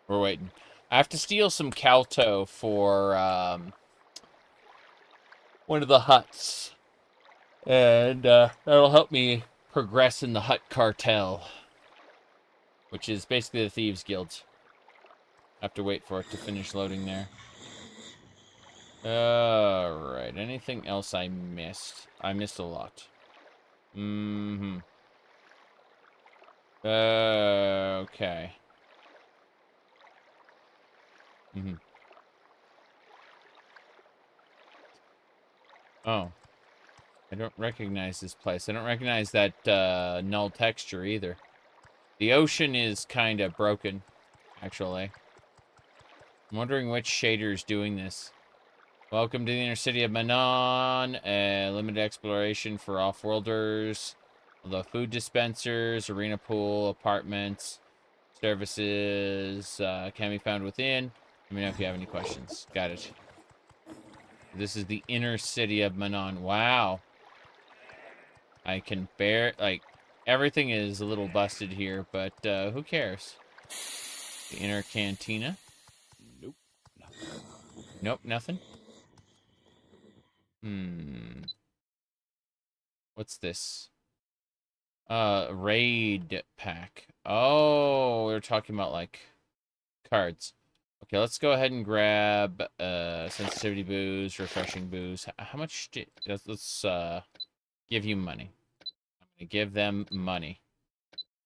We're waiting. I have to steal some Calto for one of the huts. And that'll help me progress in the hut cartel. Which is basically the Thieves Guild. I have to wait for it to finish loading there. Alright, anything else I missed? I missed a lot. Okay. Oh. I don't recognize this place. I don't recognize that null texture either. The ocean is kind of broken, actually. I'm wondering which shader is doing this. Welcome to the inner city of Manon. Limited exploration for off-worlders. The food dispensers, arena pool, apartments, services can be found within. Let me know if you have any questions. Got it. This is the inner city of Manon. Wow. I can bear, like, everything is a little busted here, but who cares? The inner cantina. Nope. Nope, nothing. What's this? Raid pack. Oh, we're talking about, like, cards. Okay, let's go ahead and grab sensitivity booze, refreshing booze. How much did... Let's give you money. I'm going to give them money.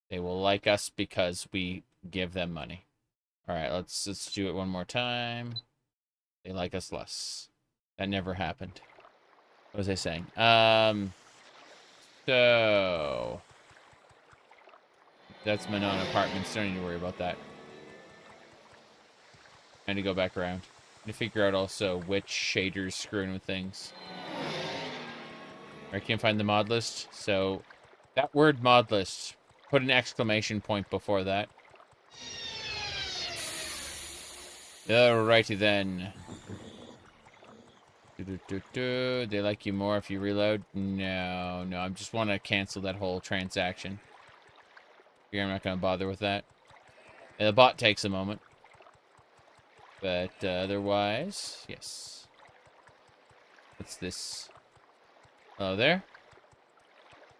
They will like us because we give them money. Alright, let's do it one more time. They like us less. That never happened. What was I saying? So... That's Manon Apartments. Don't need to worry about that. I need to go back around. To figure out also which shader's screwing with things. I can't find the mod list, so... That word mod list. Put an exclamation point before that. Alrighty then. They like you more if you reload? No, I just want to cancel that whole transaction. I'm not going to bother with that. The bot takes a moment. But otherwise, yes. What's this? Hello there.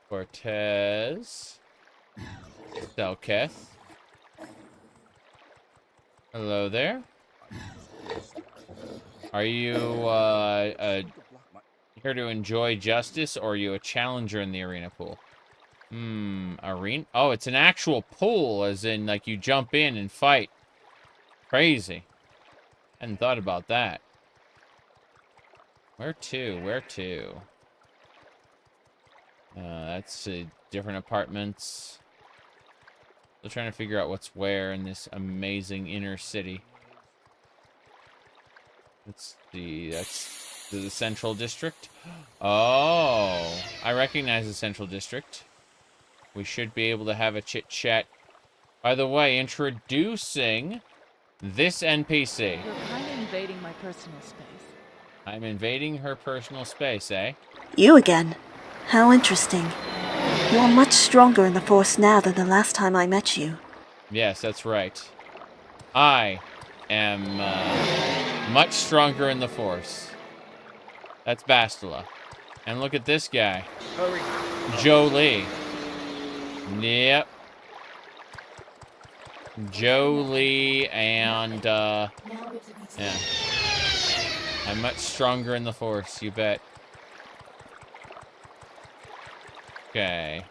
Cortez. Selketh. Hello there. Are you here to enjoy justice, or are you a challenger in the arena pool? Arena? Oh, it's an actual pool, as in, like, you jump in and fight. Crazy. Hadn't thought about that. Where to? Where to? That's different apartments. Still trying to figure out what's where in this amazing inner city. Let's see. That's the Central District. Oh, I recognize the Central District. We should be able to have a chit-chat. By the way, introducing this NPC. You're kind of invading my personal space. I'm invading her personal space, eh? You again? How interesting. You are much stronger in the Force now than the last time I met you. Yes, that's right. I am much stronger in the Force. That's Bastila. And look at this guy. Hurry. Jolie. Yep. Jolie and, yeah. I'm much stronger in the Force, you bet. Okay.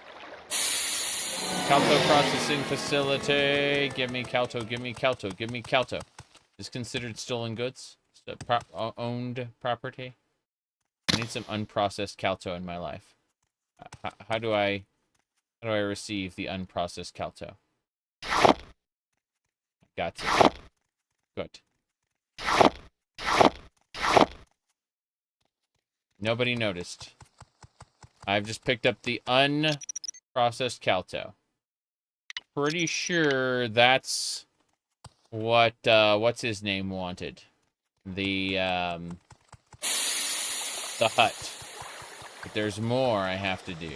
Calto processing facility. Give me Calto, give me Calto, give me Calto. Is considered stolen goods? Owned property? I need some unprocessed Calto in my life. How do I receive the unprocessed Calto? Got it. Good. Nobody noticed. I've just picked up the unprocessed Calto. Pretty sure that's what, what's his name wanted. The hut. But there's more I have to do.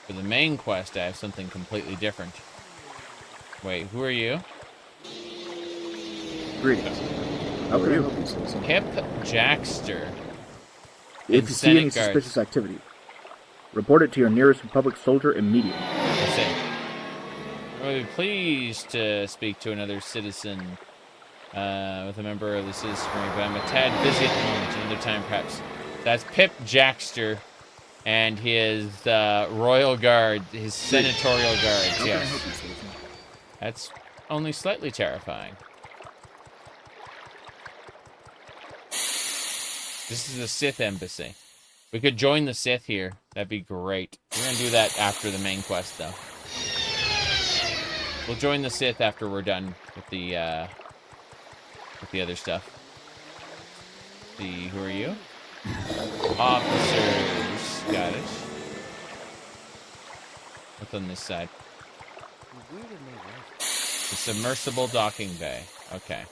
For the main quest, I have something completely different. Wait, who are you? Greetings. How can I help you, citizen? Pip Jackster. If you see any suspicious activity, report it to your nearest Republic soldier immediately. I see. I would be pleased to speak to another citizen with a member of the citizenry, but I'm a tad busy at the moment. Another time, perhaps. That's Pip Jackster and his royal guard, his senatorial guards. How yes. can I help you, citizen? That's only slightly terrifying. This is the Sith embassy. We could join the Sith here. That'd be great. We're gonna do that after the main quest, though. We'll join the Sith after we're done with the other stuff. Let's see, who are you? Officers. Got it. What's on this side? The submersible docking bay. Okay.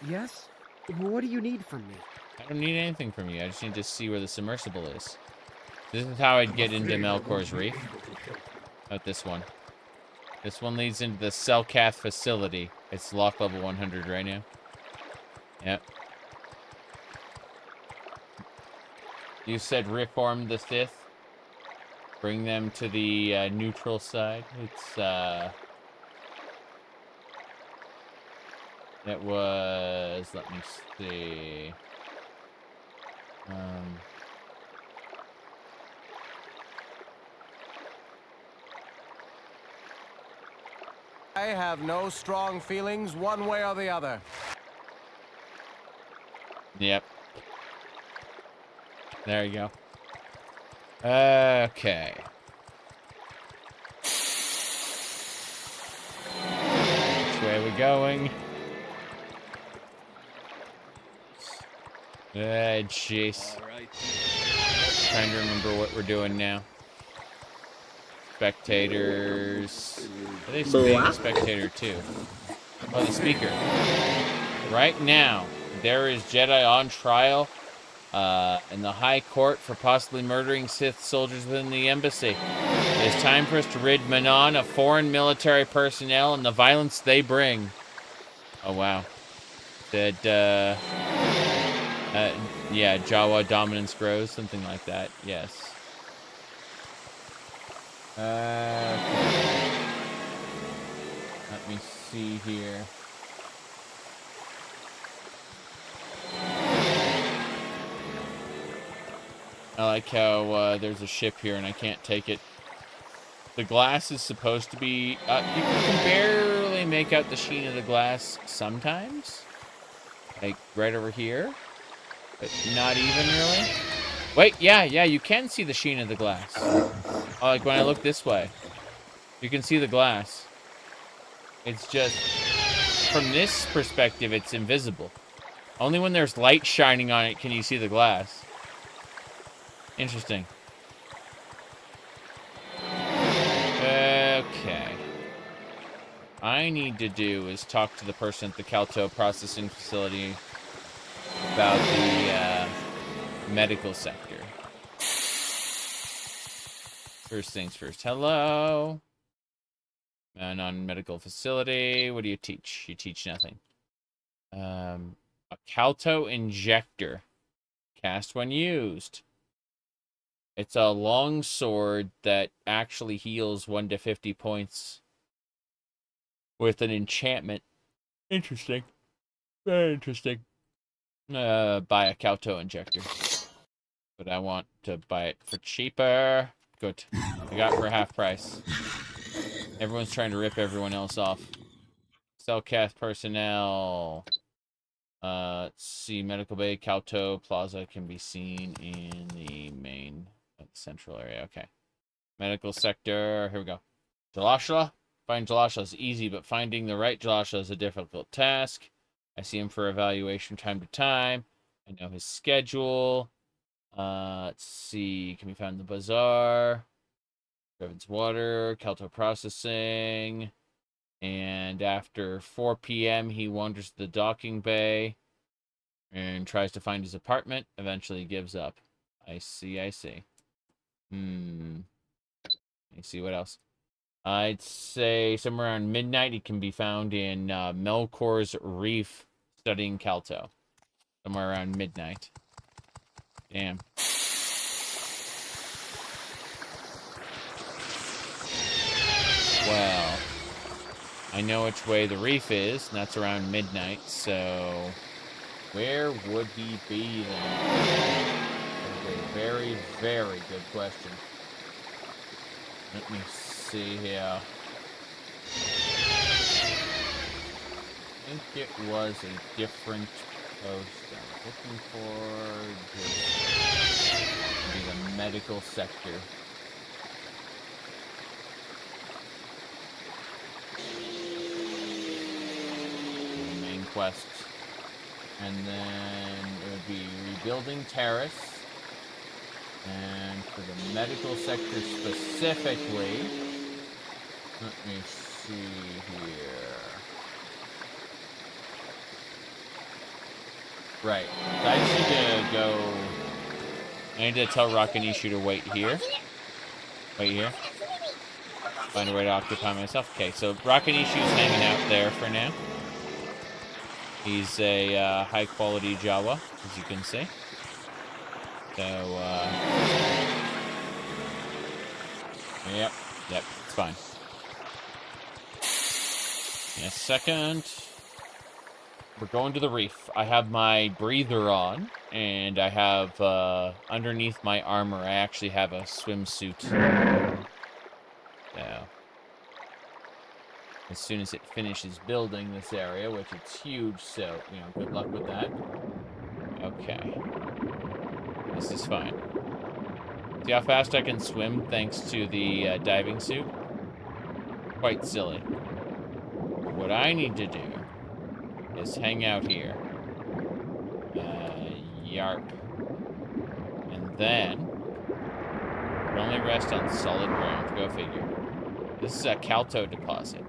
Yes? What do you need from me? I don't need anything from you. I just need to see where the submersible is. This is how I'd get into Melkor's Reef. Not this one. This one leads into the Selkath facility. It's lock level 100 right now. Yep. You said reform the Sith. Bring them to the neutral side. It's, it was, let me see. I have no strong feelings one way or the other. Yep. There you go. Okay. Which way are we going? Jeez. Trying to remember what we're doing now. Spectators. Are they being a spectator too? Oh, the speaker. Right now, there is Jedi on trial in the High Court for possibly murdering Sith soldiers within the embassy. It is time for us to rid Manon of foreign military personnel and the violence they bring. Oh, wow. Said, yeah, Jawa dominance grows, something like that. Yes. Okay. Let me see here. I like how there's a ship here and I can't take it. The glass is supposed to be... you can barely make out the sheen of the glass sometimes. Like, right over here. But not even really. Wait, yeah, you can see the sheen of the glass. Oh, like when I look this way. You can see the glass. It's just... From this perspective, it's invisible. Only when there's light shining on it can you see the glass. Interesting. Okay. I need to do is talk to the person at the Calto processing facility about the medical sector. First things first. Hello. Non-medical facility. What do you teach? You teach nothing. A Calto injector. Cast when used. It's a long sword that actually heals 1 to 50 points with an enchantment. Interesting. Very interesting. Buy a Calto injector. But I want to buy it for cheaper. Good. I got it for half price. Everyone's trying to rip everyone else off. Cellcast personnel. Let's see. Medical Bay, Calto Plaza can be seen in the main central area. Okay. Medical sector. Here we go. Jalashla. Find Jalashla is easy, but finding the right Jalashla is a difficult task. I see him for evaluation time to time. I know his schedule. Let's see. Can be found in the bazaar. Revan's Water. Calto Processing. And after 4 p.m., he wanders to the docking bay and tries to find his apartment. Eventually gives up. I see. Let me see what else. I'd say somewhere around midnight, he can be found in Melkor's Reef studying Calto. Somewhere around midnight. Damn. Well, I know which way the reef is, and that's around midnight, so where would he be then? That's a very, very good question. Let me see here. I think it was a different post I was looking for. Just be the medical sector. Quest. And then it would be rebuilding terrace. And for the medical sector specifically, let me see here. Right. I just need to go. I need to tell Rakanishu to wait here. Wait here. Find a way to occupy myself. Okay, so Rakanishu's hanging out there for now. He's a high-quality Jawa, as you can see. So, yep, it's fine. In a second, we're going to the reef. I have my breather on, and I have, underneath my armor, I actually have a swimsuit. So, as soon as it finishes building this area, which it's huge, so, you know, good luck with that. Okay. This is fine. See how fast I can swim thanks to the diving suit? Quite silly. What I need to do is hang out here. Yarp. And then, only rest on solid ground. Go figure. This is a Calto deposit.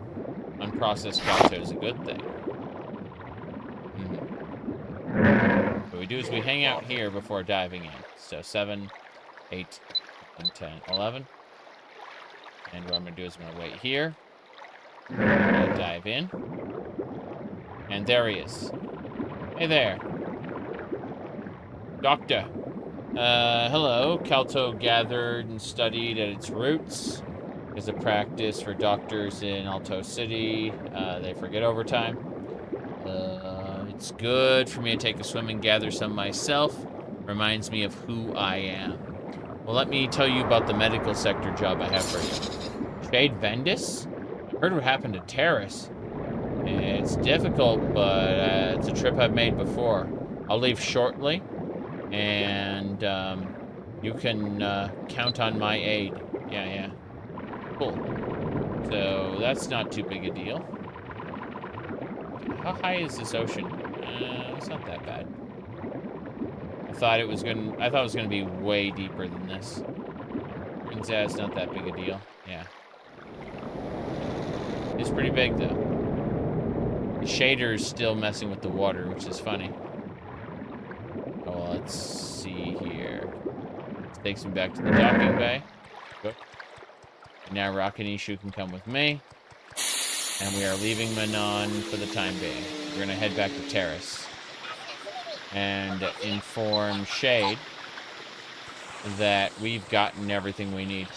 Unprocessed Calto is a good thing. What we do is we hang out here before diving in. So 7, 8, 9, 10, 11. And what I'm going to do is I'm going to wait here. I'm going to dive in. And there he is. Hey there. Doctor. Hello. Calto gathered and studied at its roots. Is a practice for doctors in Alto City. They forget overtime. It's good for me to take a swim and gather some myself. Reminds me of who I am. Well, let me tell you about the medical sector job I have for you. Shade Vendis? I heard what happened to Terrace. It's difficult, but it's a trip I've made before. I'll leave shortly, and you can count on my aid. Yeah. Cool. So that's not too big a deal. How high is this ocean? It's not that bad. I thought it was gonna be way deeper than this. Turns out it's not that big a deal. Yeah. It's pretty big though. The shader's still messing with the water, which is funny. Oh, well, let's see here. This takes me back to the docking bay. Good. Now Rakanishu can come with me. And we are leaving Manon for the time being. We're gonna head back to Terrace. And inform Shade that we've gotten everything we need.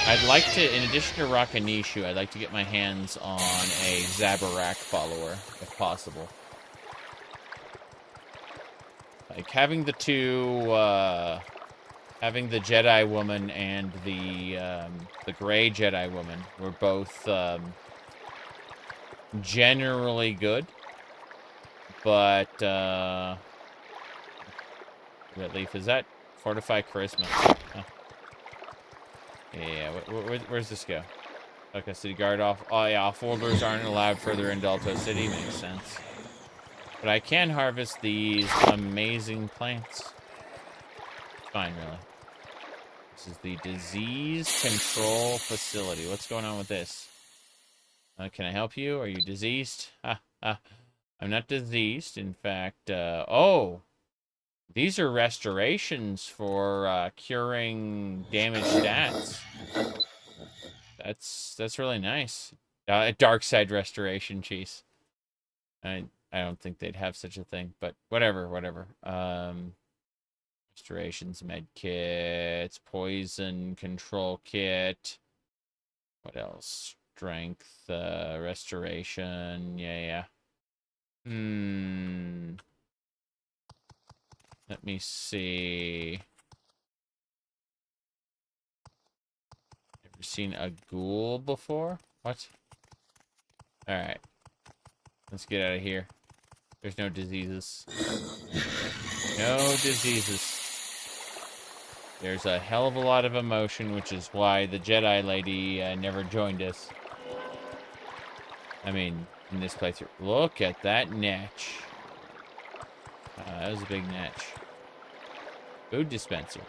I'd like to, in addition to Rakanishu, I'd like to get my hands on a Zabarak follower, if possible. Like, having the two, having the Jedi woman and the gray Jedi woman were both, generally good. But, Red Leaf, is that Fortify Charisma? Huh. Yeah, where's this go? Okay, City Guard off. Oh, yeah, off-worlders aren't allowed further into Alto City. Makes sense. But I can harvest these amazing plants. It's fine, really. This is the Disease Control Facility. What's going on with this? Can I help you? Are you diseased? I'm not diseased. In fact, oh! These are restorations for curing damaged stats. That's really nice. Dark side restoration, jeez. I don't think they'd have such a thing, but whatever. Restorations, med kits, poison control kit. What else? Strength, restoration. Yeah. Let me see. Ever seen a ghoul before? What? Alright. Let's get out of here. There's no diseases. No diseases. There's a hell of a lot of emotion, which is why the Jedi lady never joined us. I mean, in this playthrough. Look at that natch. That was a big natch. Food dispenser.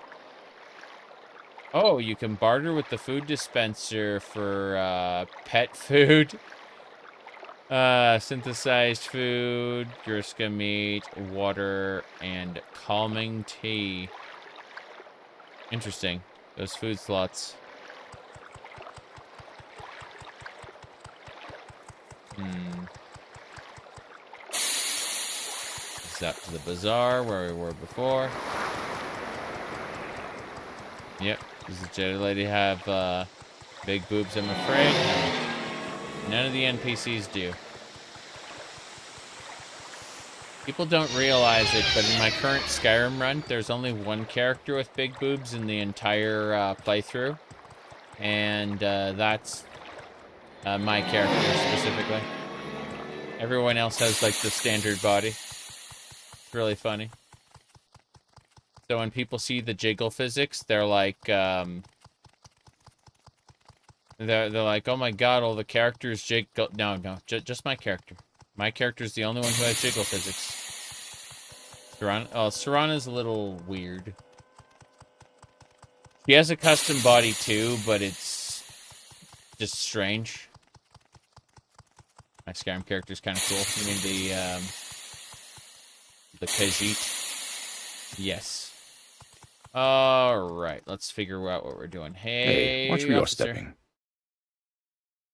Oh, you can barter with the food dispenser for pet food. Synthesized food, Gurska meat, water, and calming tea. Interesting. Those food slots. It's up to the bazaar where we were before. Yep. Does the Jedi lady have big boobs, I'm afraid? No. None of the NPCs do. People don't realize it, but in my current Skyrim run, there's only one character with big boobs in the entire playthrough. And that's my character specifically. Everyone else has like the standard body. It's really funny. So when people see the jiggle physics, they're like, they're like, oh my god, all the characters jiggle. No, just my character. My character's the only one who has jiggle physics. Serana's a little weird. She has a custom body too, but it's just strange. My Skyrim character's kind of cool. You mean the Khajiit? Yes. Alright, let's figure out what we're doing. Hey, watch where you're stepping.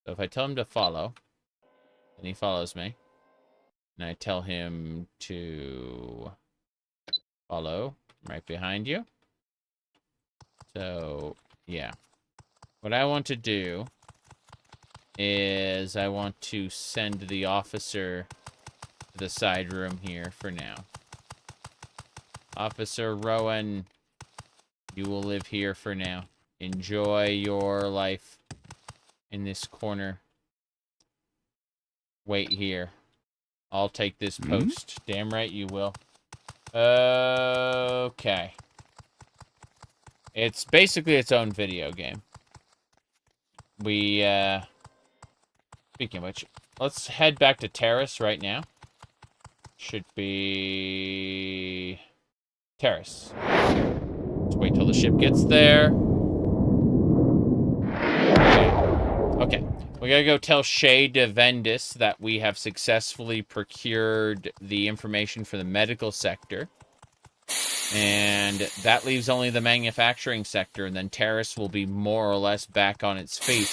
So if I tell him to follow, then he follows me. And I tell him to follow right behind you. So, yeah. What I want to do is I want to send the officer to the side room here for now. Officer Rowan, you will live here for now. Enjoy your life in this corner. Wait here. I'll take this post. Damn right you will. Okay. It's basically its own video game. We, speaking of which, let's head back to Terrace right now. Should be... Terrace. Let's wait till the ship gets there. Okay. We gotta go tell Shay DeVendis that we have successfully procured the information for the medical sector. And that leaves only the manufacturing sector, and then Terrace will be more or less back on its feet.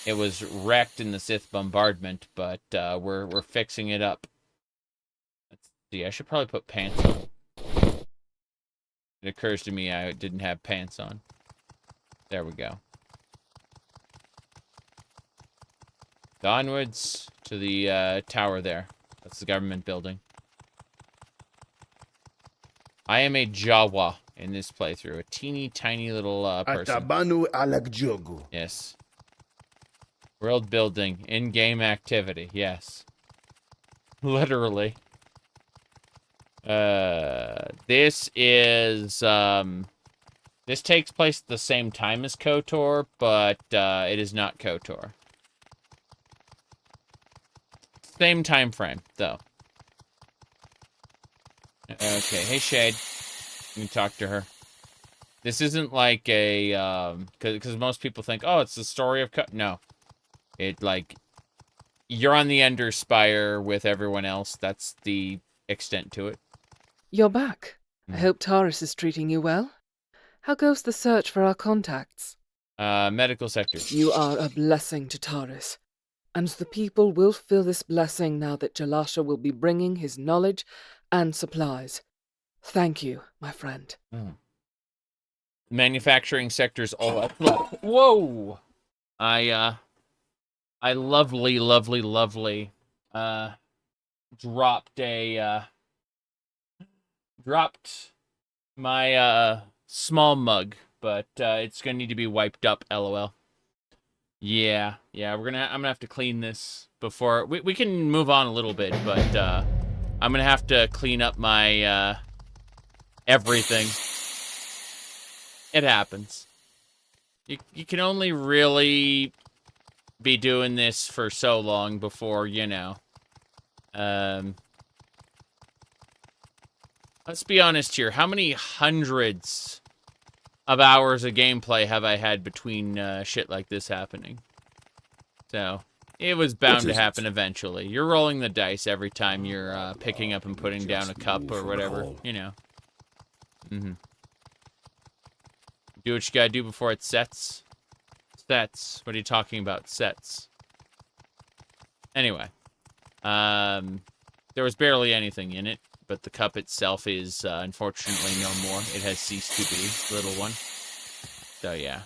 It was wrecked in the Sith bombardment, but we're fixing it up. Let's see, I should probably put pants on. It occurs to me I didn't have pants on. There we go. Onwards to the tower there. That's the government building. I am a Jawa in this playthrough. A teeny tiny little person. Atabanu Alakjogu. Yes. World building. In-game activity. Yes. Literally. This is... this takes place at the same time as KOTOR, but it is not KOTOR. Same time frame, though. Okay, hey Shade. Let me talk to her. This isn't like a, because most people think, oh, it's the story of No. It, like, you're on the Ender Spire with everyone else. That's the extent to it. You're back. I hope Taurus is treating you well. How goes the search for our contacts? Medical sector. You are a blessing to Taurus. And the people will feel this blessing now that Jalasha will be bringing his knowledge and supplies. Thank you, my friend. Manufacturing sector's all up. Whoa! I lovely dropped my small mug, but it's gonna need to be wiped up, lol. Yeah, I'm gonna have to clean this before we can move on a little bit, but I'm gonna have to clean up my everything. It happens. You can only really be doing this for so long before, you know. Let's be honest here. How many hundreds of hours of gameplay have I had between shit like this happening? So, it was bound to happen eventually. You're rolling the dice every time you're picking up and putting down a cup or whatever, you know. Do what you gotta do before it sets. Sets? What are you talking about? Sets. Anyway. There was barely anything in it, but the cup itself is, unfortunately, no more. It has ceased to be, little one. So, yeah.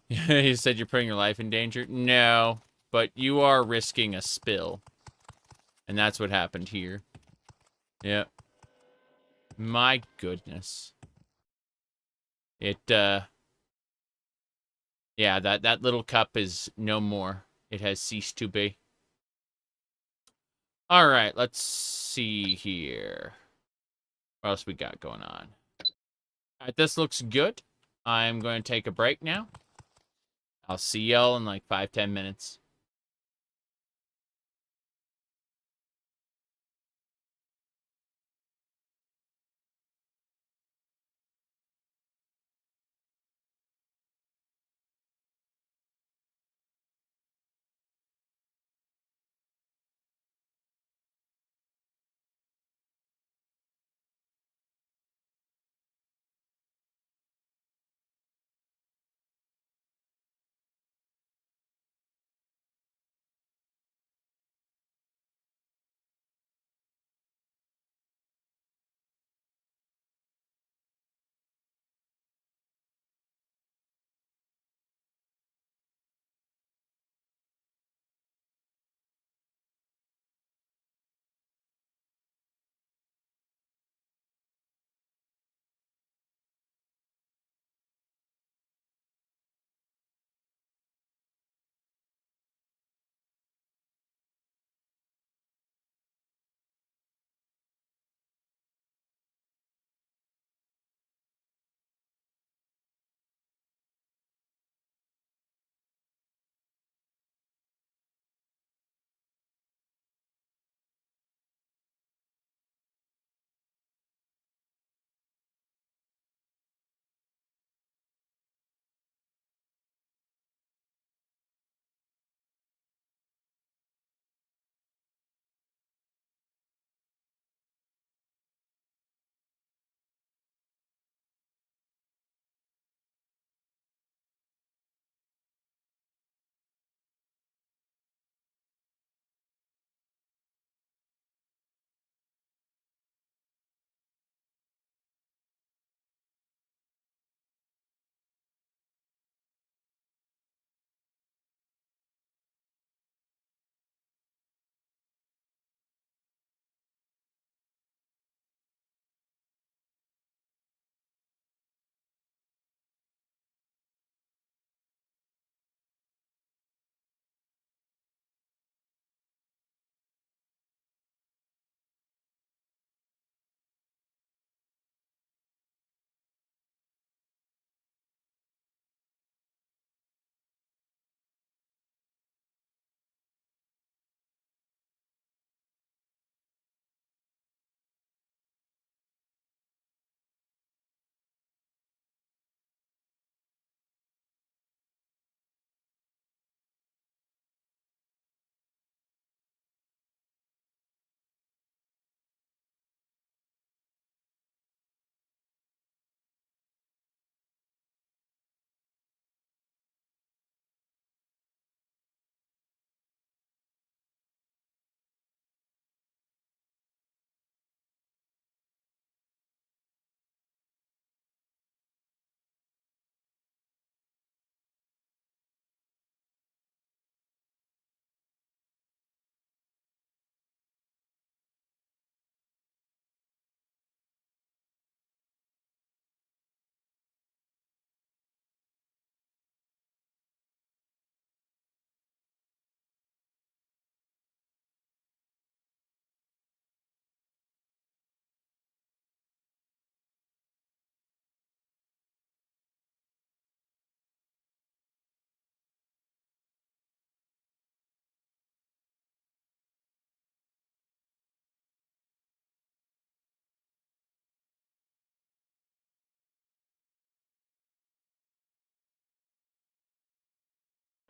You said you're putting your life in danger? No, but you are risking a spill. And that's what happened here. Yep. My goodness. It, yeah, that little cup is no more. It has ceased to be. Alright, let's see here. What else we got going on? Alright, this looks good. I'm going to take a break now. I'll see y'all in like 5-10 minutes.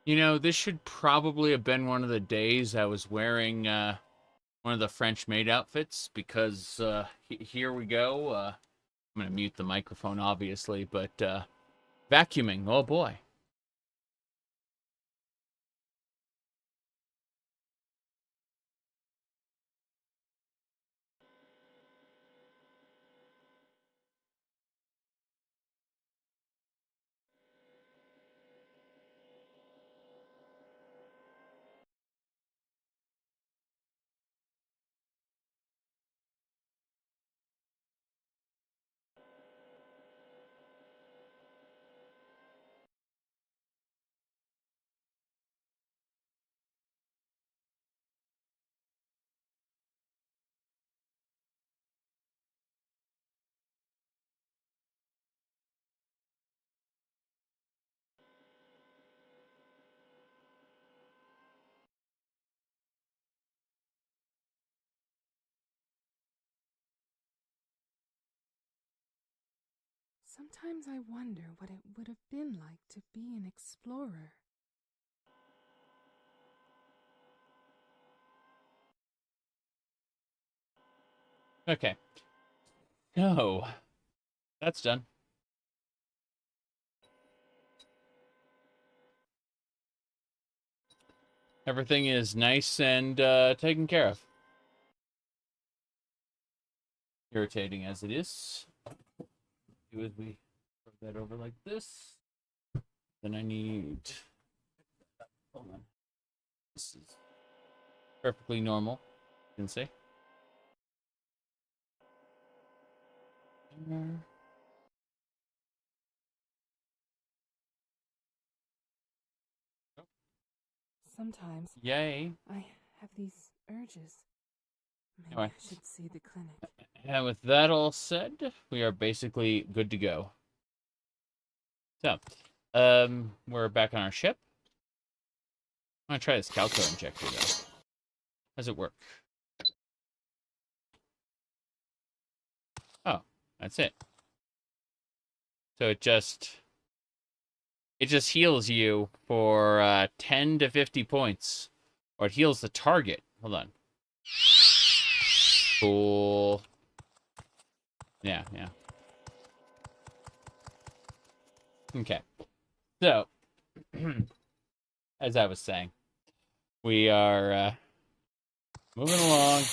You know, this should probably have been one of the days I was wearing one of the French maid outfits, because here we go. I'm going to mute the microphone, obviously, but vacuuming, oh boy. Sometimes I wonder what it would have been like to be an explorer. Okay. No. That's done. Everything is nice and taken care of. Irritating as it is. Do as we throw that over like this. Then I need... Hold on. This is perfectly normal, you can see. Sometimes Yay. I have these urges. Maybe Anyway. I should see the clinic. And with that all said, we are basically good to go. So, we're back on our ship. I'm gonna try this Calco injector though. How's it work? Oh, that's it. So it just heals you for 10 to 50 points. Or it heals the target. Hold on. Cool. Yeah. Okay. So, as I was saying, we are moving along.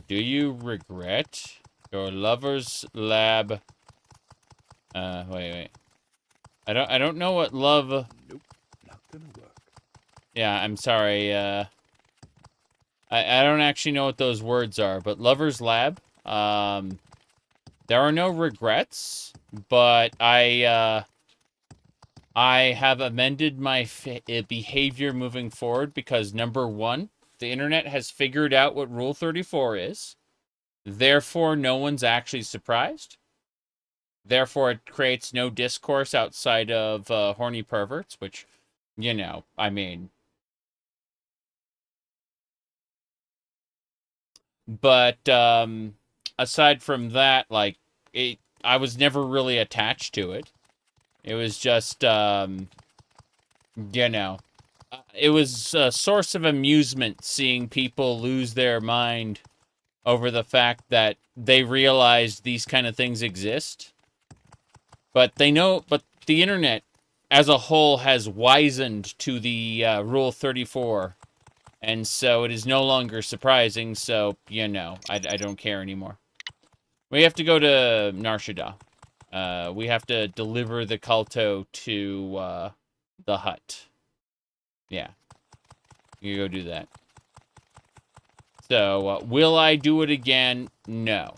Do you regret your lover's lab? Wait. I don't know what love. Nope, not gonna work. Yeah, I'm sorry. I don't actually know what those words are, but lover's lab. There are no regrets, but I have amended my behavior moving forward because, number one, the internet has figured out what Rule 34 is. Therefore, no one's actually surprised. Therefore, it creates no discourse outside of horny perverts, which, you know, I mean. But aside from that, like, I was never really attached to it. It was just, you know, it was a source of amusement seeing people lose their mind over the fact that they realize these kind of things exist. But the internet as a whole has wizened to the Rule 34. And so it is no longer surprising, so, you know, I don't care anymore. We have to go to Narshada. We have to deliver the Kalto to the hut. Yeah. You go do that. So, will I do it again? No.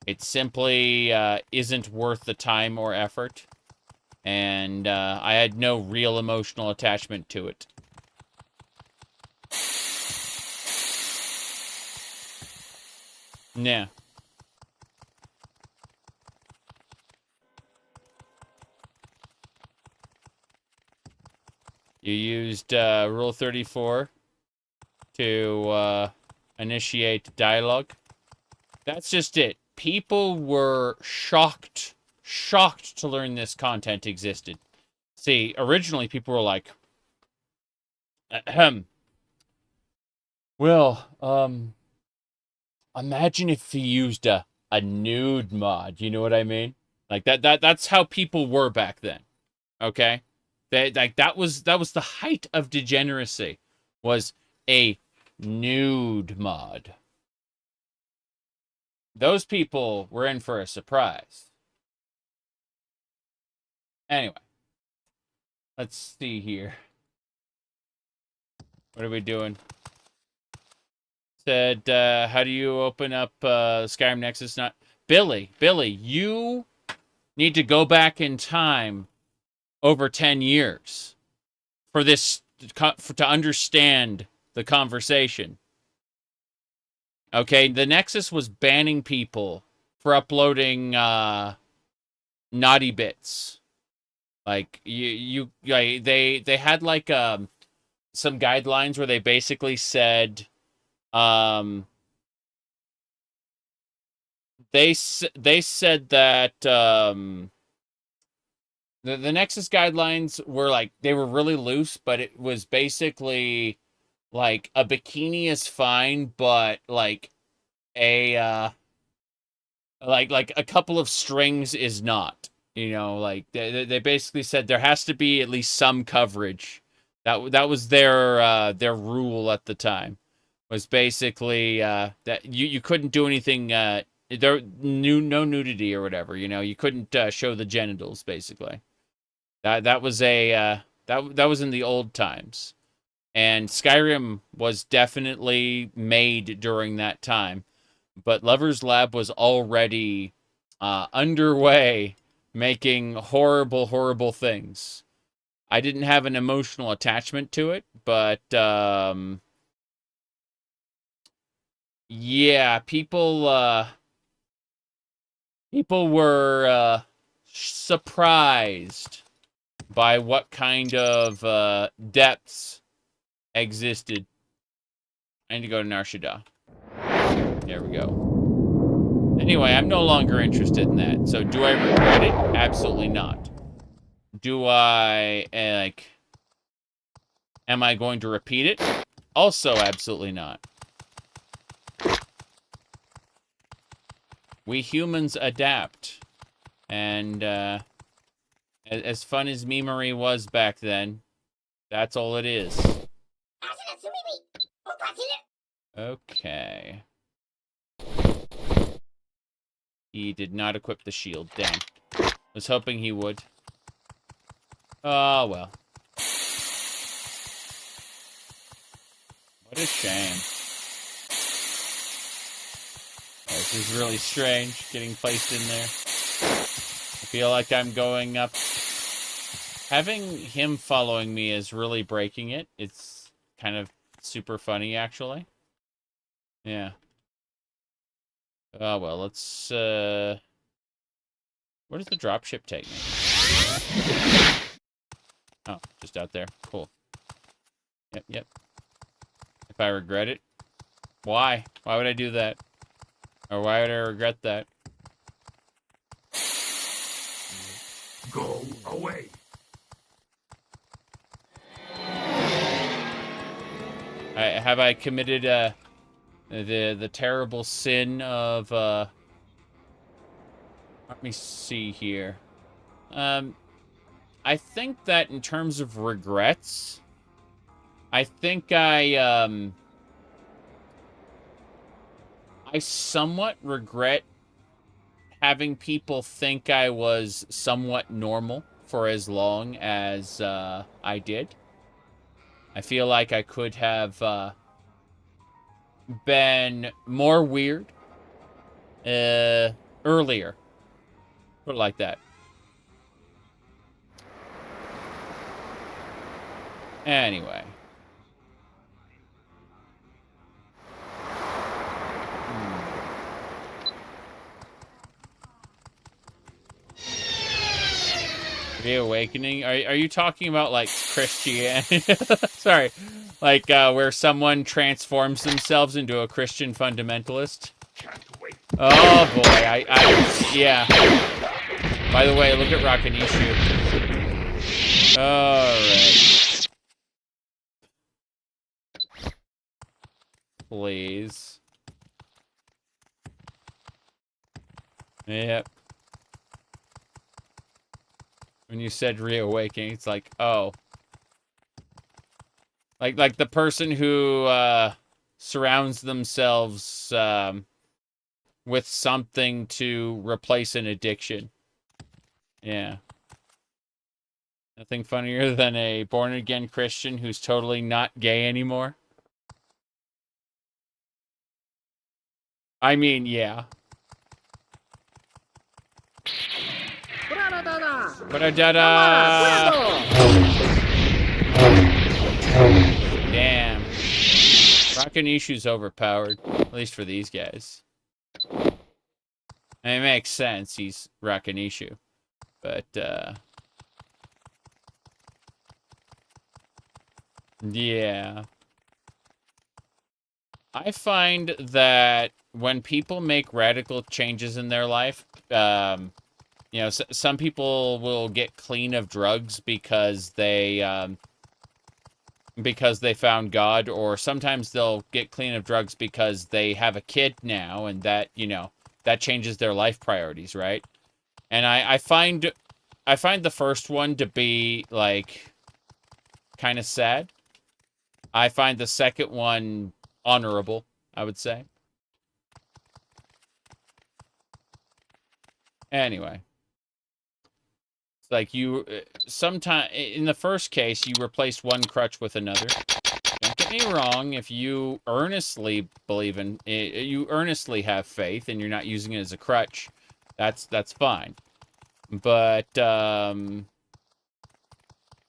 It simply isn't worth the time or effort. And I had no real emotional attachment to it. Yeah. You used Rule 34 to initiate dialogue. That's just it. People were shocked to learn this content existed. See, originally people were like, ahem. Well, imagine if he used a nude mod. You know what I mean? Like that's how people were back then. Okay? That was the height of degeneracy, was a nude mod. Those people were in for a surprise. Anyway, let's see here. What are we doing? Said, how do you open up Skyrim Nexus? Not Billy, you need to go back in time over 10 years for this to understand the conversation. Okay, the Nexus was banning people for uploading naughty bits. Like they had like some guidelines where they basically said they said that the Nexus guidelines were like, they were really loose, but it was basically like a bikini is fine, but like a like a couple of strings is not. You know, like they basically said there has to be at least some coverage. That was their rule at the time. Was basically that you couldn't do anything. There no nudity or whatever. You know, you couldn't show the genitals. Basically, that was a that was in the old times, and Skyrim was definitely made during that time. But Lover's Lab was already underway, making horrible things. I didn't have an emotional attachment to it, but yeah, people were surprised by what kind of depths existed. I need to go to Nar Shaddaa. There we go. Anyway, I'm no longer interested in that. So do I regret it? Absolutely not. Do I, like, am I going to repeat it? Also, absolutely not. We humans adapt. And, as fun as memery was back then, that's all it is. Okay. He did not equip the shield. Damn. Was hoping he would. Oh, well. What a shame. Oh, this is really strange, getting placed in there. I feel like I'm going up. Having him following me is really breaking it. It's kind of super funny, actually. Yeah. Oh, well, let's, where does the dropship take me? Oh, just out there. Cool. Yep. If I regret it. Why? Why would I do that? Or why would I regret that? Go away. Have I committed, the terrible sin of, let me see here. I think that in terms of regrets, I think I somewhat regret having people think I was somewhat normal for as long as I did. I feel like I could have been more weird earlier. Put it like that. Anyway. Reawakening? Are you talking about, like, Christianity? Sorry. Like, where someone transforms themselves into a Christian fundamentalist? Can't wait Oh boy, yeah. By the way, look at Rakanishu. Alright. Please. Yep. When you said reawakening, it's like, oh. Like the person who surrounds themselves with something to replace an addiction. Yeah. Nothing funnier than a born-again Christian who's totally not gay anymore. I mean, yeah. Damn. Rakanishu's overpowered. At least for these guys. I mean, it makes sense. He's Rakanishu. But, yeah. I find that when people make radical changes in their life, you know, some people will get clean of drugs because they found God, or sometimes they'll get clean of drugs because they have a kid now, and that, you know, that changes their life priorities, right? And I find the first one to be, like, kind of sad. I find the second one honorable, I would say. Anyway. It's like you, sometime, in the first case, you replace one crutch with another. Don't get me wrong, if you earnestly believe in, you earnestly have faith and you're not using it as a crutch, that's fine. But,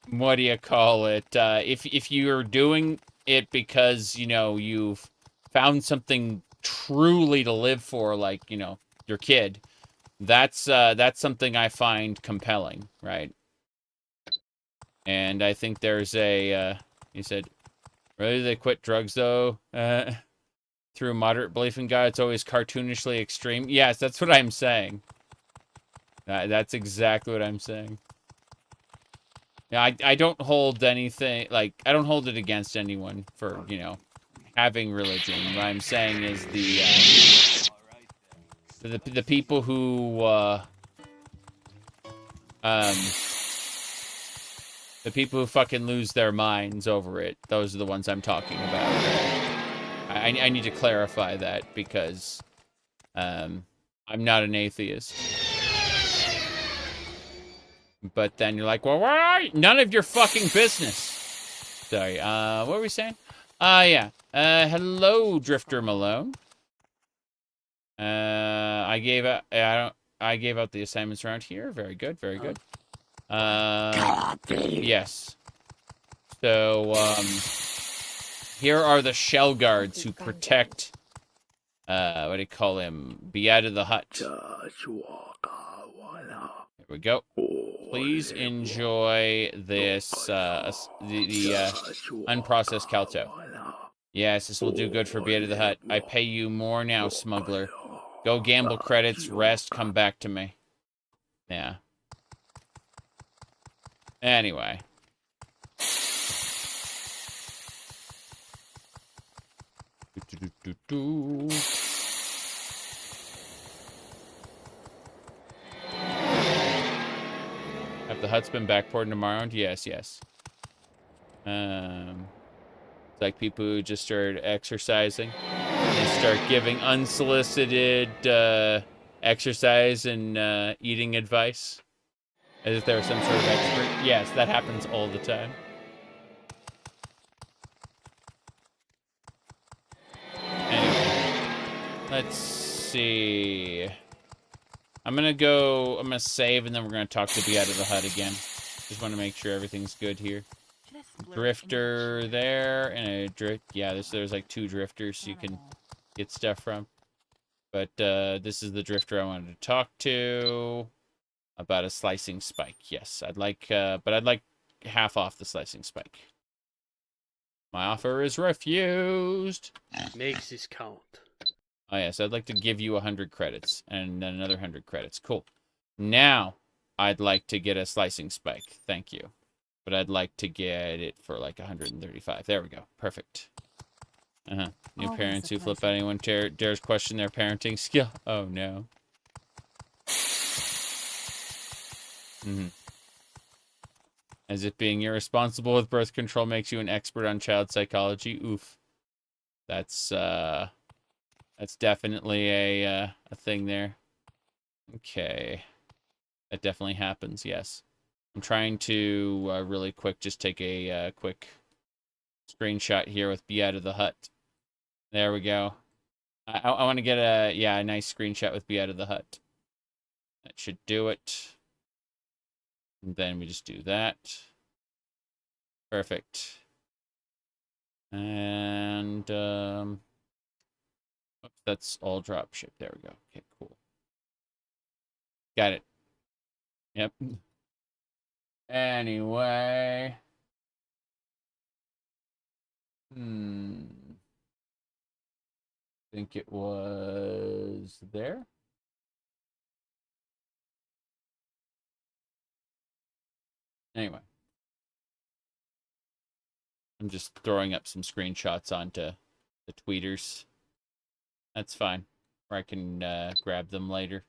what do you call it? If you're doing it because, you know, you've found something truly to live for, like, you know, your kid, that's something I find compelling, right? And I think there's a, he said, really, they quit drugs, though? Through moderate belief in God, it's always cartoonishly extreme. Yes, that's what I'm saying. That's exactly what I'm saying. Yeah, I don't hold anything, like, I don't hold it against anyone for, you know, having religion. What I'm saying is the people who, the people who fucking lose their minds over it, those are the ones I'm talking about. I need to clarify that because, I'm not an atheist. But then you're like, well, why are you? None of your fucking business. Sorry, what were we saying? Yeah. Hello, Drifter Malone. I gave out the assignments around here. Very good, very good. Yes. So, here are the shell guards who protect, what do you call him? Be out of the hut. There we go. Please enjoy this, the unprocessed calto. Yes, this will do good for Be Out of the Hut. I pay you more now, smuggler. Go gamble credits, rest, come back to me. Yeah. Anyway. Have the huts been backported tomorrow? Yes, yes. It's like people who just started exercising and start giving unsolicited exercise and eating advice as if they were some sort of expert. Yes, that happens all the time. Anyway, let's see. I'm gonna save, and then we're gonna talk to Be Out of the Hut again. Just want to make sure everything's good here. Drifter there, and a drift. Yeah, there's like 2 drifters you can get stuff from. But this is the drifter I wanted to talk to about a slicing spike. Yes, I'd like, but I'd like half off the slicing spike. My offer is refused. Makes this count. Oh, yes, I'd like to give you 100 credits and then another 100 credits. Cool. Now, I'd like to get a slicing spike. Thank you. But I'd like to get it for like 135. There we go. Perfect. New Always parents a who flip pleasure. anyone dares question their parenting skill. Oh, no. As if being irresponsible with birth control makes you an expert on child psychology. Oof. That's definitely a thing there. Okay. That definitely happens, yes. I'm trying to really quick just take a quick screenshot here with Be Out of the Hut. There we go. I want to get a nice screenshot with Be Out of the Hut. That should do it. And then we just do that. Perfect. And that's all dropship. There we go. Okay, cool. Got it. Yep. Anyway. Think it was there. Anyway. I'm just throwing up some screenshots onto the tweeters. That's fine. Or I can grab them later.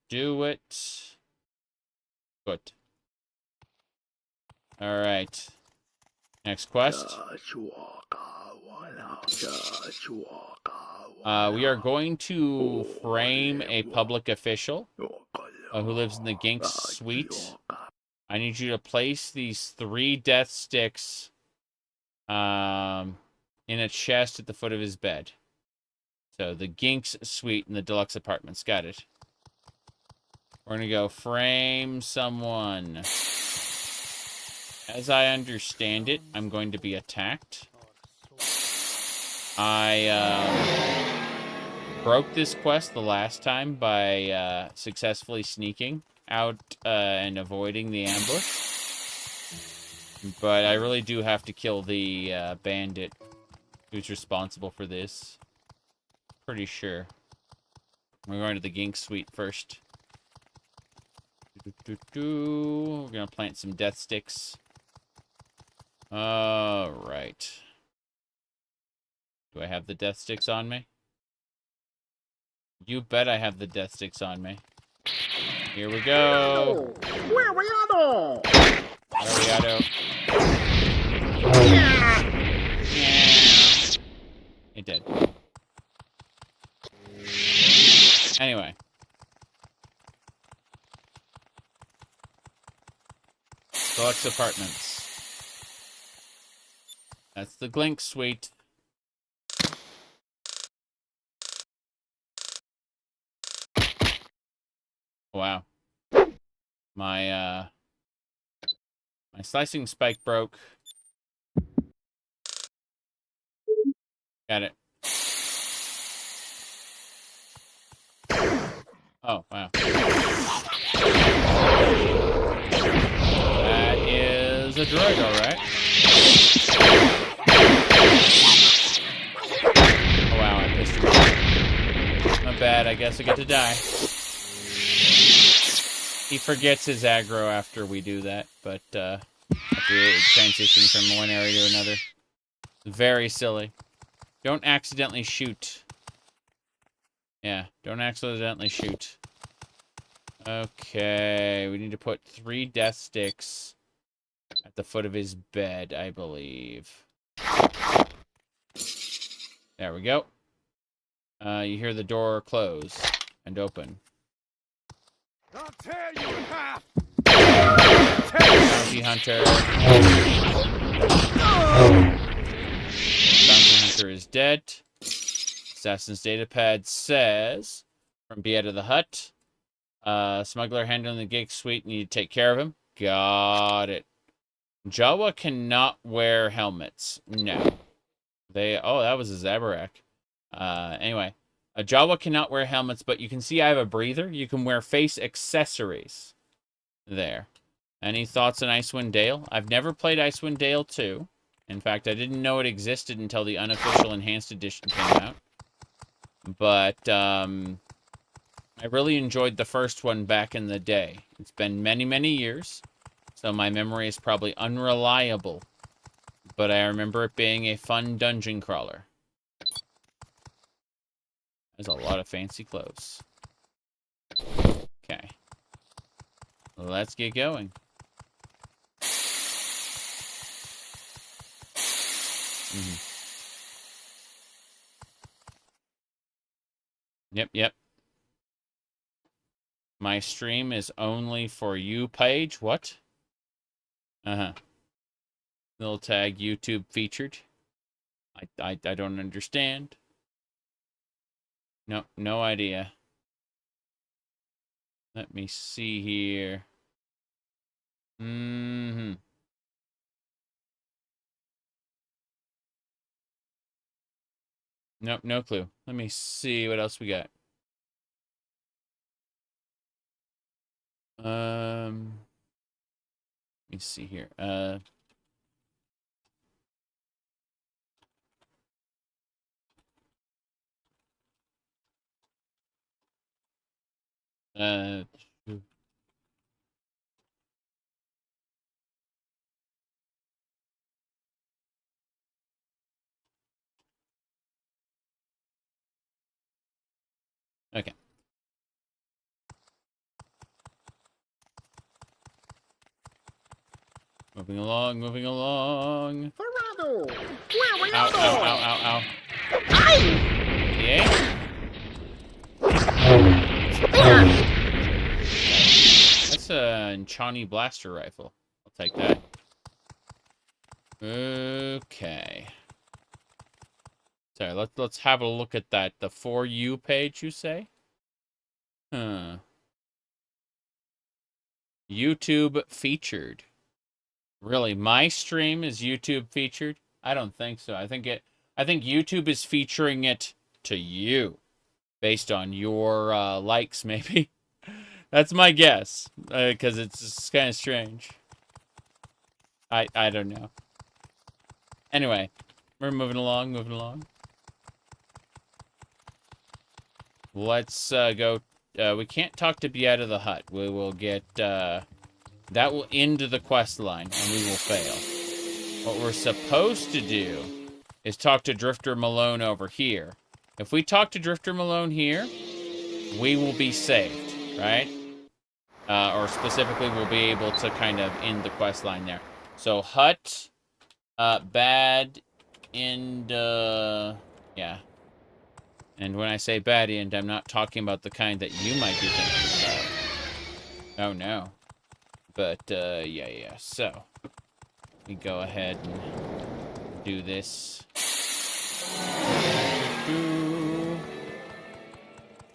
Do it. Good. Alright. Next quest. We are going to frame a public official who lives in the Ginks suite. I need you to place these 3 death sticks in a chest at the foot of his bed. So the Ginks suite in the deluxe apartments. Got it. We're going to go frame someone. As I understand it, I'm going to be attacked. I broke this quest the last time by successfully sneaking out and avoiding the ambush. But I really do have to kill the bandit who's responsible for this. Pretty sure. We're going to the Gink suite first. We're going to plant some death sticks. Alright. Do I have the death sticks on me? You bet I have the death sticks on me. Here we go. It did. Anyway. Deluxe apartments. That's the Glink suite. Wow. My slicing spike broke. Got it. Oh, wow. That is a droid, alright. Oh, wow, I pissed him off. Not bad, I guess I get to die. He forgets his aggro after we do that, but after it transitions from one area to another. Very silly. Don't accidentally shoot. Yeah, don't accidentally shoot. Okay, we need to put 3 death sticks at the foot of his bed, I believe. There we go. You hear the door close and open. I'll tear you in half! Bounty Hunter. Bounty Hunter is dead. Assassin's Datapad says, from Be Out of the Hut, smuggler handling the Gig Suite, need to take care of him. Got it. Jawa cannot wear helmets. No. Oh, that was a Zabarak. Anyway. A Jawa cannot wear helmets, but you can see I have a breather. You can wear face accessories. There. Any thoughts on Icewind Dale? I've never played Icewind Dale 2. In fact, I didn't know it existed until the unofficial enhanced edition came out. But, I really enjoyed the first one back in the day. It's been many, many years, so my memory is probably unreliable. But I remember it being a fun dungeon crawler. There's a lot of fancy clothes. Okay. Let's get going. Yep. My stream is only for you page. What? Little tag YouTube featured. I don't understand. No idea. Let me see here. Nope, no clue. Let me see what else we got. Let me see here. Okay. Moving along. Ferrado! Ow. Yeah? That's a Chani blaster rifle. I'll take that. Okay. Sorry, let's have a look at that. The For You page, you say? YouTube featured. Really, my stream is YouTube featured? I don't think so. I think YouTube is featuring it to you, based on your likes, maybe. That's my guess, because it's kind of strange. I don't know. Anyway, we're moving along. Let's go. We can't talk to Beata the Hut. We will get. That will end the quest line, and we will fail. What we're supposed to do is talk to Drifter Malone over here. If we talk to Drifter Malone here, we will be saved, right? Or specifically, we'll be able to kind of end the quest line there. So, Hut, bad end, yeah. And when I say bad end, I'm not talking about the kind that you might be thinking about. Oh, no. But, yeah. So, we go ahead and do this.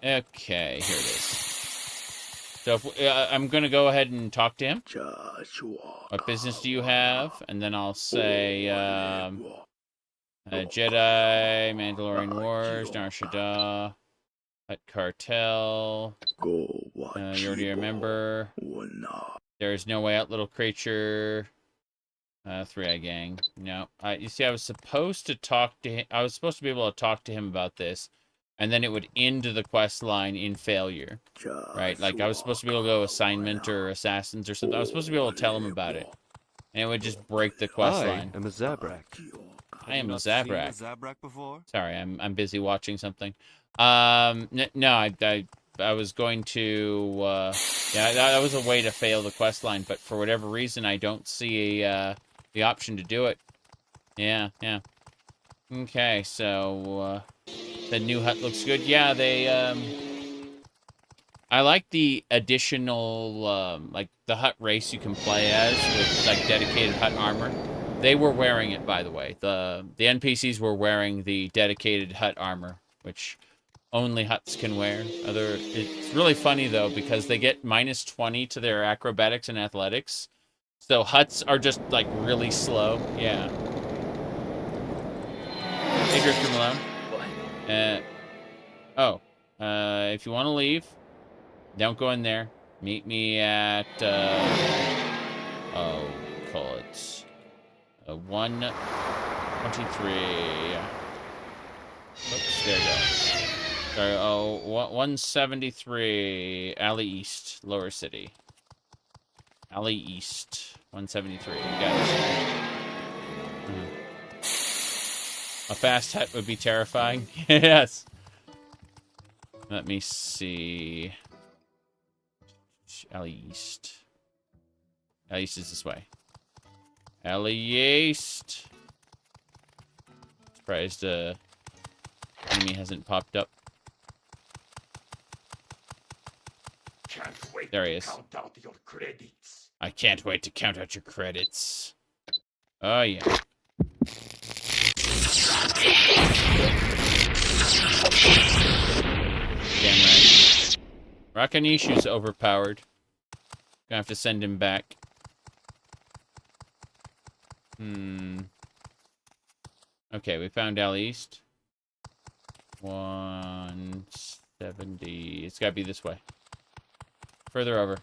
Okay, here it is. So, I'm going to go ahead and talk to him. Joshua. What business do you have? And then I'll say, Jedi, Mandalorian Wars, Nar Shaddaa, Hut Cartel. You already remember. There's No Way Out, Little Creature. Three-Eye Gang. No. You see, I was supposed to talk to him. I was supposed to be able to talk to him about this. And then it would end the quest line in failure. Right? Like, I was supposed to be able to go assignment or assassins or something. I was supposed to be able to tell him about it. And it would just break the quest line. I am a Zabrak. I am a Zabrak. Zabrak before? Sorry, I'm busy watching something. No, I was going to, yeah, that was a way to fail the quest line, but for whatever reason, I don't see the option to do it. Yeah. Okay, so, the new hut looks good. Yeah, they, I like the additional, like, the hut race you can play as with, like, dedicated hut armor. They were wearing it, by the way. The NPCs were wearing the dedicated hut armor, which only huts can wear. It's really funny, though, because they get -20 to their acrobatics and athletics. So huts are just, like, really slow. Yeah. Hey, Drifter Malone. What? If you want to leave, don't go in there. Meet me at, call it 1 23. Oops, there you go. Sorry, 173. Alley East, Lower City. Alley East, 173. Got it. A fast hut would be terrifying. Yes. Let me see. Alley East. Alley East is this way. Alley East. Surprised enemy hasn't popped up. There he is. Count out your credits. I can't wait to count out your credits. Oh yeah. Damn right. Rakanishu's overpowered. Gonna have to send him back. Okay, we found Alley East. 170. It's gotta be this way. Further over.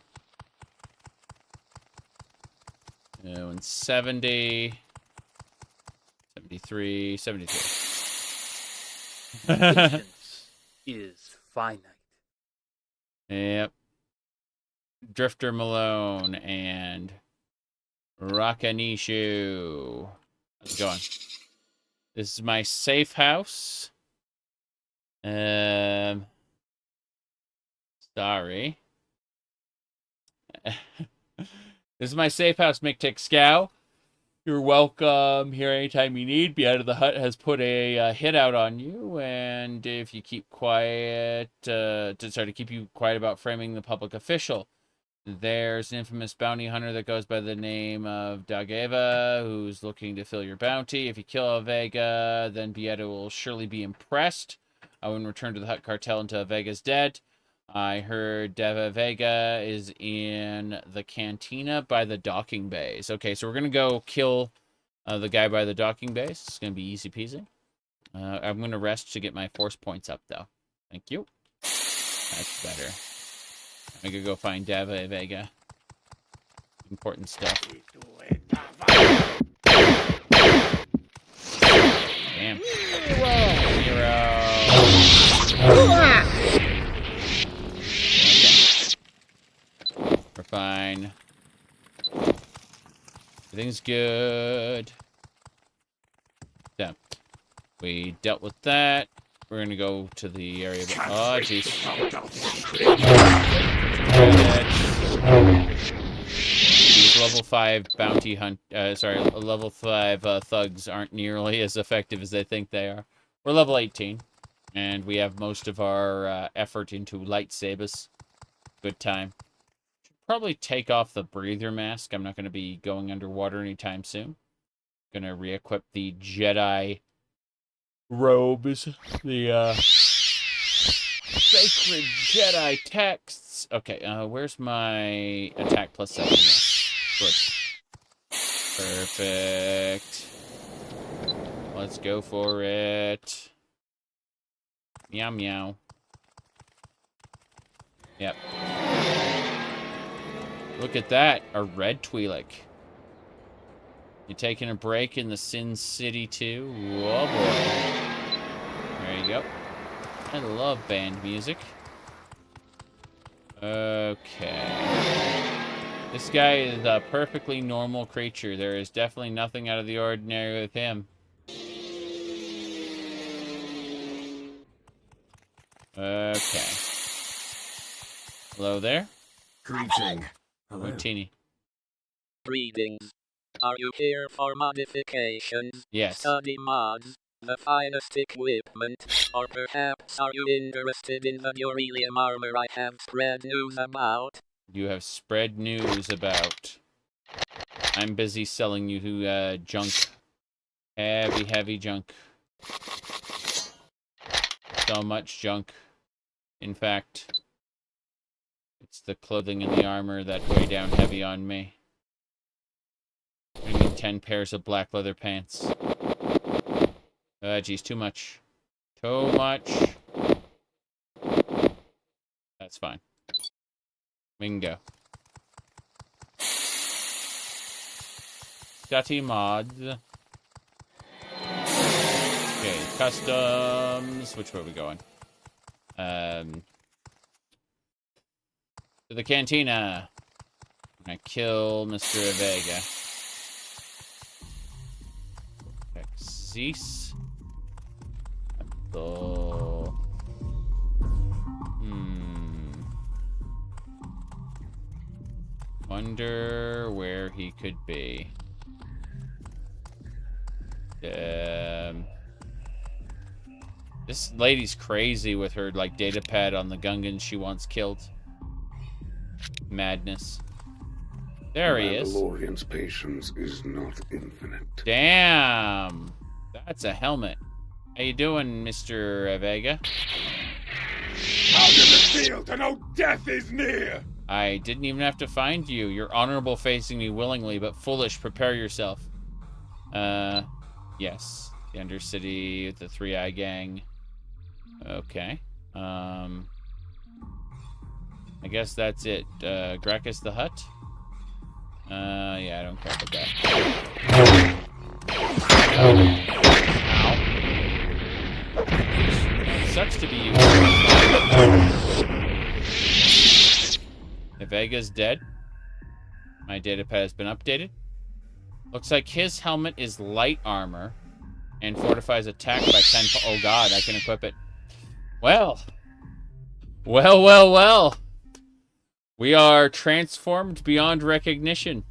170. 73. 73. Patience is finite. Yep. Drifter Malone and Rakanishu. How's it going? This is my safe house. Sorry. This is my safe house, Mictic Scow. You're welcome here anytime you need. Be Out of the Hut has put a hit out on you, and if you keep quiet, to keep you quiet about framing the public official. There's an infamous bounty hunter that goes by the name of Dageva, who's looking to fill your bounty. If you kill Vega, then Beata will surely be impressed. I wouldn't return to the Hut Cartel until Vega's dead. I heard Deva Vega is in the cantina by the docking bays. Okay, so we're going to go kill the guy by the docking bays. It's going to be easy peasy. I'm going to rest to get my force points up, though. Thank you. That's better. I'm going to go find Deva Vega. Important stuff. Damn. Hero. We're fine. Everything's good. Yeah. We dealt with that. We're gonna go to the area. Oh, jeez. These level 5 bounty hunt. Level 5 thugs aren't nearly as effective as they think they are. We're level 18, and we have most of our effort into lightsabers. Good time. Probably take off the breather mask. I'm not going to be going underwater anytime soon. Going to re-equip the Jedi robes. The sacred Jedi texts. Okay, where's my attack plus 7? Good. Perfect. Let's go for it. Meow meow. Yep. Look at that, a red Twi'lek. You taking a break in the Sin City too? Oh boy. There you go. I love band music. Okay. This guy is a perfectly normal creature. There is definitely nothing out of the ordinary with him. Okay. Hello there. Greeting. Hello. Teeny. Greetings. Are you here for modifications? Yes. Study mods? The finest equipment? Or perhaps are you interested in the Durelium armor I have spread news about? You have spread news about. I'm busy selling you junk. Heavy junk. So much junk. In fact, it's the clothing and the armor that weigh down heavy on me. I need 10 pairs of black leather pants. Geez, too much. Too much. That's fine. We can go. Study mods. Okay, customs. Which way are we going? To the cantina. I'm gonna kill Mr. Vega. Exis. Wonder where he could be. This lady's crazy with her like data pad on the Gungans she wants killed. Madness. There he is. Mandalorian's patience is not infinite. Damn. That's a helmet. How you doing, Mr. Vega? How does it feel to know death is near? I didn't even have to find you. You're honorable facing me willingly, but foolish. Prepare yourself. Yes. The Undercity, the Three-Eye Gang. Okay. I guess that's it. Gracchus the Hutt? Yeah, I don't care about that. Ow. Sucks to be you. Vega's dead. My datapad has been updated. Looks like his helmet is light armor and fortifies attack by 10. Oh god, I can equip it. Well. Well. We are transformed beyond recognition.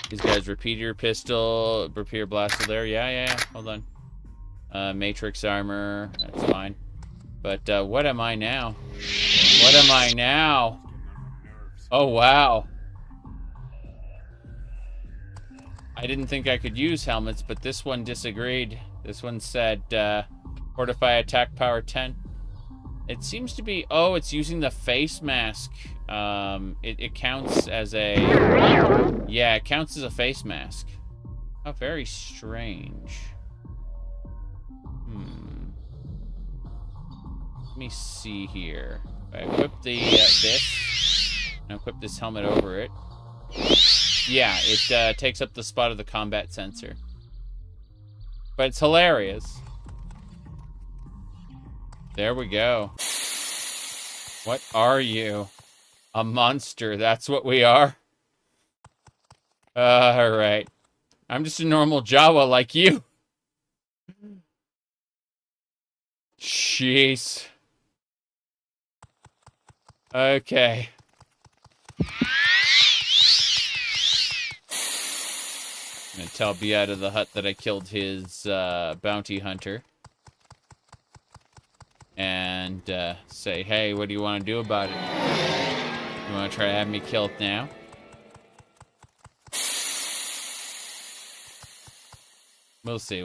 These guys, repeater pistol, repeater blaster there. Yeah. Hold on. Matrix armor. That's fine. But what am I now? What am I now? Oh, wow. I didn't think I could use helmets, but this one disagreed. This one said, fortify attack power 10. It seems to be... Oh, it's using the face mask. It counts as a... Yeah, it counts as a face mask. Oh, very strange. Let me see here. I equip the this, and equip this helmet over it. Yeah, it takes up the spot of the combat sensor. But it's hilarious. There we go. What are you? A monster. That's what we are. Alright. I'm just a normal Jawa like you. Jeez. Okay. I'm gonna tell Beata the Hutt that I killed his bounty hunter. And say, hey, what do you want to do about it? You want to try to have me killed now? We'll see.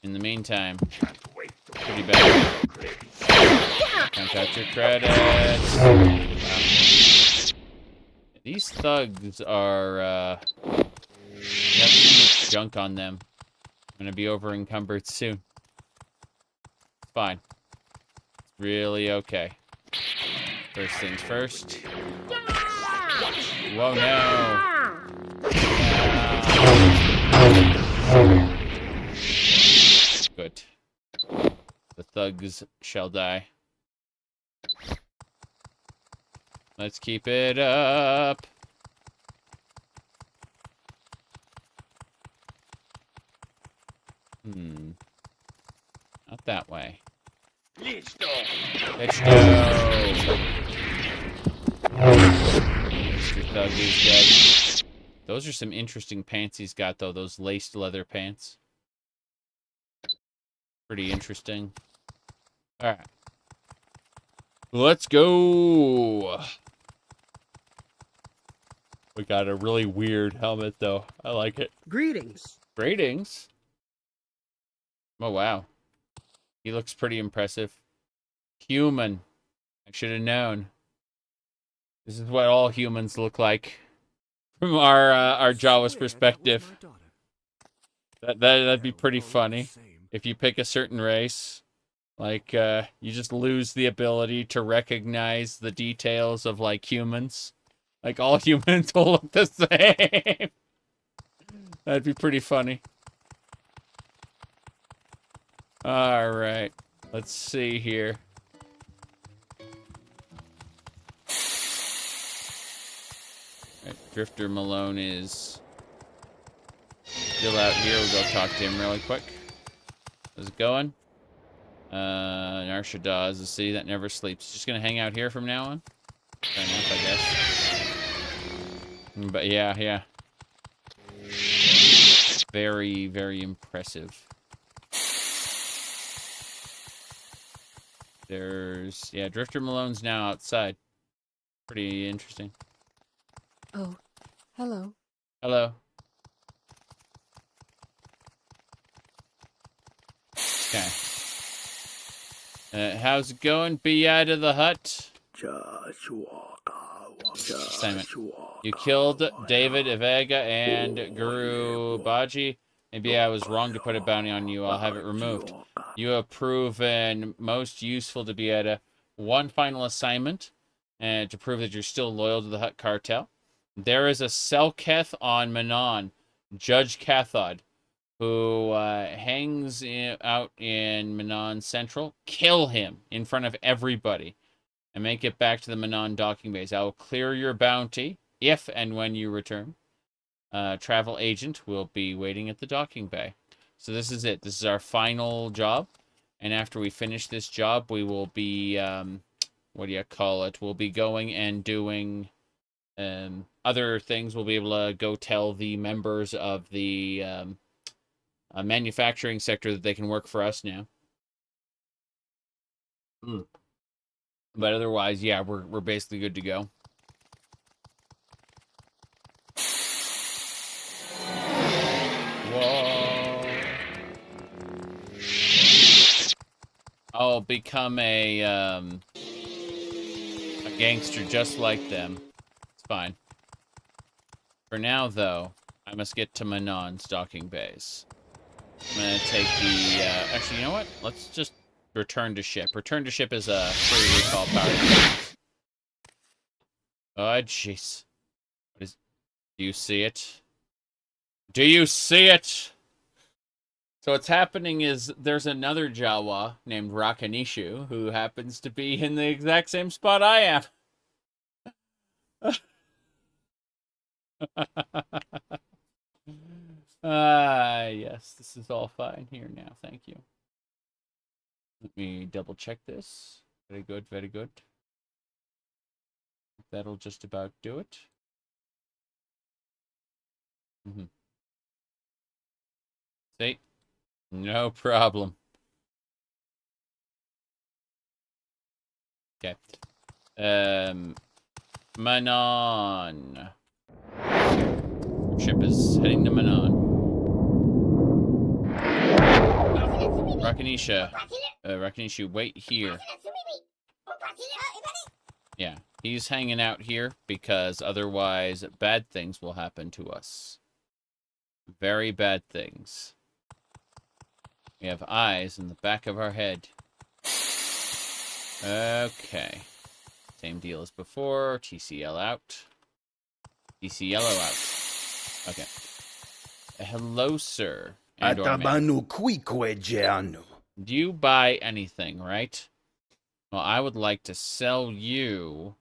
In the meantime, pretty bad. Count out your credits. Wow. These thugs are, they have too much junk on them. I'm gonna be over encumbered soon. Fine. It's really okay. First things first. Whoa, no. Good. The thugs shall die. Let's keep it up. Not that way. Let's go. Mr. Thug is dead. Those are some interesting pants he's got, though. Those laced leather pants. Pretty interesting. Alright. Let's go. We got a really weird helmet, though. I like it. Greetings. Greetings? Oh, wow. He looks pretty impressive. Human. I should have known. This is what all humans look like. From our Jawa's perspective. That'd be pretty funny. If you pick a certain race, like, you just lose the ability to recognize the details of, like, humans. Like, all humans will look the same. That'd be pretty funny. All right. Let's see here. Right, Drifter Malone is still out here. We'll go talk to him really quick. How's it going? Narsha Dawes, the city that never sleeps. Just gonna hang out here from now on? Fair enough, I guess. But yeah. Very, very impressive. Yeah, Drifter Malone's now outside. Pretty interesting. Oh, hello. Hello. Okay. How's it going? Be out of the hut. Assignment. You killed David Evega and Guru Baji. Maybe I was wrong to put a bounty on you. I'll have it removed. You have proven most useful to be at one final assignment, and to prove that you're still loyal to the Hut Cartel. There is a Selketh on Manon, Judge Cathod, who hangs out in Manon Central. Kill him in front of everybody and make it back to the Manon docking base. I will clear your bounty if and when you return. Travel agent will be waiting at the docking bay. So this is it. This is our final job. And after we finish this job, we will be, what do you call it? We'll be going and doing other things. We'll be able to go tell the members of the manufacturing sector that they can work for us now. But otherwise, yeah, we're basically good to go. Whoa. I'll become a gangster just like them. It's fine. For now, though, I must get to Manon's docking base. I'm gonna take the, actually, you know what? Let's just return to ship. Return to ship is a free recall power. Oh, jeez. What is... Do you see it? Do you see it? So what's happening is there's another Jawa named Rakanishu who happens to be in the exact same spot I am. Yes, this is all fine here now. Thank you. Let me double check this. Very good, very good. That'll just about do it. See? No problem. Okay. Manon. Ship is heading to Manon. Rakanishu, wait here. Yeah, he's hanging out here because otherwise bad things will happen to us. Very bad things. We have eyes in the back of our head. Okay. Same deal as before. TCL out. TC yellow out. Okay. Hello, sir. Do you buy anything, right? Well, I would like to sell you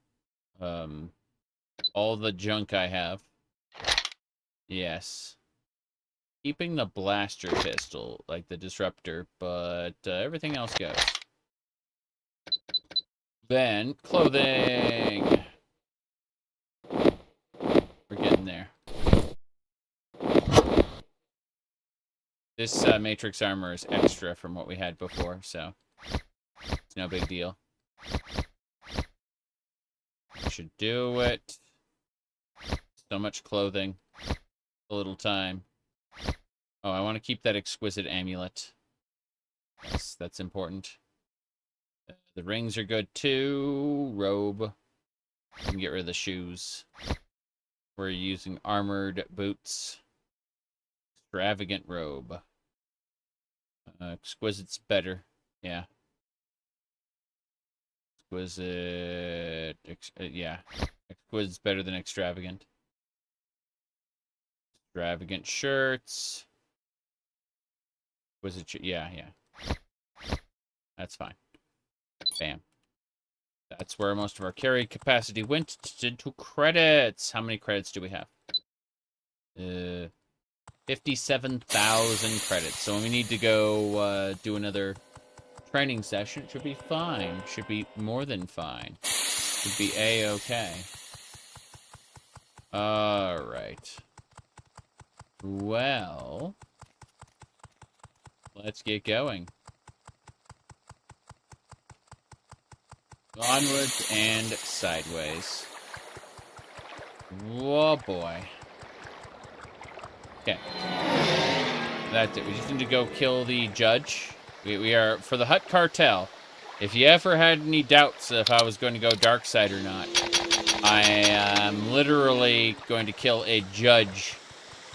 all the junk I have. Yes. Keeping the blaster pistol, like the disruptor, but everything else goes. Then, clothing. We're getting there. This Matrix armor is extra from what we had before, so it's no big deal. Should do it. So much clothing. A little time. Oh, I want to keep that exquisite amulet. Yes, that's important. The rings are good too. Robe. You can get rid of the shoes. We're using armored boots. Extravagant robe. Exquisite's better. Yeah. Exquisite. Yeah. Exquisite's better than extravagant. Extravagant shirts. Exquisite. Yeah. That's fine. Bam. That's where most of our carry capacity went to credits. How many credits do we have? 57,000 credits. So when we need to go do another training session, it should be fine. Should be more than fine. Should be A-okay. Alright. Well, let's get going. Onwards and sideways. Whoa, boy. Okay. That's it. We just need to go kill the judge. We are, for the Hutt Cartel, if you ever had any doubts if I was going to go dark side or not, I am literally going to kill a judge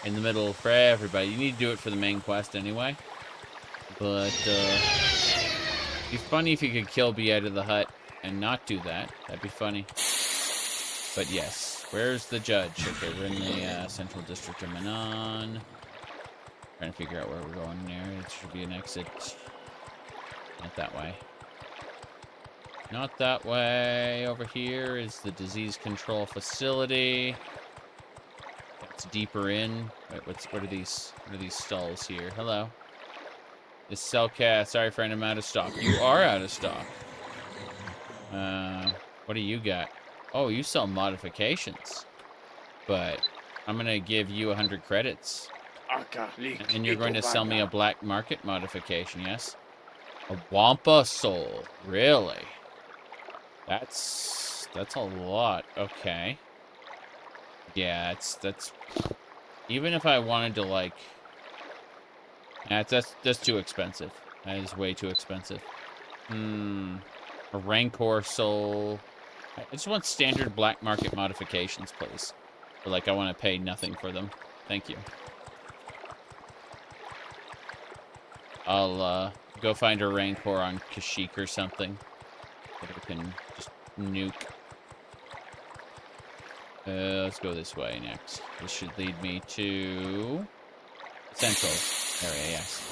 in the middle for everybody. You need to do it for the main quest anyway. But, it'd be funny if you could kill Beata the Hutt and not do that. That'd be funny. But yes, where's the judge? Okay, we're in the Central District of Manon. Trying to figure out where we're going there. It should be an exit. Not that way. Not that way. Over here is the disease control facility. That's deeper in. Wait, what are these stalls here? Hello. This Cellcat. Sorry, friend, I'm out of stock. You are out of stock. What do you got? Oh, you sell modifications. But I'm gonna give you 100 credits. And you're going to sell me a black market modification, yes? A Wampa Soul. Really? That's a lot. Okay. Yeah, that's even if I wanted to, like, that's too expensive. That is way too expensive. A Rancor Soul. I just want standard black market modifications, please. Or, like, I want to pay nothing for them. Thank you. I'll go find a Rancor on Kashyyyk or something that I can just nuke. Let's go this way next. This should lead me to Central area, yes.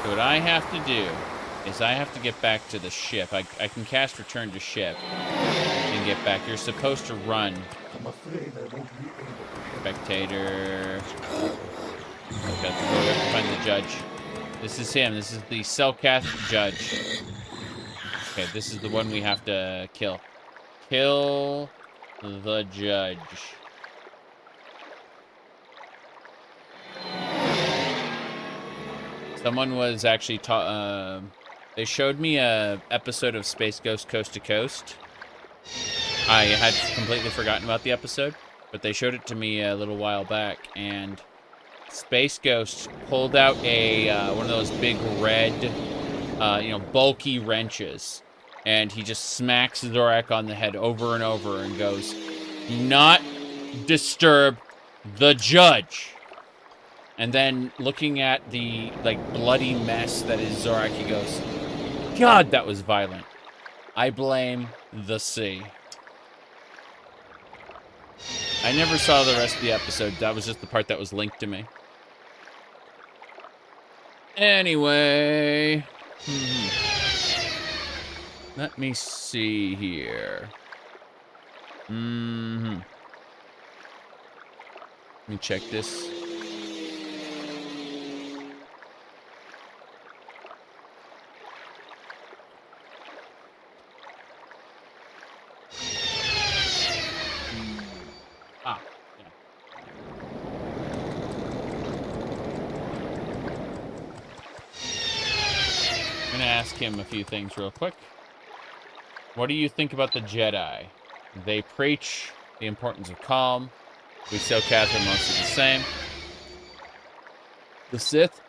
So what I have to do is I have to get back to the ship. I can cast Return to Ship and get back. You're supposed to run. I'm afraid I won't be able. Spectator. I've got to go find the judge. This is him. This is the Cellcat judge. Okay, this is the one we have to kill. Kill the judge. Someone was actually they showed me a episode of Space Ghost Coast to Coast. I had completely forgotten about the episode, but they showed it to me a little while back, and Space Ghost pulled out a one of those big red, bulky wrenches, and he just smacks Zorak on the head over and over and goes, "Do not disturb the judge." And then looking at the, like, bloody mess that is Zorak, he goes, "God, that was violent. I blame the sea." I never saw the rest of the episode. That was just the part that was linked to me. Anyway. Let me see here. Let me check this. Ask him a few things real quick. What do you think about the Jedi? They preach the importance of calm. We Cellcat are mostly the same.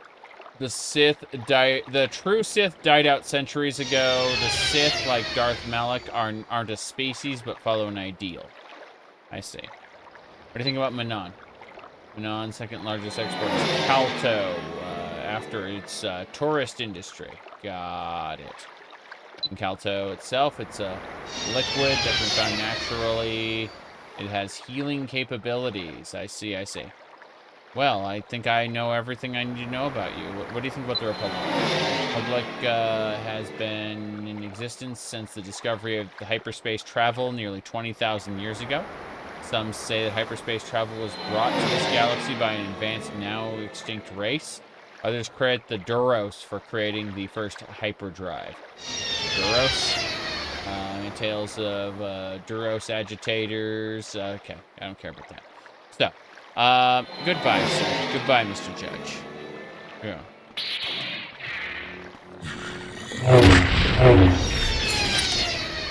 The true Sith died out centuries ago. The Sith, like Darth Malak, aren't a species but follow an ideal. I see. What do you think about Manon? Manon's second largest export is Calto, after its tourist industry. Got it. In Calto itself, it's a liquid that can be found naturally. It has healing capabilities. I see. Well, I think I know everything I need to know about you. What do you think about the Republic? The Republic has been in existence since the discovery of the hyperspace travel nearly 20,000 years ago. Some say that hyperspace travel was brought to this galaxy by an advanced, now extinct race. Others credit the Duros for creating the first hyperdrive. Duros? Tales of Duros agitators. Okay, I don't care about that. So, goodbye, sir. Goodbye, Mr. Judge. Yeah.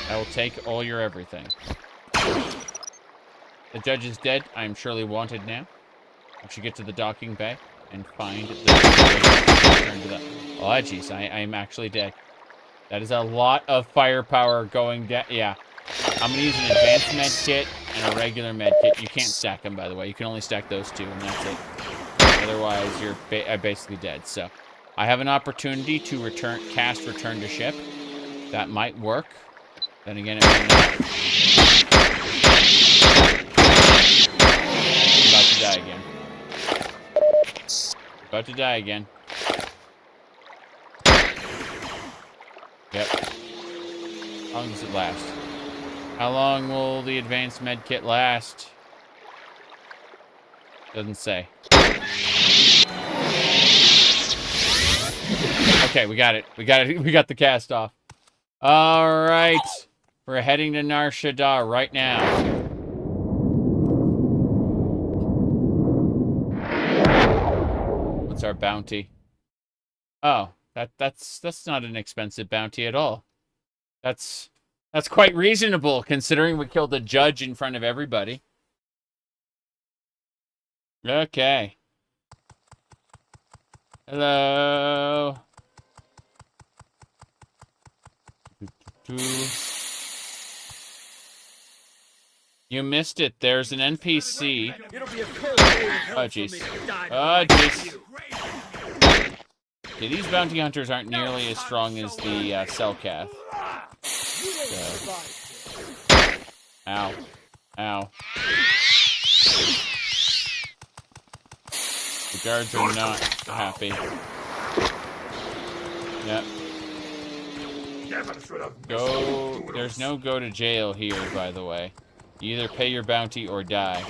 I will take all your everything. The judge is dead. I am surely wanted now. I should get to the docking bay and find the return to the... Oh, jeez, I am actually dead. That is a lot of firepower going down. Yeah. I'm going to use an advanced med kit and a regular med kit. You can't stack them, by the way. You can only stack those two, and that's it. Otherwise, you're basically dead. So, I have an opportunity to cast return to ship. That might work. Then again, it may not. I'm about to die again. About to die again. Yep. How long does it last? How long will the advanced med kit last? Doesn't say. Okay, we got it. We got it. We got the cast off. All right. We're heading to Nar Shaddaa right now. What's our bounty? Oh, that's not an expensive bounty at all. That's quite reasonable considering we killed a judge in front of everybody. Okay. Hello. You missed it. There's an NPC. Oh, jeez. Oh, jeez. Okay, these bounty hunters aren't nearly as strong as the Selkath. So. Ow. Ow. The guards are not happy. Yep. Go. There's no go to jail here, by the way. You either pay your bounty or die.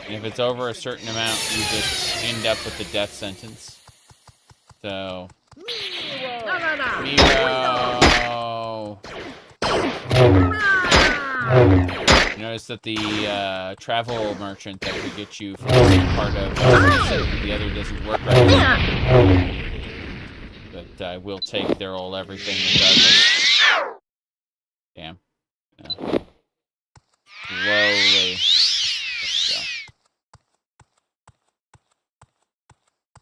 And if it's over a certain amount, you just end up with the death sentence. So. Miro! Notice that the travel merchant that could get you from one part of the other doesn't work right now. But I will take their old everything regardless. Damn. Slowly. Let's go.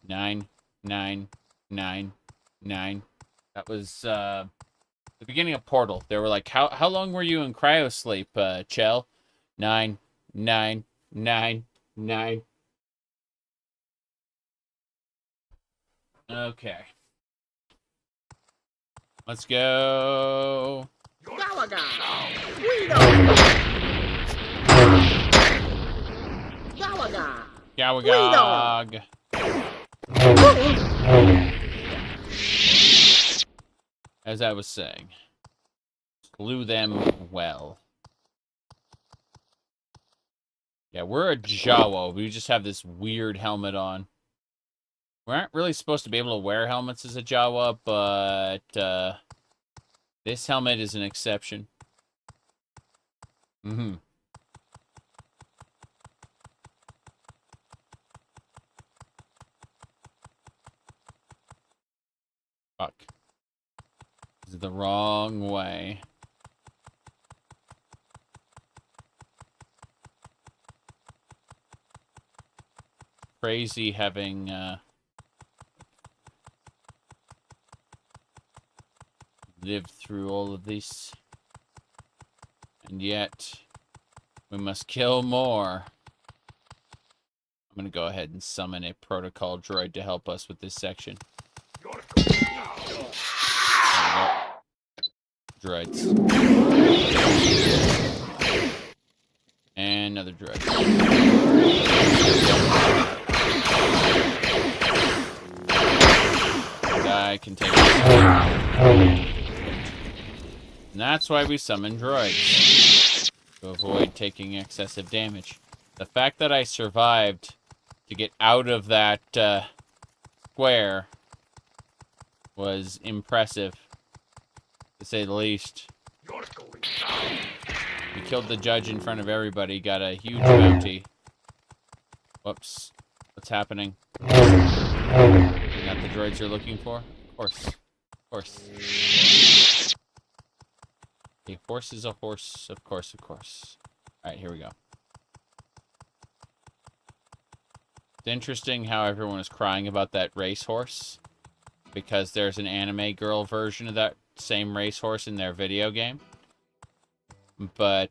9, 9, 9, 9. That was the beginning of Portal. They were like, how long were you in cryosleep, Chell? 9, 9, 9, 9. Okay. Let's go. Galaga! Gawagog. As I was saying, slew them well. Yeah, we're a Jawa. We just have this weird helmet on. We aren't really supposed to be able to wear helmets as a Jawa, but this helmet is an exception. Mm-hmm. Fuck. This is the wrong way. Crazy having lived through all of this. And yet, we must kill more. I'm going to go ahead and summon a protocol droid to help us with this section. Droids. And another droid. guy can take it. And that's why we summon droids. To avoid taking excessive damage. The fact that I survived to get out of that square was impressive, to say the least. We killed the judge in front of everybody, got a huge bounty. Whoops. What's happening? Not the droids you're looking for? Of course. Of course. A horse is a horse. Of course, of course. Alright, here we go. It's interesting how everyone is crying about that racehorse. Because there's an anime girl version of that same racehorse in their video game. But,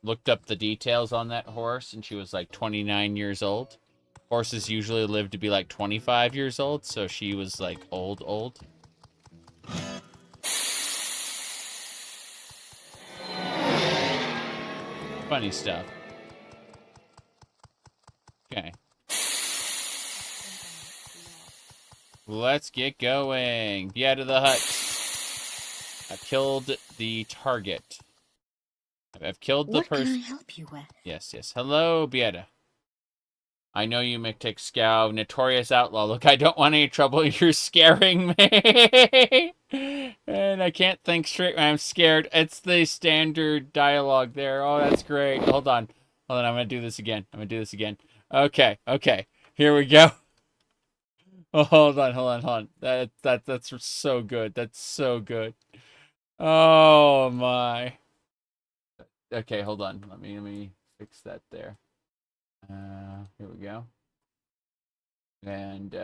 looked up the details on that horse, and she was like 29 years old. Horses usually live to be like 25 years old, so she was like old. Funny stuff. Okay. Let's get going. Be out of the hut. I've killed the target. I've killed the person. What can I help you with? Yes. Hello, Bieta. I know you, Mictic Scow, notorious outlaw. Look, I don't want any trouble. You're scaring me. And I can't think straight when I'm scared. It's the standard dialogue there. Oh, that's great. Hold on. I'm going to do this again. Okay. Here we go. Oh, hold on. That's so good. That's so good. Oh, my. Okay, hold on. Let me fix that there. Here we go. And,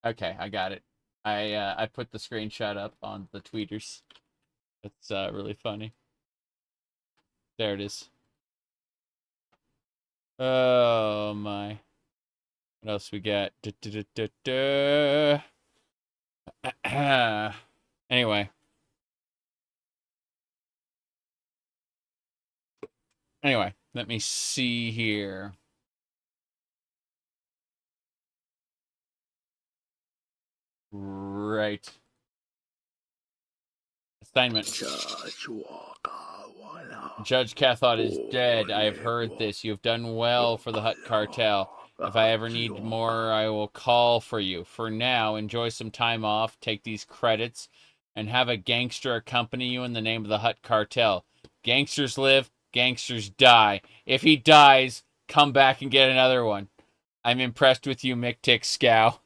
okay, I got it. I put the screenshot up on the tweeters. It's, really funny. There it is. Oh, my. What else we got? Anyway. Let me see here. Right. Assignment. Judge Cathod is dead. I have heard this. You have done well for the Hutt Cartel. If I ever need more, I will call for you. For now, enjoy some time off, take these credits, and have a gangster accompany you in the name of the Hutt Cartel. Gangsters live, gangsters die. If he dies, come back and get another one. I'm impressed with you, Mictic Scow.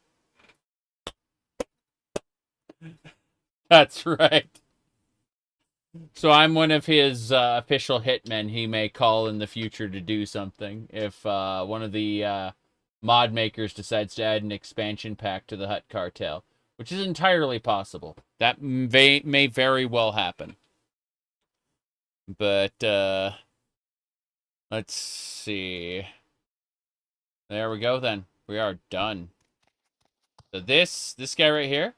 That's right. So I'm one of his official hitmen he may call in the future to do something. If one of the mod makers decides to add an expansion pack to the Hutt Cartel. Which is entirely possible. That may very well happen. But, let's see. There we go then. We are done. So this guy right here.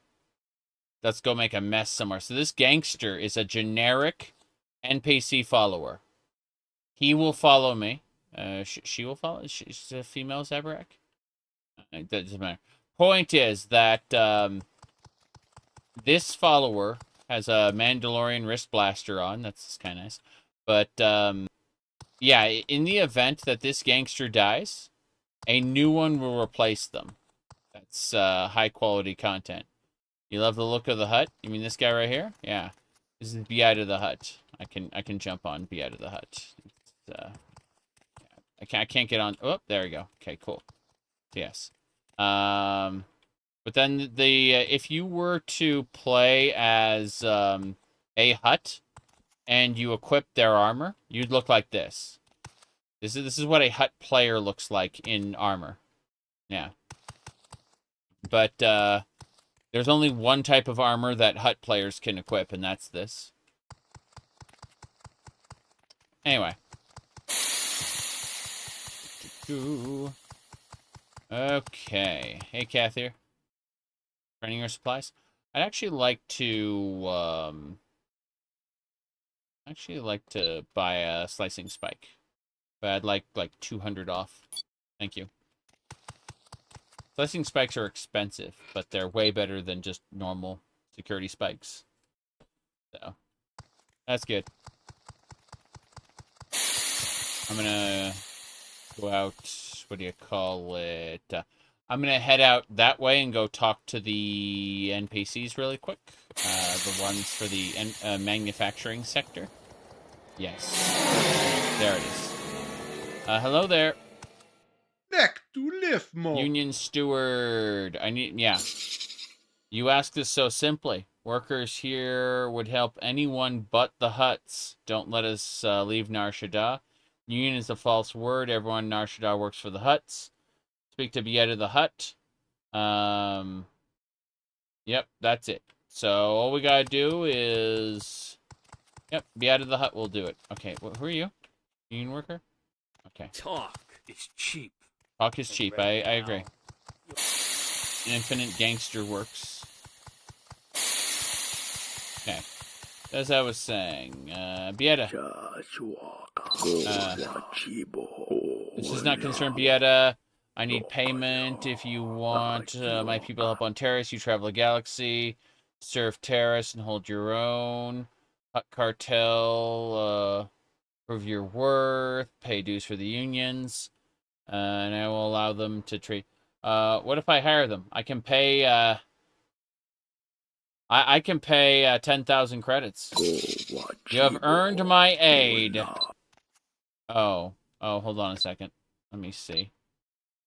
Let's go make a mess somewhere. So this gangster is a generic NPC follower. He will follow me. She will follow. She's a female Zabrak. It doesn't matter. Point is that this follower has a Mandalorian wrist blaster on. That's kind of nice. But yeah, in the event that this gangster dies, a new one will replace them. That's high quality content. You love the look of the hut? You mean this guy right here? Yeah. This is Be Out of the Hut. I can jump on Be Out of the Hut. I can't get on. Oh, there we go. Okay, cool. Yes. But then if you were to play as a Hutt and you equip their armor, you'd look like this. This is what a Hutt player looks like in armor. Yeah. But there's only one type of armor that Hutt players can equip, and that's this. Anyway. Okay. Hey, Kath here. Training your supplies? I'd actually like to, buy a slicing spike. But I'd like 200 off. Thank you. Blessing spikes are expensive, but they're way better than just normal security spikes. So, that's good. I'm gonna go out, what do you call it? I'm gonna head out that way and go talk to the NPCs really quick. The ones for the manufacturing sector. Yes. There it is. Hello there. Neck to lift more. Union steward. Yeah. You asked this so simply. Workers here would help anyone but the Hutts. Don't let us leave Nar Shaddaa. Union is a false word. Everyone in Nar Shaddaa works for the Hutts. Speak to Bieta the Hutt. Yep, that's it. So all we gotta do is... Yep, Bieta the Hutt will do it. Okay, who are you? Union worker? Okay. Talk is cheap. Talk is cheap, I agree. An infinite gangster works. Okay. As I was saying, Bieta. This does not concern Bieta. I need payment if you want my people help on Terrace. You travel a galaxy, serve Terrace, and hold your own. Hut cartel, prove your worth, pay dues for the unions, and I will allow them to treat. What if I hire them? I can pay. I can pay 10,000 credits. You have earned my aid. Oh, hold on a second. Let me see.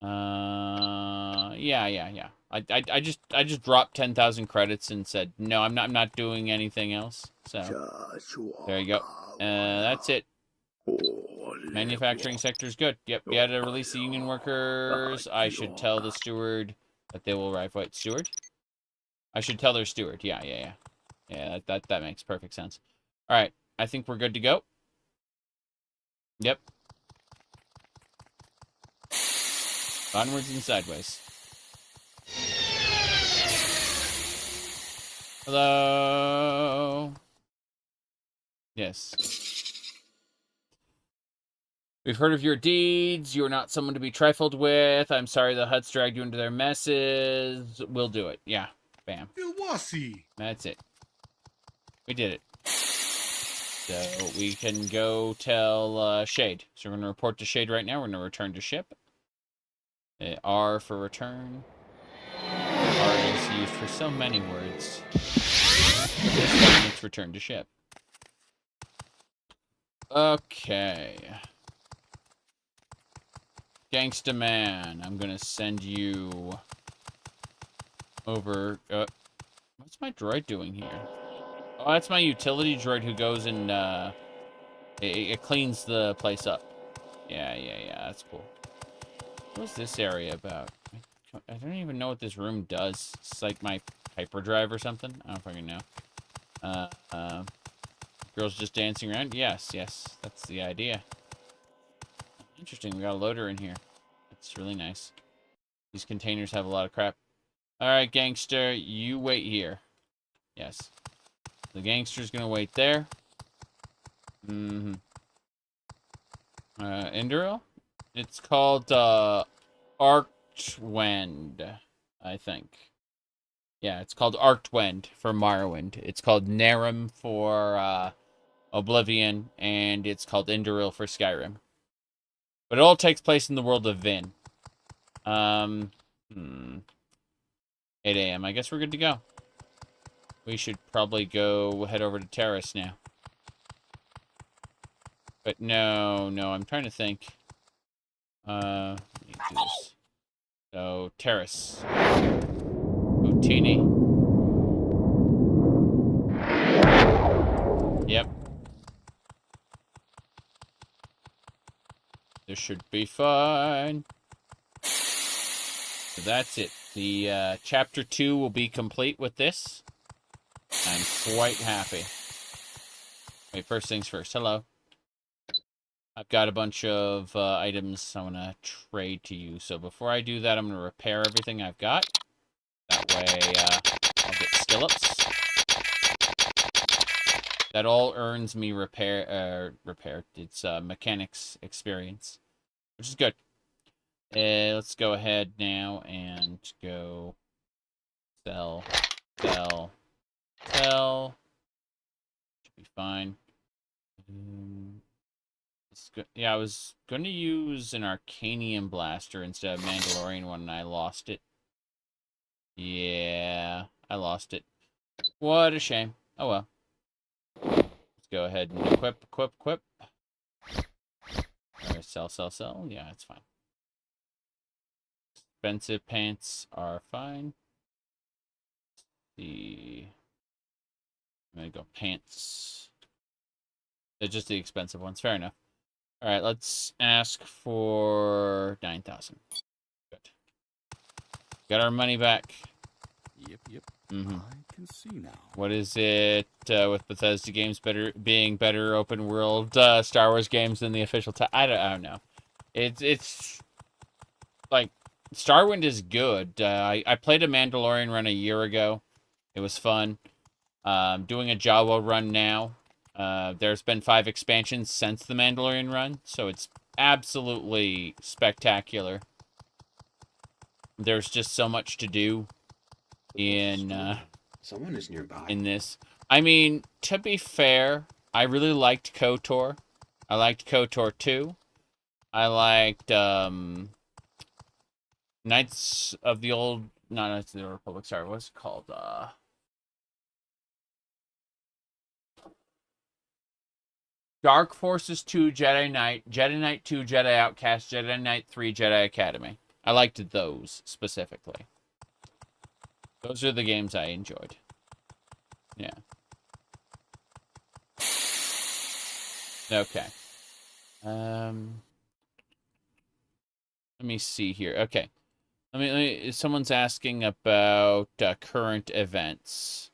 Yeah. I just dropped 10,000 credits and said no. I'm not doing anything else. So there you go. That's it. Manufacturing sector is good. Yep. You had to release the union workers. I should tell the steward that they will arrive. Wait, steward? I should tell their steward. Yeah. Yeah, that makes perfect sense. All right. I think we're good to go. Yep. Onwards and sideways. Hello. Yes. We've heard of your deeds. You are not someone to be trifled with. I'm sorry the Hutts dragged you into their messes. We'll do it. Yeah. Bam. That's it. We did it. So we can go tell Shade. So we're going to report to Shade right now. We're going to return to ship. R for return. R is used for so many words. This time it's return to ship. Okay. Gangsta Man, I'm gonna send you over. What's my droid doing here? Oh, that's my utility droid who goes and it cleans the place up. Yeah, that's cool. What's this area about? I don't even know what this room does. It's like my hyperdrive or something. I don't fucking know. Girls just dancing around? Yes, that's the idea. Interesting, we got a loader in here. That's really nice. These containers have a lot of crap. Alright, gangster, you wait here. Yes. The gangster's gonna wait there. Induril? It's called, Arctwend, I think. Yeah, it's called Arctwend for Morrowind. It's called Narum for, Oblivion, and it's called Induril for Skyrim. But it all takes place in the world of Vin. 8 a.m. I guess we're good to go. We should probably go head over to Terrace now. But no, I'm trying to think. Let me do this. So, Terrace. Utini. Yep. This should be fine. So that's it. The chapter 2 will be complete with this. I'm quite happy. Wait, first things first. Hello. I've got a bunch of items I want to trade to you. So before I do that, I'm going to repair everything I've got. That way, I'll get skill ups. That all earns me repair. It's mechanics experience, which is good. let's go ahead now and go sell. Should be fine. Yeah, I was going to use an Arcanium Blaster instead of Mandalorian one, and I lost it. Yeah, I lost it. What a shame. Oh well. Let's go ahead and equip. Or sell. Yeah, it's fine. Expensive pants are fine. I'm gonna go pants. They're just the expensive ones. Fair enough. All right, let's ask for 9,000. Good. Got our money back. Yep. Mm-hmm. I can see now. What is it with Bethesda games being better open world Star Wars games than the official? I don't know. It's like Starwind is good. I played a Mandalorian run a year ago. It was fun. Doing a Jawa run now. There's been 5 expansions since the Mandalorian run, so it's absolutely spectacular. There's just so much to do in someone is nearby. In this. I mean, to be fair, I really liked KOTOR. I liked KOTOR 2. I liked Knights of the Old... Not Knights of the Old Republic, sorry, what's it called? Dark Forces 2, Jedi Knight, Jedi Knight 2, Jedi Outcast, Jedi Knight 3, Jedi Academy. I liked those, specifically. Those are the games I enjoyed. Yeah. Okay. Let me see here. Okay. Someone's asking about current events.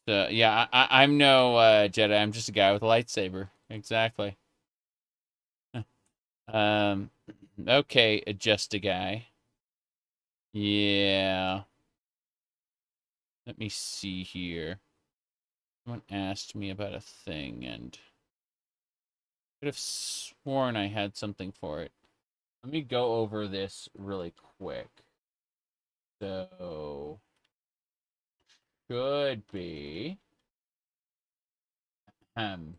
So, yeah, I'm no Jedi. I'm just a guy with a lightsaber. Exactly. Okay, just a guy. Yeah. Let me see here. Someone asked me about a thing, and I could have sworn I had something for it. Let me go over this really quick. So, could be... on.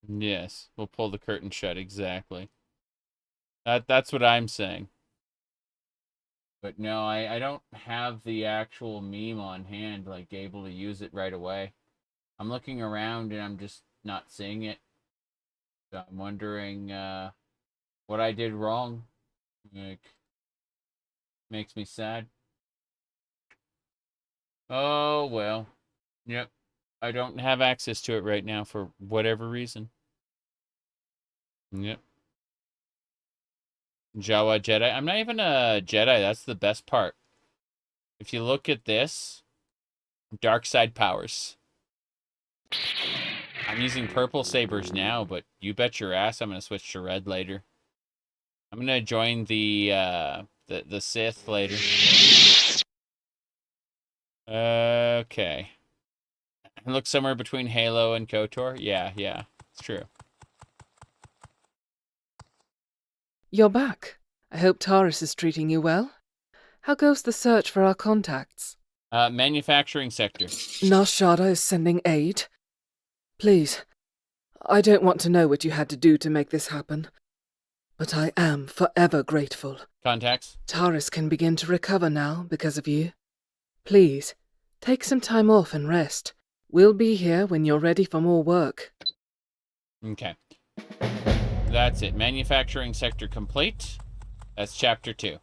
Yes, we'll pull the curtain shut, exactly. That's what I'm saying. But no, I don't have the actual meme on hand, like, able to use it right away. I'm looking around and I'm just not seeing it. So I'm wondering what I did wrong. Like, makes me sad. Oh, well. Yep. I don't have access to it right now for whatever reason. Yep. Jawa Jedi. I'm not even a Jedi. That's the best part. If you look at this, dark side powers. I'm using purple sabers now, but you bet your ass I'm going to switch to red later. I'm going to join the Sith later. Okay. It looks somewhere between Halo and KOTOR. Yeah, it's true. You're back. I hope Taurus is treating you well. How goes the search for our contacts? Manufacturing sector. Nar Shaddaa is sending aid? Please, I don't want to know what you had to do to make this happen, but I am forever grateful. Contacts? Taurus can begin to recover now because of you. Please, take some time off and rest. We'll be here when you're ready for more work. Okay. That's it. Manufacturing sector complete. That's chapter 2.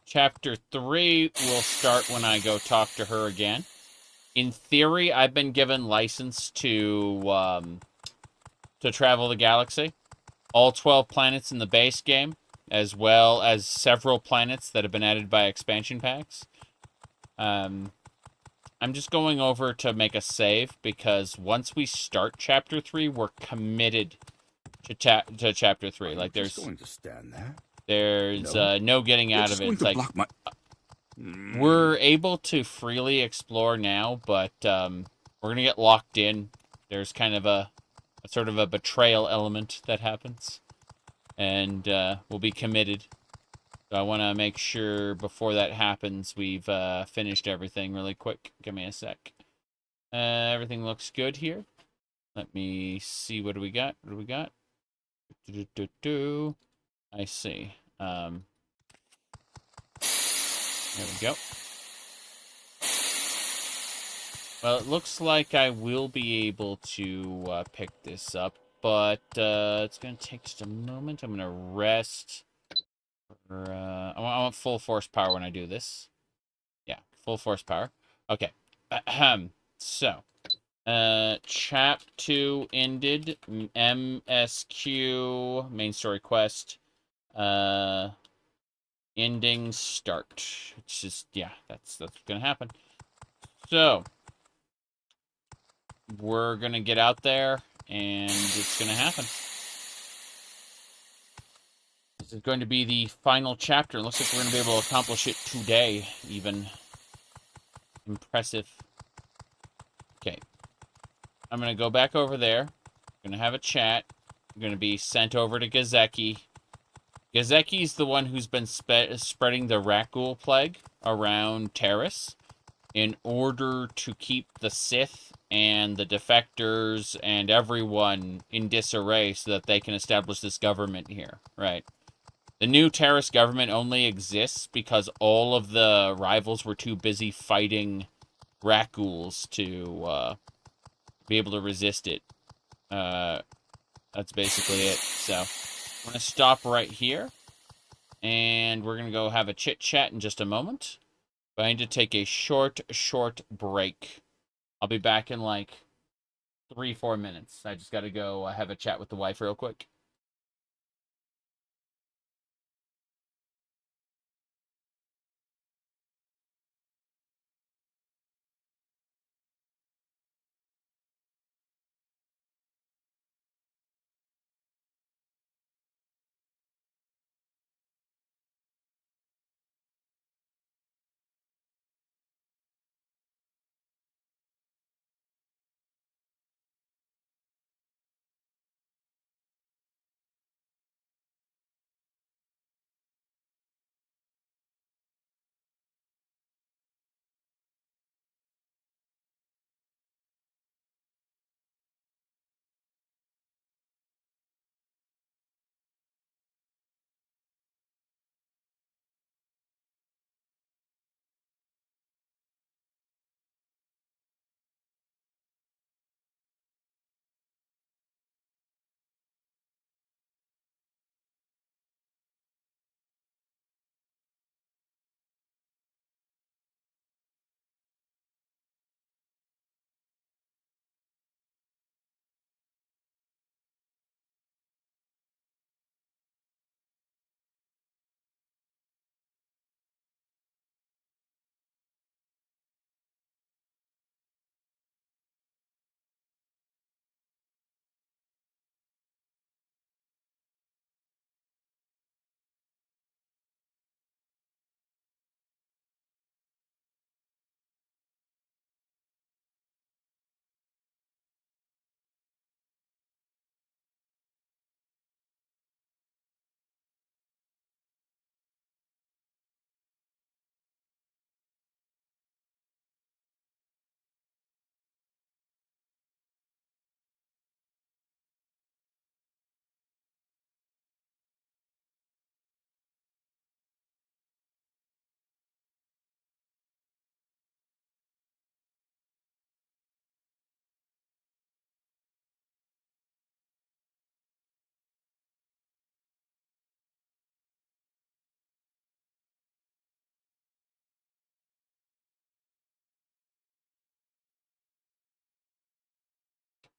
Chapter 3 will start when I go talk to her again. In theory, I've been given license to travel the galaxy. All 12 planets in the base game, as well as several planets that have been added by expansion packs. I'm just going over to make a save, because once we start Chapter 3, we're committed to Chapter 3. Like, there's going to stand there. There's no getting out of it. It's like we're able to freely explore now, but we're gonna get locked in. There's kind of a sort of a betrayal element that happens, and we'll be committed. So I want to make sure before that happens, we've finished everything really quick. Give me a sec. Everything looks good here. Let me see. What do we got? What do we got? I see. There we go. Well, it looks like I will be able to pick this up, but it's going to take just a moment. I'm going to rest. I want full force power when I do this. Yeah, full force power. Okay. So, chap 2 ended. MSQ, main story quest. Ending start. It's just, yeah, that's what's gonna happen. So, we're gonna get out there, and it's gonna happen. This is going to be the final chapter. It looks like we're gonna be able to accomplish it today, even. Impressive. Okay. I'm going to go back over there. I'm going to have a chat. I'm going to be sent over to Gazeki. Gazeki's the one who's been spreading the rat ghoul plague around Terrace in order to keep the Sith and the defectors and everyone in disarray so that they can establish this government here, right? The new Terrace government only exists because all of the rivals were too busy fighting rat ghouls to be able to resist it. That's basically it. So, I'm going to stop right here. And we're going to go have a chit-chat in just a moment. But I need to take a short break. I'll be back in like 3-4 minutes. I just got to go have a chat with the wife real quick.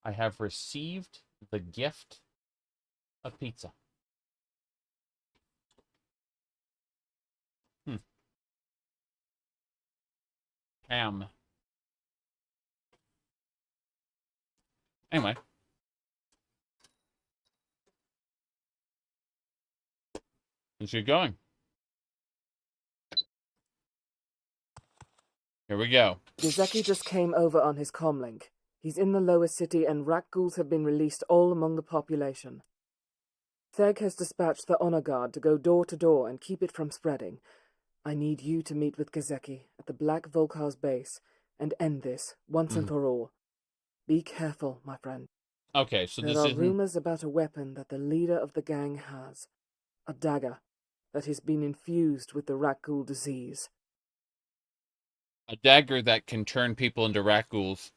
I have received the gift of pizza. Anyway. Let's get going. Here we go. Gizeki just came over on his comlink. He's in the lower city and rat ghouls have been released all among the population. Theg has dispatched the honor guard to go door to door and keep it from spreading. I need you to meet with Gizeki at the Black Volkar's base and end this once and for all. Be careful, my friend. Okay, so there this are isn't... rumors about a weapon that the leader of the gang has. A dagger that has been infused with the rat ghoul disease. A dagger that can turn people into rat ghouls.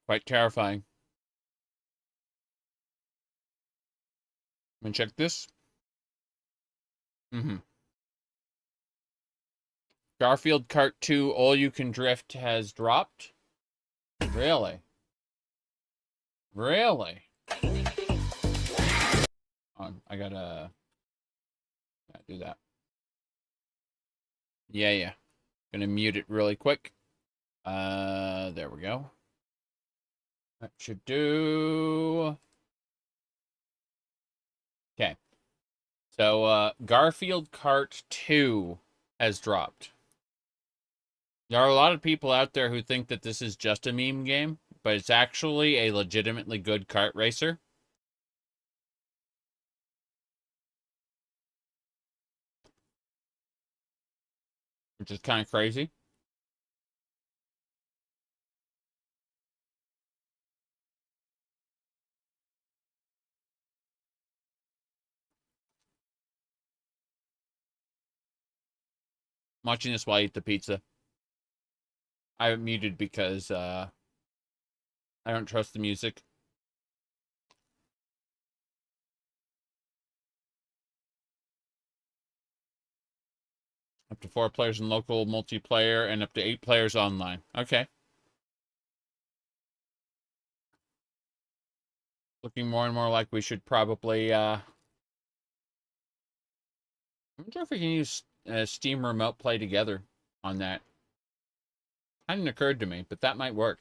Quite terrifying. Let me check this. Garfield Kart 2 All You Can Drift has dropped? Really? Really? I gotta do that. Yeah. Gonna mute it really quick. There we go. That should do. Okay. So, Garfield Kart 2 has dropped. There are a lot of people out there who think that this is just a meme game, but it's actually a legitimately good kart racer. Which is kind of crazy. I'm watching this while I eat the pizza. I have it muted because I don't trust the music. Up to 4 players in local multiplayer and up to 8 players online. Okay. Looking more and more like we should probably... I wonder if we can use Steam Remote Play together on that. Hadn't occurred to me, but that might work.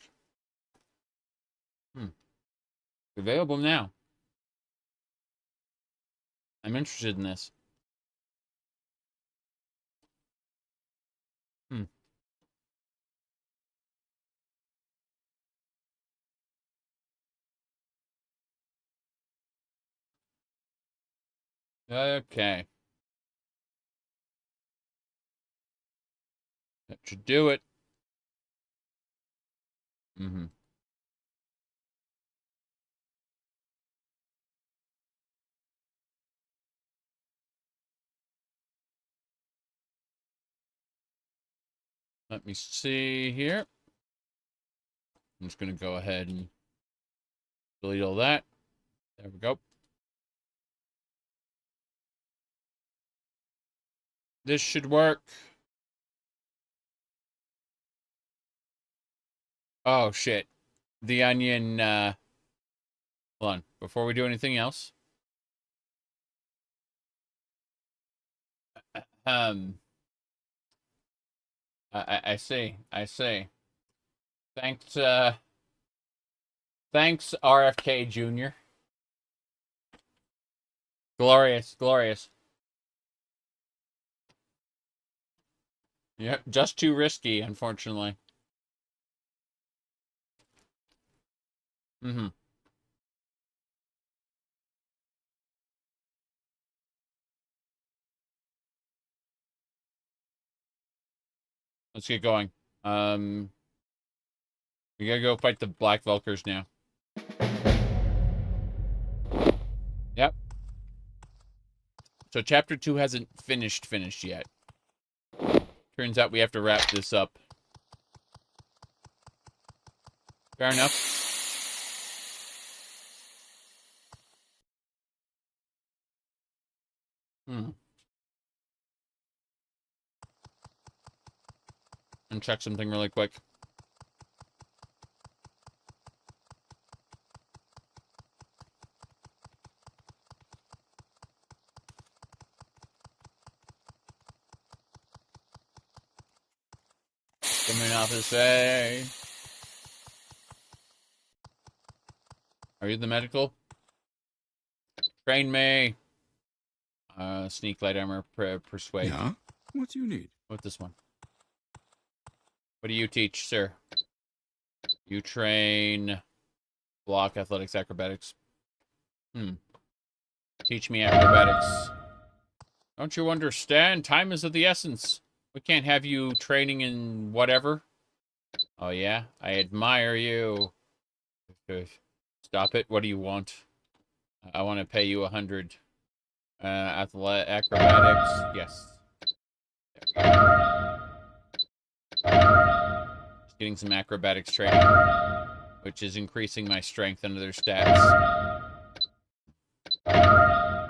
Available now. I'm interested in this. Okay. That should do it. Let me see here. I'm just going to go ahead and delete all that. There we go. This should work. Oh, shit. The Onion, hold on. Before we do anything else. I see. Thanks, thanks, RFK Jr. Glorious. Yep, just too risky, unfortunately. Let's get going. We gotta go fight the Black Vulkars now. Yep. So chapter 2 hasn't finished yet. Turns out we have to wrap this up. Fair enough. And check something really quick. Coming off his say. Are you the medical? Train me. Sneak, light armor, persuade. Yeah? What do you need? What this one? What do you teach, sir? You train block, athletics, acrobatics. Teach me acrobatics. Don't you understand? Time is of the essence. We can't have you training in whatever. Oh, yeah? I admire you. Stop it. What do you want? I want to pay you 100. Acrobatics. Yes. Just getting some acrobatics training, which is increasing my strength and other stats.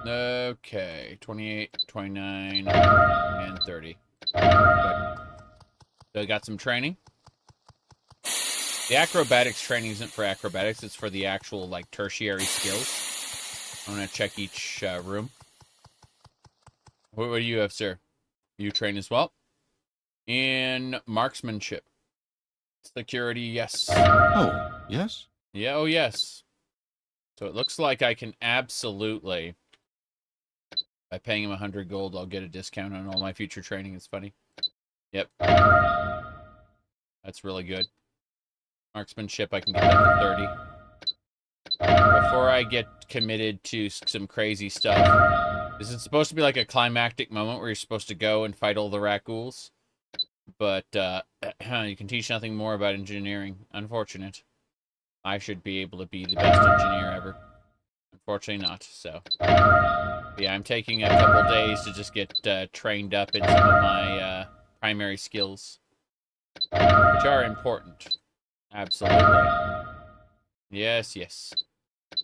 Okay. 28, 29, and 30. Good. So I got some training. The acrobatics training isn't for acrobatics, it's for the actual, like, tertiary skills. I'm going to check each room. What do you have, sir? You train as well? In marksmanship. Security, yes. Oh, yes? Yeah, oh, yes. So it looks like I can absolutely, by paying him 100 gold, I'll get a discount on all my future training. It's funny. Yep. That's really good. Marksmanship, I can get that to 30. Before I get committed to some crazy stuff, this is supposed to be like a climactic moment where you're supposed to go and fight all the rat ghouls. But you can teach nothing more about engineering. Unfortunate. I should be able to be the best engineer ever. Unfortunately not, so. But yeah, I'm taking a couple days to just get trained up in some of my primary skills. Which are important. Absolutely. Yes, yes.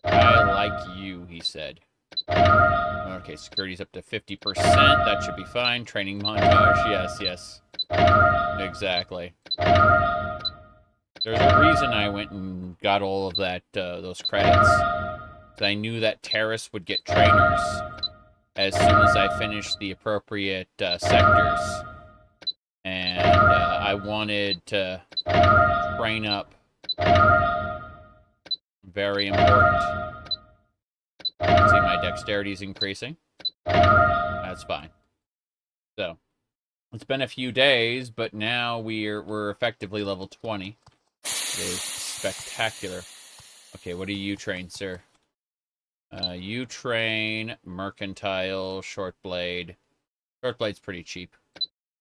I like you, he said. Okay, security's up to 50%. That should be fine. Training montage. Yes, yes. Exactly. There's a reason I went and got all of that, those credits. I knew that terrorists would get trainers as soon as I finished the appropriate sectors. And I wanted to train up. Very important. See, my dexterity is increasing. That's fine. So, it's been a few days, but now we're effectively level 20. It is spectacular. Okay, what do you train, sir? You train mercantile, short blade. Short blade's pretty cheap.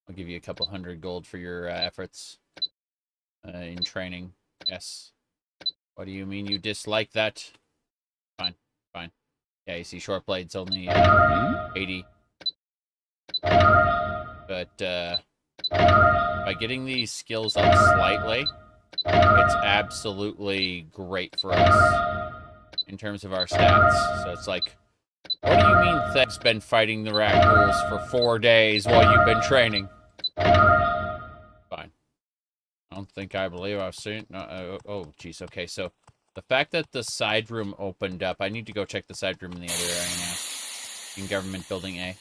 I'll give you a couple 100 gold for your efforts in training. Yes. What do you mean you dislike that? Fine, fine. Yeah, you see, short blade's only 80. But by getting these skills up slightly, it's absolutely great for us in terms of our stats. So it's like, what do you mean Theg's been fighting the rat ghouls for 4 days while you've been training? Fine. I don't think I believe I've seen... No, oh, jeez. Okay, so the fact that the side room opened up... I need to go check the side room in the other area now. In Government Building A.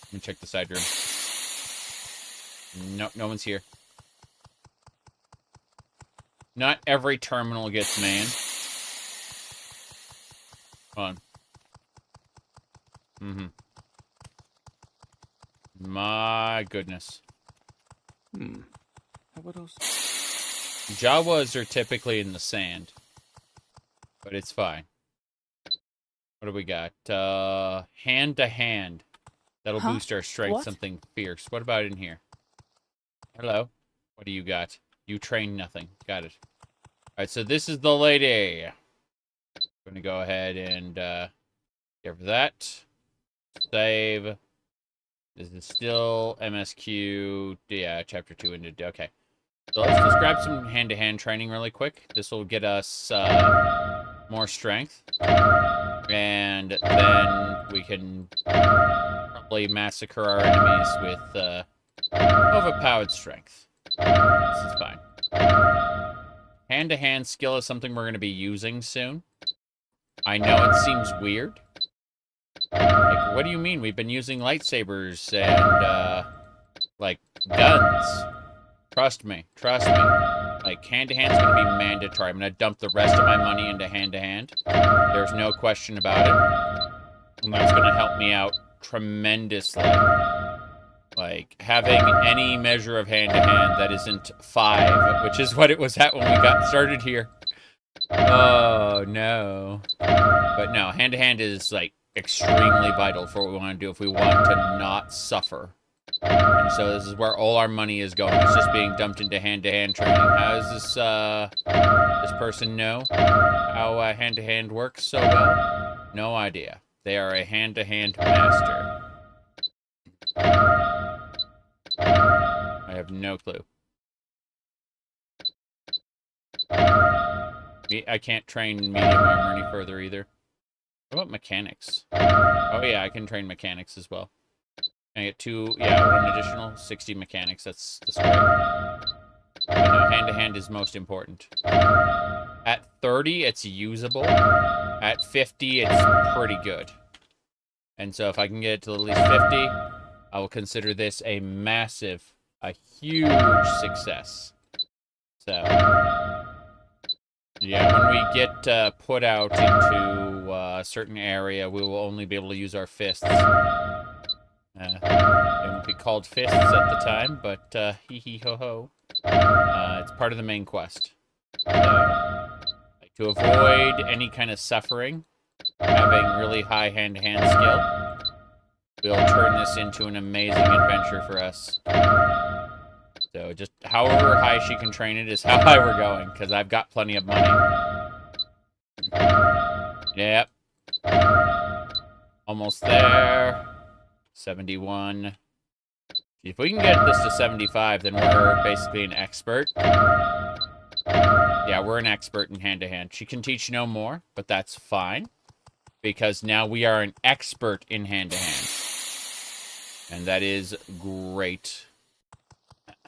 Let me check the side room. No, no one's here. Not every terminal gets manned. Hold on. My goodness. What else? Jawas are typically in the sand. But it's fine. What do we got? Hand to hand. That'll boost our strength. What? Something fierce. What about in here? Hello? What do you got? You train nothing. Got it. Alright, so this is the lady. I'm going to go ahead and give her that. Save. This is still MSQ. Yeah, Chapter 2 ended. Okay. So let's describe some hand-to-hand training really quick. This will get us more strength. And then we can probably massacre our enemies with overpowered strength. This is fine. Hand-to-hand skill is something we're going to be using soon. I know it seems weird. Like, what do you mean? We've been using lightsabers and, like, guns. Trust me. Trust me. Like, hand-to-hand's gonna be mandatory. I'm gonna dump the rest of my money into hand-to-hand. There's no question about it. And that's gonna help me out tremendously. Well, Like, having any measure of hand-to-hand that isn't 5, which is what it was at when we got started here. Oh, no. But no, hand-to-hand is, like, extremely vital for what we want to do if we want to not suffer. And so this is where all our money is going. It's just being dumped into hand-to-hand training. How does this person know how hand-to-hand works so well? No idea. They are a hand-to-hand master. I have no clue. I can't train medium armor any further either. What about mechanics? Oh yeah, I can train mechanics as well. Can I get 2? Yeah, 1 additional. 60 mechanics. That's right. But no, hand-to-hand is most important. At 30, it's usable. At 50, it's pretty good. And so if I can get it to at least 50, I will consider this a massive, a huge success. So, yeah, when we get put out into a certain area, we will only be able to use our fists. They won't be called fists at the time, but hee-hee-ho-ho. It's part of the main quest. So, like, to avoid any kind of suffering, having really high hand-to-hand skill, we'll turn this into an amazing adventure for us. So just however high she can train it is how high we're going, because I've got plenty of money. Yep. Almost there. 71. If we can get this to 75, then we're basically an expert. Yeah, we're an expert in hand-to-hand. She can teach no more, but that's fine. Because now we are an expert in hand-to-hand. And that is great.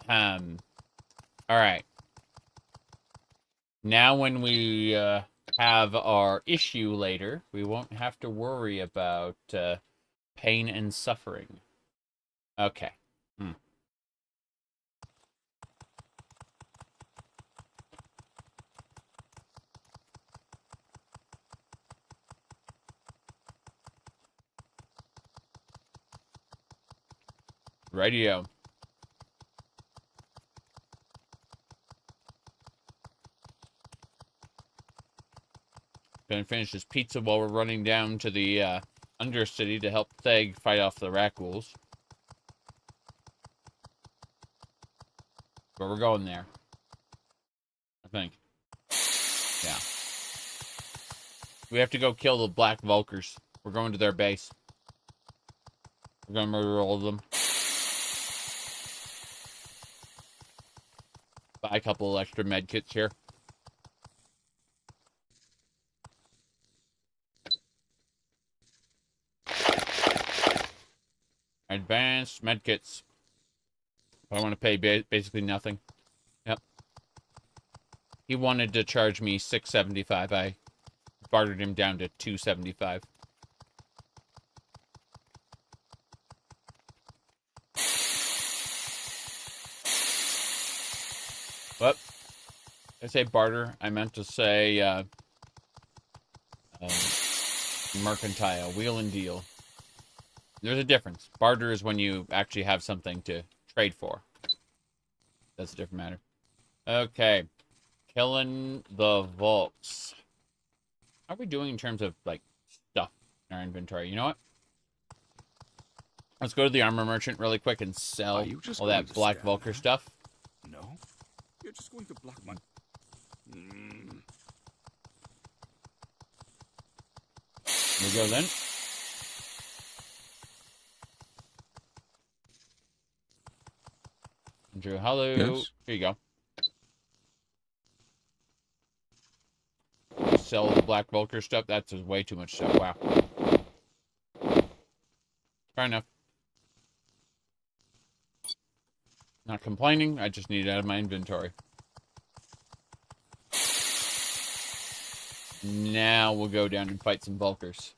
Alright. Now when we have our issue later, we won't have to worry about pain and suffering. Okay. Radio. Gonna finish this pizza while we're running down to the Undercity to help Theg fight off the Rakghouls. But we're going there. I think. Yeah. We have to go kill the Black Vulkars. We're going to their base. We're gonna murder all of them. Buy a couple extra med kits here. Advanced medkits. I want to pay basically nothing. Yep. He wanted to charge me $6.75. I bartered him down to $2.75. What? I say barter. I meant to say mercantile, wheel and deal. There's a difference. Barter is when you actually have something to trade for. That's a different matter. Okay. Killing the Volks. How are we doing in terms of, like, stuff in our inventory? You know what? Let's go to the armor merchant really quick and sell all that Black Vulkar stuff. No? You're just going to block my... Here we go then. Andrew, hello. Yes? Here you go. Sell the Black Vulkar stuff. That's just way too much stuff. Wow. Fair enough. Not complaining. I just need it out of my inventory. Now we'll go down and fight some Vulkars.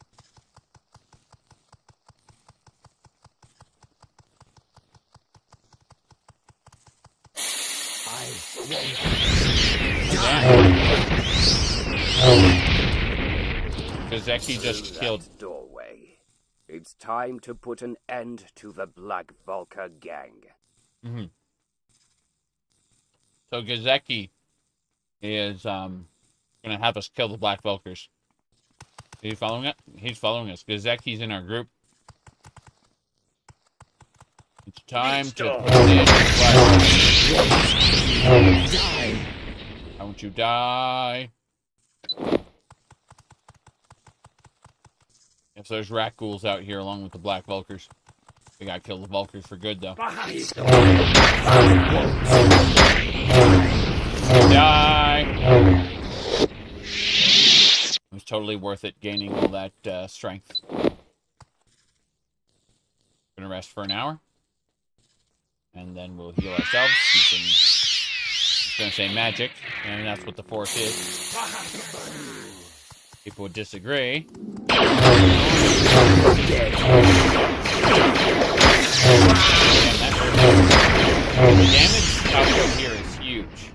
Kazeki just killed. Doorway. It's time to put an end to the Black Vulca gang. Mm-hmm. So Gazeki is gonna have us kill the Black Vulkers. Are you following it? He's following us. Gazeki's in our group. It's time to put in the Don't you die. If there's rat ghouls out here along with the Black Vulkers. We gotta kill the Vulkers for good, though. Die! It was totally worth it gaining all that strength. Gonna rest for an hour. And then we'll heal ourselves using, I was gonna say magic, and that's what the Force is. People would disagree. The damage output here is huge.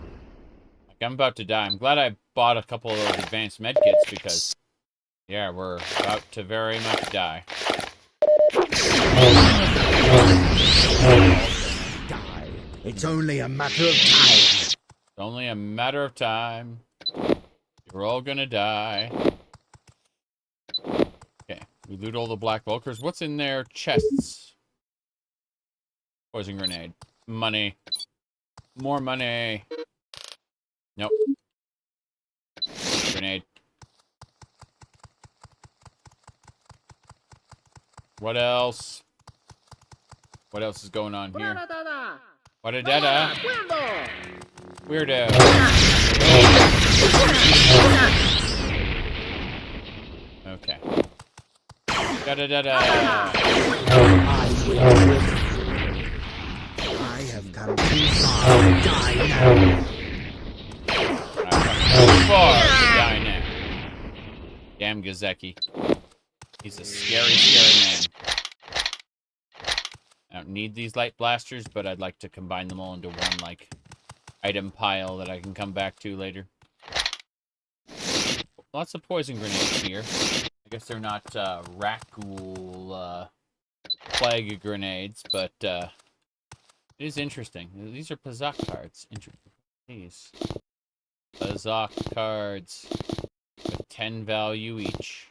Like, I'm about to die. I'm glad I bought a couple of those advanced medkits because, yeah, we're about to very much die. It's only a matter of time. It's only a matter of time. You're all gonna die. Okay, we loot all the Black Vulkers. What's in their chests? Poison grenade. Money. More money. Nope. Grenade. What else? What else is going on here? What a dada. Weirdo. Okay. Da-da-da-da. I have come too far to die now. I've come too far to die now. Damn Gazeki. He's a scary, scary man. I don't need these light blasters, but I'd like to combine them all into one, like, item pile that I can come back to later. Lots of poison grenades here. I guess they're not rat ghoul plague grenades, but it is interesting. These are Pazak cards. These Pazak cards with 10 value each.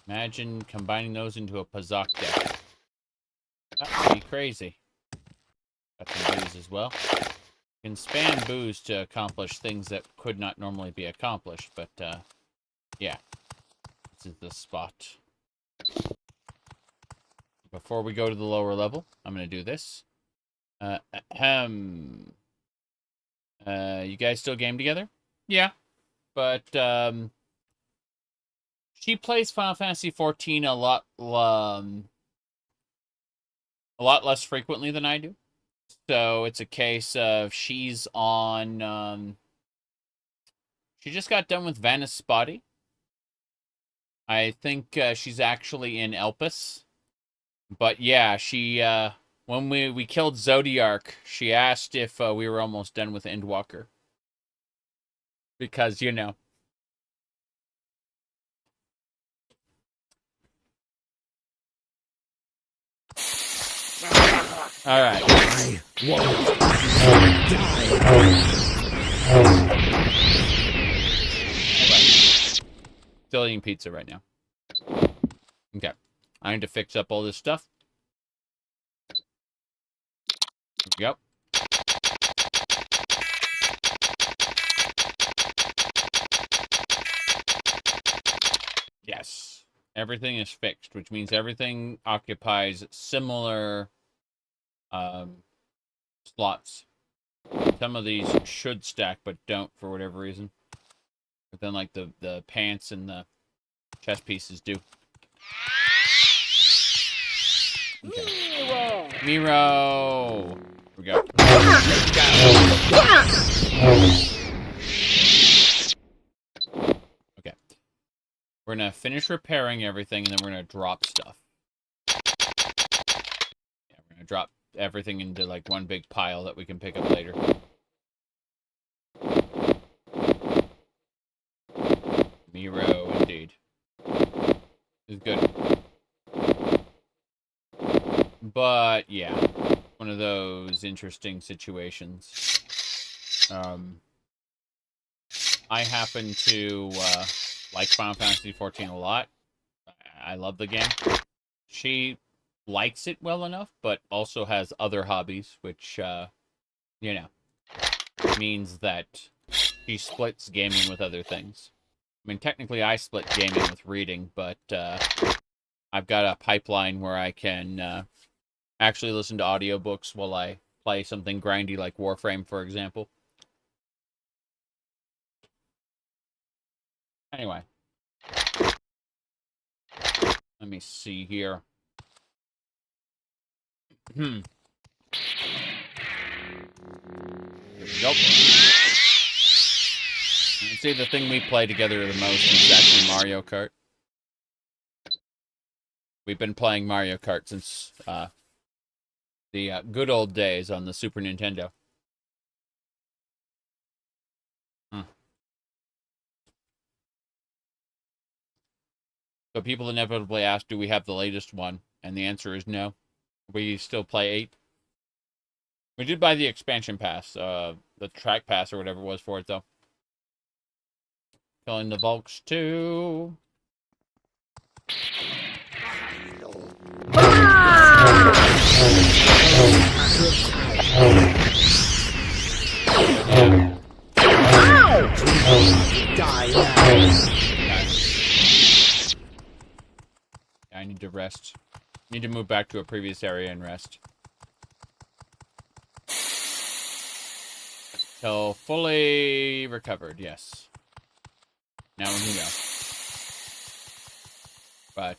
Imagine combining those into a Pazak deck. That would be crazy. Got some booze as well. You can spam booze to accomplish things that could not normally be accomplished, but yeah. This is the spot. Before we go to the lower level, I'm going to do this. You guys still game together? Yeah. But she plays Final Fantasy XIV a lot less frequently than I do. So it's a case of she's on, she just got done with Vanna's Spotty. I think she's actually in Elpis. But yeah, she, when we killed Zodiark, she asked if we were almost done with Endwalker. Because, you know. Alright. I won't die. Still eating pizza right now. Okay. I need to fix up all this stuff. Yep. Yes. Everything is fixed, which means everything occupies similar slots. Some of these should stack, but don't for whatever reason. But then, like, the pants and the chest pieces do. Okay. Miro! Here we go. Okay. We're gonna finish repairing everything, and then we're gonna drop stuff. Yeah, we're gonna drop everything into, like, one big pile that we can pick up later. Miro, indeed. This is good. But, yeah. One of those interesting situations. I happen to like Final Fantasy XIV a lot. I love the game. She likes it well enough, but also has other hobbies, which, you know, means that she splits gaming with other things. I mean, technically I split gaming with reading, but I've got a pipeline where I can actually listen to audiobooks while I play something grindy like Warframe, for example. Anyway. Let me see here. Here we go. I'd say the thing we play together the most is actually Mario Kart. We've been playing Mario Kart since the good old days on the Super Nintendo. So people inevitably ask, do we have the latest one? And the answer is no. We still play 8. We did buy the expansion pass, the track pass or whatever it was for it, though. Killing the Volks, too. I need to rest. Need to move back to a previous area and rest. Till fully recovered, yes. Now we can go. But,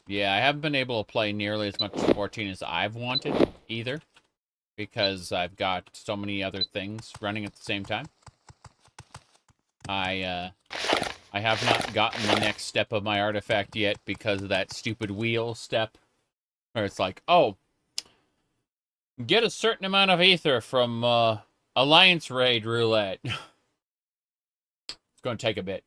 yeah, I haven't been able to play nearly as much 14 as I've wanted, either. Because I've got so many other things running at the same time. I have not gotten the next step of my artifact yet because of that stupid wheel step. Where it's like, oh, get a certain amount of ether from Alliance Raid Roulette. It's going to take a bit.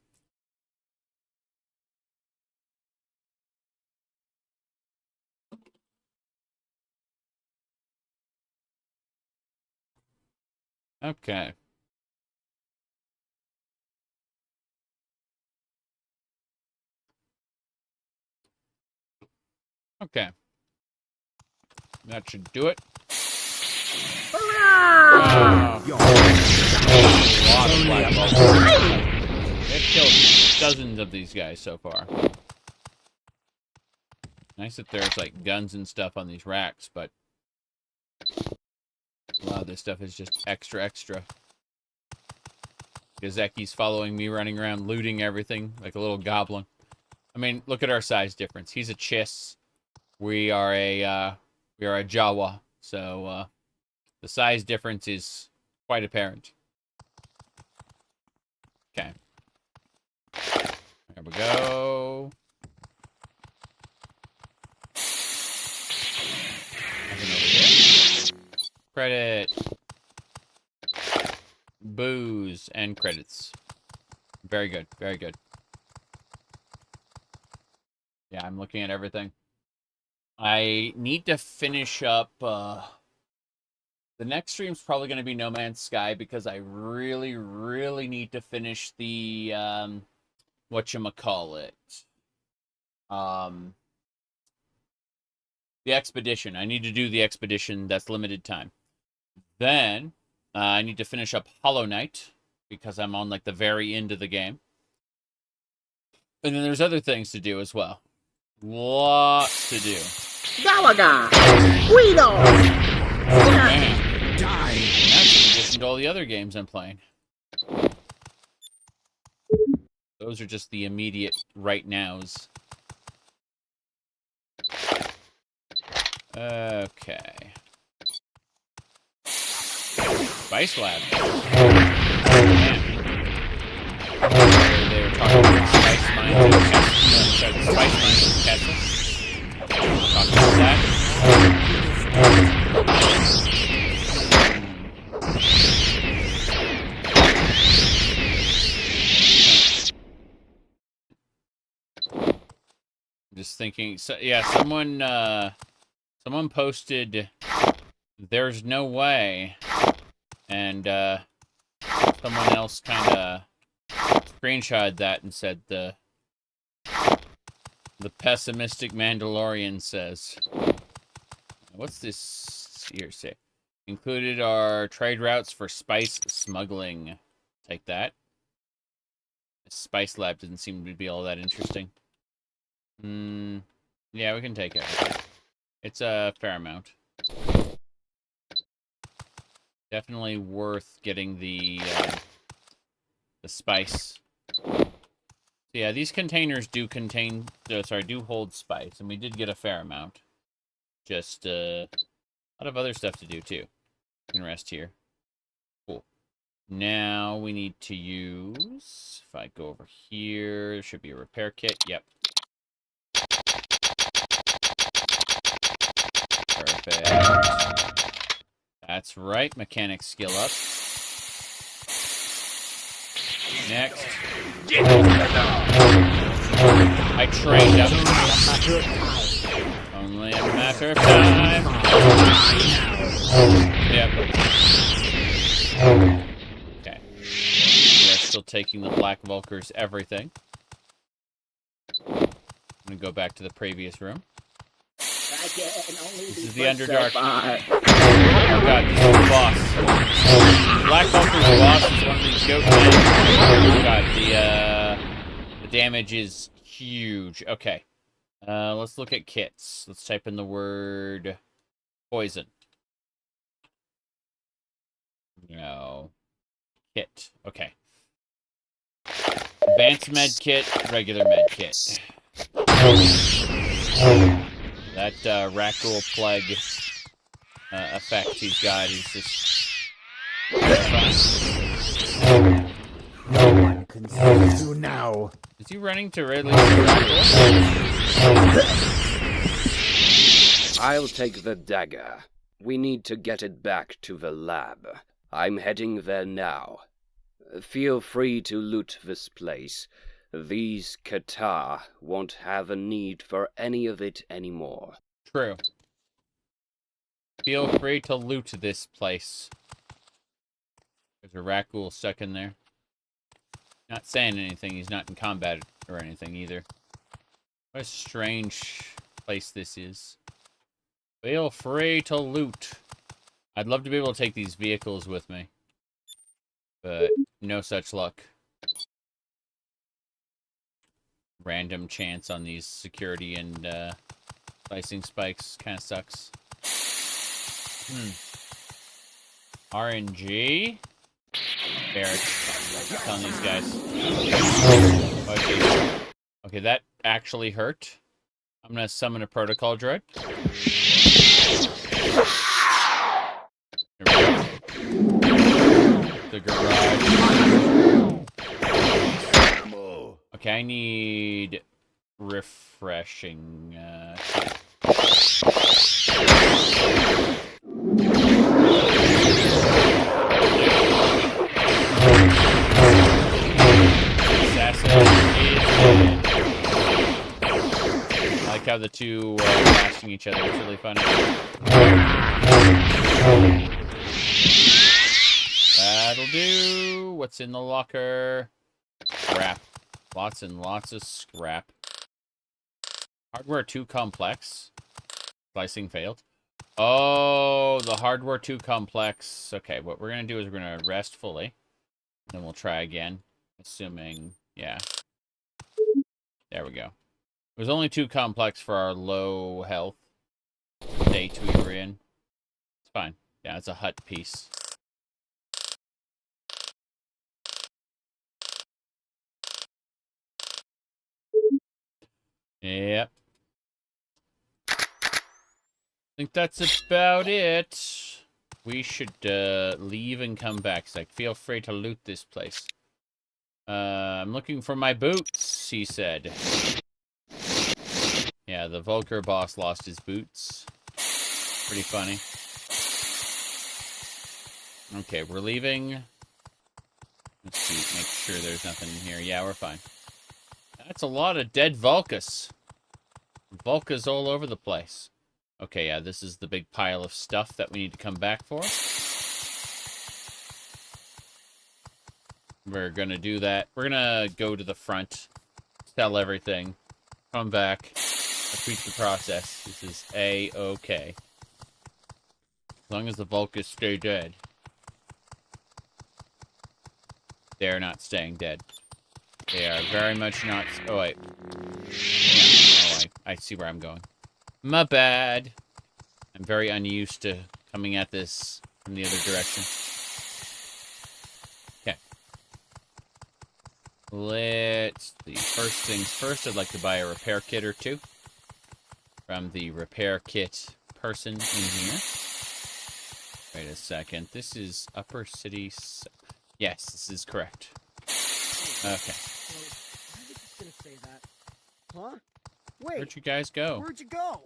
Okay. Okay. That should do it. They've killed dozens of these guys so far. Nice that there's like guns and stuff on these racks, but a lot of this stuff is just extra. Gazeki's following me, running around, looting everything like a little goblin. I mean, look at our size difference. He's a Chiss. We are a Jawa. So the size difference is quite apparent. Okay. There we go. Nothing over here. Credit. Booze and credits. Very good. Very good. Yeah, I'm looking at everything. I need to finish up, the next stream's probably going to be No Man's Sky because I really need to finish the, whatchamacallit. The expedition. I need to do the expedition. That's limited time. Then, I need to finish up Hollow Knight because I'm on, like, the very end of the game. And then there's other things to do as well. Lots to do. Galaga! Guido! Man. That's in addition to all the other games I'm playing. Those are just the immediate right nows. Okay. Spice Lab. Man. They were talking about Spice Mines and Spice Mines and Castle. Talk about that. Just was thinking, so yeah, someone posted, "There's no way," and someone else kind of screenshotted that and said the pessimistic Mandalorian says, "What's this here say? Included are trade routes for spice smuggling." Take that. The spice lab doesn't seem to be all that interesting. Yeah, we can take it. It's a fair amount. Definitely worth getting the spice. So yeah, these containers do contain, do hold spice, and we did get a fair amount. Just a lot of other stuff to do too. We can rest here. Cool. Now we need to use, if I go over here, there should be a repair kit. Yep. Perfect. That's right, mechanic skill up. Next. I trained up. Only a matter of time. Yep. Okay. We are still taking the Black Vulker's everything. I'm gonna go back to the previous room. This is the Underdark. Oh god, this is the boss. Black Vulker's boss is one of these goat men. Oh god, the damage is huge. Okay. Let's look at kits. Let's type in the word poison. No. Kit. Okay. Advanced med kit, regular med kit. That Rakghoul plague effect he's got is just... No one can save you now. Is he running to release the Rakghoul? I'll take the dagger. We need to get it back to the lab. I'm heading there now. Feel free to loot this place. These Qatar won't have a need for any of it anymore. True. Feel free to loot this place. There's a Rakghoul stuck in there. Not saying anything, he's not in combat or anything either. What a strange place this is. Feel free to loot. I'd love to be able to take these vehicles with me. But no such luck. Random chance on these security and slicing spikes kind of sucks. RNG. Barrett. Telling these guys. Okay. Okay, that actually hurt. I'm gonna summon a protocol droid. There we go. The garage. Okay, I need refreshing. I like how the two blasting each other. It's really funny. That'll do. What's in the locker? Scrap. Lots and lots of scrap. Hardware too complex. Slicing failed. Oh, the hardware too complex. Okay, what we're going to do is we're going to rest fully. Then we'll try again. Assuming, yeah. There we go. It was only too complex for our low health state we were in. It's fine. Yeah, it's a hut piece. Yep. I think that's about it. We should leave and come back. It's like, feel free to loot this place. I'm looking for my boots, he said. Yeah, the Vulgar boss lost his boots. Pretty funny. Okay, we're leaving. Let's see, make sure there's nothing in here. Yeah, we're fine. That's a lot of dead Vulcus. Volca's all over the place. Okay, yeah, this is the big pile of stuff that we need to come back for. We're gonna do that. We're gonna go to the front, sell everything, come back, repeat the process. This is A-okay. As long as the Volcas stay dead. They're not staying dead. They are very much not... Oh, wait. Yeah. Oh, I see where I'm going. My bad. I'm very unused to coming at this from the other direction. Okay. Let's see. First things first, I'd like to buy a repair kit or two from the repair kit person in here. Wait a second. This is Upper City... Yes, this is correct. Okay. I was just gonna say that. Huh? Wait. Where'd you guys go? Where'd you go?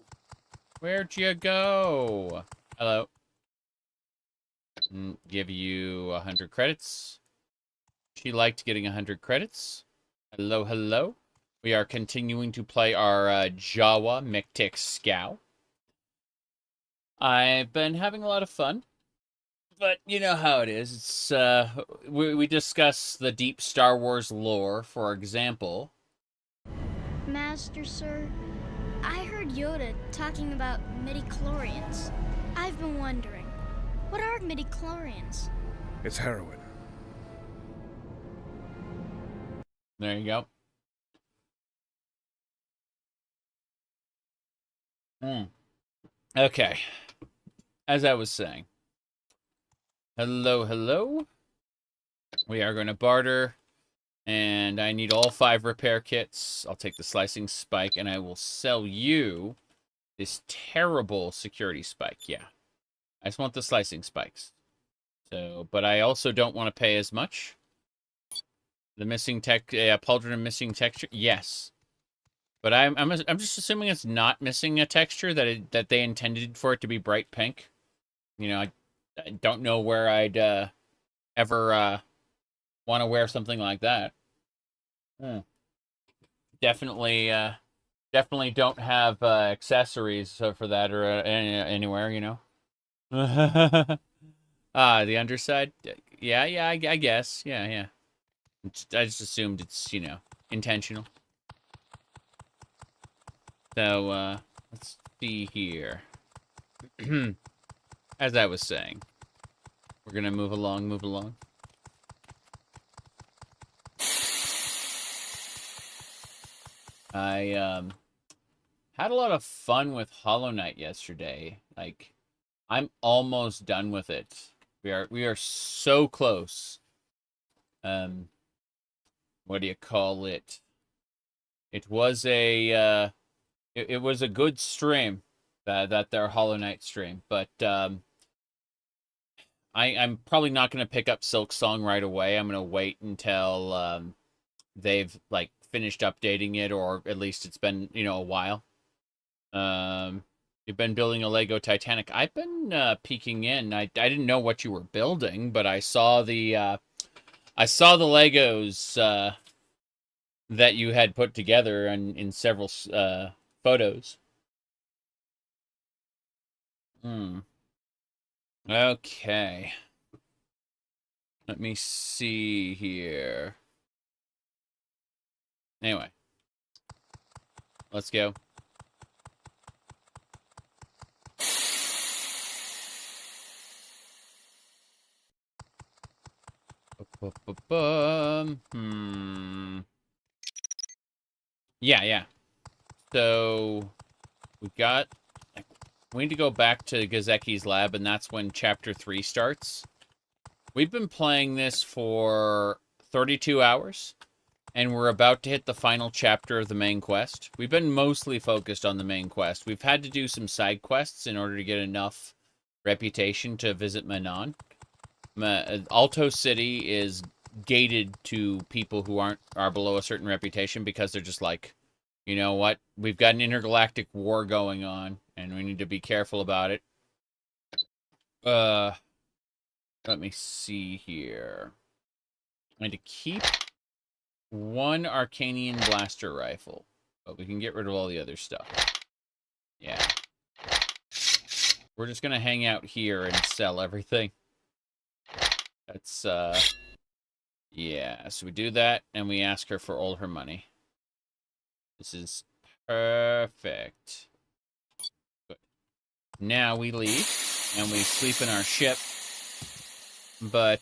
Where'd you go? Hello. Give you 100 credits. She liked getting 100 credits. Hello, hello. We are continuing to play our Jawa Mictic Scow. I've been having a lot of fun. But you know how it is. It's we discuss the deep Star Wars lore, for example. Master, sir, I heard Yoda talking about midichlorians. I've been wondering, what are midichlorians? It's heroin. There you go. Okay. As I was saying. Hello, hello. We are going to barter. And I need all 5 repair kits. I'll take the slicing spike, and I will sell you this terrible security spike. Yeah. I just want the slicing spikes. So, but I also don't want to pay as much. The missing pauldron and missing texture. Yes. But I'm just assuming it's not missing a texture, that they intended for it to be bright pink. You know, I don't know where I'd ever want to wear something like that. Definitely don't have accessories for that or anywhere, you know. The underside. Yeah, I guess. Yeah. I just assumed it's, you know, intentional. So, let's see here. As I was saying, we're gonna move along. I had a lot of fun with Hollow Knight yesterday. Like, I'm almost done with it. We are so close. What do you call it? It was a it was a good stream, that their Hollow Knight stream, but I'm probably not going to pick up Silk Song right away. I'm going to wait until they've like finished updating it, or at least it's been, you know, a while. You've been building a Lego Titanic. I've been peeking in. I didn't know what you were building, but I saw the Legos that you had put together in several photos. Okay. Let me see here. Anyway. Let's go. Yeah. So we need to go back to Gazeki's lab, and that's when Chapter 3 starts. We've been playing this for 32 hours, and we're about to hit the final chapter of the main quest. We've been mostly focused on the main quest. We've had to do some side quests in order to get enough reputation to visit Manon. Alto City is gated to people who are below a certain reputation, because they're just like, you know what? We've got an intergalactic war going on, and we need to be careful about it. Let me see here. I'm going to keep one Arcanian blaster rifle, but we can get rid of all the other stuff. we're just gonna hang out here and sell everything. That's, yeah, so we do that, and we ask her for all her money. This is perfect. Good. Now we leave, and we sleep in our ship. But,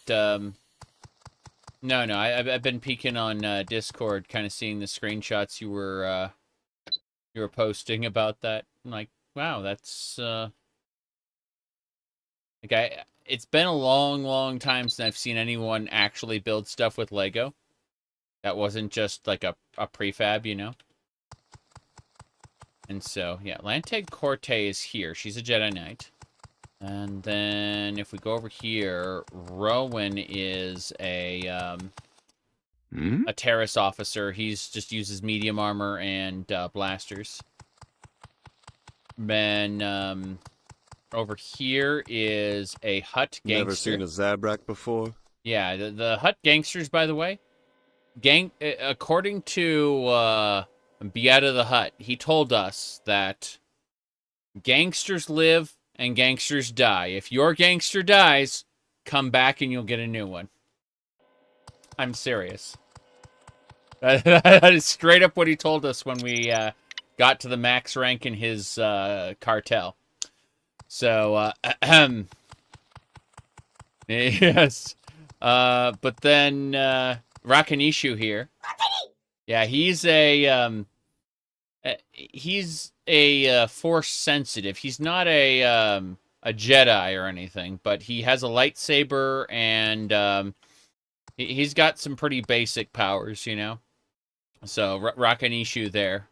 no, I've been peeking on Discord, kind of seeing the screenshots you were posting about that. I'm like, wow, that's, it's been a long, long time since I've seen anyone actually build stuff with Lego. That wasn't just like a prefab, you know? And so, yeah, Lanteg Corte is here. She's a Jedi Knight. And then if we go over here, Rowan is a terrace officer. He's just uses medium armor and blasters. Then over here is a Hutt gangster. Never seen a Zabrak before? Yeah, the Hutt gangsters, by the way. According to Beata the Hutt, he told us that gangsters live and gangsters die. If your gangster dies, come back and you'll get a new one. I'm serious. That is straight up what he told us when we got to the max rank in his cartel. So, yes. But then Rakanishu here. Yeah, he's a force sensitive. He's not a Jedi or anything, but he has a lightsaber and he's got some pretty basic powers, you know. So Rakanishu there.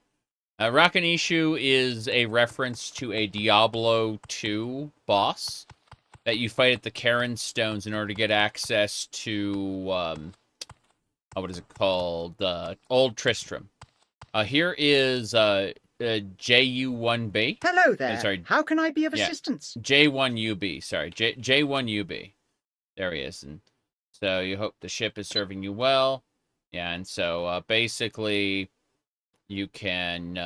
Rakanishu is a reference to a Diablo 2 boss that you fight at the Karen Stones in order to get access to what is it called? Old Tristram. Here is JU1B. Hello there. Sorry. How can I be of assistance? J1UB. Sorry, J1UB. There he is. And so you hope the ship is serving you well. Yeah, and so basically you can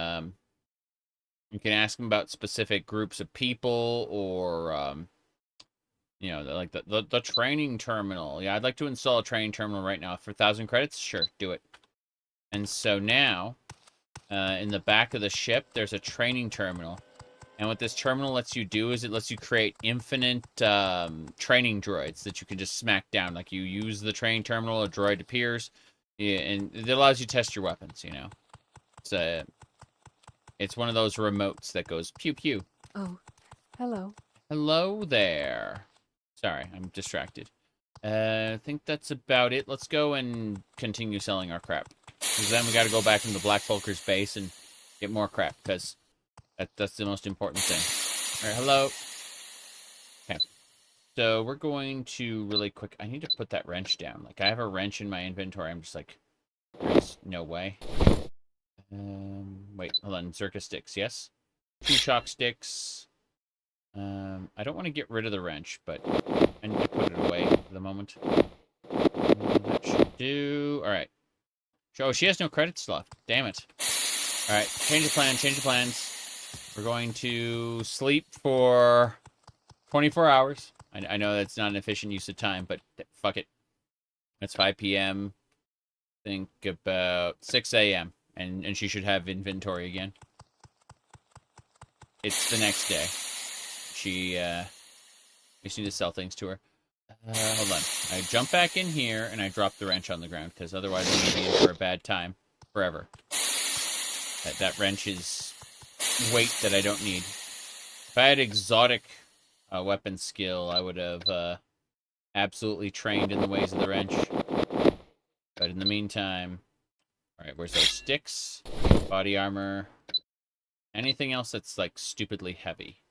ask them about specific groups of people or you know, like the training terminal. Yeah, I'd like to install a training terminal right now for 1,000 credits. Sure, do it. And so now, in the back of the ship, there's a training terminal. And what this terminal lets you do is it lets you create infinite training droids that you can just smack down. Like, you use the training terminal, a droid appears, and it allows you to test your weapons, you know. It's one of those remotes that goes pew pew. Oh, hello. Hello there. Sorry, I'm distracted. I think that's about it. Let's go and continue selling our crap. Because then we got to go back into Black Folker's base and get more crap. Because that's the most important thing. All right, hello. Okay. So we're going to really quick... I need to put that wrench down. Like, I have a wrench in my inventory. I'm just like, there's no way. Wait, hold on. Zerka sticks, yes? 2 shock sticks. I don't want to get rid of the wrench, but I need to put it away for the moment. That should do. All right. Oh, she has no credits left. Damn it. All right, change of plans. We're going to sleep for 24 hours. I know that's not an efficient use of time, but fuck it. It's 5 p.m. Think about 6 a.m. And she should have inventory again. It's the next day. We just need to sell things to her. Hold on. I jump back in here and I drop the wrench on the ground because otherwise I'm going to be in for a bad time forever. That wrench is weight that I don't need. If I had exotic weapon skill, I would have absolutely trained in the ways of the wrench. But in the meantime, all right, where's those sticks? Body armor. Anything else that's like stupidly heavy?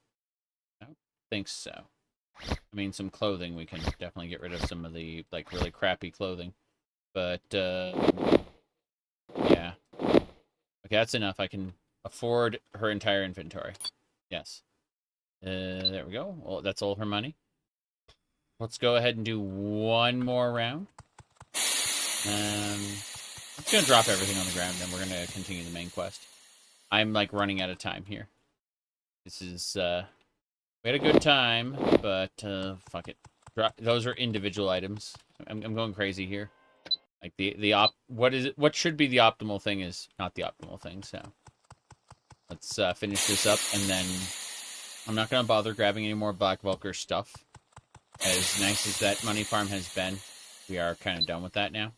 I don't think so. I mean, some clothing, we can definitely get rid of some of the, like, really crappy clothing. But, yeah. Okay, that's enough. I can afford her entire inventory. Yes. There we go. Well, that's all her money. Let's go ahead and do one more round. I'm just going to drop everything on the ground, then we're going to continue the main quest. I'm, like, running out of time here. This is, We had a good time, but fuck it. Those are individual items. I'm going crazy here. Like what should be the optimal thing is not the optimal thing. So let's finish this up, and then I'm not gonna bother grabbing any more Black Vulker stuff. As nice as that money farm has been, we are kind of done with that now.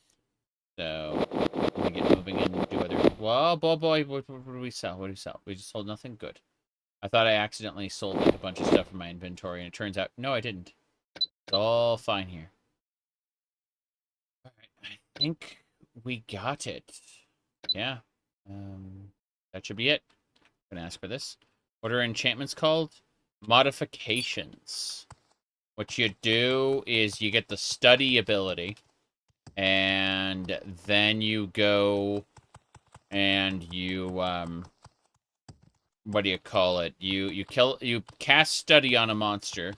So I'm gonna get moving and do other. Whoa, boy, what do we sell? What do we sell? We just sold nothing good. I thought I accidentally sold like a bunch of stuff in my inventory, and it turns out no, I didn't. It's all fine here. All right, I think we got it. Yeah, that should be it. I'm gonna ask for this. What are enchantments called? Modifications. What you do is you get the study ability, and then you go and you what do you call it? You cast study on a monster,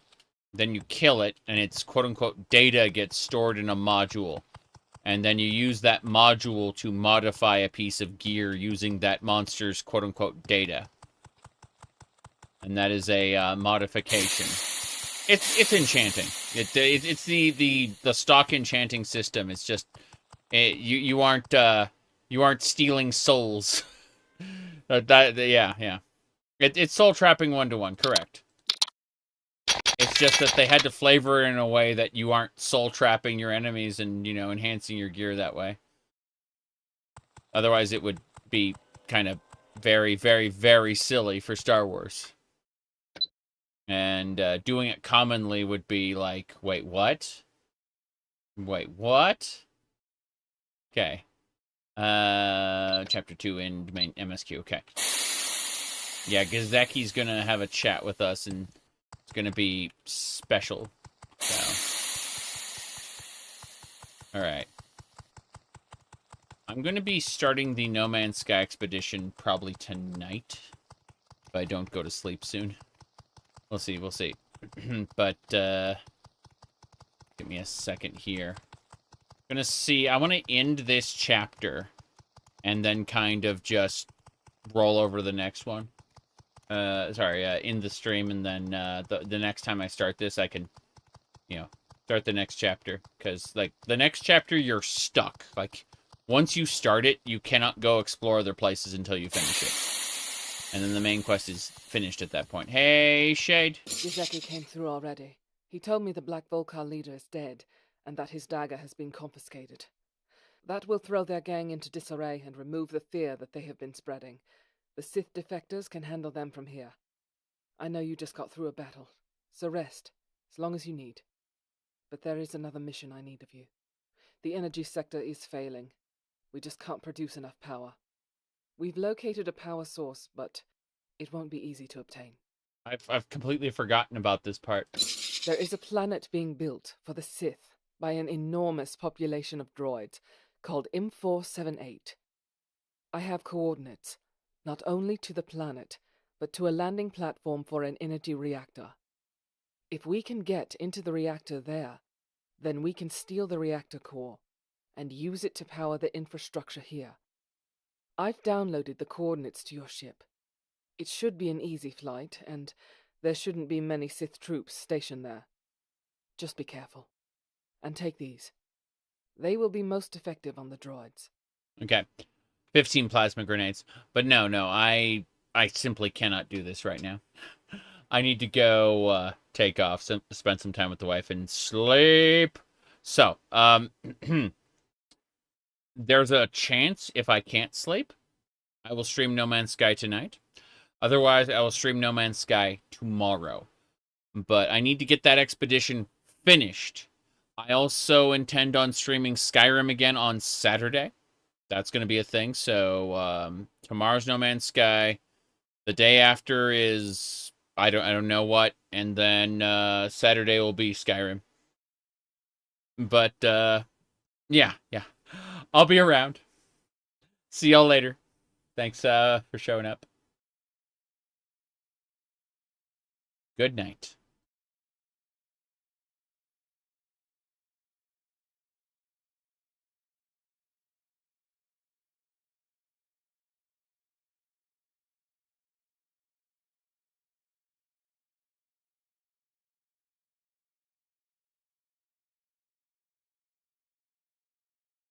then you kill it, and its quote unquote data gets stored in a module. And then you use that module to modify a piece of gear using that monster's quote unquote data. And that is a modification. It's enchanting. It's the stock enchanting system. It's just you aren't stealing souls. Yeah. It's soul trapping 1-to-1, correct. It's just that they had to flavor it in a way that you aren't soul trapping your enemies and, enhancing your gear that way. Otherwise, it would be kind of very, very, very silly for Star Wars. And doing it commonly would be like, wait, what? Wait, what? Okay. Chapter 2 in main MSQ, okay. Yeah, Gazeki's gonna have a chat with us, and it's gonna be special. So. Alright. I'm gonna be starting the No Man's Sky expedition probably tonight. If I don't go to sleep soon. We'll see. But, give me a second here. I'm gonna see. I want to end this chapter and then kind of just roll over to the next one. End the stream, and then the next time I start this, I can, start the next chapter. Because, like, the next chapter, you're stuck. Like, once you start it, you cannot go explore other places until you finish it. And then the main quest is finished at that point. Hey, Shade. Gizeki came through already. He told me the Black Volcar leader is dead, and that his dagger has been confiscated. That will throw their gang into disarray and remove the fear that they have been spreading. The Sith defectors can handle them from here. I know you just got through a battle, so rest, as long as you need. But there is another mission I need of you. The energy sector is failing. We just can't produce enough power. We've located a power source, but it won't be easy to obtain. I've completely forgotten about this part. There is a planet being built for the Sith by an enormous population of droids called M478. I have coordinates, not only to the planet, but to a landing platform for an energy reactor. If we can get into the reactor there, then we can steal the reactor core and use it to power the infrastructure here. I've downloaded the coordinates to your ship. It should be an easy flight, and there shouldn't be many Sith troops stationed there. Just be careful. And take these. They will be most effective on the droids. Okay. 15 plasma grenades. But no, I simply cannot do this right now. I need to go take off, spend some time with the wife, and sleep. So, there's a chance if I can't sleep, I will stream No Man's Sky tonight. Otherwise, I will stream No Man's Sky tomorrow. But I need to get that expedition finished. I also intend on streaming Skyrim again on Saturday. That's going to be a thing. So tomorrow's No Man's Sky. The day after is I don't know what, and then Saturday will be Skyrim. But yeah. I'll be around. See y'all later. Thanks for showing up. Good night.